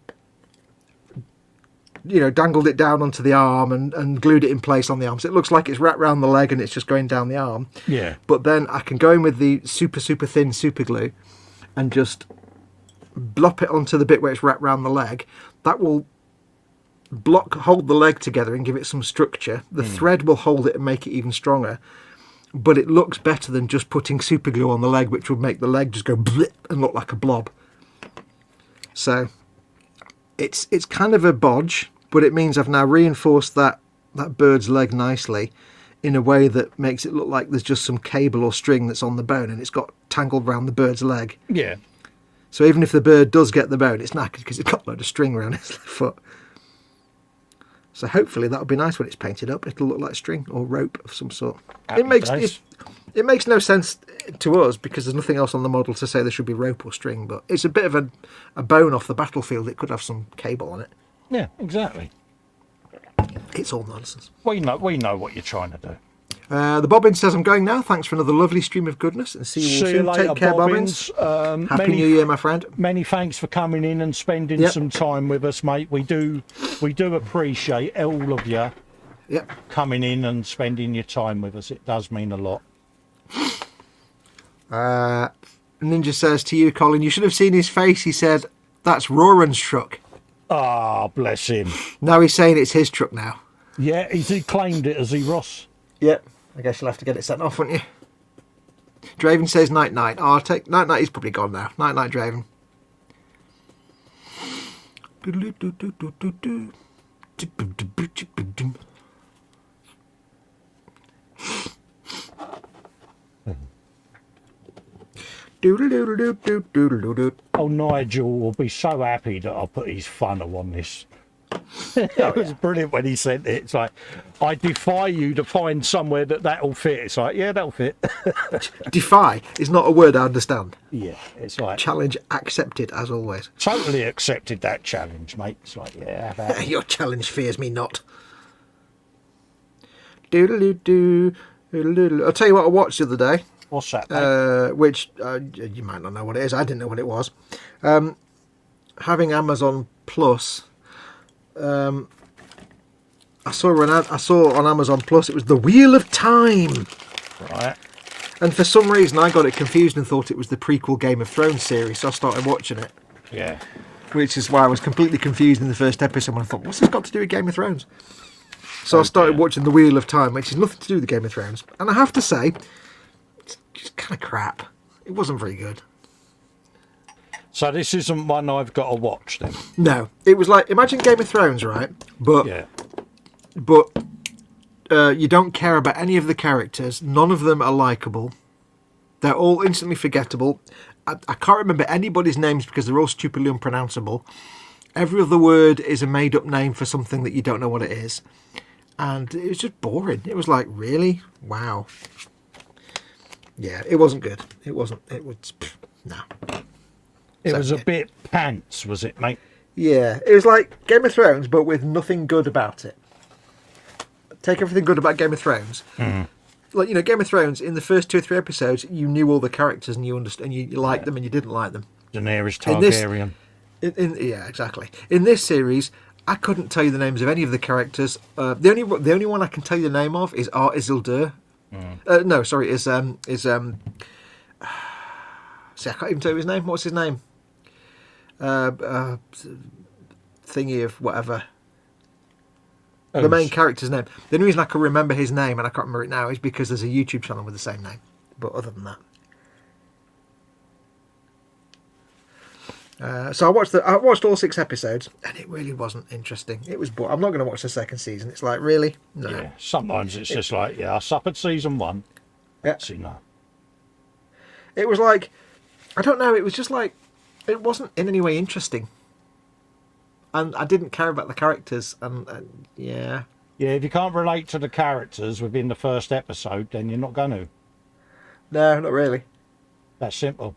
dangled it down onto the arm and glued it in place on the arm, so it looks like it's wrapped around the leg and it's just going down the arm. Yeah. But then I can go in with the super thin super glue and just blop it onto the bit where it's wrapped around the leg. That will hold the leg together and give it some structure. The thread will hold it and make it even stronger, but it looks better than just putting super glue on the leg, which would make the leg just go blip and look like a blob. So it's kind of a bodge, but it means I've now reinforced that bird's leg nicely in a way that makes it look like there's just some cable or string that's on the bone and it's got tangled around the bird's leg. Yeah. So even if the bird does get the bone, it's knackered because it's got a load of string around its foot. So hopefully that'll be nice when it's painted up. It'll look like string or rope of some sort. It makes no sense to us because there's nothing else on the model to say there should be rope or string, but it's a bit of a bone off the battlefield. It could have some cable on it. Yeah, exactly. It's all nonsense. We know what you're trying to do. The Bobbin says, I'm going now. Thanks for another lovely stream of goodness, and see you all soon. Later, Take care, Bobbins. Happy New Year, my friend. Many thanks for coming in and spending some time with us, mate. We do appreciate all of you coming in and spending your time with us. It does mean a lot. Ninja says to you, Colin, you should have seen his face. He said, that's Roran's truck. Ah, bless him. Now he's saying it's his truck now. Yeah, he claimed it, as he, Ross? Yep. I guess you'll have to get it sent off, won't you? Draven says night-night. Oh, I'll take night-night. He's probably gone now. Night-night, Draven. Oh, Nigel will be so happy that I put his funnel on this. It was brilliant when he sent it. It's like, I defy you to find somewhere that'll fit. It's like, yeah, that'll fit. Defy is not a word I understand. Yeah, it's like... Challenge accepted, as always. Totally accepted that challenge, mate. It's like, yeah. Your challenge fears me not. Doodle-doo-doo. I'll tell you what I watched the other day. What's that, mate? Which, you might not know what it is. I didn't know what it was. Having Amazon Plus... I saw on Amazon Plus it was The Wheel of Time. Right. And for some reason I got it confused and thought it was the prequel Game of Thrones series, so I started watching it. Yeah. Which is why I was completely confused in the first episode when I thought, what's this got to do with Game of Thrones? So I started watching The Wheel of Time, which has nothing to do with the Game of Thrones. And I have to say, it's just kind of crap. It wasn't very good. So this isn't one I've got to watch then? No. It was like, imagine Game of Thrones, right? But you don't care about any of the characters. None of them are likeable. They're all instantly forgettable. I can't remember anybody's names because they're all stupidly unpronounceable. Every other word is a made-up name for something that you don't know what it is. And it was just boring. It was like, really? Wow. Yeah, it wasn't good. It was... no. It was a bit pants, was it, mate? Yeah, it was like Game of Thrones, but with nothing good about it. Take everything good about Game of Thrones. Like, Game of Thrones, in the first 2 or 3 episodes, you knew all the characters and you understood, and you liked them and you didn't like them. Daenerys Targaryen. Yeah, exactly. In this series, I couldn't tell you the names of any of the characters. The only one I can tell you the name of is Isildur. No, sorry, is see, I can't even tell you his name. What's his name? Thingy of whatever. The main character's name. The only reason I can remember his name, and I can't remember it now, is because there's a YouTube channel with the same name. But other than that. So I watched all 6 episodes, and it really wasn't interesting. It was boring. I'm not going to watch the second season. It's like, really? No. Yeah, sometimes it's just like, I suffered season 1. Yeah. See, no. It was like, I don't know, it was just like, it wasn't in any way interesting. And I didn't care about the characters, and yeah. Yeah, if you can't relate to the characters within the first episode, then you're not going to. No, not really. That's simple.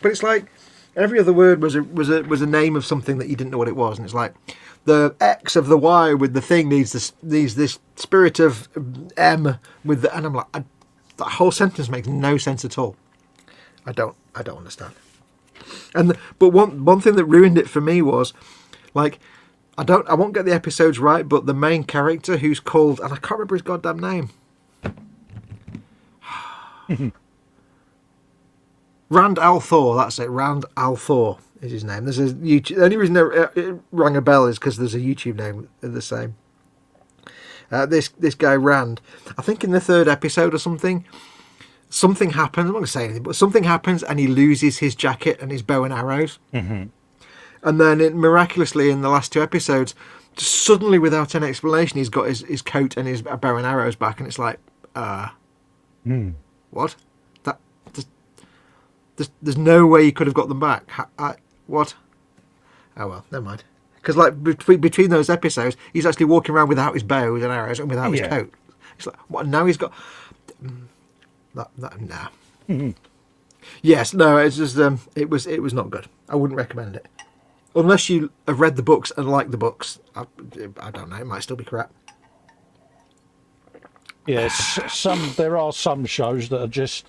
But it's like every other word was a name of something that you didn't know what it was, and it's like the X of the Y with the thing needs this spirit of M with the, and I'm like, that whole sentence makes no sense at all. I don't understand. But one thing that ruined it for me was like I won't get the episodes right, but the main character who's called, and I can't remember his goddamn name. Rand al'Thor, that's it. Rand al'Thor is his name. There's a YouTube. The only reason it rang a bell is because there's a YouTube name the same. This guy Rand, I think in the 3rd episode or something happens. I'm not going to say anything, but something happens and he loses his jacket and his bow and arrows. Mm-hmm. And then miraculously in the last 2 episodes, just suddenly without any explanation, he's got his coat and his bow and arrows back, and it's like, what? There's no way he could have got them back. What? Oh well, never mind. Because like between those episodes, he's actually walking around without his bows and arrows and without his coat. It's like, what? Now he's got nah. Mm-hmm. Yes, no. It's just it was not good. I wouldn't recommend it unless you have read the books and like the books. I don't know. It might still be crap. Yes, there are some shows that are just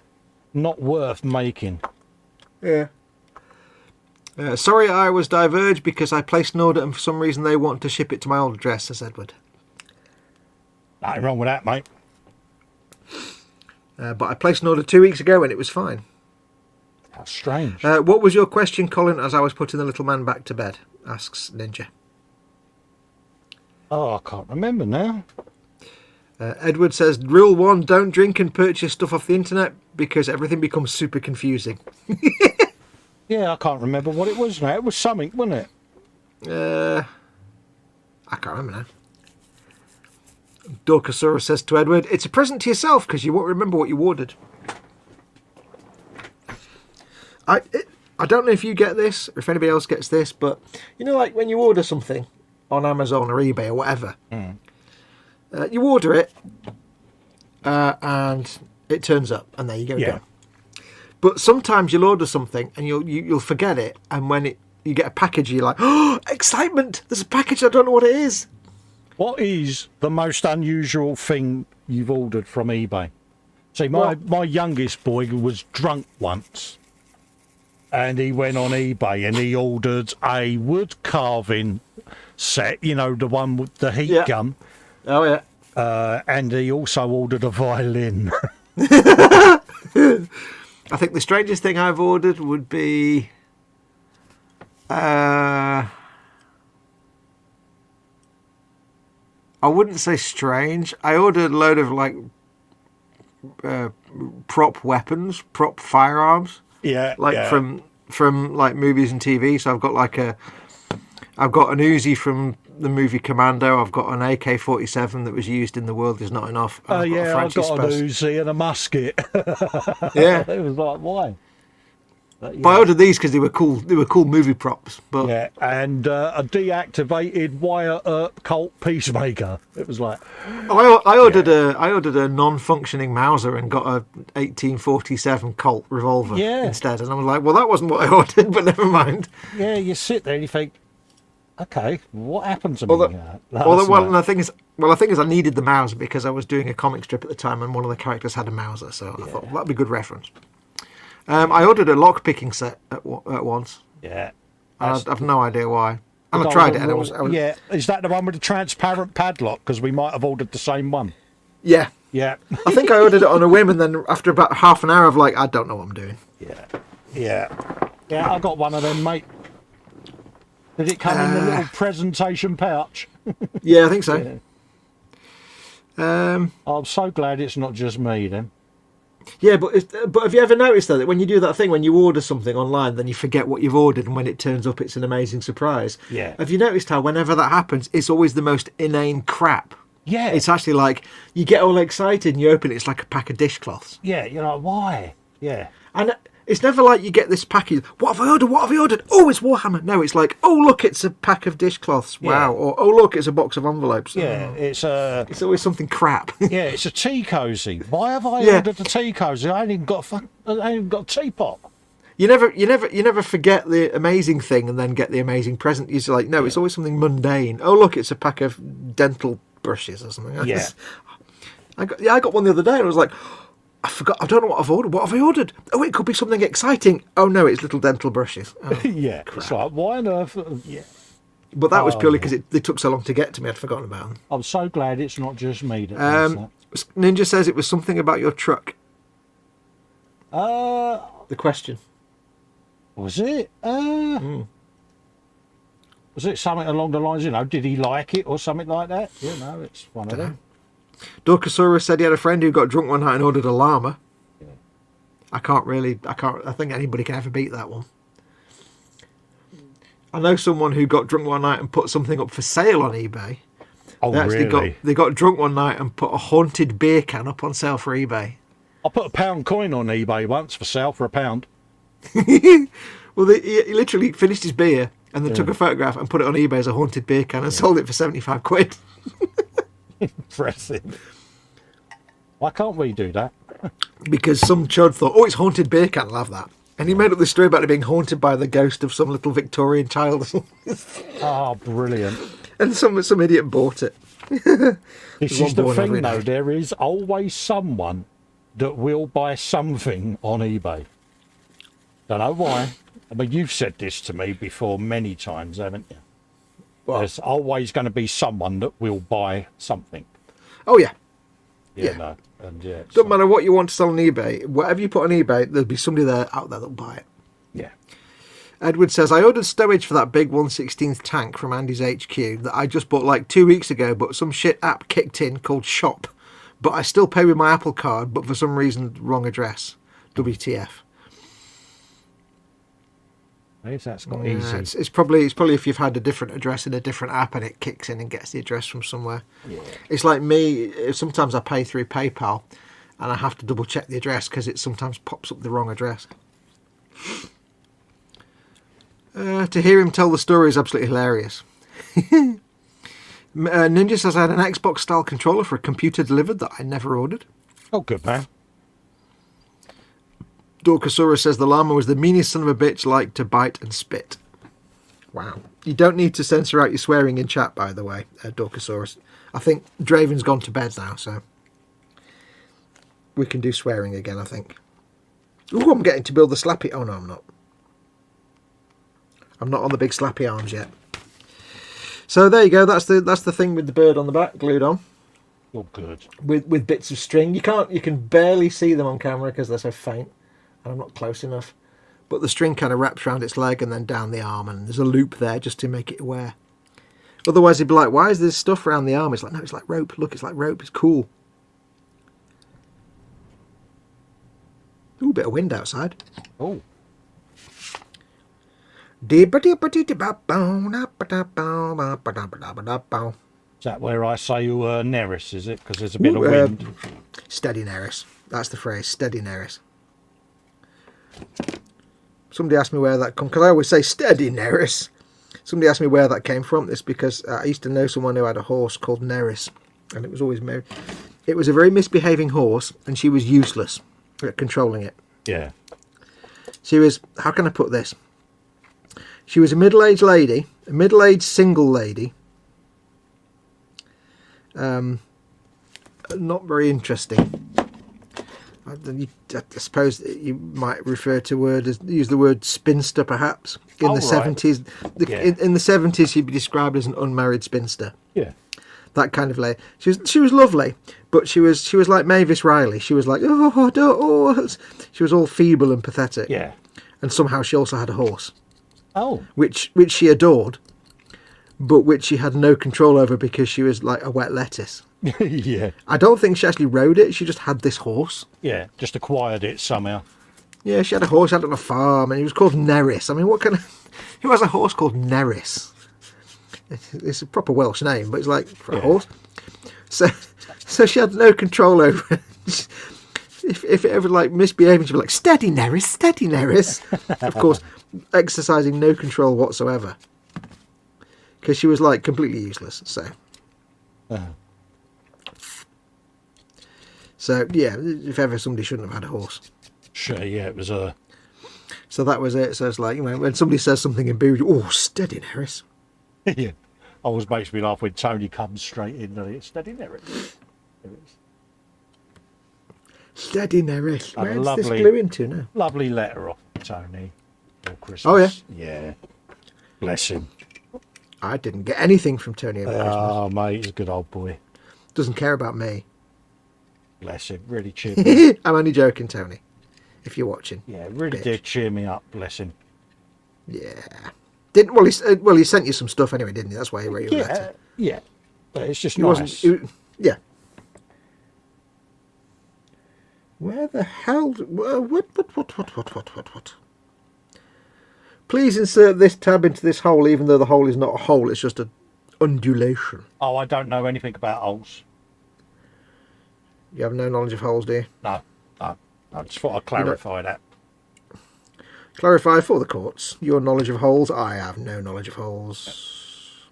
not worth making. Yeah. Sorry I was diverged because I placed an order and for some reason they want to ship it to my old address, says Edward. Nothing wrong with that, mate. But I placed an order 2 weeks ago and it was fine. How strange. What was your question, Colin, as I was putting the little man back to bed? Asks Ninja. Oh, I can't remember now. Edward says, Rule 1, don't drink and purchase stuff off the internet because everything becomes super confusing. Yeah, I can't remember what it was now. It was something, wasn't it? I can't remember now. Dorkasaurus says to Edward, it's a present to yourself because you won't remember what you ordered. I don't know if you get this or if anybody else gets this, but you know, like when you order something on Amazon or eBay or whatever, you order it and it turns up and there you go. Yeah. But sometimes you'll order something and you'll forget it, and when you get a package, you're like, oh, excitement! There's a package, I don't know what it is. What is the most unusual thing you've ordered from eBay? See, my youngest boy was drunk once, and he went on eBay and he ordered a wood carving set, you know, the one with the heat gun. Oh, yeah. And he also ordered a violin. I think the strangest thing I've ordered would be... I wouldn't say strange. I ordered a load of, like, prop weapons, prop firearms. Yeah, like from like movies and TV. So I've got an Uzi from the movie Commando. I've got an AK-47 that was used in The World Is Not Enough. Oh yeah, I've got an Uzi and a musket. Yeah, it was like, why? But I ordered these because they were cool. They were cool movie props. But yeah, and a deactivated wire Colt Peacemaker. It was like I ordered a non-functioning Mauser and got a 1847 Colt revolver instead, and I was like, well, that wasn't what I ordered, but never mind. Yeah, you sit there and you think, okay, what happened to me? The thing is, I needed the Mauser because I was doing a comic strip at the time, and one of the characters had a Mauser, so I thought that'd be a good reference. I ordered a lock-picking set at once. Yeah. And I've no idea why. And I tried it, and I was... Yeah, is that the one with the transparent padlock? Because we might have ordered the same one. Yeah. Yeah. I think I ordered it on a whim, and then after about half an hour of I don't know what I'm doing. Yeah. Yeah. Yeah, I got one of them, mate. Did it come in the little presentation pouch? Yeah, I think so. Yeah. I'm so glad it's not just me, then. Yeah, but have you ever noticed though that when you do that thing, when you order something online, then you forget what you've ordered, and when it turns up, it's an amazing surprise? Yeah. Have you noticed how whenever that happens, it's always the most inane crap? Yeah. It's actually like you get all excited and you open it, it's like a pack of dishcloths. Yeah, you're like, why? Yeah. And it's never like you get this package. What have I ordered? What have I ordered? Oh, it's Warhammer. No, it's like, oh look, it's a pack of dishcloths. Wow. Yeah. Or oh look, it's a box of envelopes. Yeah, it's always something crap. Yeah, it's a tea cozy. Why have I ordered a tea cozy? I ain't even got a teapot. You never forget the amazing thing and then get the amazing present. You're like, no, it's always something mundane. Oh, look, it's a pack of dental brushes or something. Yeah. I got one the other day and I was like, I forgot. I don't know what I've ordered. What have I ordered? Oh, it could be something exciting. Oh no, it's little dental brushes. Oh, Yeah. crap. It's like, why on earth? Yeah. But that was purely because they took so long to get to me. I'd forgotten about them. I'm so glad it's not just me that does that. Ninja says it was something about your truck. The question. Was it? Was it something along the lines, did he like it or something like that? It's one of them. Dorkasaurus said he had a friend who got drunk one night and ordered a llama. Yeah. I think anybody can ever beat that one. I know someone who got drunk one night and put something up for sale on eBay. Oh, really? They got drunk one night and put a haunted beer can up on sale for eBay. I put a £1 coin on eBay once for sale for £1. Well, he literally finished his beer and then took a photograph and put it on eBay as a haunted beer can and sold it for 75 quid. Impressive. Why can't we do that? Because some chud thought, oh, it's haunted beer can, I'll have that. And he made up this story about it being haunted by the ghost of some little Victorian child or something. Oh, brilliant. And some idiot bought it. This is the thing, though. There is always someone that will buy something on eBay. Don't know why. I mean, you've said this to me before many times, haven't you? What? There's always going to be someone that will buy something. Oh, yeah. Yeah. No. And yeah. Doesn't matter what you want to sell on eBay. Whatever you put on eBay, there'll be somebody out there that'll buy it. Yeah. Edward says, I ordered stowage for that big 1/16th tank from Andy's HQ that I just bought like 2 weeks ago, but some shit app kicked in called Shop. But I still pay with my Apple card, but for some reason, wrong address. WTF. Maybe that's got easy. It's probably if you've had a different address in a different app and it kicks in and gets the address from somewhere. Yeah. It's like me. Sometimes I pay through PayPal, and I have to double check the address because it sometimes pops up the wrong address. To hear him tell the story is absolutely hilarious. Ninja says I had an Xbox style controller for a computer delivered that I never ordered. Oh, good man. Dorkasaurus says the llama was the meanest son of a bitch, like to bite and spit. Wow. You don't need to censor out your swearing in chat, by the way, Dorkasaurus. I think Draven's gone to bed now, so we can do swearing again, I think. Ooh, I'm getting to build the slappy... Oh, no, I'm not. I'm not on the big slappy arms yet. So there you go. That's the thing with the bird on the back glued on. Oh, good. With bits of string. You can barely see them on camera because they're so faint. And I'm not close enough. But the string kind of wraps around its leg and then down the arm, and there's a loop there just to make it wear. Otherwise, it'd be like, why is there stuff around the arm? It's like, no, it's like rope. Look, it's like rope. It's cool. Ooh, bit of wind outside. Oh. Is Is that where I say you were Neris, is it? Because there's a bit of wind. Steady Neris. That's the phrase, steady Neris. Somebody asked me where that comes, because I always say steady Neris. Somebody asked me where that came from. It's because I used to know someone who had a horse called Neris, and it was always married. It was a very misbehaving horse, and she was useless at controlling it. Yeah. She was, how can I put this? She was a middle-aged lady, a middle-aged single lady. Not very interesting. I suppose you might refer to use the word spinster, perhaps. In the 70s, in the 70s, she'd be described as an unmarried spinster. Yeah, that kind of lady. She was lovely, but she was like Mavis Riley. She was like, she was all feeble and pathetic. Yeah, and somehow she also had a horse. Oh, which she adored, but which she had no control over because she was like a wet lettuce. Yeah. I don't think she actually rode it. She just had this horse. Yeah, just acquired it somehow. Yeah, she had a horse out on a farm, and he was called Neris. I mean, who has a horse called Neris? It's a proper Welsh name, but it's like for a horse. So she had no control over it. If it ever like misbehaving, she'd be like, steady Neris, steady Neris. Of course, exercising no control whatsoever. Because she was like completely useless, so. So, yeah, if ever somebody shouldn't have had a horse. Sure, yeah, it was a... So that was it. So it's like, when somebody says something in Booge, oh, steady, Harris. Yeah. Always makes me laugh when Tony comes straight in and it's steady there. It is. Steady, Harris. And Where's this glue into now? Lovely letter off Tony for Christmas. Oh, yeah? Yeah. Bless him. I didn't get anything from Tony over Christmas. Oh, mate, he's a good old boy. Doesn't care about me. Bless him. Really cheered me up. I'm only joking, Tony. If you're watching. Yeah, really bitch. did cheer me up. Bless him. Yeah. He sent you some stuff anyway, didn't he? That's why he wrote you a letter. Yeah. But it's just He nice. Yeah. Where the hell? What? Please insert this tab into this hole, even though the hole is not a hole, it's just an undulation. Oh, I don't know anything about holes. You have no knowledge of holes, do you? No. I just thought I'd clarify that. Clarify for the courts. Your knowledge of holes. I have no knowledge of holes.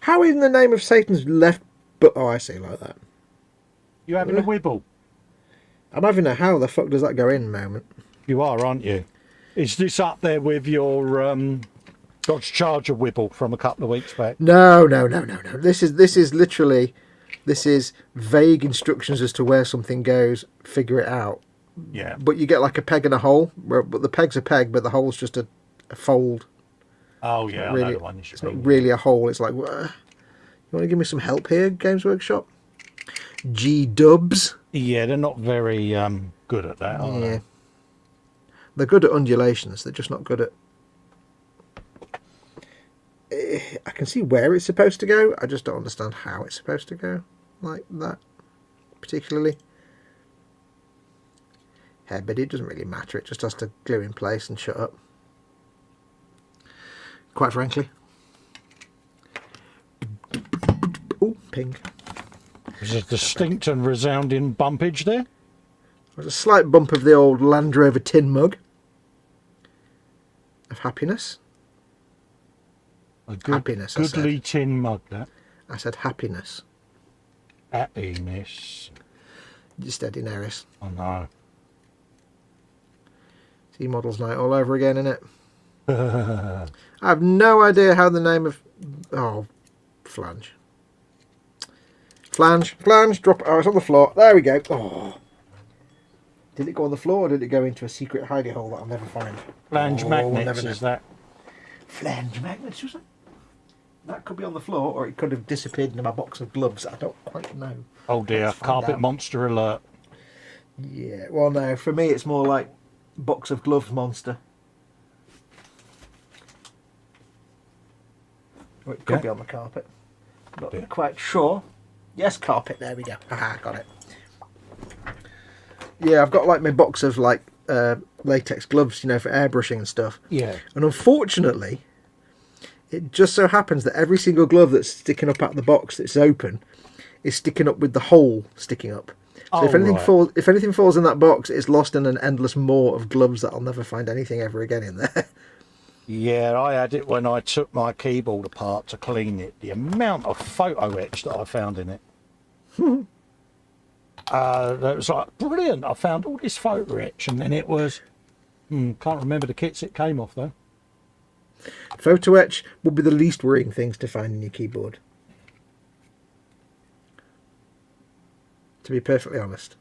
How in the name of Satan's left... But oh, I see, like that. You having a wibble? I'm having a how the fuck does that go in moment. You are, aren't you? Is this up there with your Dodge Charger wibble from a couple of weeks back? No. This is literally... This is vague instructions as to where something goes. Figure it out. Yeah. But you get like a peg and a hole. But the peg's a peg, but the hole's just a fold. Oh, yeah, Really, I know the one you should it's not really a hole. It's like, you want to give me some help here, Games Workshop? G-dubs. Yeah, they're not very good at that, are they? They're good at undulations. They're just not good at... I can see where it's supposed to go. I just don't understand how it's supposed to go like that, particularly. Yeah, but it doesn't really matter. It just has to glue in place and shut up. Quite frankly. Oh, ping. There's a distinct and resounding bumpage there. There's a slight bump of the old Land Rover tin mug of happiness. A good, Happiness, I goodly said. tin mug, that. I said happiness. Happiness. You steady, Neris. I know. See Models Night all over again, innit? I have no idea how the name of... Oh, flange. Flange, drop it. Oh, it's on the floor. There we go. Oh. Did it go on the floor or did it go into a secret hidey hole that I'll never find? Flange magnets, never know. is that? Flange magnets, was it? That could be on the floor or it could have disappeared into my box of gloves. I don't quite know. Oh dear, Let's find carpet out. monster alert. Yeah, well no, for me it's more like box of gloves monster. Or it could be on the carpet. Not quite sure. Yes, carpet, there we go. Haha, got it. Yeah, I've got like my box of like latex gloves, you know, for airbrushing and stuff. Yeah. And unfortunately, it just so happens that every single glove that's sticking up out of the box that's open is sticking up with the hole sticking up. So if anything falls in that box, it's lost in an endless maw of gloves that I'll never find anything ever again in there. Yeah, I had it when I took my keyboard apart to clean it. The amount of photo etch that I found in it. That was like, brilliant. I found all this photo etch and then it was... can't remember the kits it came off though. Photo etch would be the least worrying things to find in your keyboard. To be perfectly honest.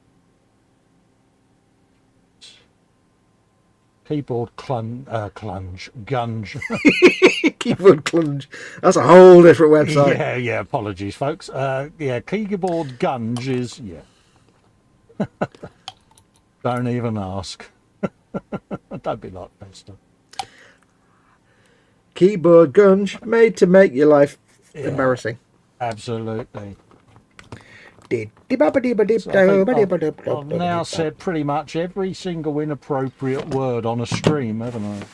Keyboard gunge. Keyboard clunge. That's a whole different website. Yeah, apologies folks. Yeah, keyboard gunge is, yeah. Don't even ask. Don't be like Festa. Keyboard gunge made to make your life embarrassing. Absolutely. So I've now said pretty much every single inappropriate word on a stream, haven't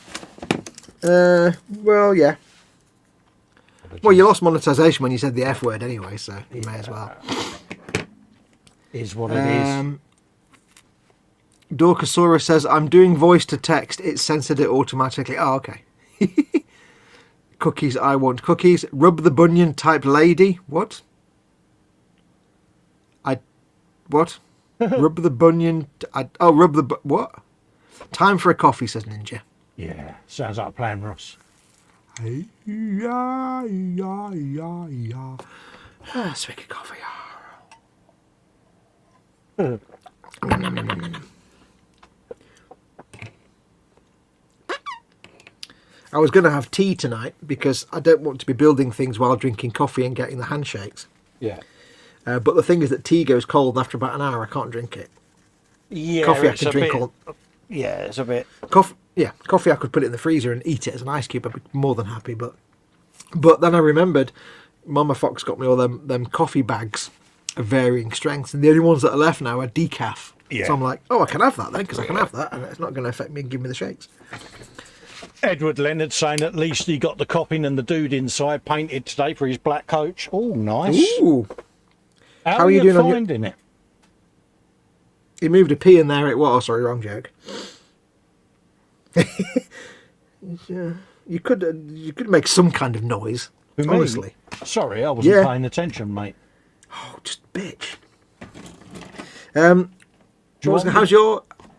I? Well, yeah. Well, you lost monetization when you said the F word anyway, so you may as well. Is what it is. Dorkasaurus says, I'm doing voice to text. It censored it automatically. Oh, okay. Cookies, I want cookies. Rub the bunion type lady. What? What? Rub the bunion. Rub the... What? Time for a coffee, says Ninja. Yeah, sounds like a plan, Ross. Swig of coffee. I was going to have tea tonight because I don't want to be building things while drinking coffee and getting the handshakes. Yeah. But the thing is that tea goes cold, and after about an hour I can't drink it. Yeah, Coffee I can drink all. Yeah, it's a bit. Coffee I could put it in the freezer and eat it as an ice cube. I'd be more than happy. But then I remembered Mama Fox got me all them coffee bags of varying strengths, and the only ones that are left now are decaf. Yeah. So I'm like, oh, I can have that then, because I can have that, and it's not going to affect me and give me the shakes. Edward Leonard saying at least he got the Coppin and the dude inside painted today for his black coach. Oh, nice. Ooh. How are you doing finding it? He moved a P in there. Oh, sorry, wrong joke. Yeah, you could make some kind of noise. Honestly. Sorry, I wasn't paying attention, mate. Oh, just bitch.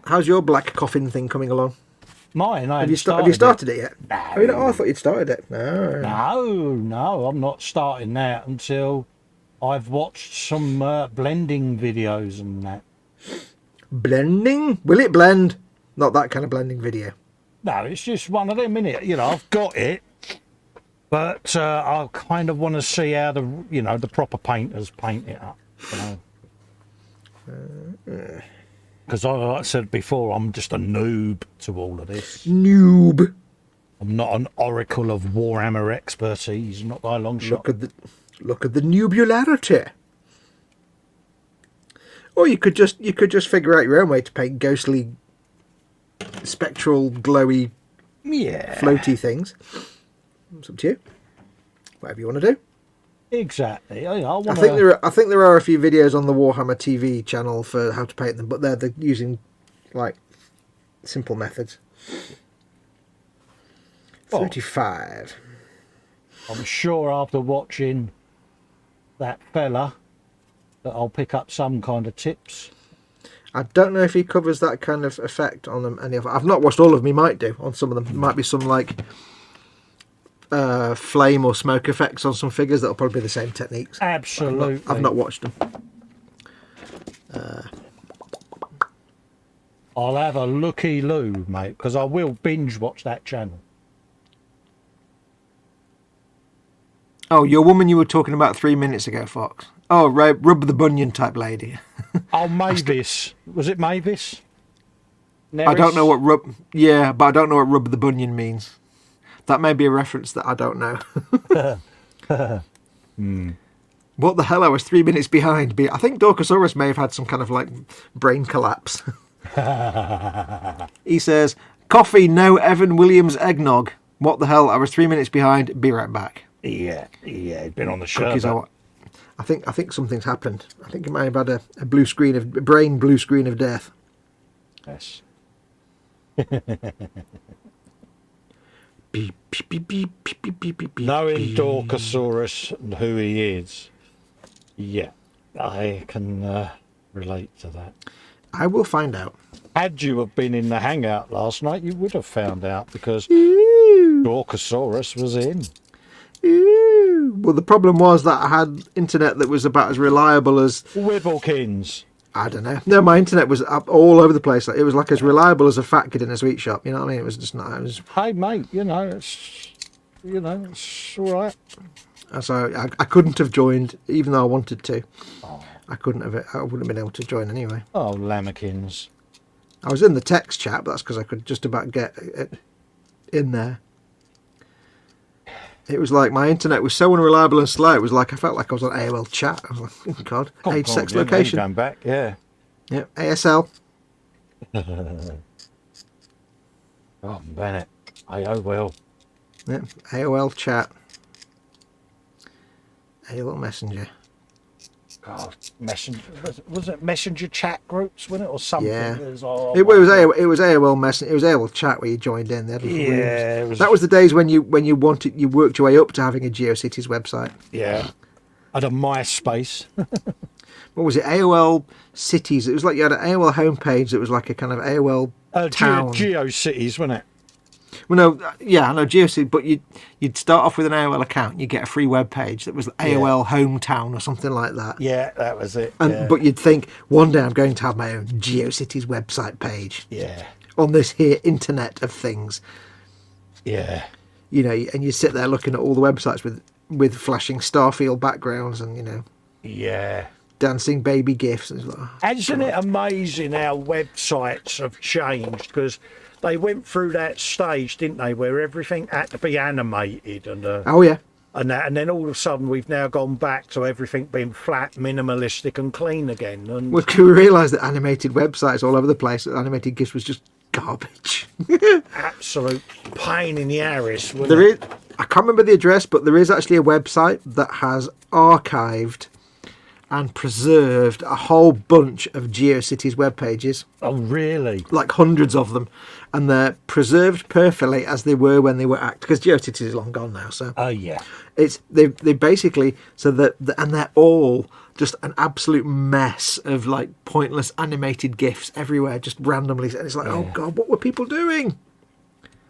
How's your black coffin thing coming along? Mine, have you started it yet? No. Oh, I thought you'd started it. No, I'm not starting that until I've watched some blending videos and that. Blending? Will it blend? Not that kind of blending video. No, it's just one of them, innit? You know, I've got it, but I kind of want to see how the proper painters paint it up. Because like I said before, I'm just a noob to all of this. Noob. I'm not an oracle of Warhammer expertise, not by a long shot. Look at the nubularity. Or you could just figure out your own way to paint ghostly, spectral, glowy, floaty things. It's up to you. Whatever you want to do. Exactly. I think there are a few videos on the Warhammer TV channel for how to paint them, but they're using like simple methods. 35. I'm sure after watching that fella that I'll pick up some kind of tips. I don't know if he covers that kind of effect on them. I've not watched all of them. He might do on some of them. There might be some like flame or smoke effects on some figures that'll probably be the same techniques. Absolutely. I've not watched them. I'll have a looky-loo, mate, because I will binge watch that channel. Oh, your woman you were talking about 3 minutes ago, Fox. Oh, rub the bunion type lady. Oh, Mavis. Was it Mavis? Neris? I don't know what rub... Yeah, but I don't know what rub the bunion means. That may be a reference that I don't know. What the hell? I was 3 minutes behind. I think Dorcosaurus may have had some kind of like brain collapse. He says, coffee, no Evan Williams eggnog. What the hell? I was 3 minutes behind. Be right back. Yeah, he'd been on the show. I think something's happened. I think he might have had a blue screen of death. Yes. Beep, beep, beep, beep, beep, beep, beep, beep, Knowing Dorcosaurus and who he is, yeah, I can relate to that. I will find out. Had you have been in the hangout last night, you would have found out because Dorcosaurus was in. Ooh. Well, the problem was that I had internet that was about as reliable as Wibblecins. I don't know. No, my internet was up all over the place. It was like as reliable as a fat kid in a sweet shop. You know what I mean? It was just not. It was. Hey, mate. It's all right. So I couldn't have joined, even though I wanted to. Oh. I couldn't have. I wouldn't have been able to join anyway. Oh, lamekins. I was in the text chat, but that's because I could just about get it in there. It was like my internet was so unreliable and slow. It was like I felt like I was on AOL chat. I was like, oh God, age, sex, location. Going back, yeah. Yeah, ASL. Oh, Bennett. AOL. Yeah, AOL chat. AOL Messenger. God, Messenger. Was it Messenger chat groups, wasn't it, or something? Yeah. It was AOL Messenger. It was AOL chat where you joined in. That was the days when you worked your way up to having a GeoCities website. Yeah. And a MySpace. what was it, AOL Cities. It was like you had an AOL homepage that was like a kind of AOL town. GeoCities, wasn't it? Well, no, yeah, I know GeoCities, but you'd start off with an AOL account, you get a free web page that was AOL Hometown or something like that. Yeah, that was it. But you'd think, one day I'm going to have my own GeoCities website page. Yeah. On this here internet of things. Yeah. You know, and you sit there looking at all the websites with flashing Starfield backgrounds and, you know. Yeah. Dancing baby gifs. And it's like, oh, isn't it amazing how websites have changed? Because they went through that stage, didn't they, where everything had to be animated and oh yeah, and then all of a sudden we've now gone back to everything being flat, minimalistic, and clean again. And well, we realised that animated websites all over the place, that animated gifs was just garbage. absolute pain in the arse. There is, I can't remember the address, but there is actually a website that has archived and preserved a whole bunch of GeoCities web pages. Oh, really? Like hundreds of them, and they're preserved perfectly as they were when they were active. Because GeoCities is long gone now, so oh yeah, it's they basically so that and they're all just an absolute mess of like pointless animated gifs everywhere, just randomly. And it's like, oh god, what were people doing?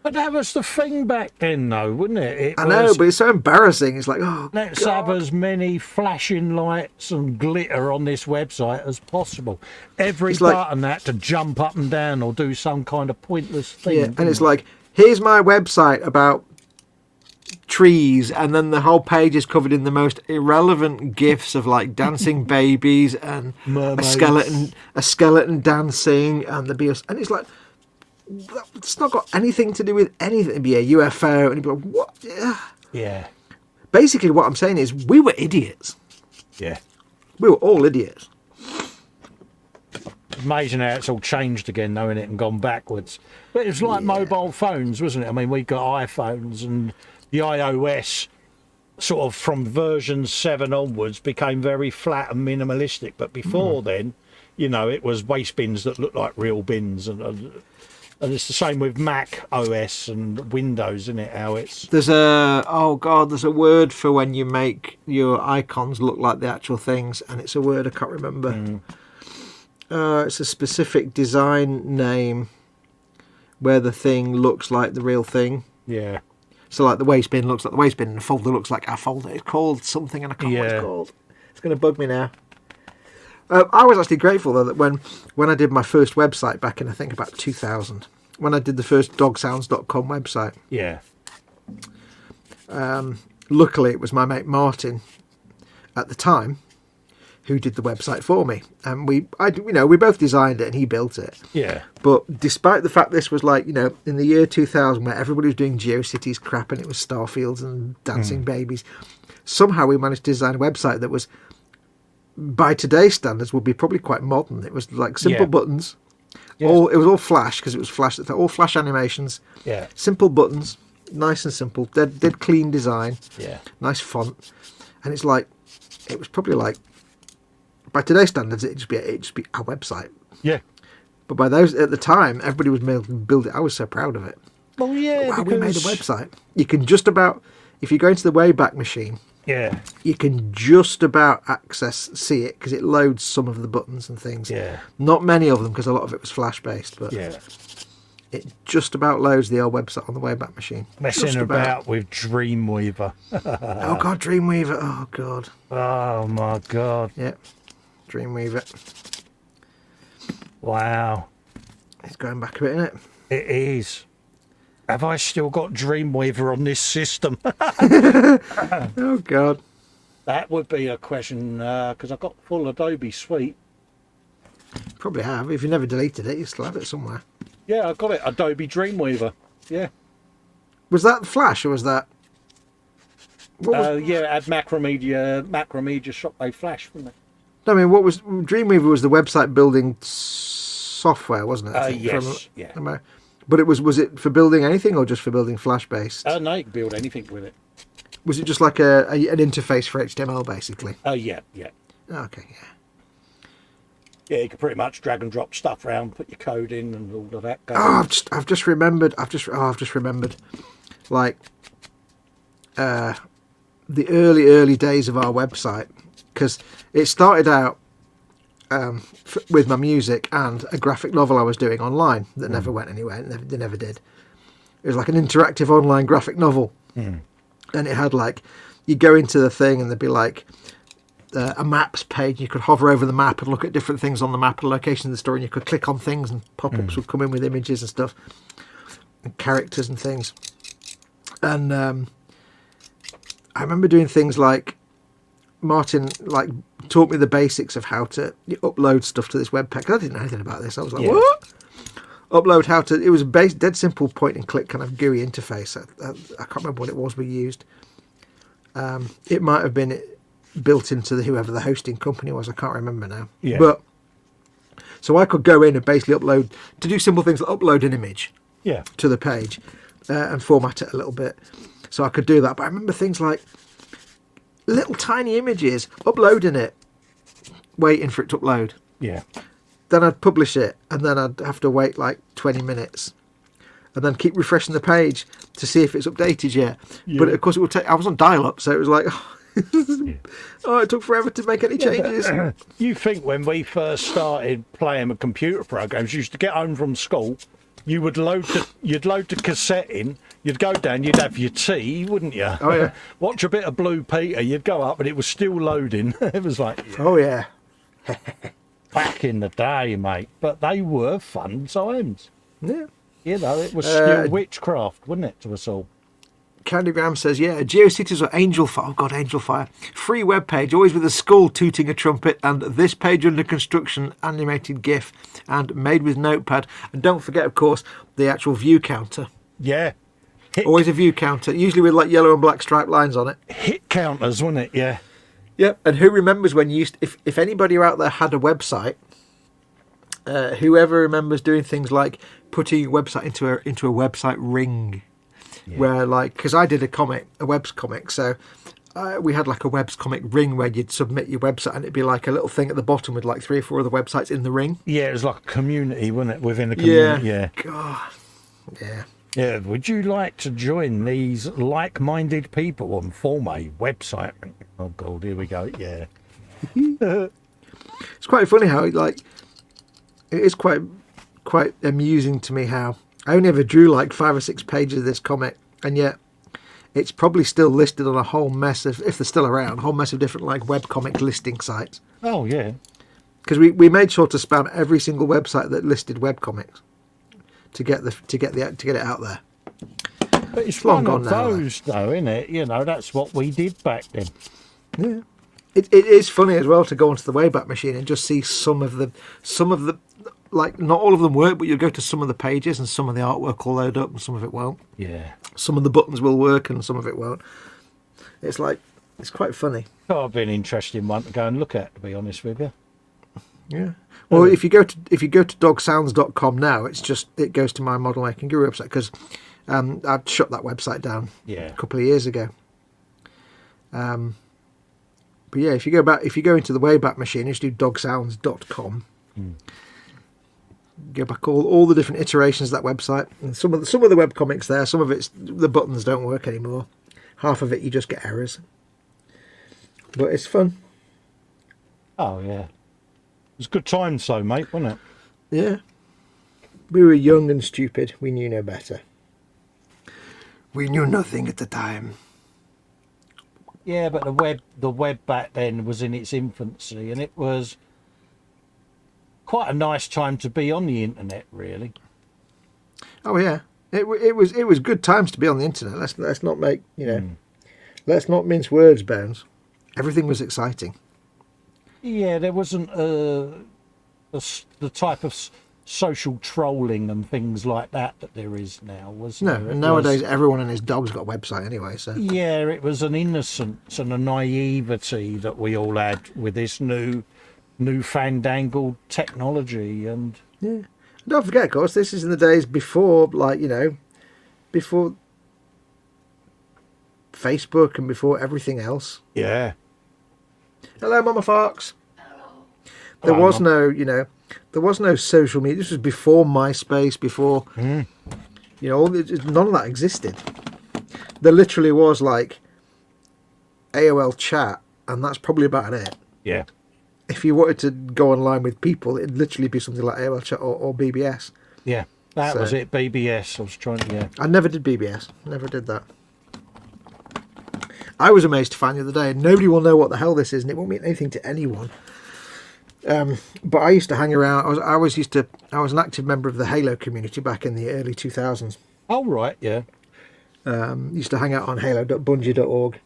But that was the thing back then, though, wasn't it? I know, but it's so embarrassing. It's like, oh, let's God. have as many flashing lights and glitter on this website as possible. Every It's like- button had to jump up and down or do some kind of pointless thing. Yeah, and it's like, here's my website about trees, and then the whole page is covered in the most irrelevant gifs of like dancing babies and Mermaids. a skeleton dancing, and and it's like, it's not got anything to do with anything. It'd be a UFO, and you'd be like, what? Yeah, Basically, what I'm saying is, we were idiots. yeah. We were all idiots. Amazing how it's all changed again, though, innit, and gone backwards. But it was like mobile phones, wasn't it? I mean, we got iPhones, and the iOS, sort of from version 7 onwards, became very flat and minimalistic. But before then, you know, it was waste bins that looked like real bins, and it's the same with Mac OS and Windows, isn't it? How it's There's a word for when you make your icons look like the actual things, and it's a word I can't remember. It's a specific design name where the thing looks like the real thing. yeah. So like the waste bin looks like the waste bin, and the folder looks like our folder. It's called something, and I can't remember what it's called. It's going to bug me now. I was actually grateful though that when I did my first website back in, I think, about 2000, when I did the first dogsounds.com website. Yeah. Luckily, it was my mate Martin at the time who did the website for me, and we both designed it and he built it. Yeah. But despite the fact this was like, you know, in the year 2000, where everybody was doing GeoCities crap and it was Starfields and dancing babies, somehow we managed to design a website that was, by today's standards, would be probably quite modern. It was like simple buttons. It was all flash, because it was flash. All flash animations. Yeah. Simple buttons, nice and simple. Dead clean design. Yeah. Nice font, and it's like, it was probably like, by today's standards, it'd just be our website. Yeah. But by those at the time, everybody was able to build it. I was so proud of it. Well, yeah. Wow, we made a website. You can just about, if you go into the Wayback Machine, Yeah. you can just about see it, because it loads some of the buttons and things. Yeah. Not many of them, because a lot of it was flash based, but Yeah. it just about loads the old website on the Wayback Machine. Messing Just about with Dreamweaver. Oh god, Dreamweaver. Oh god. Oh my god. Yeah, Dreamweaver. Wow. It's going back a bit, isn't it? It is. Have I still got Dreamweaver on this system? Oh god. That would be a question, because I've got full Adobe Suite. Probably have. If you never deleted it, you still have it somewhere. Yeah, I've got it. Adobe Dreamweaver. Yeah. Was that Flash or was that? What was, Yeah, it had Macromedia Shockwave Flash, wasn't it? I mean, what was Dreamweaver was the website building software, wasn't it? I think, Yes. Yeah. But was it for building anything or just for building Flash based? No, you can build anything with it. Was it just like an interface for HTML basically? Oh, yeah, yeah. Okay, yeah. Yeah, you can pretty much drag and drop stuff around, put your code in, and all of that. Oh, I've just remembered. Like the early days of our website, because it started out with my music and a graphic novel I was doing online that never went anywhere. They never did. It was like an interactive online graphic novel. And it had like, you go into the thing and there'd be like a maps page. You could hover over the map and look at different things on the map and location of the story, and you could click on things and pop-ups would come in with images and stuff and characters and things. And I remember doing things like Martin like taught me the basics of how to upload stuff to this web page. I didn't know anything about this. I was like, what? Upload how to... It was a dead simple point and click kind of GUI interface. I can't remember what it was we used. It might have been built into whoever the hosting company was. I can't remember now. Yeah. But so I could go in and basically upload... To do simple things like upload an image to the page and format it a little bit. So I could do that. But I remember things like little tiny images, uploading it, waiting for it to upload. Yeah. Then I'd publish it, and then I'd have to wait like 20 minutes, and then keep refreshing the page to see if it's updated yet. Yeah. But of course, it would take. I was on dial-up, so it was like, it took forever to make any changes. You think when we first started playing with computer programs, you used to get home from school, you'd load the cassette in. You'd go down, you'd have your tea, wouldn't you? Oh, yeah. Watch a bit of Blue Peter, you'd go up and it was still loading. It was like... Oh, yeah. Back in the day, mate. But they were fun times. Yeah. You know, it was still witchcraft, wasn't it, to us all? Candygram says, yeah, GeoCities or Angel Fire. Oh, God, Angel Fire. Free web page, always with a skull tooting a trumpet, and this page under construction, animated GIF, and made with Notepad. And don't forget, of course, the actual view counter. Yeah. Always a view counter, usually with like yellow and black striped lines on it. Hit counters, wasn't it? Yeah. Yep. And who remembers when you used if anybody out there had a website, whoever remembers doing things like putting a website into a website ring, where like, because I did a webs comic, so we had like a webs comic ring where you'd submit your website and it'd be like a little thing at the bottom with like 3 or 4 other websites in the ring. Yeah, it was like a community, wasn't it, within the community? Yeah. God. Yeah. Yeah, would you like to join these like-minded people and form a website? Oh, God, here we go, yeah. It's quite funny how, like, it is quite amusing to me how I only ever drew like 5 or 6 pages of this comic, and yet it's probably still listed on a whole mess of, if they're still around, a whole mess of different like webcomic listing sites. Oh, yeah. Because we made sure to spam every single website that listed webcomics to get it out there. But it's long gone now, though, isn't it? You know, that's what we did back then. Yeah, it is funny as well to go onto the Wayback Machine and just see some of the like, not all of them work, but you'll go to some of the pages and some of the artwork will load up and some of it won't. Yeah. Some of the buttons will work and some of it won't. It's like, it's quite funny. Oh, it'd be an interesting one to go and look at, to be honest with you. Yeah. Well, if you go to dogsounds.com now, it goes to my model making guru website, because I'd shut that website down a couple of years ago. But yeah, if you go into the Wayback Machine, just do dogsounds.com. Go back all the different iterations of that website, and some of the webcomics there. Some of it's the buttons don't work anymore. Half of it you just get errors. But it's fun. Oh yeah. It was good times though, mate, wasn't it? Yeah. We were young and stupid. We knew no better. We knew nothing at the time. Yeah, but the web back then was in its infancy, and it was quite a nice time to be on the internet, really. Oh yeah, it was good times to be on the internet. Let's not make let's not mince words, Bones. Everything was exciting. Yeah, there wasn't the type of social trolling and things like that there is now, was there? No, and nowadays everyone and his dog's got a website anyway, so... Yeah, it was an innocence and a naivety that we all had with this new fandangled technology, and... Yeah. And don't forget, of course, this is in the days before, before Facebook and before everything else. Yeah. Hello, Mama Fox. There was no social media. This was before MySpace, before, none of that existed. There literally was like AOL chat, and that's probably about it. Yeah. if you wanted to go online with people, it'd literally be something like AOL Chat or BBS. Yeah, that was it. BBS. I was trying to. Yeah. I never did BBS. Never did that. I was amazed to find the other day, and nobody will know what the hell this is, and it won't mean anything to anyone. But I used to hang around. I was an active member of the Halo community back in the early 2000s. Oh right, yeah. Used to hang out on halo.bungie.org,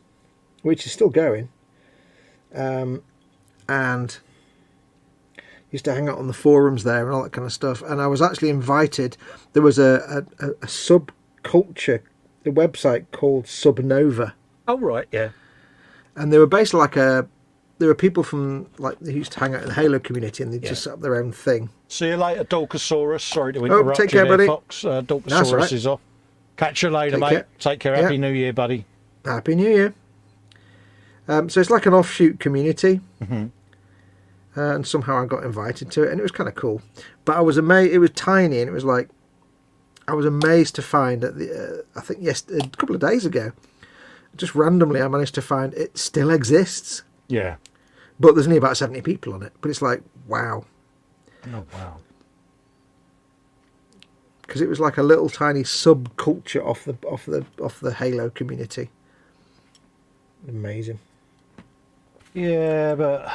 which is still going. And used to hang out on the forums there and all that kind of stuff. And I was actually invited. There was a subculture, a website called Subnova. Oh right, yeah. And they were basically like there were people from like they used to hang out in the Halo community, and they just set up their own thing. See you later, Dorcasaurus. Sorry to interrupt take care, you there, buddy. Fox. Dorcasaurus right. is off. Catch you later, Take mate. care. Take care. Happy New Year, buddy. Happy New Year. So it's like an offshoot community. Mm-hmm. And somehow I got invited to it, and it was kind of cool. But I was amazed. It was tiny, and it was like I was amazed to find that I think a couple of days ago, just randomly I managed to find it still exists. Yeah. But there's only about 70 people on it. But it's like, wow. Oh wow. Because it was like a little tiny subculture off the Halo community. Amazing. Yeah, but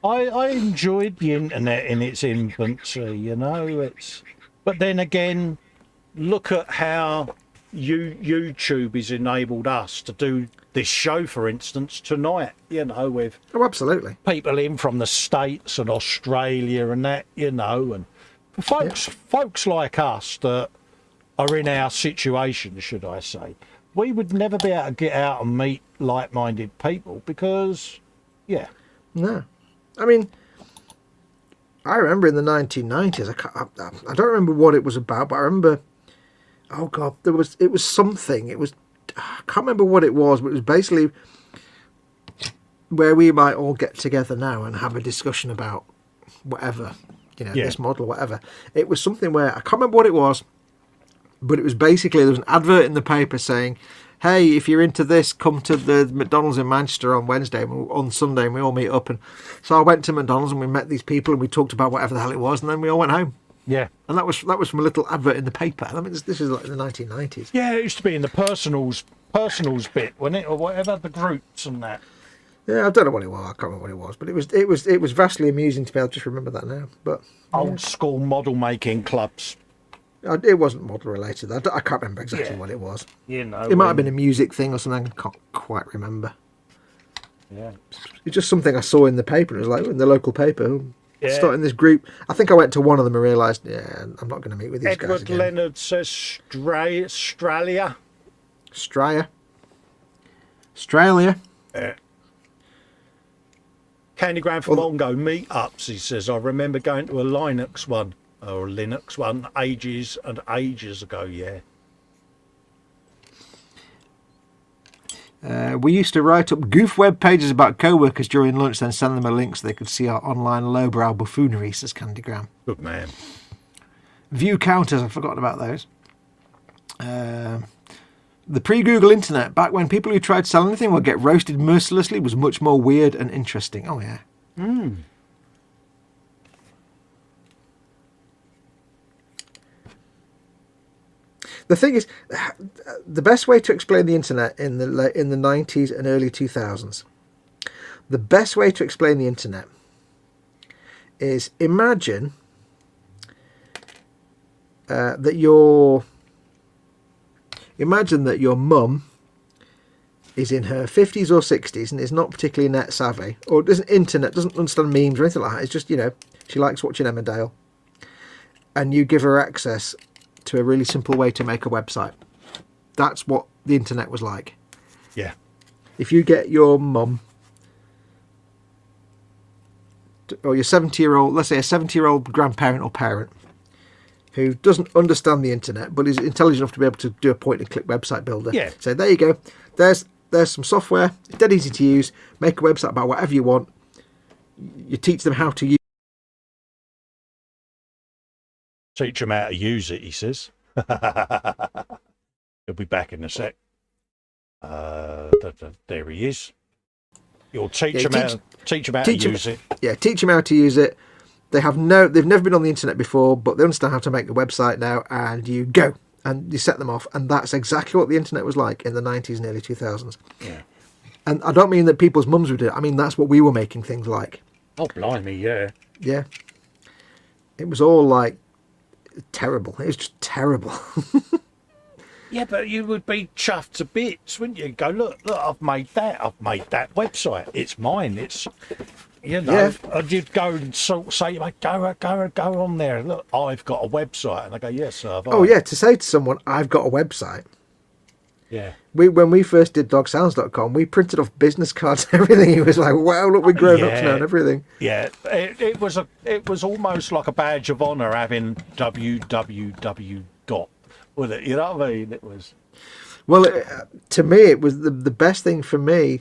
I enjoyed the internet in its infancy, you know. But then again, look at how YouTube has enabled us to do this show, for instance, tonight, you know, with Absolutely. people in from the States and Australia and that, you know, and folks like us that are in our situation, should I say, we would never be able to get out and meet like-minded people because, No. I mean, I remember in the 1990s, I don't remember what it was about, but I remember, oh God, it was something. I can't remember what it was, but it was basically where we might all get together now and have a discussion about whatever, this model, whatever. It was something where, I can't remember what it was, but it was basically, there was an advert in the paper saying, hey, if you're into this, come to the McDonald's in Manchester on Wednesday, on Sunday, and we all meet up. And so I went to McDonald's and we met these people and we talked about whatever the hell it was, and then we all went home. Yeah. And that was from a little advert in the paper. I mean, this is like the 1990s. Yeah, it used to be in the personals bit, wasn't it, or whatever, the groups and that. Yeah, I don't know what it was. I can't remember what it was, but it was vastly amusing to be able to just remember that now. But old school model making clubs. It wasn't model related. I can't remember exactly what it was. You know, it might have been a music thing or something. I can't quite remember. Yeah, it's just something I saw in the paper. It was like in the local paper. Yeah. Starting this group. I think I went to one of them and realised, I'm not going to meet with these guys again. Edward Leonard says Australia. Australia. Candygram from Mongo meetups, he says. I remember going to a Linux one ages and ages ago, yeah. We used to write up goof web pages about co-workers during lunch, then send them a link so they could see our online lowbrow buffoonery, says Candygram. Good man. View counters, I've forgotten about those. The pre-Google internet, back when people who tried to sell anything would get roasted mercilessly, was much more weird and interesting. Oh, yeah. The thing is, the best way to explain the internet in the 90s and early 2000s, the best way to explain the internet is imagine that your mum is in her 50s or 60s and is not particularly net savvy, or doesn't understand memes or anything like that. It's just, she likes watching Emmerdale, and you give her access to a really simple way to make a website. That's what the internet was like. Yeah. If you get your mum or your 70-year-old, let's say a 70-year-old grandparent or parent who doesn't understand the internet but is intelligent enough to be able to do a point-and-click website builder. Yeah. So there you go. There's some software. It's dead easy to use. Make a website about whatever you want. You teach them how to use. Teach him how to use it, he says. He'll be back in a sec. There he is. You'll teach Yeah, them how to use it. Yeah, teach them how to use it. They've never been on the internet before, but they understand how to make a website now, and you go and you set them off, and that's exactly what the internet was like in the 90s and early 2000s. Yeah. And I don't mean that people's mums would do it. I mean that's what we were making things like. Oh, blimey, yeah. Yeah. It was all like terrible. It was just terrible. Yeah, but you would be chuffed to bits, wouldn't you? Go, look, I've made that website. It's mine. It's, you know, Yeah. and you'd go and say, mate, go on there. Look, I've got a website. And I go, yes, sir. Oh, yeah, to say to someone, I've got a website. Yeah. When we first did dogsounds.com, we printed off business cards and everything. He was like, wow, look, we're grown ups now and everything. Yeah, it was almost like a badge of honour having www. With it, you know what I mean? It was. Well, to me, it was the best thing for me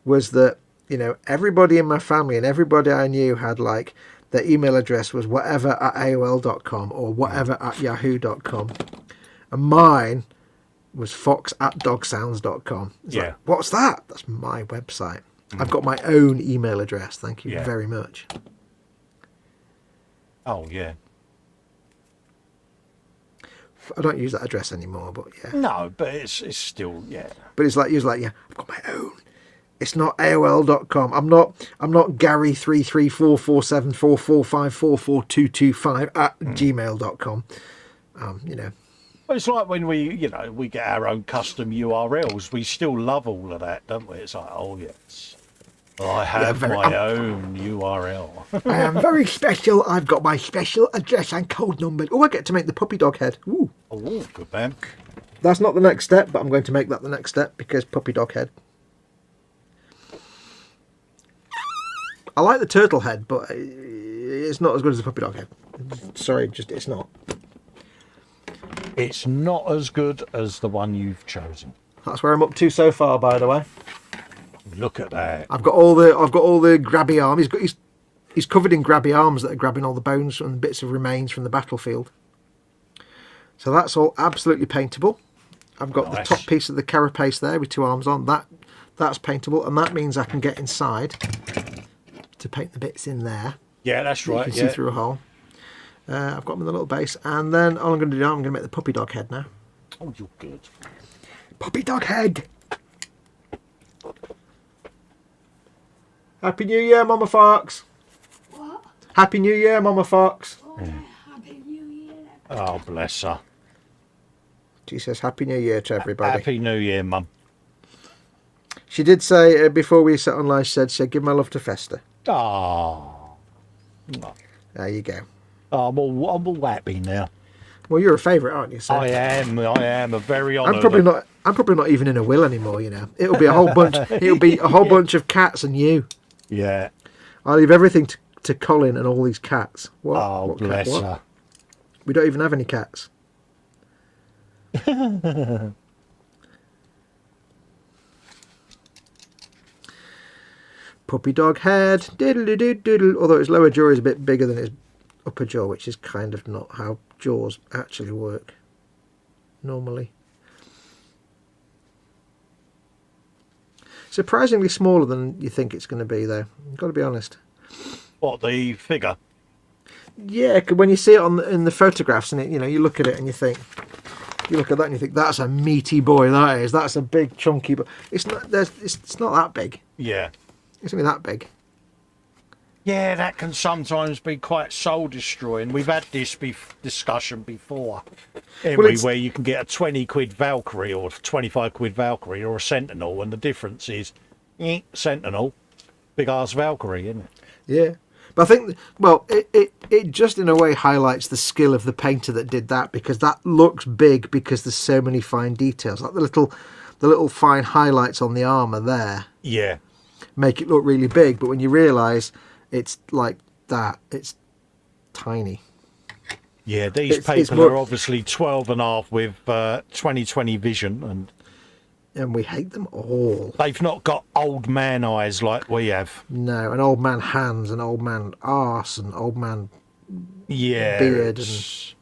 was that, you know, everybody in my family and everybody I knew had like their email address was whatever at AOL.com or whatever at Yahoo.com. And mine was Fox at dogsounds.com. It's like, what's that? That's my website. I've got my own email address. Thank you very much. Oh, yeah. I don't use that address anymore, but yeah. No, but it's still, yeah. But it's like, yeah, I've got my own. It's not AOL.com. I'm not Gary3344744544225 at gmail.com. You know. Well, it's like when we get our own custom URLs. We still love all of that, don't we? It's like, oh yes, I have my own URL. I am very special. I've got my special address and code numbered. Oh, I get to make the puppy dog head. Ooh. Oh, good man. That's not the next step, but I'm going to make that the next step because puppy dog head. I like the turtle head, but it's not as good as the puppy dog head. Sorry, just it's not. It's not as good as the one you've chosen. That's where I'm up to so far, by the way. Look at that. I've got all the grabby arms. He's covered in grabby arms that are grabbing all the bones and bits of remains from the battlefield. So that's all absolutely paintable. I've got the top piece of the carapace there with two arms on. That's paintable, and that means I can get inside to paint the bits in there. Yeah, that's right. You can see through a hole. I've got them in the little base, and then all I'm going to do, I'm going to make the puppy dog head now. Oh, you're good. Puppy dog head. Happy New Year, Mama Fox. What? Happy New Year, Mama Fox. Oh, Happy New Year. Oh, bless her. She says Happy New Year to everybody. Happy New Year, Mum. She did say, before we sat online, she said, give my love to Festa. Oh. There you go. Oh, I'm all happy now. Well, you're a favourite, aren't you, sir? I am a very honoured. I'm probably not even in a will anymore, you know. It'll be a whole bunch. It'll be a whole bunch of cats and you. Yeah. I'll leave everything to Colin and all these cats. What? Oh, what bless cat, what? her. We don't even have any cats. Puppy dog head. Diddle-doo-doo-doodle. Although its lower jaw is a bit bigger than its upper jaw, which is kind of not how jaws actually work normally. Surprisingly smaller than you think it's going to be, though. I've got to be honest. What, the figure? Yeah, 'cause when you see it in the photographs, and you look at it and you look at that and you think that's a meaty boy. That is. That's a big chunky. But it's not. It's not that big. Yeah. It's only that big. Yeah, that can sometimes be quite soul destroying. We've had this discussion before. Where you can get a 20 quid Valkyrie or 25 quid Valkyrie or a Sentinel, and the difference is Sentinel, big ass Valkyrie, isn't it? Yeah. But I think, well, it just in a way highlights the skill of the painter that did that, because that looks big because there's so many fine details. Like the little fine highlights on the armour there. Yeah. Make it look really big, but when you realise it's like that, it's tiny. Yeah, these people are obviously 12 and a half with 20/20 vision, and we hate them all. They've not got old man eyes like we have. No, and old man hands, and old man arse, and old man beard. It's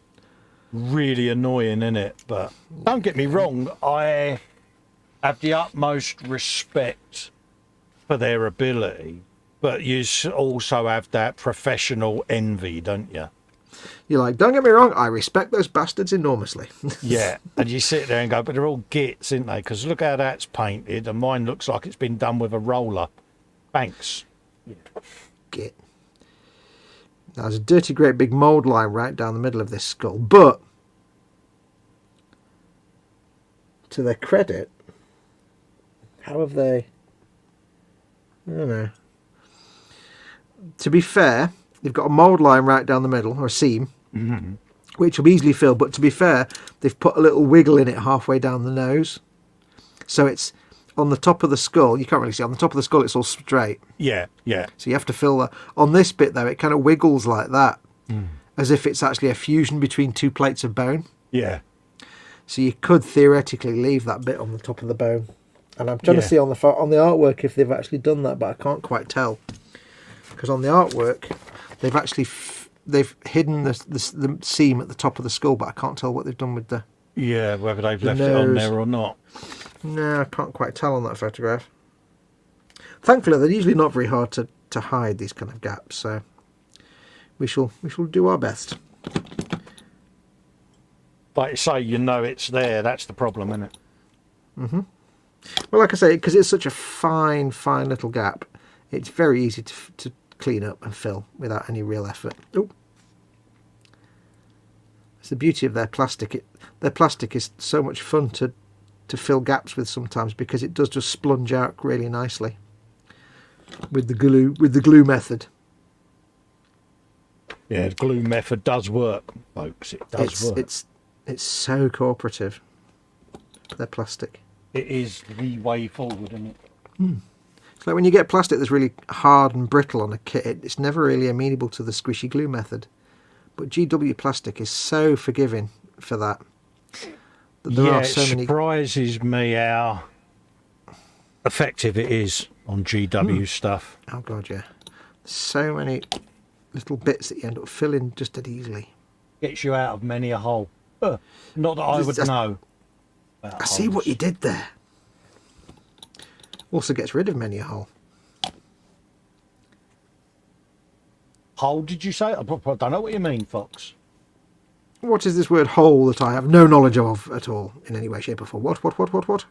really annoying, isn't it? But don't get me wrong, I have the utmost respect for their ability, but you also have that professional envy, don't you? You're like, don't get me wrong, I respect those bastards enormously. Yeah, and you sit there and go, but they're all gits, aren't they? Because look how that's painted, and mine looks like it's been done with a roller. Thanks. Git. Now, there's a dirty, great big mould line right down the middle of this skull, but to their credit, how have they... I don't know. To be fair, they've got a mould line right down the middle, or a seam, which will be easily filled. But to be fair, they've put a little wiggle in it halfway down the nose. So it's on the top of the skull. You can't really see. On the top of the skull, it's all straight. Yeah, yeah. So you have to fill that. On this bit, though, it kind of wiggles like that, as if it's actually a fusion between two plates of bone. Yeah. So you could theoretically leave that bit on the top of the bone. And I'm trying to see on the artwork if they've actually done that, but I can't quite tell. Because on the artwork, they've actually they've hidden the seam at the top of the skull, but I can't tell what they've done with the... Yeah, whether they've left it on there or not. No, I can't quite tell on that photograph. Thankfully, they're usually not very hard to hide, these kind of gaps, so we shall do our best. Like you say, you know it's there. That's the problem, isn't it? Mm-hmm. Well, like I say, because it's such a fine little gap, it's very easy to clean up and fill without any real effort. Oh, it's the beauty of their plastic. Their plastic is so much fun to fill gaps with sometimes, because it does just splunge out really nicely with the glue method. Yeah, the glue method does work, folks. It does work. It's so cooperative. Their plastic. It is the way forward, isn't it? It's like when you get plastic that's really hard and brittle on a kit, it's never really amenable to the squishy glue method. But GW plastic is so forgiving for that. There are so many... it surprises me how effective it is on GW stuff. Oh god, yeah. So many little bits that you end up filling just that easily. Gets you out of many a hole. Not that I would know. I see what you did there. Also gets rid of many a hole. Hole, did you say? I don't know what you mean, Fox. What is this word hole that I have no knowledge of at all in any way, shape or form? What?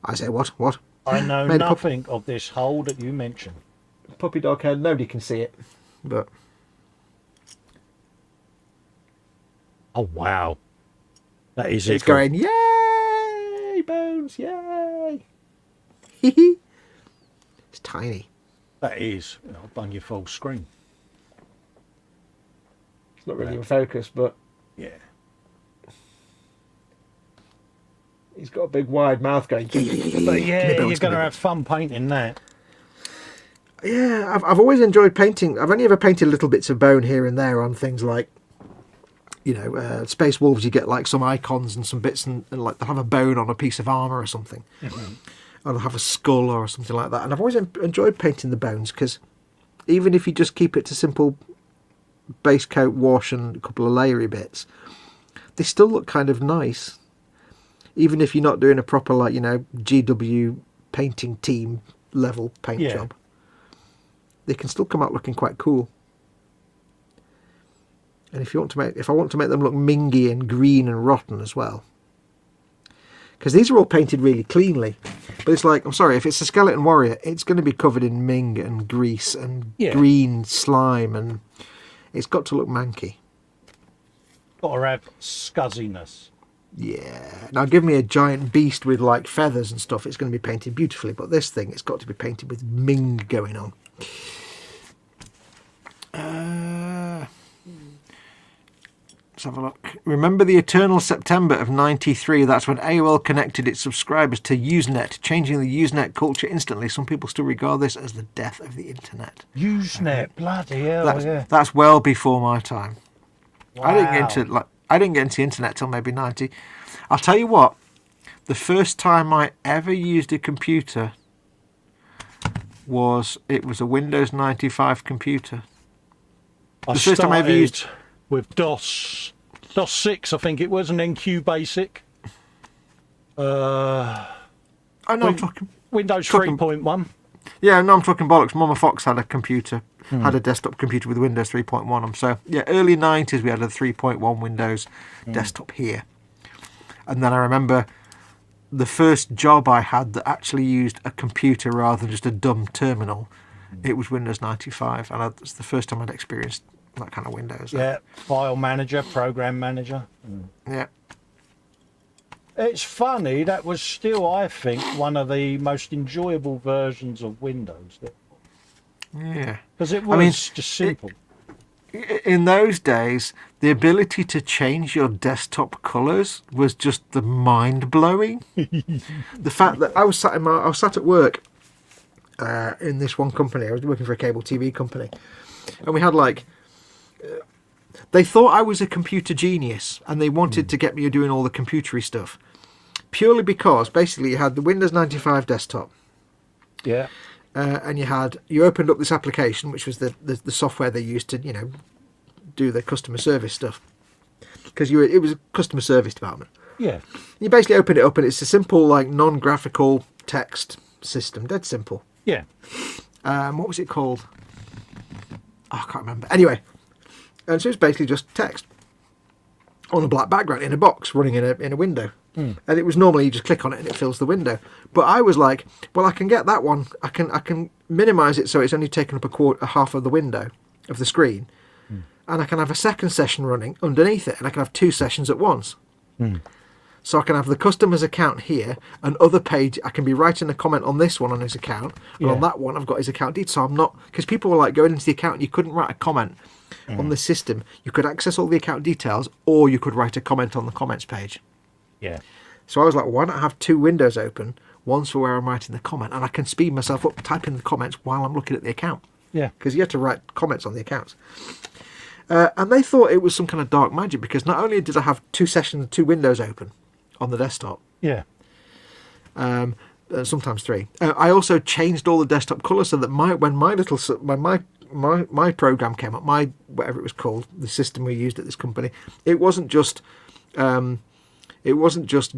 I say what? I know nothing of this hole that you mentioned. Puppy dog head, nobody can see it. But... oh, wow. That is it. It's going, yay, bones, yay. It's tiny. That is. I've done your full screen. It's not really in focus, but... yeah. He's got a big wide mouth going. But yeah, you're going to have fun painting that. Yeah, I've always enjoyed painting. I've only ever painted little bits of bone here and there on things like, you know, Space Wolves. You get like some icons and some bits, and like they'll have a bone on a piece of armour or something. Mm-hmm. Or they'll have a skull or something like that. And I've always enjoyed painting the bones, because even if you just keep it to simple base coat, wash and a couple of layery bits, they still look kind of nice. Even if you're not doing a proper, like, you know, GW painting team level paint job, they can still come out looking quite cool. And if I want to make them look mingy and green and rotten as well, because these are all painted really cleanly, but it's like, I'm sorry, if it's a skeleton warrior, it's going to be covered in ming and grease and green slime, and it's got to look manky. Got to have scuzziness. Yeah. Now give me a giant beast with like feathers and stuff, it's going to be painted beautifully, but this thing, it's got to be painted with ming going on. Let's have a look. Remember the eternal September of '93? That's when AOL connected its subscribers to Usenet, changing the Usenet culture instantly. Some people still regard this as the death of the internet. Usenet, bloody hell! That's well before my time. Wow. I didn't get into the internet till maybe 90. I'll tell you what. The first time I ever used a computer was a Windows 95 computer. The first time I ever used with DOS 6, I think it was, and then Q Basic. I know I'm talking Windows 3.1. Yeah, no, I'm talking bollocks. Mama Fox had a computer, had a desktop computer with Windows 3.1 on them. So, yeah, early 90s we had a 3.1 Windows desktop here. And then I remember the first job I had that actually used a computer rather than just a dumb terminal, it was Windows 95. And it's the first time I'd experienced that kind of Windows. Yeah, file manager, program manager. Yeah. It's funny, that was still, I think, one of the most enjoyable versions of Windows. Yeah. Because it was just simple. In those days, the ability to change your desktop colours was just the mind-blowing. The fact that I was sat at work in this one company. I was working for a cable TV company. And we had they thought I was a computer genius and they wanted to get me doing all the computery stuff. Purely because, basically, you had the Windows 95 desktop. Yeah. And you opened up this application, which was the software they used to, do the customer service stuff. Because it was a customer service department. Yeah. You basically open it up and it's a simple, non-graphical text system. Dead simple. Yeah. What was it called? Oh, I can't remember. Anyway. And so it's basically just text on a black background in a box running in a window. And it was normally you just click on it and it fills the window. But I was like, well, I can get that one. I can minimise it so it's only taken up a half of the window of the screen. And I can have a second session running underneath it. And I can have two sessions at once. So I can have the customer's account here, and other page, I can be writing a comment on this one on his account. And on that one, I've got his account details. So I'm not... Because people were going into the account and you couldn't write a comment on the system. You could access all the account details, or you could write a comment on the comments page. Yeah. So I was like, why not have two windows open? One's for where I'm writing the comment, and I can speed myself up typing the comments while I'm looking at the account. Yeah. Because you have to write comments on the accounts. And they thought it was some kind of dark magic, because not only did I have two windows open on the desktop. Yeah. Sometimes three. I also changed all the desktop colours so that when my program came up, whatever it was called, the system we used at this company, it wasn't just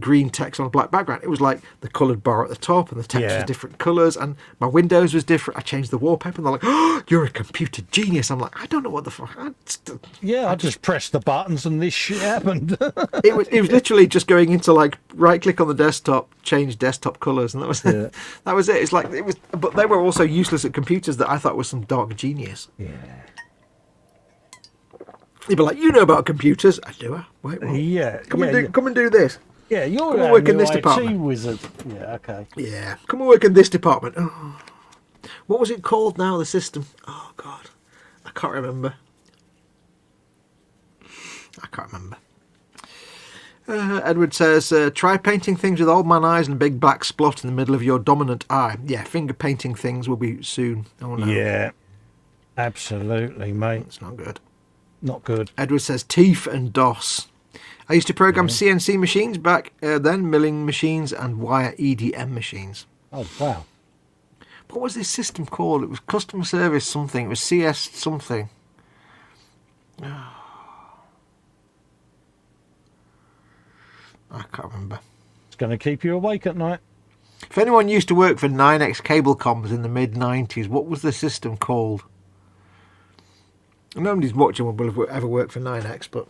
green text on a black background. It was like the coloured bar at the top, and the text was different colours, and my windows was different. I changed the wallpaper, and they're like, "Oh, you're a computer genius." I'm like, I don't know what the fuck. I just pressed the buttons and this shit happened. It was literally just going into right click on the desktop, change desktop colours, and that was it. That was it. It's but they were also useless at computers that I thought was some dark genius. Yeah. They'd be like, "You know about computers?" I do. Wait, what? Yeah. Come and do this. Yeah, you're come and work in this IT department. wizard. Yeah, okay. Yeah, come and work in this department. Oh. What was it called now, the system? Oh, God. I can't remember. Edward says, try painting things with old man eyes and a big black spot in the middle of your dominant eye. Yeah, finger painting things will be soon. Oh, no. Yeah, absolutely, mate. It's not good. Not good. Edward says, teeth and DOS. I used to program CNC machines back then, milling machines and wire EDM machines. Oh, wow. What was this system called? It was customer service something. It was CS something. I can't remember. It's going to keep you awake at night. If anyone used to work for 9X Cable Comms in the mid-90s, what was the system called? Nobody's watching will have ever worked for 9X, but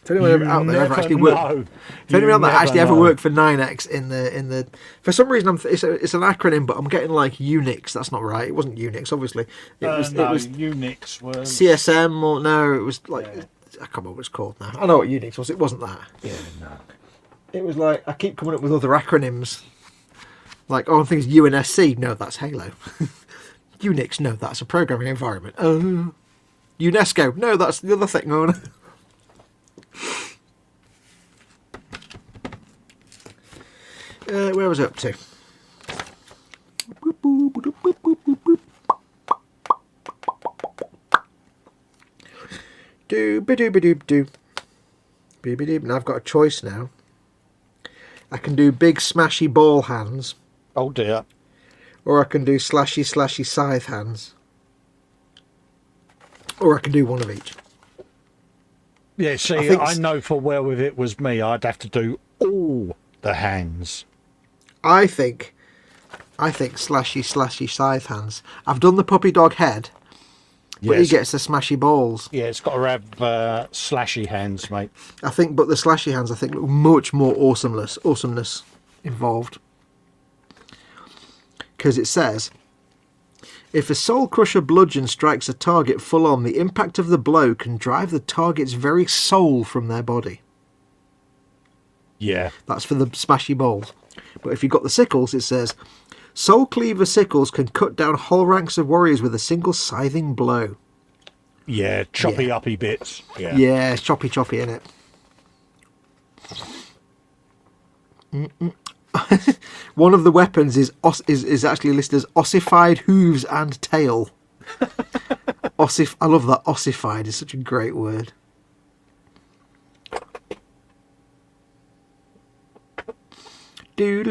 if anyone out there ever actually worked, if anyone that actually ever worked for 9X in the, for some reason it's an acronym, but I'm getting Unix. That's not right. It wasn't Unix, obviously. It was Unix was CSM or no? It was I can't remember what it's called now. I know what Unix was. It wasn't that. Yeah, no. It was I keep coming up with other acronyms. I think it's UNSC. No, that's Halo. Unix. No, that's a programming environment. UNESCO. No, that's the other thing. Oh, no. Where was I up to? Now I've got a choice now. I can do big smashy ball hands. Oh dear. Or I can do slashy scythe hands. Or I can do one of each. Yeah, see, I know for well if it was me, I'd have to do all the hands. I think I think slashy scythe hands. I've done the puppy dog head, but he gets the smashy balls. Yeah, it's got to have slashy hands, mate. I think, but the slashy hands, I think, look much more awesomeness involved. Because it says, if a soul crusher bludgeon strikes a target full on, the impact of the blow can drive the target's very soul from their body. Yeah. That's for the smashy balls. But if you've got the sickles, it says, soul cleaver sickles can cut down whole ranks of warriors with a single scything blow. Yeah, uppy bits. Yeah, yeah, it's choppy, innit? One of the weapons is actually listed as ossified hooves and tail. I love that. Ossified is such a great word. So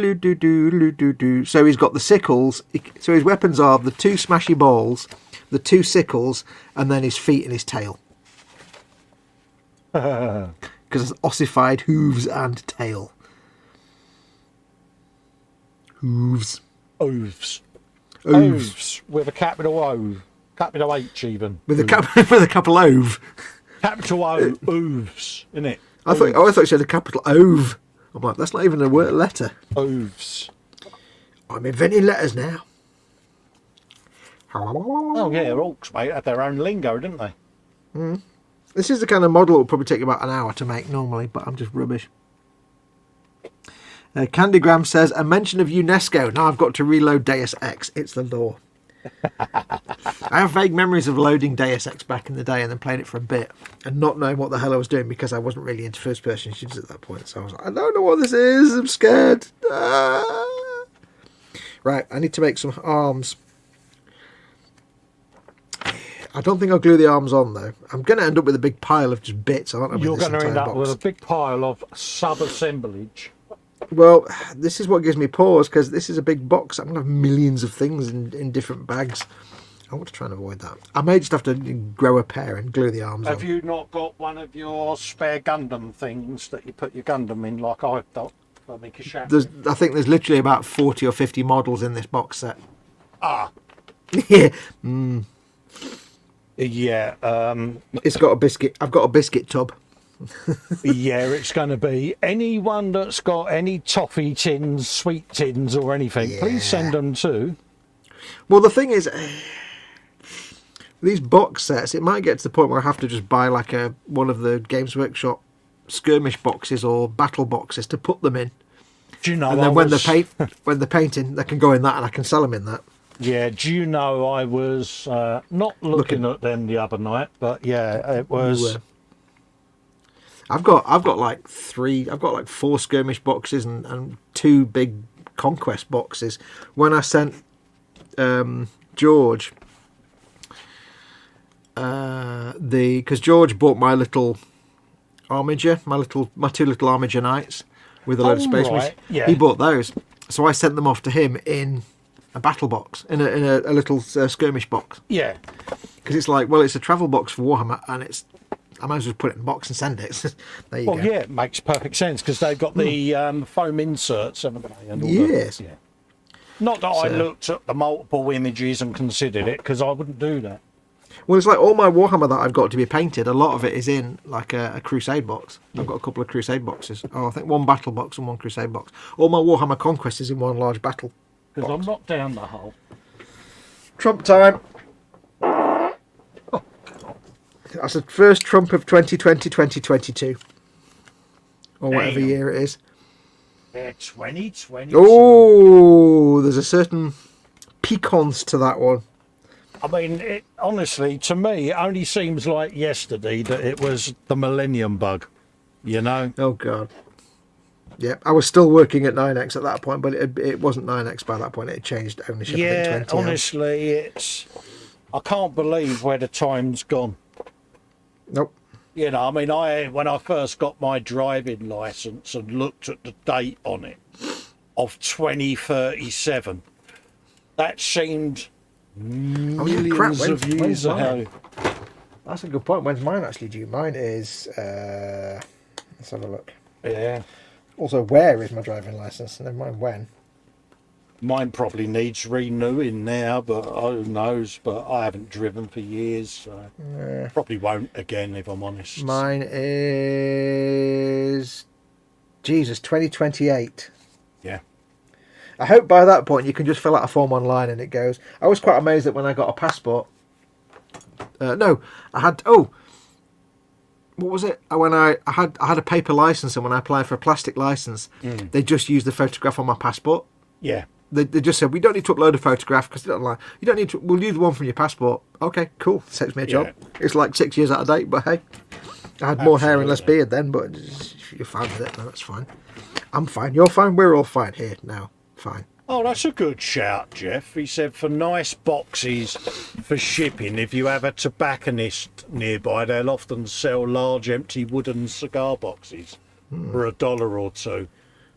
he's got the sickles. So his weapons are the 2 smashy balls, the 2 sickles, and then his feet and his tail. Because it's ossified hooves and tail. Hooves. Oaths. Oaths. With a capital O. Capital H even. With a capital Ove. Capital O. Oaths, isn't it? I thought you said a capital Ove. I'm like, that's not even a word letter. Oaths. I'm inventing letters now. Oh yeah, orcs, mate, had their own lingo, didn't they? This is the kind of model that would probably take about an hour to make normally, but I'm just rubbish. Candygram says, a mention of UNESCO. Now I've got to reload Deus Ex. It's the law. I have vague memories of loading Deus Ex back in the day and then playing it for a bit and not knowing what the hell I was doing because I wasn't really into first person shooters at that point. So I was like, I don't know what this is. I'm scared. Right, I need to make some arms. I don't think I'll glue the arms on though. I'm going to end up with a big pile of just bits, aren't I? You're going to end up with a big pile of sub-assemblage. Well, this is what gives me pause because this is a big box. I'm going to have millions of things in different bags. I want to try and avoid that. I may just have to grow a pair and glue the arms on. Have you not got one of your spare Gundam things that you put your Gundam in like I've got for me Kashat? I think there's literally about 40 or 50 models in this box set. Ah. Yeah. Yeah. It's got a biscuit. I've got a biscuit tub. Yeah, it's going to be anyone that's got any toffee tins, sweet tins or anything, please send them to. Well, the thing is, these box sets, it might get to the point where I have to just buy like one of the Games Workshop skirmish boxes or battle boxes to put them in. Do you know? And then when they're painting, they can go in that and I can sell them in that. Yeah, do you know I was not looking at them the other night, but yeah, it was. I've got like 4 skirmish boxes and 2 big conquest boxes. When I sent George because George bought my little Armiger, my 2 little Armiger Knights with a load of space marines. Yeah. He bought those, so I sent them off to him in a battle box, in a little skirmish box. Yeah, because it's like, well, it's a travel box for Warhammer, and I might as well put it in a box and send it. There you go. Yeah, it makes perfect sense because they've got the foam inserts, haven't they? And all yes. Not that I looked at the multiple images and considered it, because I wouldn't do that. Well, it's like all my Warhammer that I've got to be painted, a lot of it is in like a Crusade box. I've got a couple of Crusade boxes. Oh, I think 1 battle box and 1 Crusade box. All my Warhammer Conquest is in 1 large battle. Because I'm not down the hole. Trump time. That's the first Trump of 2020-2022. Or whatever year it is. Yeah, 2020. Oh, there's a certain piquance to that one. I mean, honestly, to me, it only seems like yesterday that it was the Millennium Bug, you know? Oh, God. Yeah, I was still working at 9X at that point, but it wasn't 9X by that point. It had changed ownership. Yeah, honestly, I can't believe where the time's gone. Nope. You know, I mean, when I first got my driving licence and looked at the date on it of 2037, that seemed millions of years ago. That's a good point. When's mine actually due? Mine is, let's have a look. Yeah. Also, where is my driving licence? Never mind when. Mine probably needs renewing now, but who knows? But I haven't driven for years, so probably won't again, if I'm honest. Mine is 2028. Yeah. I hope by that point you can just fill out a form online and it goes. I was quite amazed that when I got a passport. No, I had. Oh, what was it? When I had a paper license, and when I applied for a plastic license, they just used the photograph on my passport. Yeah. They just said, we don't need to upload a photograph because they don't like. You don't need to. We'll use the one from your passport. Okay, cool. Saves me a job. It's like 6 years out of date, but hey, I had more hair and less beard then. But if you're fine with it, then that's fine. I'm fine. You're fine. We're all fine here now. Fine. Oh, that's a good shout, Jeff. He said for nice boxes for shipping, if you have a tobacconist nearby, they'll often sell large empty wooden cigar boxes for $1 or $2.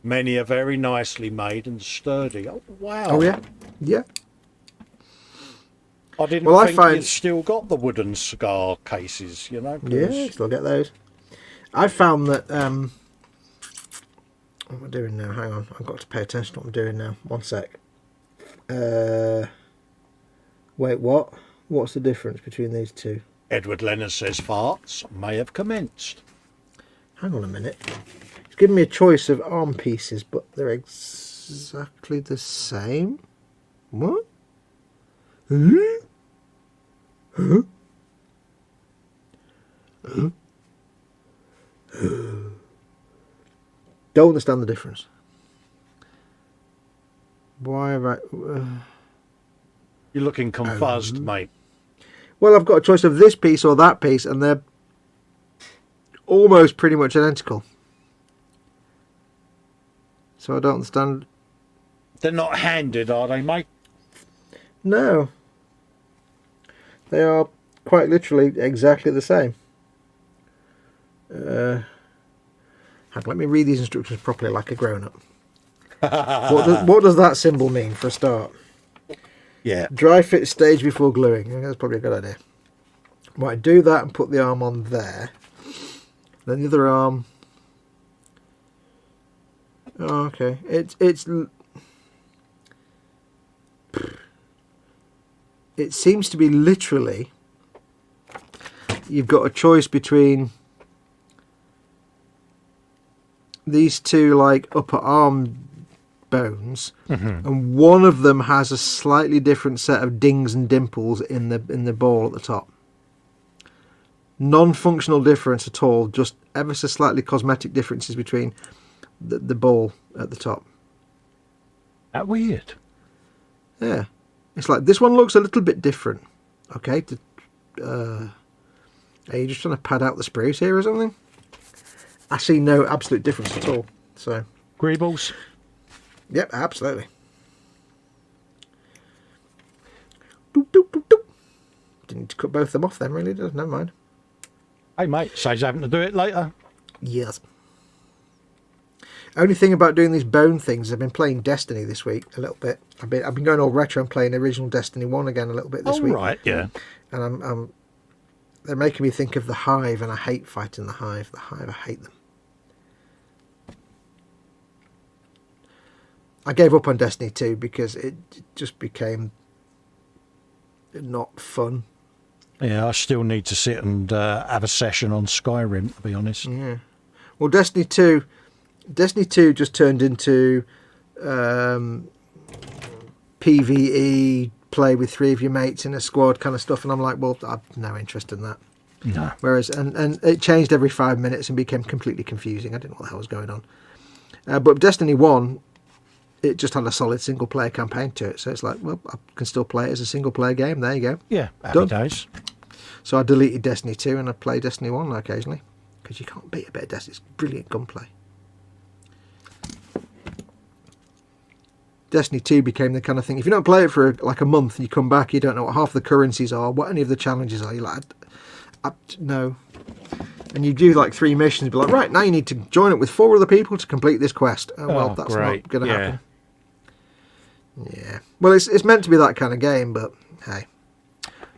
Many are very nicely made and sturdy. Oh, wow. Oh, yeah. Yeah. I didn't think you'd still got the wooden cigar cases, you know. Yeah, still get those. I found that... what am I doing now? Hang on. I've got to pay attention to what I'm doing now. One sec. Wait, what? What's the difference between these two? Edward Leonard says farts may have commenced. Hang on a minute. It's given me a choice of arm pieces, but they're exactly the same. What? Huh? Huh? Huh? Don't understand the difference. Why have I... You're looking confused, mate. Well, I've got a choice of this piece or that piece, and they're almost pretty much identical. So I don't understand. They're not handed, are they, mate? No. They are quite literally exactly the same. Let me read these instructions properly like a grown-up. What does that symbol mean, for a start? Yeah. Dry fit stage before gluing. I think that's probably a good idea. Right, do that and put the arm on there. Then the other arm... Oh, okay. It seems to be literally... You've got a choice between... these two like upper arm bones, and one of them has a slightly different set of dings and dimples in the ball at the top. Non-functional difference at all, just ever so slightly cosmetic differences between the ball at the top. That weird. Yeah, it's like this one looks a little bit different. Okay, are you just trying to pad out the spruce here or something? I see no absolute difference at all. So, Greebles? Yep, absolutely. Doop, doop, doop, doop. Didn't need to cut both of them off then, really, does? Never mind. Hey, mate, saves having to do it later. Yes. Only thing about doing these bone things, I've been playing Destiny this week a little bit. I've been going all retro and playing original Destiny 1 again a little bit this week. Right, yeah. And they're making me think of the Hive, and I hate fighting the Hive. The Hive, I hate them. I gave up on Destiny 2 because it just became not fun. Yeah, I still need to sit and have a session on Skyrim, to be honest. Yeah. Well, Destiny 2 just turned into PvE, play with 3 of your mates in a squad kind of stuff, and I'm like, well, I've no interest in that. No. Whereas, and it changed every 5 minutes and became completely confusing. I didn't know what the hell was going on. But Destiny 1, it just had a solid single player campaign to it, so it's like, well, I can still play it as a single player game. There you go. Yeah, happy days. So I deleted Destiny 2 and I play Destiny 1 occasionally, because you can't beat a bit of Destiny. It's brilliant gunplay. Destiny 2 became the kind of thing, if you don't play it for like a month and you come back, you don't know what half the currencies are, what any of the challenges are. You're like, no. And you do like 3 missions, be like, right, now you need to join up with 4 other people to complete this quest. Oh, well, that's not going to happen. Yeah. Well, it's meant to be that kind of game, but hey,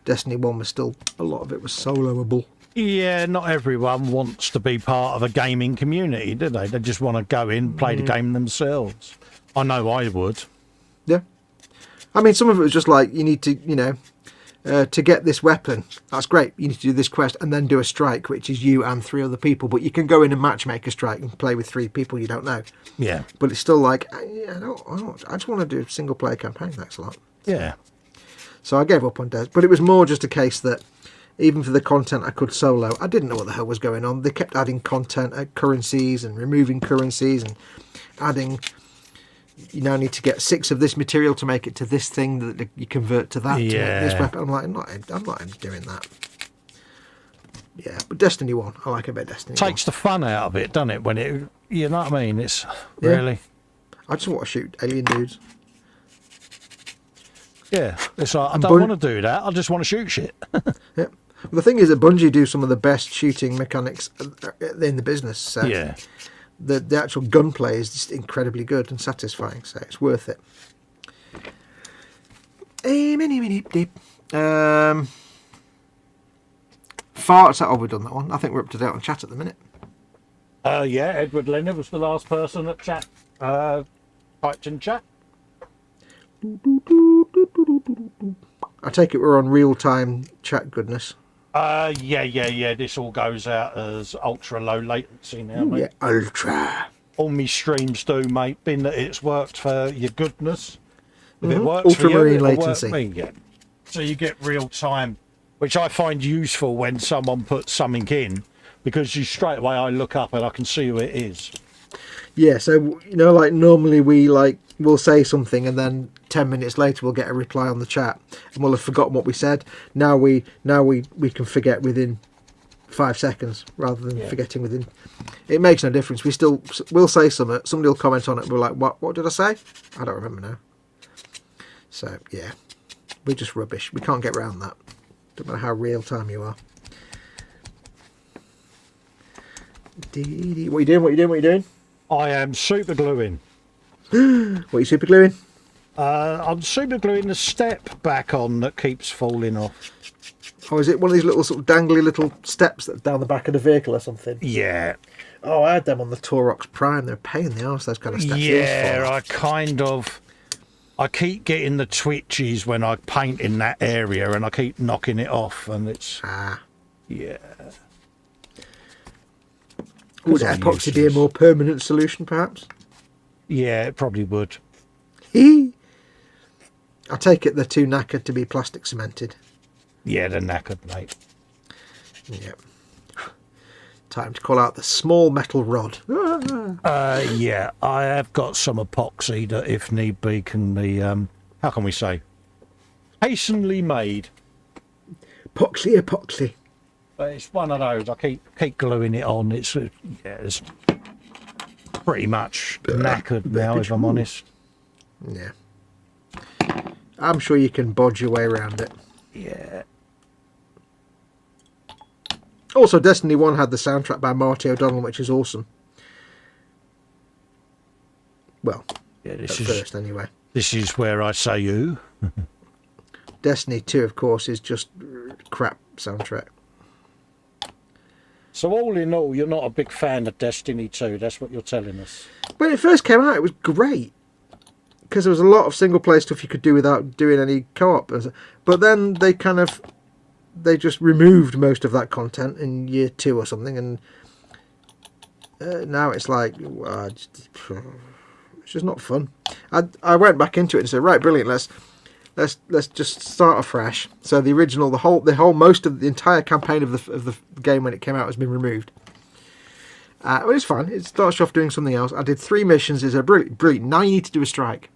Destiny 1 was still, a lot of it was soloable. Yeah, not everyone wants to be part of a gaming community, do they? They just want to go in, play the game themselves. I know I would. Yeah. I mean, some of it was just like, you need to, to get this weapon. That's great. You need to do this quest and then do a strike, which is you and 3 other people. But you can go in and matchmake a strike and play with 3 people you don't know. Yeah. But it's still like, I just want to do a single player campaign. Thanks a lot. Yeah. So I gave up on Des. But it was more just a case that even for the content I could solo, I didn't know what the hell was going on. They kept adding content, currencies, and removing currencies, and adding, you now need to get 6 of this material to make it to this thing that you convert to that to make this weapon. I'm like, I'm not doing that. Yeah, but Destiny 1, I like a bit of Destiny 1. Takes the fun out of it, doesn't it? When it, you know what I mean? It's really. I just want to shoot alien dudes. Yeah, it's like, I don't want to do that. I just want to shoot shit. Yeah. Well, the thing is that Bungie do some of the best shooting mechanics in the business. So Yeah. The actual gunplay is just incredibly good and satisfying, so it's worth it. Farts. Oh, we've done that one. I think we're up to date on chat at the minute. Yeah, Edward Leonard was the last person that typed in chat. I take it we're on real-time chat goodness. Yeah. This all goes out as ultra low latency now, mate. Yeah, ultra. All me streams do, mate. Being that it's worked for your goodness. If it works for Ultramarine you, it'll latency. work me, yeah. So you get real time, which I find useful when someone puts something in, because you straight away I look up and I can see who it is. Yeah, so like normally we'll say something and then 10 minutes later we'll get a reply on the chat and we'll have forgotten what we said. Now we can forget within 5 seconds rather than forgetting within. It makes no difference. We'll say something, somebody will comment on it and we're like, what did I say? I don't remember now. So yeah, we're just rubbish. We can't get around that. Don't matter how real time you are. What are you doing? I am super gluing. What are you super gluing? I'm super gluing the step back on that keeps falling off. Oh, is it one of these little sort of dangly little steps that's down the back of the vehicle or something? Yeah. Oh, I had them on the Torox Prime. They're a pain in the arse, those kind of steps. Yeah, I keep getting the twitches when I paint in that area and I keep knocking it off and it's... Yeah. Would epoxy be a more permanent solution, perhaps? Yeah, it probably would. I take it they're too knackered to be plastic cemented. Yeah, they're knackered, mate. Yep. Time to call out the small metal rod. Yeah, I have got some epoxy that, if need be, can be, how can we say, hastily made. Epoxy. But it's one of those. I keep gluing it on. It's pretty much knackered now, if I'm honest. Yeah. I'm sure you can bodge your way around it. Yeah. Also, Destiny 1 had the soundtrack by Marty O'Donnell, which is awesome. Well, Yeah, first anyway. This is where I say you. Destiny 2, of course, is just crap soundtrack. So all in all, you're not a big fan of Destiny 2. That's what you're telling us. When it first came out, it was great. Because there was a lot of single-player stuff you could do without doing any co-op. But then they just removed most of that content in year 2 or something. And now it's like, it's just not fun. I went back into it and said, right, brilliant, let's just start afresh. So the original, the whole most of the entire campaign of the game when it came out has been removed. Well, it's fine. It starts you off doing something else. I did 3 missions. It's a brilliant. Now you need to do a strike.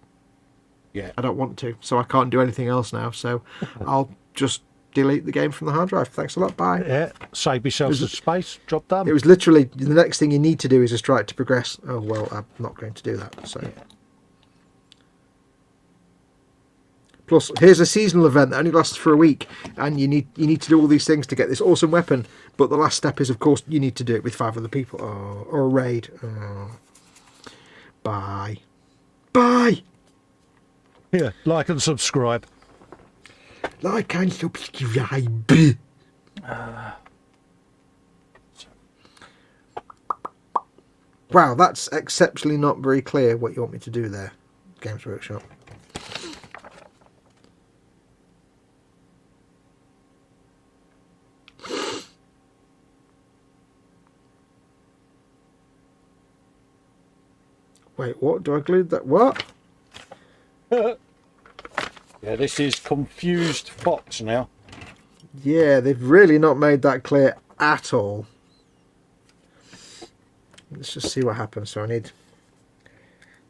Yeah. I don't want to, so I can't do anything else now. So I'll just delete the game from the hard drive. Thanks a lot. Bye. Yeah. Save yourself some space. Job done. It was literally the next thing you need to do is a strike to progress. Oh well, I'm not going to do that. So. Yeah. Plus, here's a seasonal event that only lasts for a week, and you need to do all these things to get this awesome weapon. But the last step is, of course, you need to do it with 5 other people. Oh, or a raid. Oh. Bye. Yeah. Like and subscribe. Like and subscribe. Wow, that's exceptionally not very clear what you want me to do there, Games Workshop. Wait, what? Do I glue that? What? Yeah, this is confused Fox now. Yeah, they've really not made that clear at all. Let's just see what happens. So I need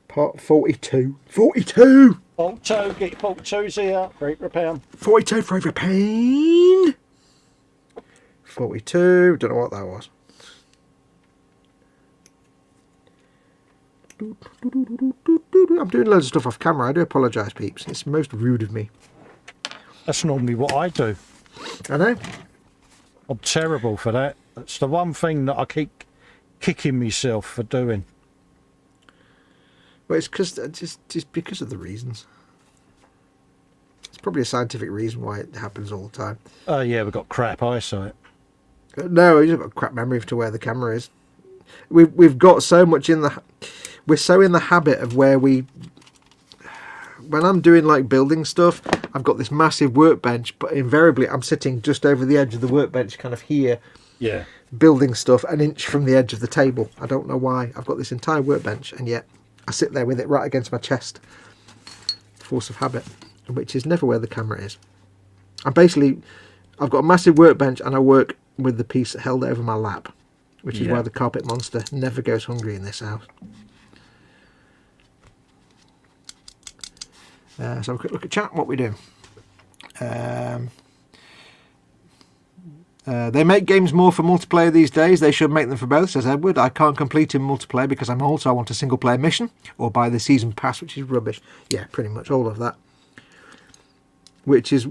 part 42. 42! Bolt 2, get your bolt 2s here. Great repair. 42 for every pain. 42. Don't know what that was. I'm doing loads of stuff off camera. I do apologise, peeps. It's most rude of me. That's normally what I do. I know. I'm terrible for that. That's the one thing that I keep kicking myself for doing. Well, it's because just because of the reasons. It's probably a scientific reason why it happens all the time. Oh, yeah, we've got crap eyesight. No, we've got crap memory to where the camera is. We've got so much in the... We're so in the habit of where we... When I'm doing like building stuff, I've got this massive workbench, but invariably I'm sitting just over the edge of the workbench, kind of here. Yeah. Building stuff an inch from the edge of the table. I don't know why. I've got this entire workbench, and yet I sit there with it right against my chest. Force of habit, which is never where the camera is. I've got a massive workbench, and I work with the piece held over my lap, which is why the carpet monster never goes hungry in this house. So have a quick look at chat. What we do. They make games more for multiplayer these days. They should make them for both, says Edward. I can't complete in multiplayer because I want a single player mission or buy the season pass, which is rubbish. Yeah, pretty much all of that. Which is,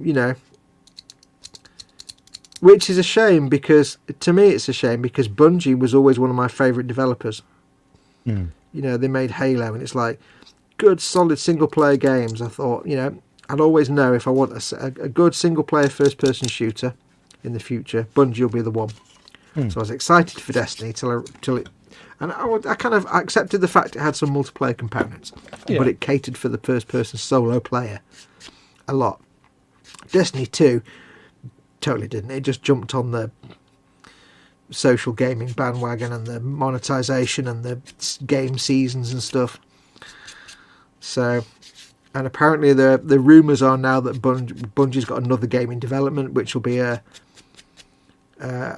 which is a shame, because to me it's a shame because Bungie was always one of my favourite developers. Mm. They made Halo, and it's like good solid single player games. I thought, I'd always know if I want a good single player first person shooter in the future, Bungie will be the one. So I was excited for Destiny till it, and I kind of accepted the fact it had some multiplayer components, but it catered for the first person solo player a lot. Destiny 2 totally didn't. It just jumped on the social gaming bandwagon and the monetization and the game seasons and stuff. So, and apparently the rumours are now that Bungie's got another game in development, which will be a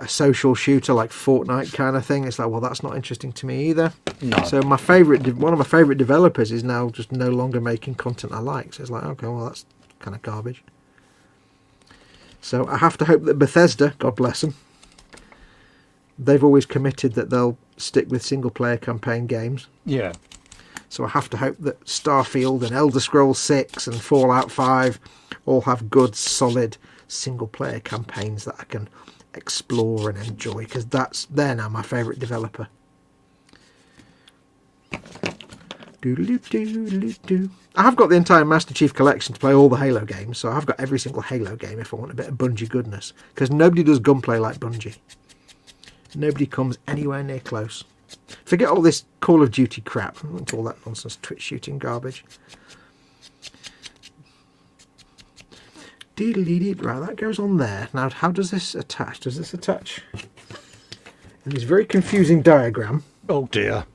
social shooter like Fortnite kind of thing. It's like, well, that's not interesting to me either. No. So one of my favourite developers is now just no longer making content I like. So it's like, okay, well, that's kind of garbage. So I have to hope that Bethesda, God bless them, they've always committed that they'll stick with single player campaign games. Yeah. So I have to hope that Starfield and Elder Scrolls 6 and Fallout 5 all have good, solid single-player campaigns that I can explore and enjoy, because they're now my favourite developer. I have got the entire Master Chief Collection to play all the Halo games, so I've got every single Halo game if I want a bit of Bungie goodness, because nobody does gunplay like Bungie. Nobody comes anywhere near close. Forget all this Call of Duty crap and all that nonsense, Twitch shooting garbage. Right, that goes on there. Now, how does this attach? Does this attach in this very confusing diagram? Oh dear.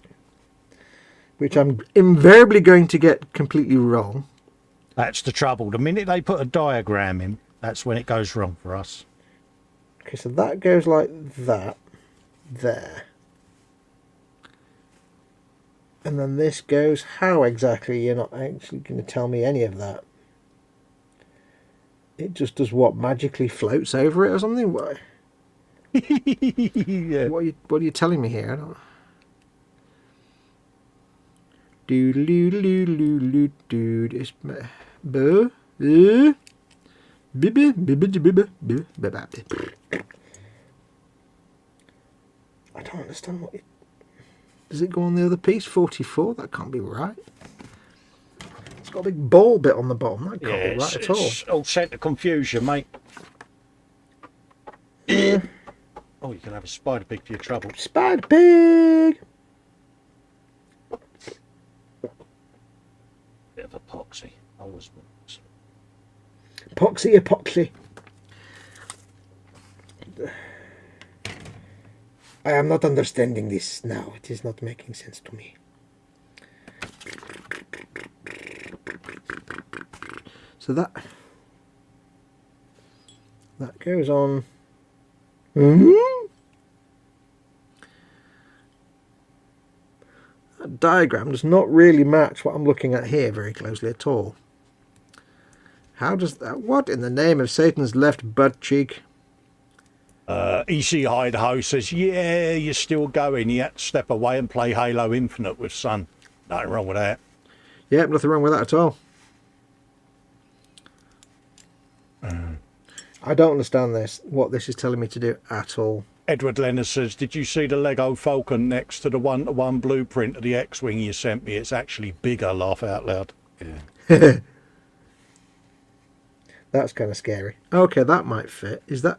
Which I'm invariably going to get completely wrong. That's the trouble. The minute they put a diagram in, that's when it goes wrong for us. Okay, so that goes like that. There. And then this goes how exactly? You're not actually going to tell me any of that. It just does what? Magically floats over it or something? What? Yeah. What are you telling me here? I don't... Dude, it's I don't understand what. Does it go on the other piece? 44? That can't be right. It's got a big ball bit on the bottom. That can't be right at all. It's all set to confusion, mate. Yeah. Oh, you can have a spider pig for your trouble. Spider pig. Bit of epoxy. Always works. Epoxy. I am not understanding this now. It is not making sense to me. So that goes on. That diagram does not really match what I'm looking at here very closely at all. How does that? What in the name of Satan's left butt cheek? EC Idaho says, yeah, you're still going. You had to step away and play Halo Infinite with Son. Nothing wrong with that. Yep, nothing wrong with that at all. I don't understand what this is telling me to do at all. Edward Leonard says, did you see the Lego Falcon next to the one-to-one blueprint of the X-Wing you sent me? It's actually bigger, laugh out loud. Yeah. That's kind of scary. Okay, that might fit. Is that...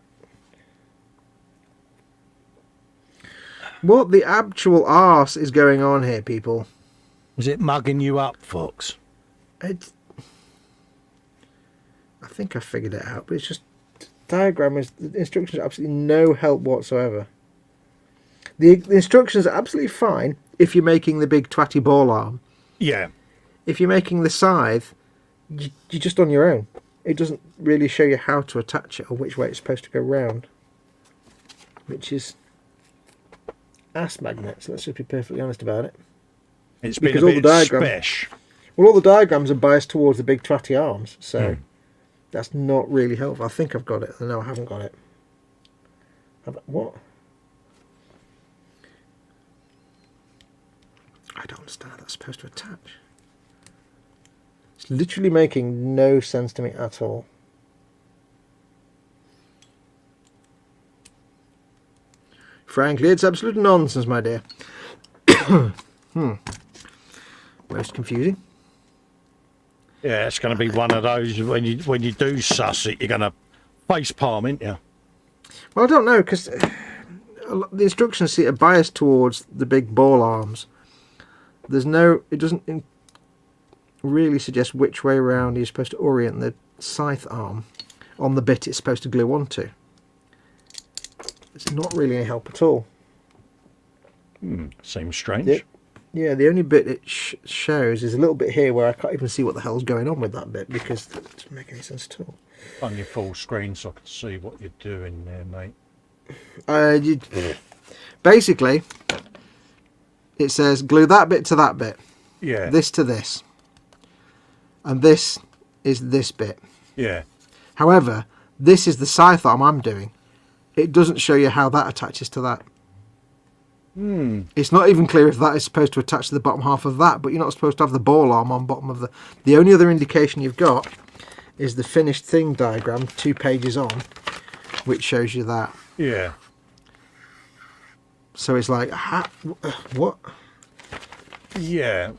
What the actual arse is going on here, people? Is it mugging you up, Fox? I think I figured it out, but it's just... The instructions are absolutely no help whatsoever. The instructions are absolutely fine if you're making the big twatty ball arm. Yeah. If you're making the scythe, you're just on your own. It doesn't really show you how to attach it or which way it's supposed to go round. Which is ass magnets. Let's just be perfectly honest about it. It's been a bit special. Well, all the diagrams are biased towards the big twatty arms, so that's not really helpful. I think I've got it. No, I haven't got it. What? I don't understand how that's supposed to attach. It's literally making no sense to me at all. Frankly, it's absolute nonsense, my dear. Most confusing. Yeah, it's going to be one of those when you do suss it, you're going to face palm, ain't you? Well, I don't know, because the instructions are biased towards the big ball arms. It doesn't really suggest which way around you're supposed to orient the scythe arm on the bit it's supposed to glue onto. It's not really any help at all. Seems strange. Yeah, the only bit it shows is a little bit here where I can't even see what the hell's going on with that bit because it doesn't make any sense at all. On your full screen so I can see what you're doing there, mate. Basically, it says glue that bit to that bit. Yeah. This to this. And this is this bit. Yeah. However, this is the scythe arm I'm doing. It doesn't show you how that attaches to that. It's not even clear if that is supposed to attach to the bottom half of that, but you're not supposed to have the ball arm on bottom of the... The only other indication you've got is the finished thing diagram, 2 pages on, which shows you that. Yeah. So it's like, what? Yeah.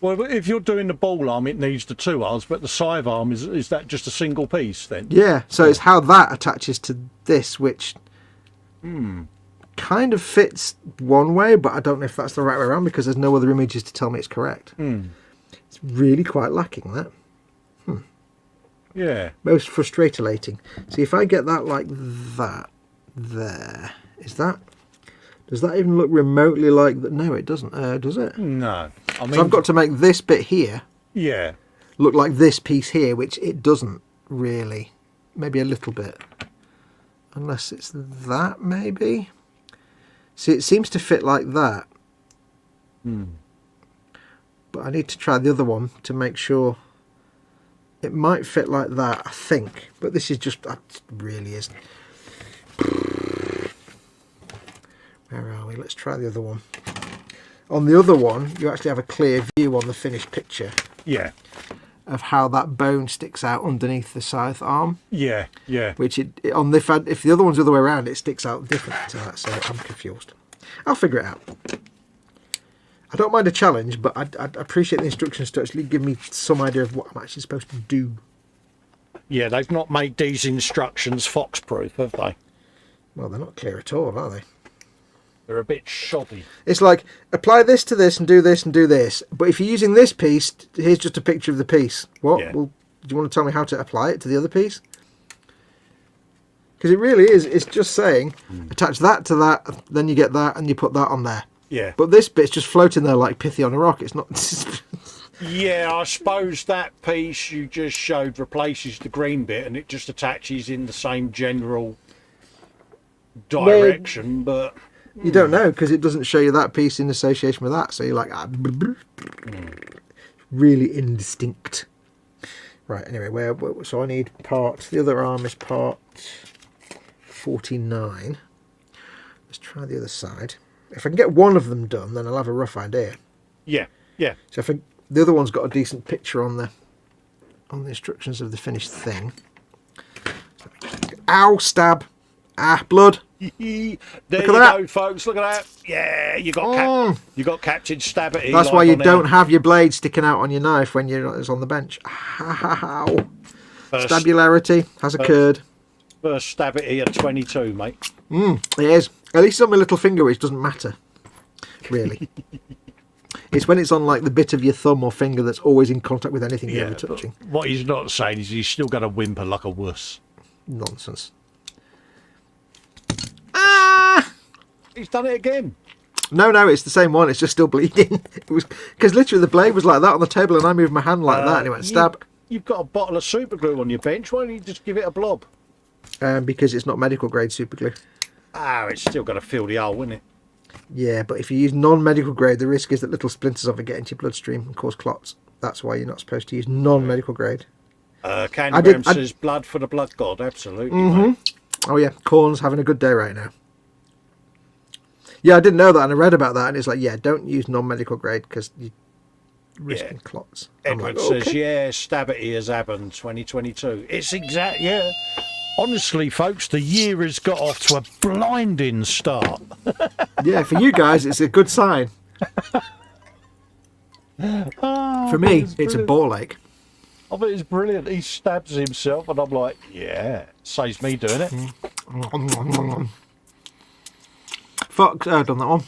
Well, if you're doing the ball arm, it needs the 2 arms, but the scythe arm, is that just a single piece then? Yeah, so it's how that attaches to this, which... kind of fits one way, but I don't know if that's the right way around because there's no other images to tell me it's correct. It's really quite lacking, that. Yeah. Most frustrating. See, if I get that like that, there, does that even look remotely like that? No, it doesn't, does it? No. I mean, so I've got to make this bit here yeah, look like this piece here, which it doesn't really. Maybe a little bit. Unless it's that, maybe? See, it seems to fit like that. But I need to try the other one to make sure it might fit like that, I think. But this is just... It really isn't. Where are we? Let's try the other one. On the other one, you actually have a clear view on the finished picture. Yeah. Of how that bone sticks out underneath the scythe arm. Yeah, yeah. Which if the other one's the other way around, it sticks out different to that. So I'm confused. I'll figure it out. I don't mind a challenge, but I'd appreciate the instructions to actually give me some idea of what I'm actually supposed to do. Yeah, they've not made these instructions Fox-proof, have they? Well, they're not clear at all, are they? They're a bit shoddy. It's like, apply this to this and do this and do this. But if you're using this piece, here's just a picture of the piece. What? Yeah. Well, do you want to tell me how to apply it to the other piece? Because it really is, it's just saying, attach that to that, then you get that, and you put that on there. Yeah. But this bit's just floating there like Pithy on a rock. It's not... Yeah, I suppose that piece you just showed replaces the green bit and it just attaches in the same general direction, but... You don't know because it doesn't show you that piece in association with that. So you're like, really indistinct. Right, anyway, so I need part, the other arm is part 49. Let's try the other side. If I can get one of them done, then I'll have a rough idea. Yeah, yeah. So if the other one's got a decent picture on the instructions of the finished thing. Ow, stab. Ah, blood. There you Look at that. go, folks. Look at that. Yeah, you got Captain Stabberty. That's why you don't have your blade sticking out on your knife when it's on the bench. Ow. Stabularity has occurred. First Stabberty at 22, mate. It is. At least on my little finger, which doesn't matter. Really. It's when it's on like the bit of your thumb or finger that's always in contact with anything you're ever touching. What he's not saying is he's still got to whimper like a wuss. Nonsense. He's done it again. No, it's the same one. It's just still bleeding. It was because literally the blade was like that on the table, and I moved my hand like that, and it went stab. You've got a bottle of super glue on your bench. Why don't you just give it a blob? Because it's not medical grade super glue. It's still got to fill the hole, isn't it? Yeah, but if you use non-medical grade, the risk is that little splinters of it get into your bloodstream and cause clots. That's why you're not supposed to use non-medical grade. Candygram says blood for the blood god. Absolutely. Mate. Oh yeah, Corn's having a good day right now. Yeah, I didn't know that, and I read about that, and it's like, yeah, don't use non-medical grade because you're risking clots. Edward says, yeah, Stabberty has happened 2022. It's exact, yeah. Honestly, folks, the year has got off to a blinding start. Yeah, for you guys, it's a good sign. For me, it's a ball ache. I bet it's brilliant. He stabs himself, and I'm like, yeah, saves me doing it. Fox, I've done that one.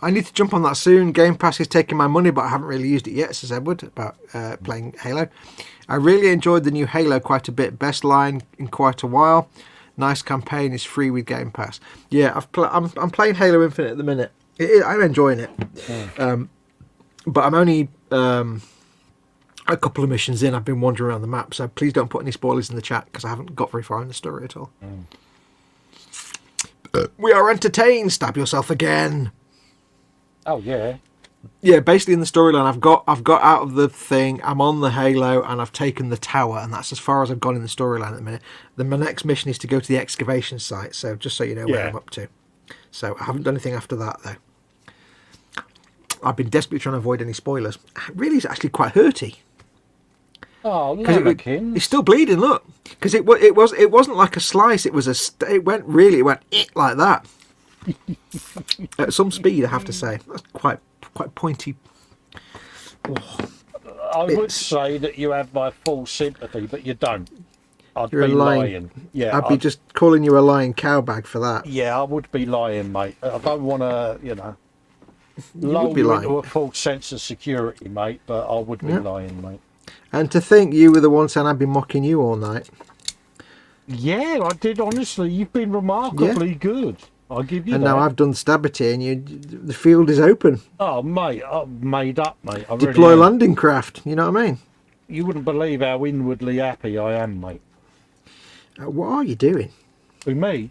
I need to jump on that soon. Game Pass is taking my money, but I haven't really used it yet, says Edward, about playing Halo. I really enjoyed the new Halo quite a bit. Best line in quite a while. Nice campaign, is free with Game Pass. Yeah, I'm playing Halo Infinite at the minute. I'm enjoying it. But I'm only a couple of missions in. I've been wandering around the map, so please don't put any spoilers in the chat because I haven't got very far in the story at all. We are entertained. Stab yourself again. Oh yeah. Yeah, basically in the storyline, I've got out of the thing. I'm on the Halo, and I've taken the tower, and that's as far as I've gone in the storyline at the minute. Then my next mission is to go to the excavation site. So just so you know where I'm up to. So I haven't done anything after that though. I've been desperately trying to avoid any spoilers. Really, it's actually quite hurty. Oh, it's still bleeding. Look, because it wasn't like a slice. It was it went like that at some speed. I have to say that's quite pointy. I would say that you have my full sympathy, but you don't. You're be lying. Yeah, I'd be just calling you a lying cowbag for that. Yeah, I would be lying, mate. I don't want to, lull you into a false sense of security, mate. But I would be lying, mate. And to think you were the one saying I'd been mocking you all night. Yeah, I did. Honestly, you've been remarkably good. I'll give you and that. And now I've done Stabberty, and the field is open. Oh, mate, I'm made up, mate. I Deploy really landing craft. You know what I mean? You wouldn't believe how inwardly happy I am, mate. What are you doing? With me?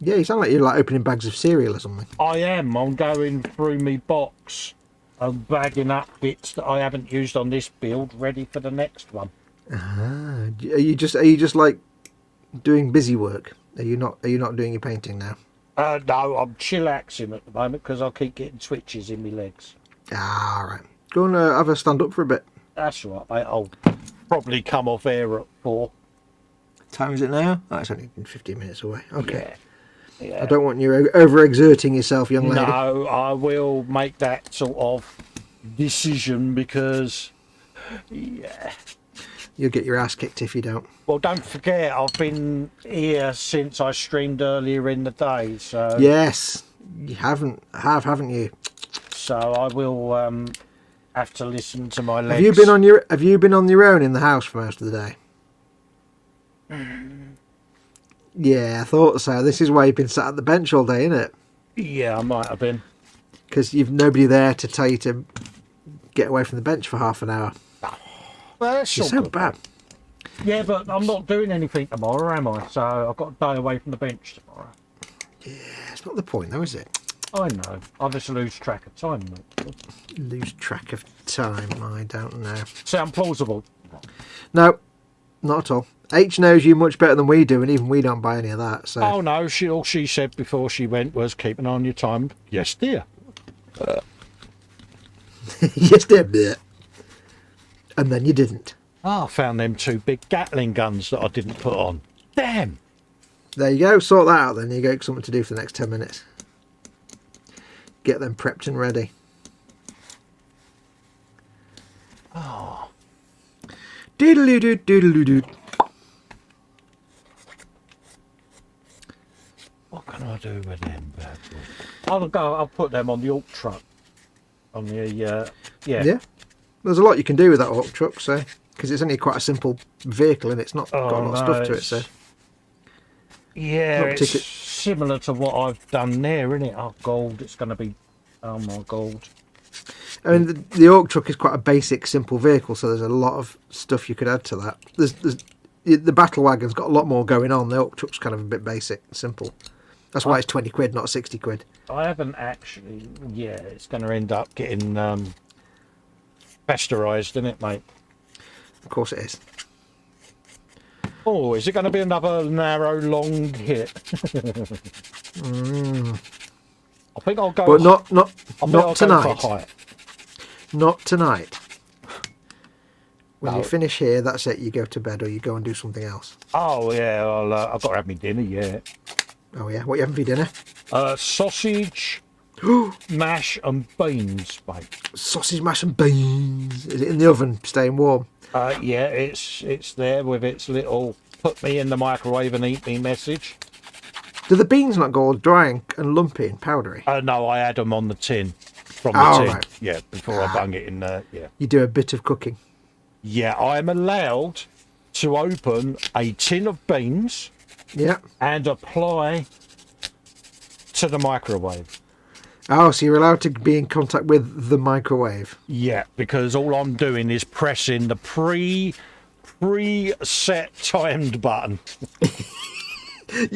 Yeah, you sound like you're like opening bags of cereal or something. I am. I'm going through me box. I'm bagging up bits that I haven't used on this build, ready for the next one. Are you just like doing busy work? Are you not doing your painting now? No, I'm chillaxing at the moment because I keep getting twitches in my legs. All right. Go and have a stand up for a bit. That's right, mate. I'll probably come off air at 4. Time is it now? Oh, it's only 15 minutes away. Okay. Yeah. I don't want you overexerting yourself, young lady. No, I will make that sort of decision because, you'll get your ass kicked if you don't. Well, don't forget, I've been here since I streamed earlier in the day. So yes, you haven't you? So I will have to listen to my legs. Have you been on your own in the house for most of the day? Yeah, I thought so. This is why you've been sat at the bench all day, isn't it? Yeah, I might have been. Because you've nobody there to tell you to get away from the bench for half an hour. Well, that's You're not so good, bad. Yeah, but I'm not doing anything tomorrow, am I? So I've got a day away from the bench tomorrow. Yeah, it's not the point, though, is it? I know. I just lose track of time, mate. Lose track of time, I don't know. Sound plausible? No, not at all. H knows you much better than we do, and even we don't buy any of that. So. Oh, no. All she said before she went was keep an eye on your time. Yes, dear. Yes, dear. Bleh. And then you didn't. I found them 2 big Gatling guns that I didn't put on. Damn. There you go. Sort that out then. You go something to do for the next 10 minutes. Get them prepped and ready. Oh. Doodle-doo-doo-doodle-doo. What can I do with them bad boys? I'll put them on the Alt truck. On the, yeah. Yeah. There's a lot you can do with that Hawk truck, so because it's only quite a simple vehicle and it's not got a lot of stuff to it, so. Yeah, Not it's similar to what I've done there, isn't it? Oh, gold. It's going to be... Oh, my gold. I mean, the Hawk truck is quite a basic, simple vehicle, so there's a lot of stuff you could add to that. The battle wagon's got a lot more going on. The Hawk truck's kind of a bit basic, simple. That's why it's 20 quid, not 60 quid. I haven't actually... Yeah, it's going to end up getting pasteurised, isn't it, mate? Of course it is. Oh, is it going to be another narrow, long hit? I think I'll go... But not I'll tonight. go for height. Not tonight. When No. you finish here, that's it. You go to bed or you go and do something else. Oh, yeah, I've got to have my dinner, yeah. Oh, yeah. What are you having for your dinner? Sausage, mash and beans, mate. Sausage, mash and beans. Is it in the oven, staying warm? Yeah, it's there with its little put me in the microwave and eat me message. Do the beans not go all dry and lumpy and powdery? No, I had them on the tin. From the tin. Right. Yeah, before I bung it in there, yeah. You do a bit of cooking. Yeah, I'm allowed to open a tin of beans Yeah. and apply to the microwave. Oh, so you're allowed to be in contact with the microwave. Yeah, because all I'm doing is pressing the preset timed button.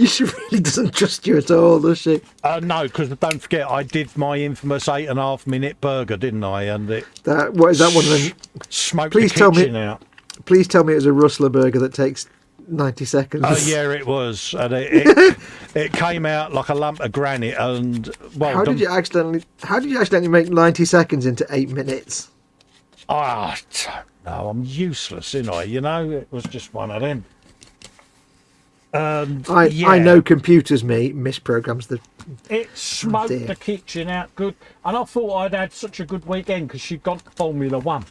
She really doesn't trust you at all, does she? No, because don't forget, I did my infamous 8.5 minute burger, didn't I? And it What is that one of them? smoked Please the tell me- kitchen out. Please tell me it was a Rustler burger that takes 90 seconds. Oh yeah, it was, and it came out like a lump of granite. And well, How did you accidentally make 90 seconds into 8 minutes? I don't know. I'm useless, ain't I? You know, it was just one of them. I know computers, misprograms the. It smoked dear. the kitchen out good, and I thought I'd had such a good weekend because she'd gone to Formula One.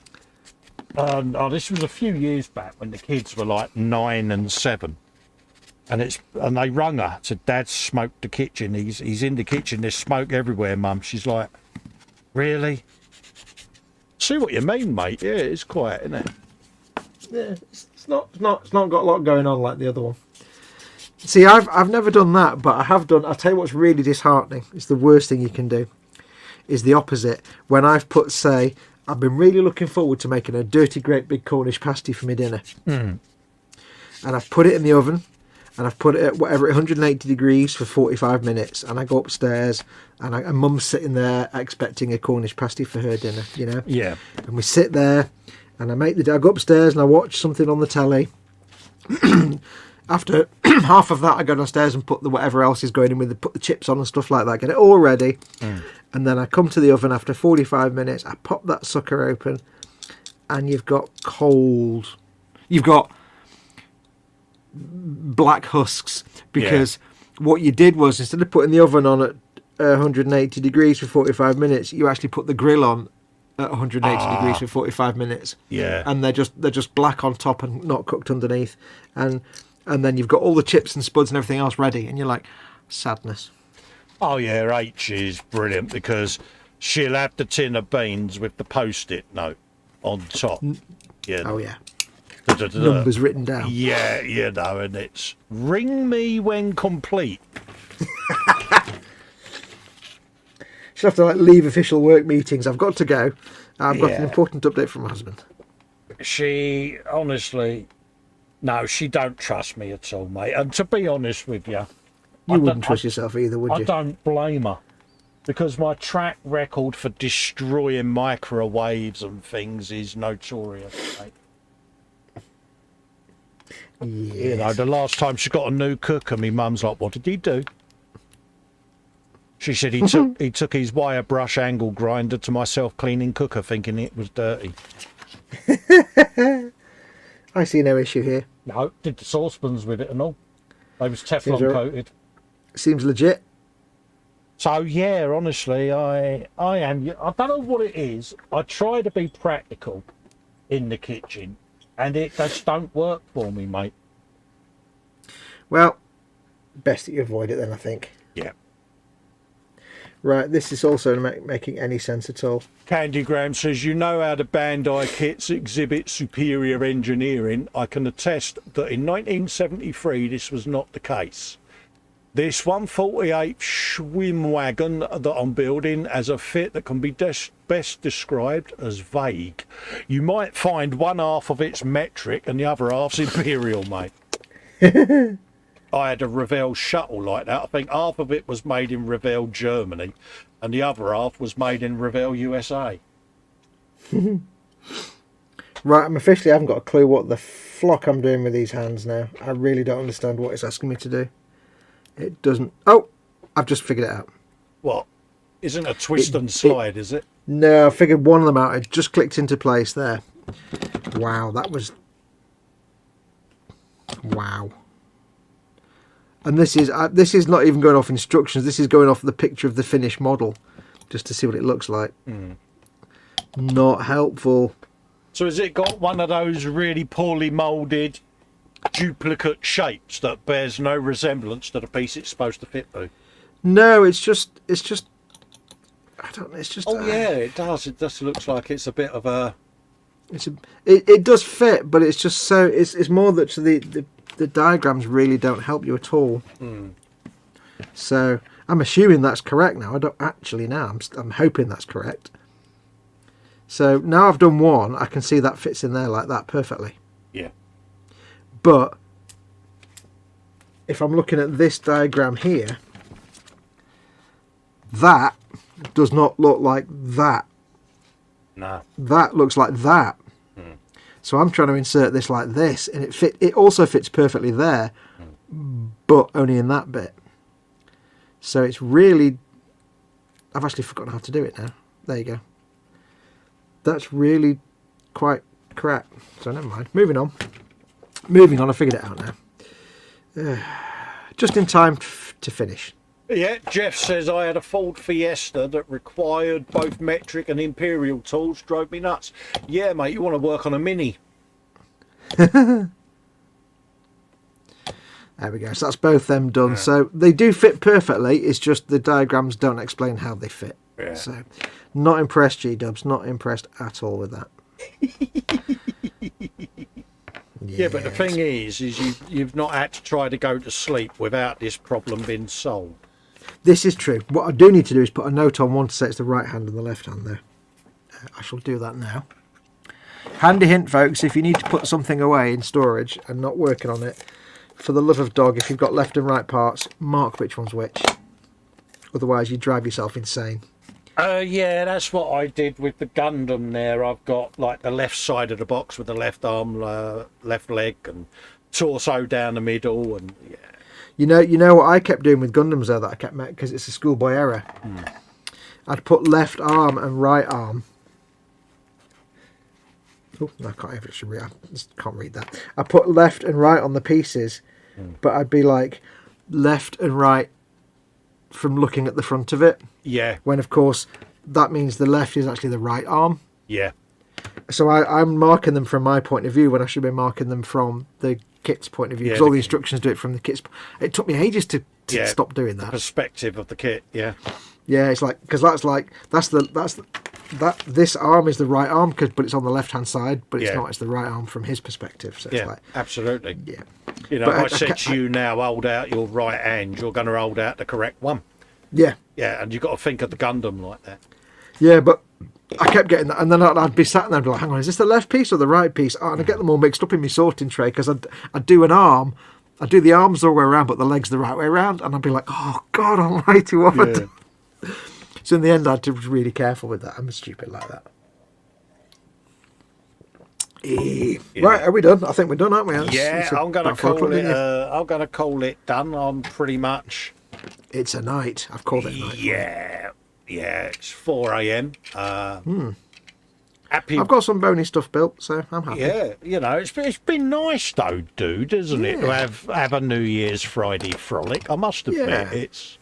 This was a few years back when the kids were like 9 and 7, and they rung her. Said, "Dad smoked the kitchen. He's in the kitchen. There's smoke everywhere, Mum." She's like, "Really?" See what you mean, mate? Yeah, it's quiet, isn't it? Yeah, it's not got a lot going on like the other one. See, I've never done that, but I have done. I'll tell you what's really disheartening. It's the worst thing you can do. Is the opposite. When I've put, say, I've been really looking forward to making a dirty, great big Cornish pasty for my dinner, and I've put it in the oven, and I've put it at whatever 180 degrees for 45 minutes, and I go upstairs, and Mum's sitting there expecting a Cornish pasty for her dinner, you know. Yeah. And we sit there, and I go upstairs and I watch something on the telly. After half of that, I go downstairs and put whatever else is going in with put the chips on and stuff like that, get it all ready. And then I come to the oven after 45 minutes, I pop that sucker open, and you've got cold. You've got black husks, because what you did was, instead of putting the oven on at 180 degrees for 45 minutes, you actually put the grill on at 180 degrees for 45 minutes. Yeah. And they're just black on top and not cooked underneath. And then you've got all the chips and spuds and everything else ready, and you're like, sadness. Oh yeah, H is brilliant because she'll have the tin of beans with the post-it note on top. Yeah. Oh yeah. Da-da-da-da. Numbers written down. Yeah, you know, and it's ring me when complete. she'll have to like leave official work meetings. I've got to go. I've got an Yeah. important update from my husband. She honestly, no, she don't trust me at all, mate. And to be honest with you, You wouldn't trust yourself either, would I you? don't blame her, because my track record for destroying microwaves and things is notorious, mate. You know, the last time she got a new cooker, my mum's like, "What did he do?" She said he took his wire brush angle grinder to my self-cleaning cooker, thinking it was dirty. I see no issue here. No, did the saucepans with it and all. They was Teflon Seems all right. coated. Seems legit. So yeah, honestly, I am. I don't know what it is. I try to be practical in the kitchen, and it just don't work for me, mate. Well, best that you avoid it then, I think. Yeah. Right, this is also not making any sense at all. Candygram says, "You know how the Bandai kits exhibit superior engineering. I can attest that in 1973 this was not the case. This 148 Schwinn wagon that I'm building has a fit that can be best described as vague. You might find one half of it's metric and the other half's imperial, mate." I had a Revell shuttle like that. I think half of it was made in Revell, Germany, and the other half was made in Revell, USA. Right, I haven't got a clue what the flock I'm doing with these hands now. I really don't understand what it's asking me to do. It doesn't... Oh! I've just figured it out. What? Isn't a twist and slide, is it? No, I figured one of them out. It just clicked into place there. Wow, that was... Wow. And this is not even going off instructions. This is going off the picture of the finished model, just to see what it looks like. Not helpful. So has it got one of those really poorly moulded duplicate shapes that bears no resemblance to the piece it's supposed to fit to? No, it's just. I don't know. It's just. Oh yeah, it does. It just looks like it's a bit of a. It does fit, but it's just so. It's more that the diagrams really don't help you at all. So I'm assuming that's correct now. I don't actually know. I'm hoping that's correct. So now I've done one, I can see that fits in there like that perfectly. Yeah. But if I'm looking at this diagram here, that does not look like that. No. That looks like that. So I'm trying to insert this like this, and it also fits perfectly there, but only in that bit. So it's really... I've actually forgotten how to do it now. There you go. That's really quite crap. So never mind. Moving on. I figured it out now. Just in time to finish. Yeah, Jeff says, "I had a Ford Fiesta that required both metric and imperial tools. Drove me nuts." Yeah, mate, you want to work on a Mini. There we go. So that's both them done. Yeah. So they do fit perfectly. It's just the diagrams don't explain how they fit. Yeah. So not impressed, G-dubs. Not impressed at all with that. Yeah, but the thing is you've not had to try to go to sleep without this problem being solved. This is true. What I do need to do is put a note on one to say it's the right hand and the left hand there. I shall do that now. Handy hint, folks, if you need to put something away in storage and not working on it, for the love of dog, if you've got left and right parts, mark which one's which. Otherwise, you drive yourself insane. Yeah, that's what I did with the Gundam there. I've got like the left side of the box with the left arm, left leg and torso down the middle, and yeah. You know what I kept doing with Gundams though, that I kept because it's a schoolboy error. I'd put left arm and right arm. Oh, no, I can't actually read. I just can't read that. I put left and right on the pieces, but I'd be like left and right from looking at the front of it. Yeah. When of course that means the left is actually the right arm. Yeah. So I'm marking them from my point of view when I should be marking them from the kit's point of view, because all the instructions do it from the kit's. It took me ages to stop doing that. The perspective of the kit, yeah. Yeah, it's like, because this arm is the right arm, but it's on the left hand side, but it's not. It's the right arm from his perspective. So it's like, absolutely. Yeah. You know, I said to you now, hold out your right hand. You're going to hold out the correct one. Yeah. Yeah, and you've got to think of the Gundam like that. Yeah, but I kept getting that, and then I'd be sat there and be like, hang on, is this the left piece or the right piece? Oh, and I get them all mixed up in my sorting tray because I'd do an arm. I'd do the arms the way around, but the legs the right way around, and I'd be like, oh, God almighty, what have I done? So in the end, I had to be really careful with that. I'm stupid like that. Yeah. Right, are we done? I think we're done, aren't we? I'm gonna call it done. I'm pretty much. It's a night. I've called it a night. Yeah. It's 4 a.m. Happy. I've got some bony stuff built, so I'm happy. Yeah, it's been nice though, dude, isn't it? To have a New Year's Friday frolic. I must admit, it's.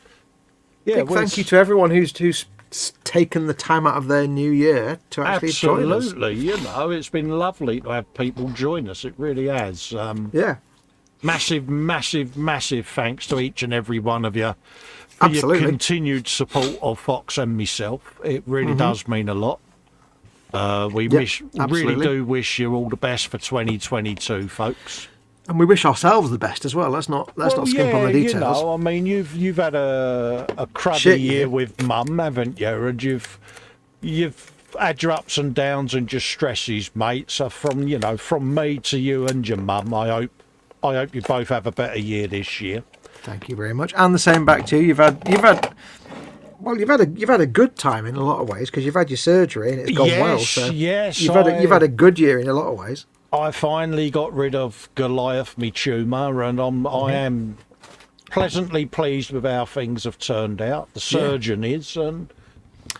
Yeah. Big thank you to everyone who's taken the time out of their new year to actually join us. Absolutely, it's been lovely to have people join us. It really has. Yeah. Massive, massive, massive thanks to each and every one of you for your continued support of Fox and myself. It really does mean a lot. We really do wish you all the best for 2022, folks. And we wish ourselves the best as well. Let's not skimp on the details. I mean, you've had a cruddy year with Mum, haven't you? And you've had your ups and downs and your stresses, mate. So from me to you and your mum, I hope you both have a better year this year. Thank you very much, and the same back to you. You've had a good time in a lot of ways because you've had your surgery and it's gone well. So you've had a good year in a lot of ways. I finally got rid of Goliath, me tumour, and I am pleasantly pleased with how things have turned out. The surgeon is, and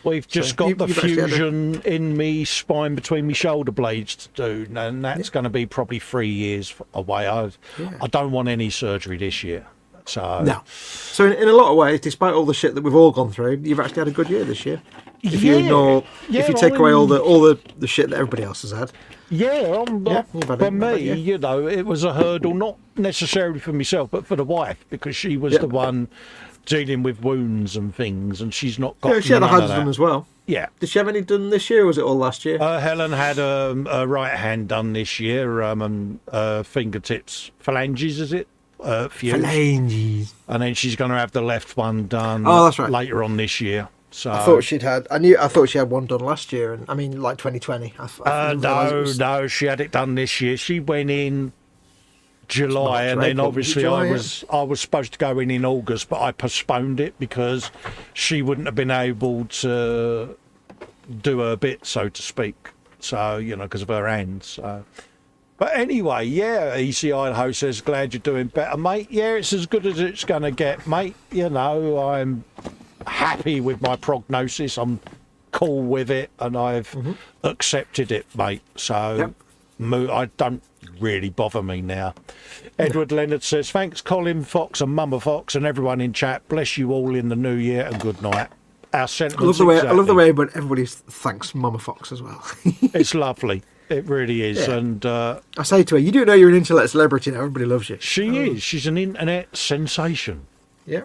we've just got the fusion in me spine between me shoulder blades to do, and that's going to be probably 3 years away. I don't want any surgery this year. So in a lot of ways, despite all the shit that we've all gone through, you've actually had a good year this year. If you take away all the shit that everybody else has had. For me, it was a hurdle, not necessarily for myself, but for the wife, because she was the one dealing with wounds and things, and she's not got. Yeah, she had a hundred of them as well. Yeah. Did she have any done this year, or was it all last year? Helen had a right hand done this year, and fingertips, phalanges, is it? Phalanges. And then she's going to have the left one done. Oh, that's right. Later on this year. So I thought she had one done last year, and I mean like 2020. No, she had it done this year. She went in July, and then obviously I was supposed to go in August, but I postponed it because she wouldn't have been able to do her bit, so to speak. So because of her hands. So. But anyway, EC Idaho says, glad you're doing better, mate. Yeah, it's as good as it's going to get, mate. I'm happy with my prognosis. I'm cool with it, and I've accepted it, mate. So I don't really bother me now. Edward Leonard says, thanks, Colin, Fox, and Mama Fox, and everyone in chat. Bless you all in the new year, and good night. Our sentiments. I love the way, but everybody thanks Mama Fox as well. It's lovely. It really is. Yeah. And I say to her, you do know you're an internet celebrity now. Everybody loves you. She is. She's an internet sensation. Yeah.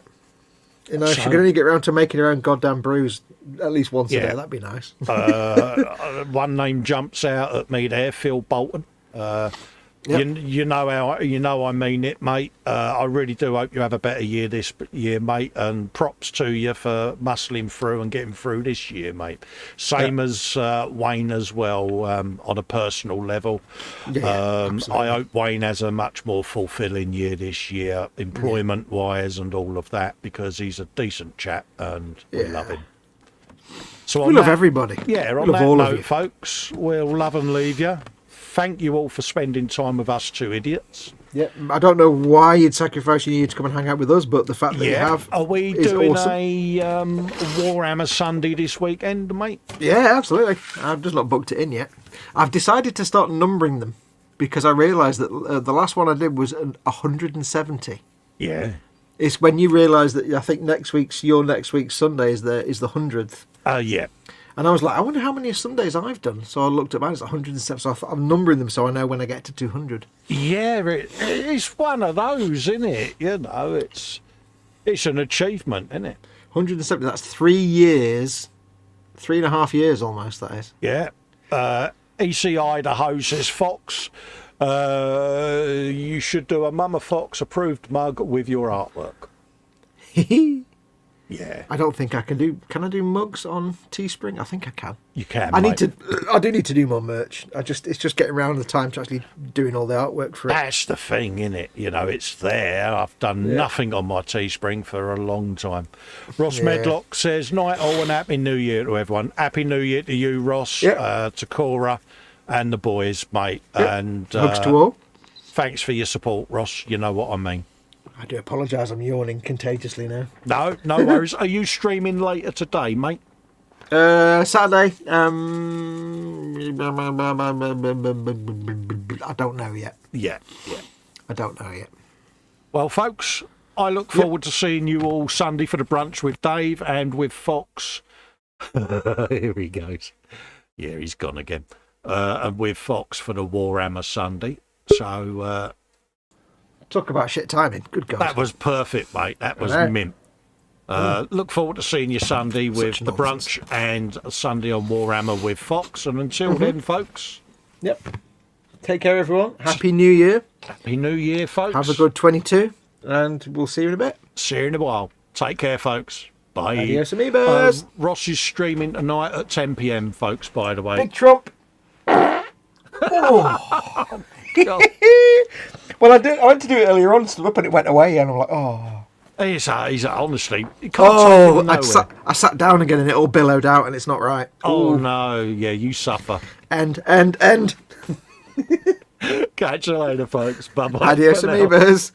She could only get around to making her own goddamn brews at least once a day. That'd be nice. One name jumps out at me there, Phil Bolton. You know I mean it, mate. I really do hope you have a better year this year, mate. And props to you for muscling through and getting through this year, mate. Same as Wayne as well, on a personal level. I hope Wayne has a much more fulfilling year this year, employment-wise and all of that, because he's a decent chap and we love him. So we love everybody. Yeah, on that note, folks, we'll love and leave you. Thank you all for spending time with us two idiots. Yeah, I don't know why you'd sacrifice your year to come and hang out with us, but the fact that you have Are we is doing awesome. a Warhammer Sunday this weekend, mate? Yeah, absolutely. I've just not booked it in yet. I've decided to start numbering them because I realised that the last one I did was 170. Yeah. It's when you realise that I think your next week's Sunday is the 100th. Yeah. And I was like, I wonder how many Sundays I've done. So I looked at mine, it's 107. So I'm numbering them so I know when I get to 200. Yeah, it's one of those, isn't it? It's an achievement, isn't it? 170, that's 3 years, 3.5 years almost, that is. Yeah. EC Idaho says, Fox, you should do a Mama Fox approved mug with your artwork. Yeah. I don't think I can do. Can I do mugs on Teespring? I think I can. You can. I mate. need to. I do need to do more merch. It's just getting around the time to actually doing all the artwork for it. That's the thing, innit? You know, it's there. I've done nothing on my Teespring for a long time. Ross Medlock says, night all and Happy New Year to everyone. Happy New Year to you, Ross, to Cora and the boys, mate. Yep. And Hugs to all. Thanks for your support, Ross. You know what I mean. I do apologise. I'm yawning contagiously now. No worries. Are you streaming later today, mate? Saturday. I don't know yet. Yeah. I don't know yet. Well, folks, I look forward to seeing you all Sunday for the brunch with Dave and with Fox. Here he goes. Yeah, he's gone again. And with Fox for the Warhammer Sunday. So... Talk about shit timing. Good God. That was perfect, mate. That was mint. Look forward to seeing you Sunday with the brunch and Sunday on Warhammer with Fox. And until then, folks. Yep. Take care, everyone. Happy New Year. Happy New Year, folks. Have a good 22. And we'll see you in a bit. See you in a while. Take care, folks. Bye. Adios, amigos. Ross is streaming tonight at 10 p.m, folks, by the way. Big Trump. Oh, God. Well, I went to do it earlier on, stood up, and it went away, and I'm like, oh. He's honestly, you can't take him I sat down again, and it all billowed out, and it's not right. Oh, Ooh. no. Yeah, you suffer. End. Catch you later, folks. Bye-bye. Adios, amigos.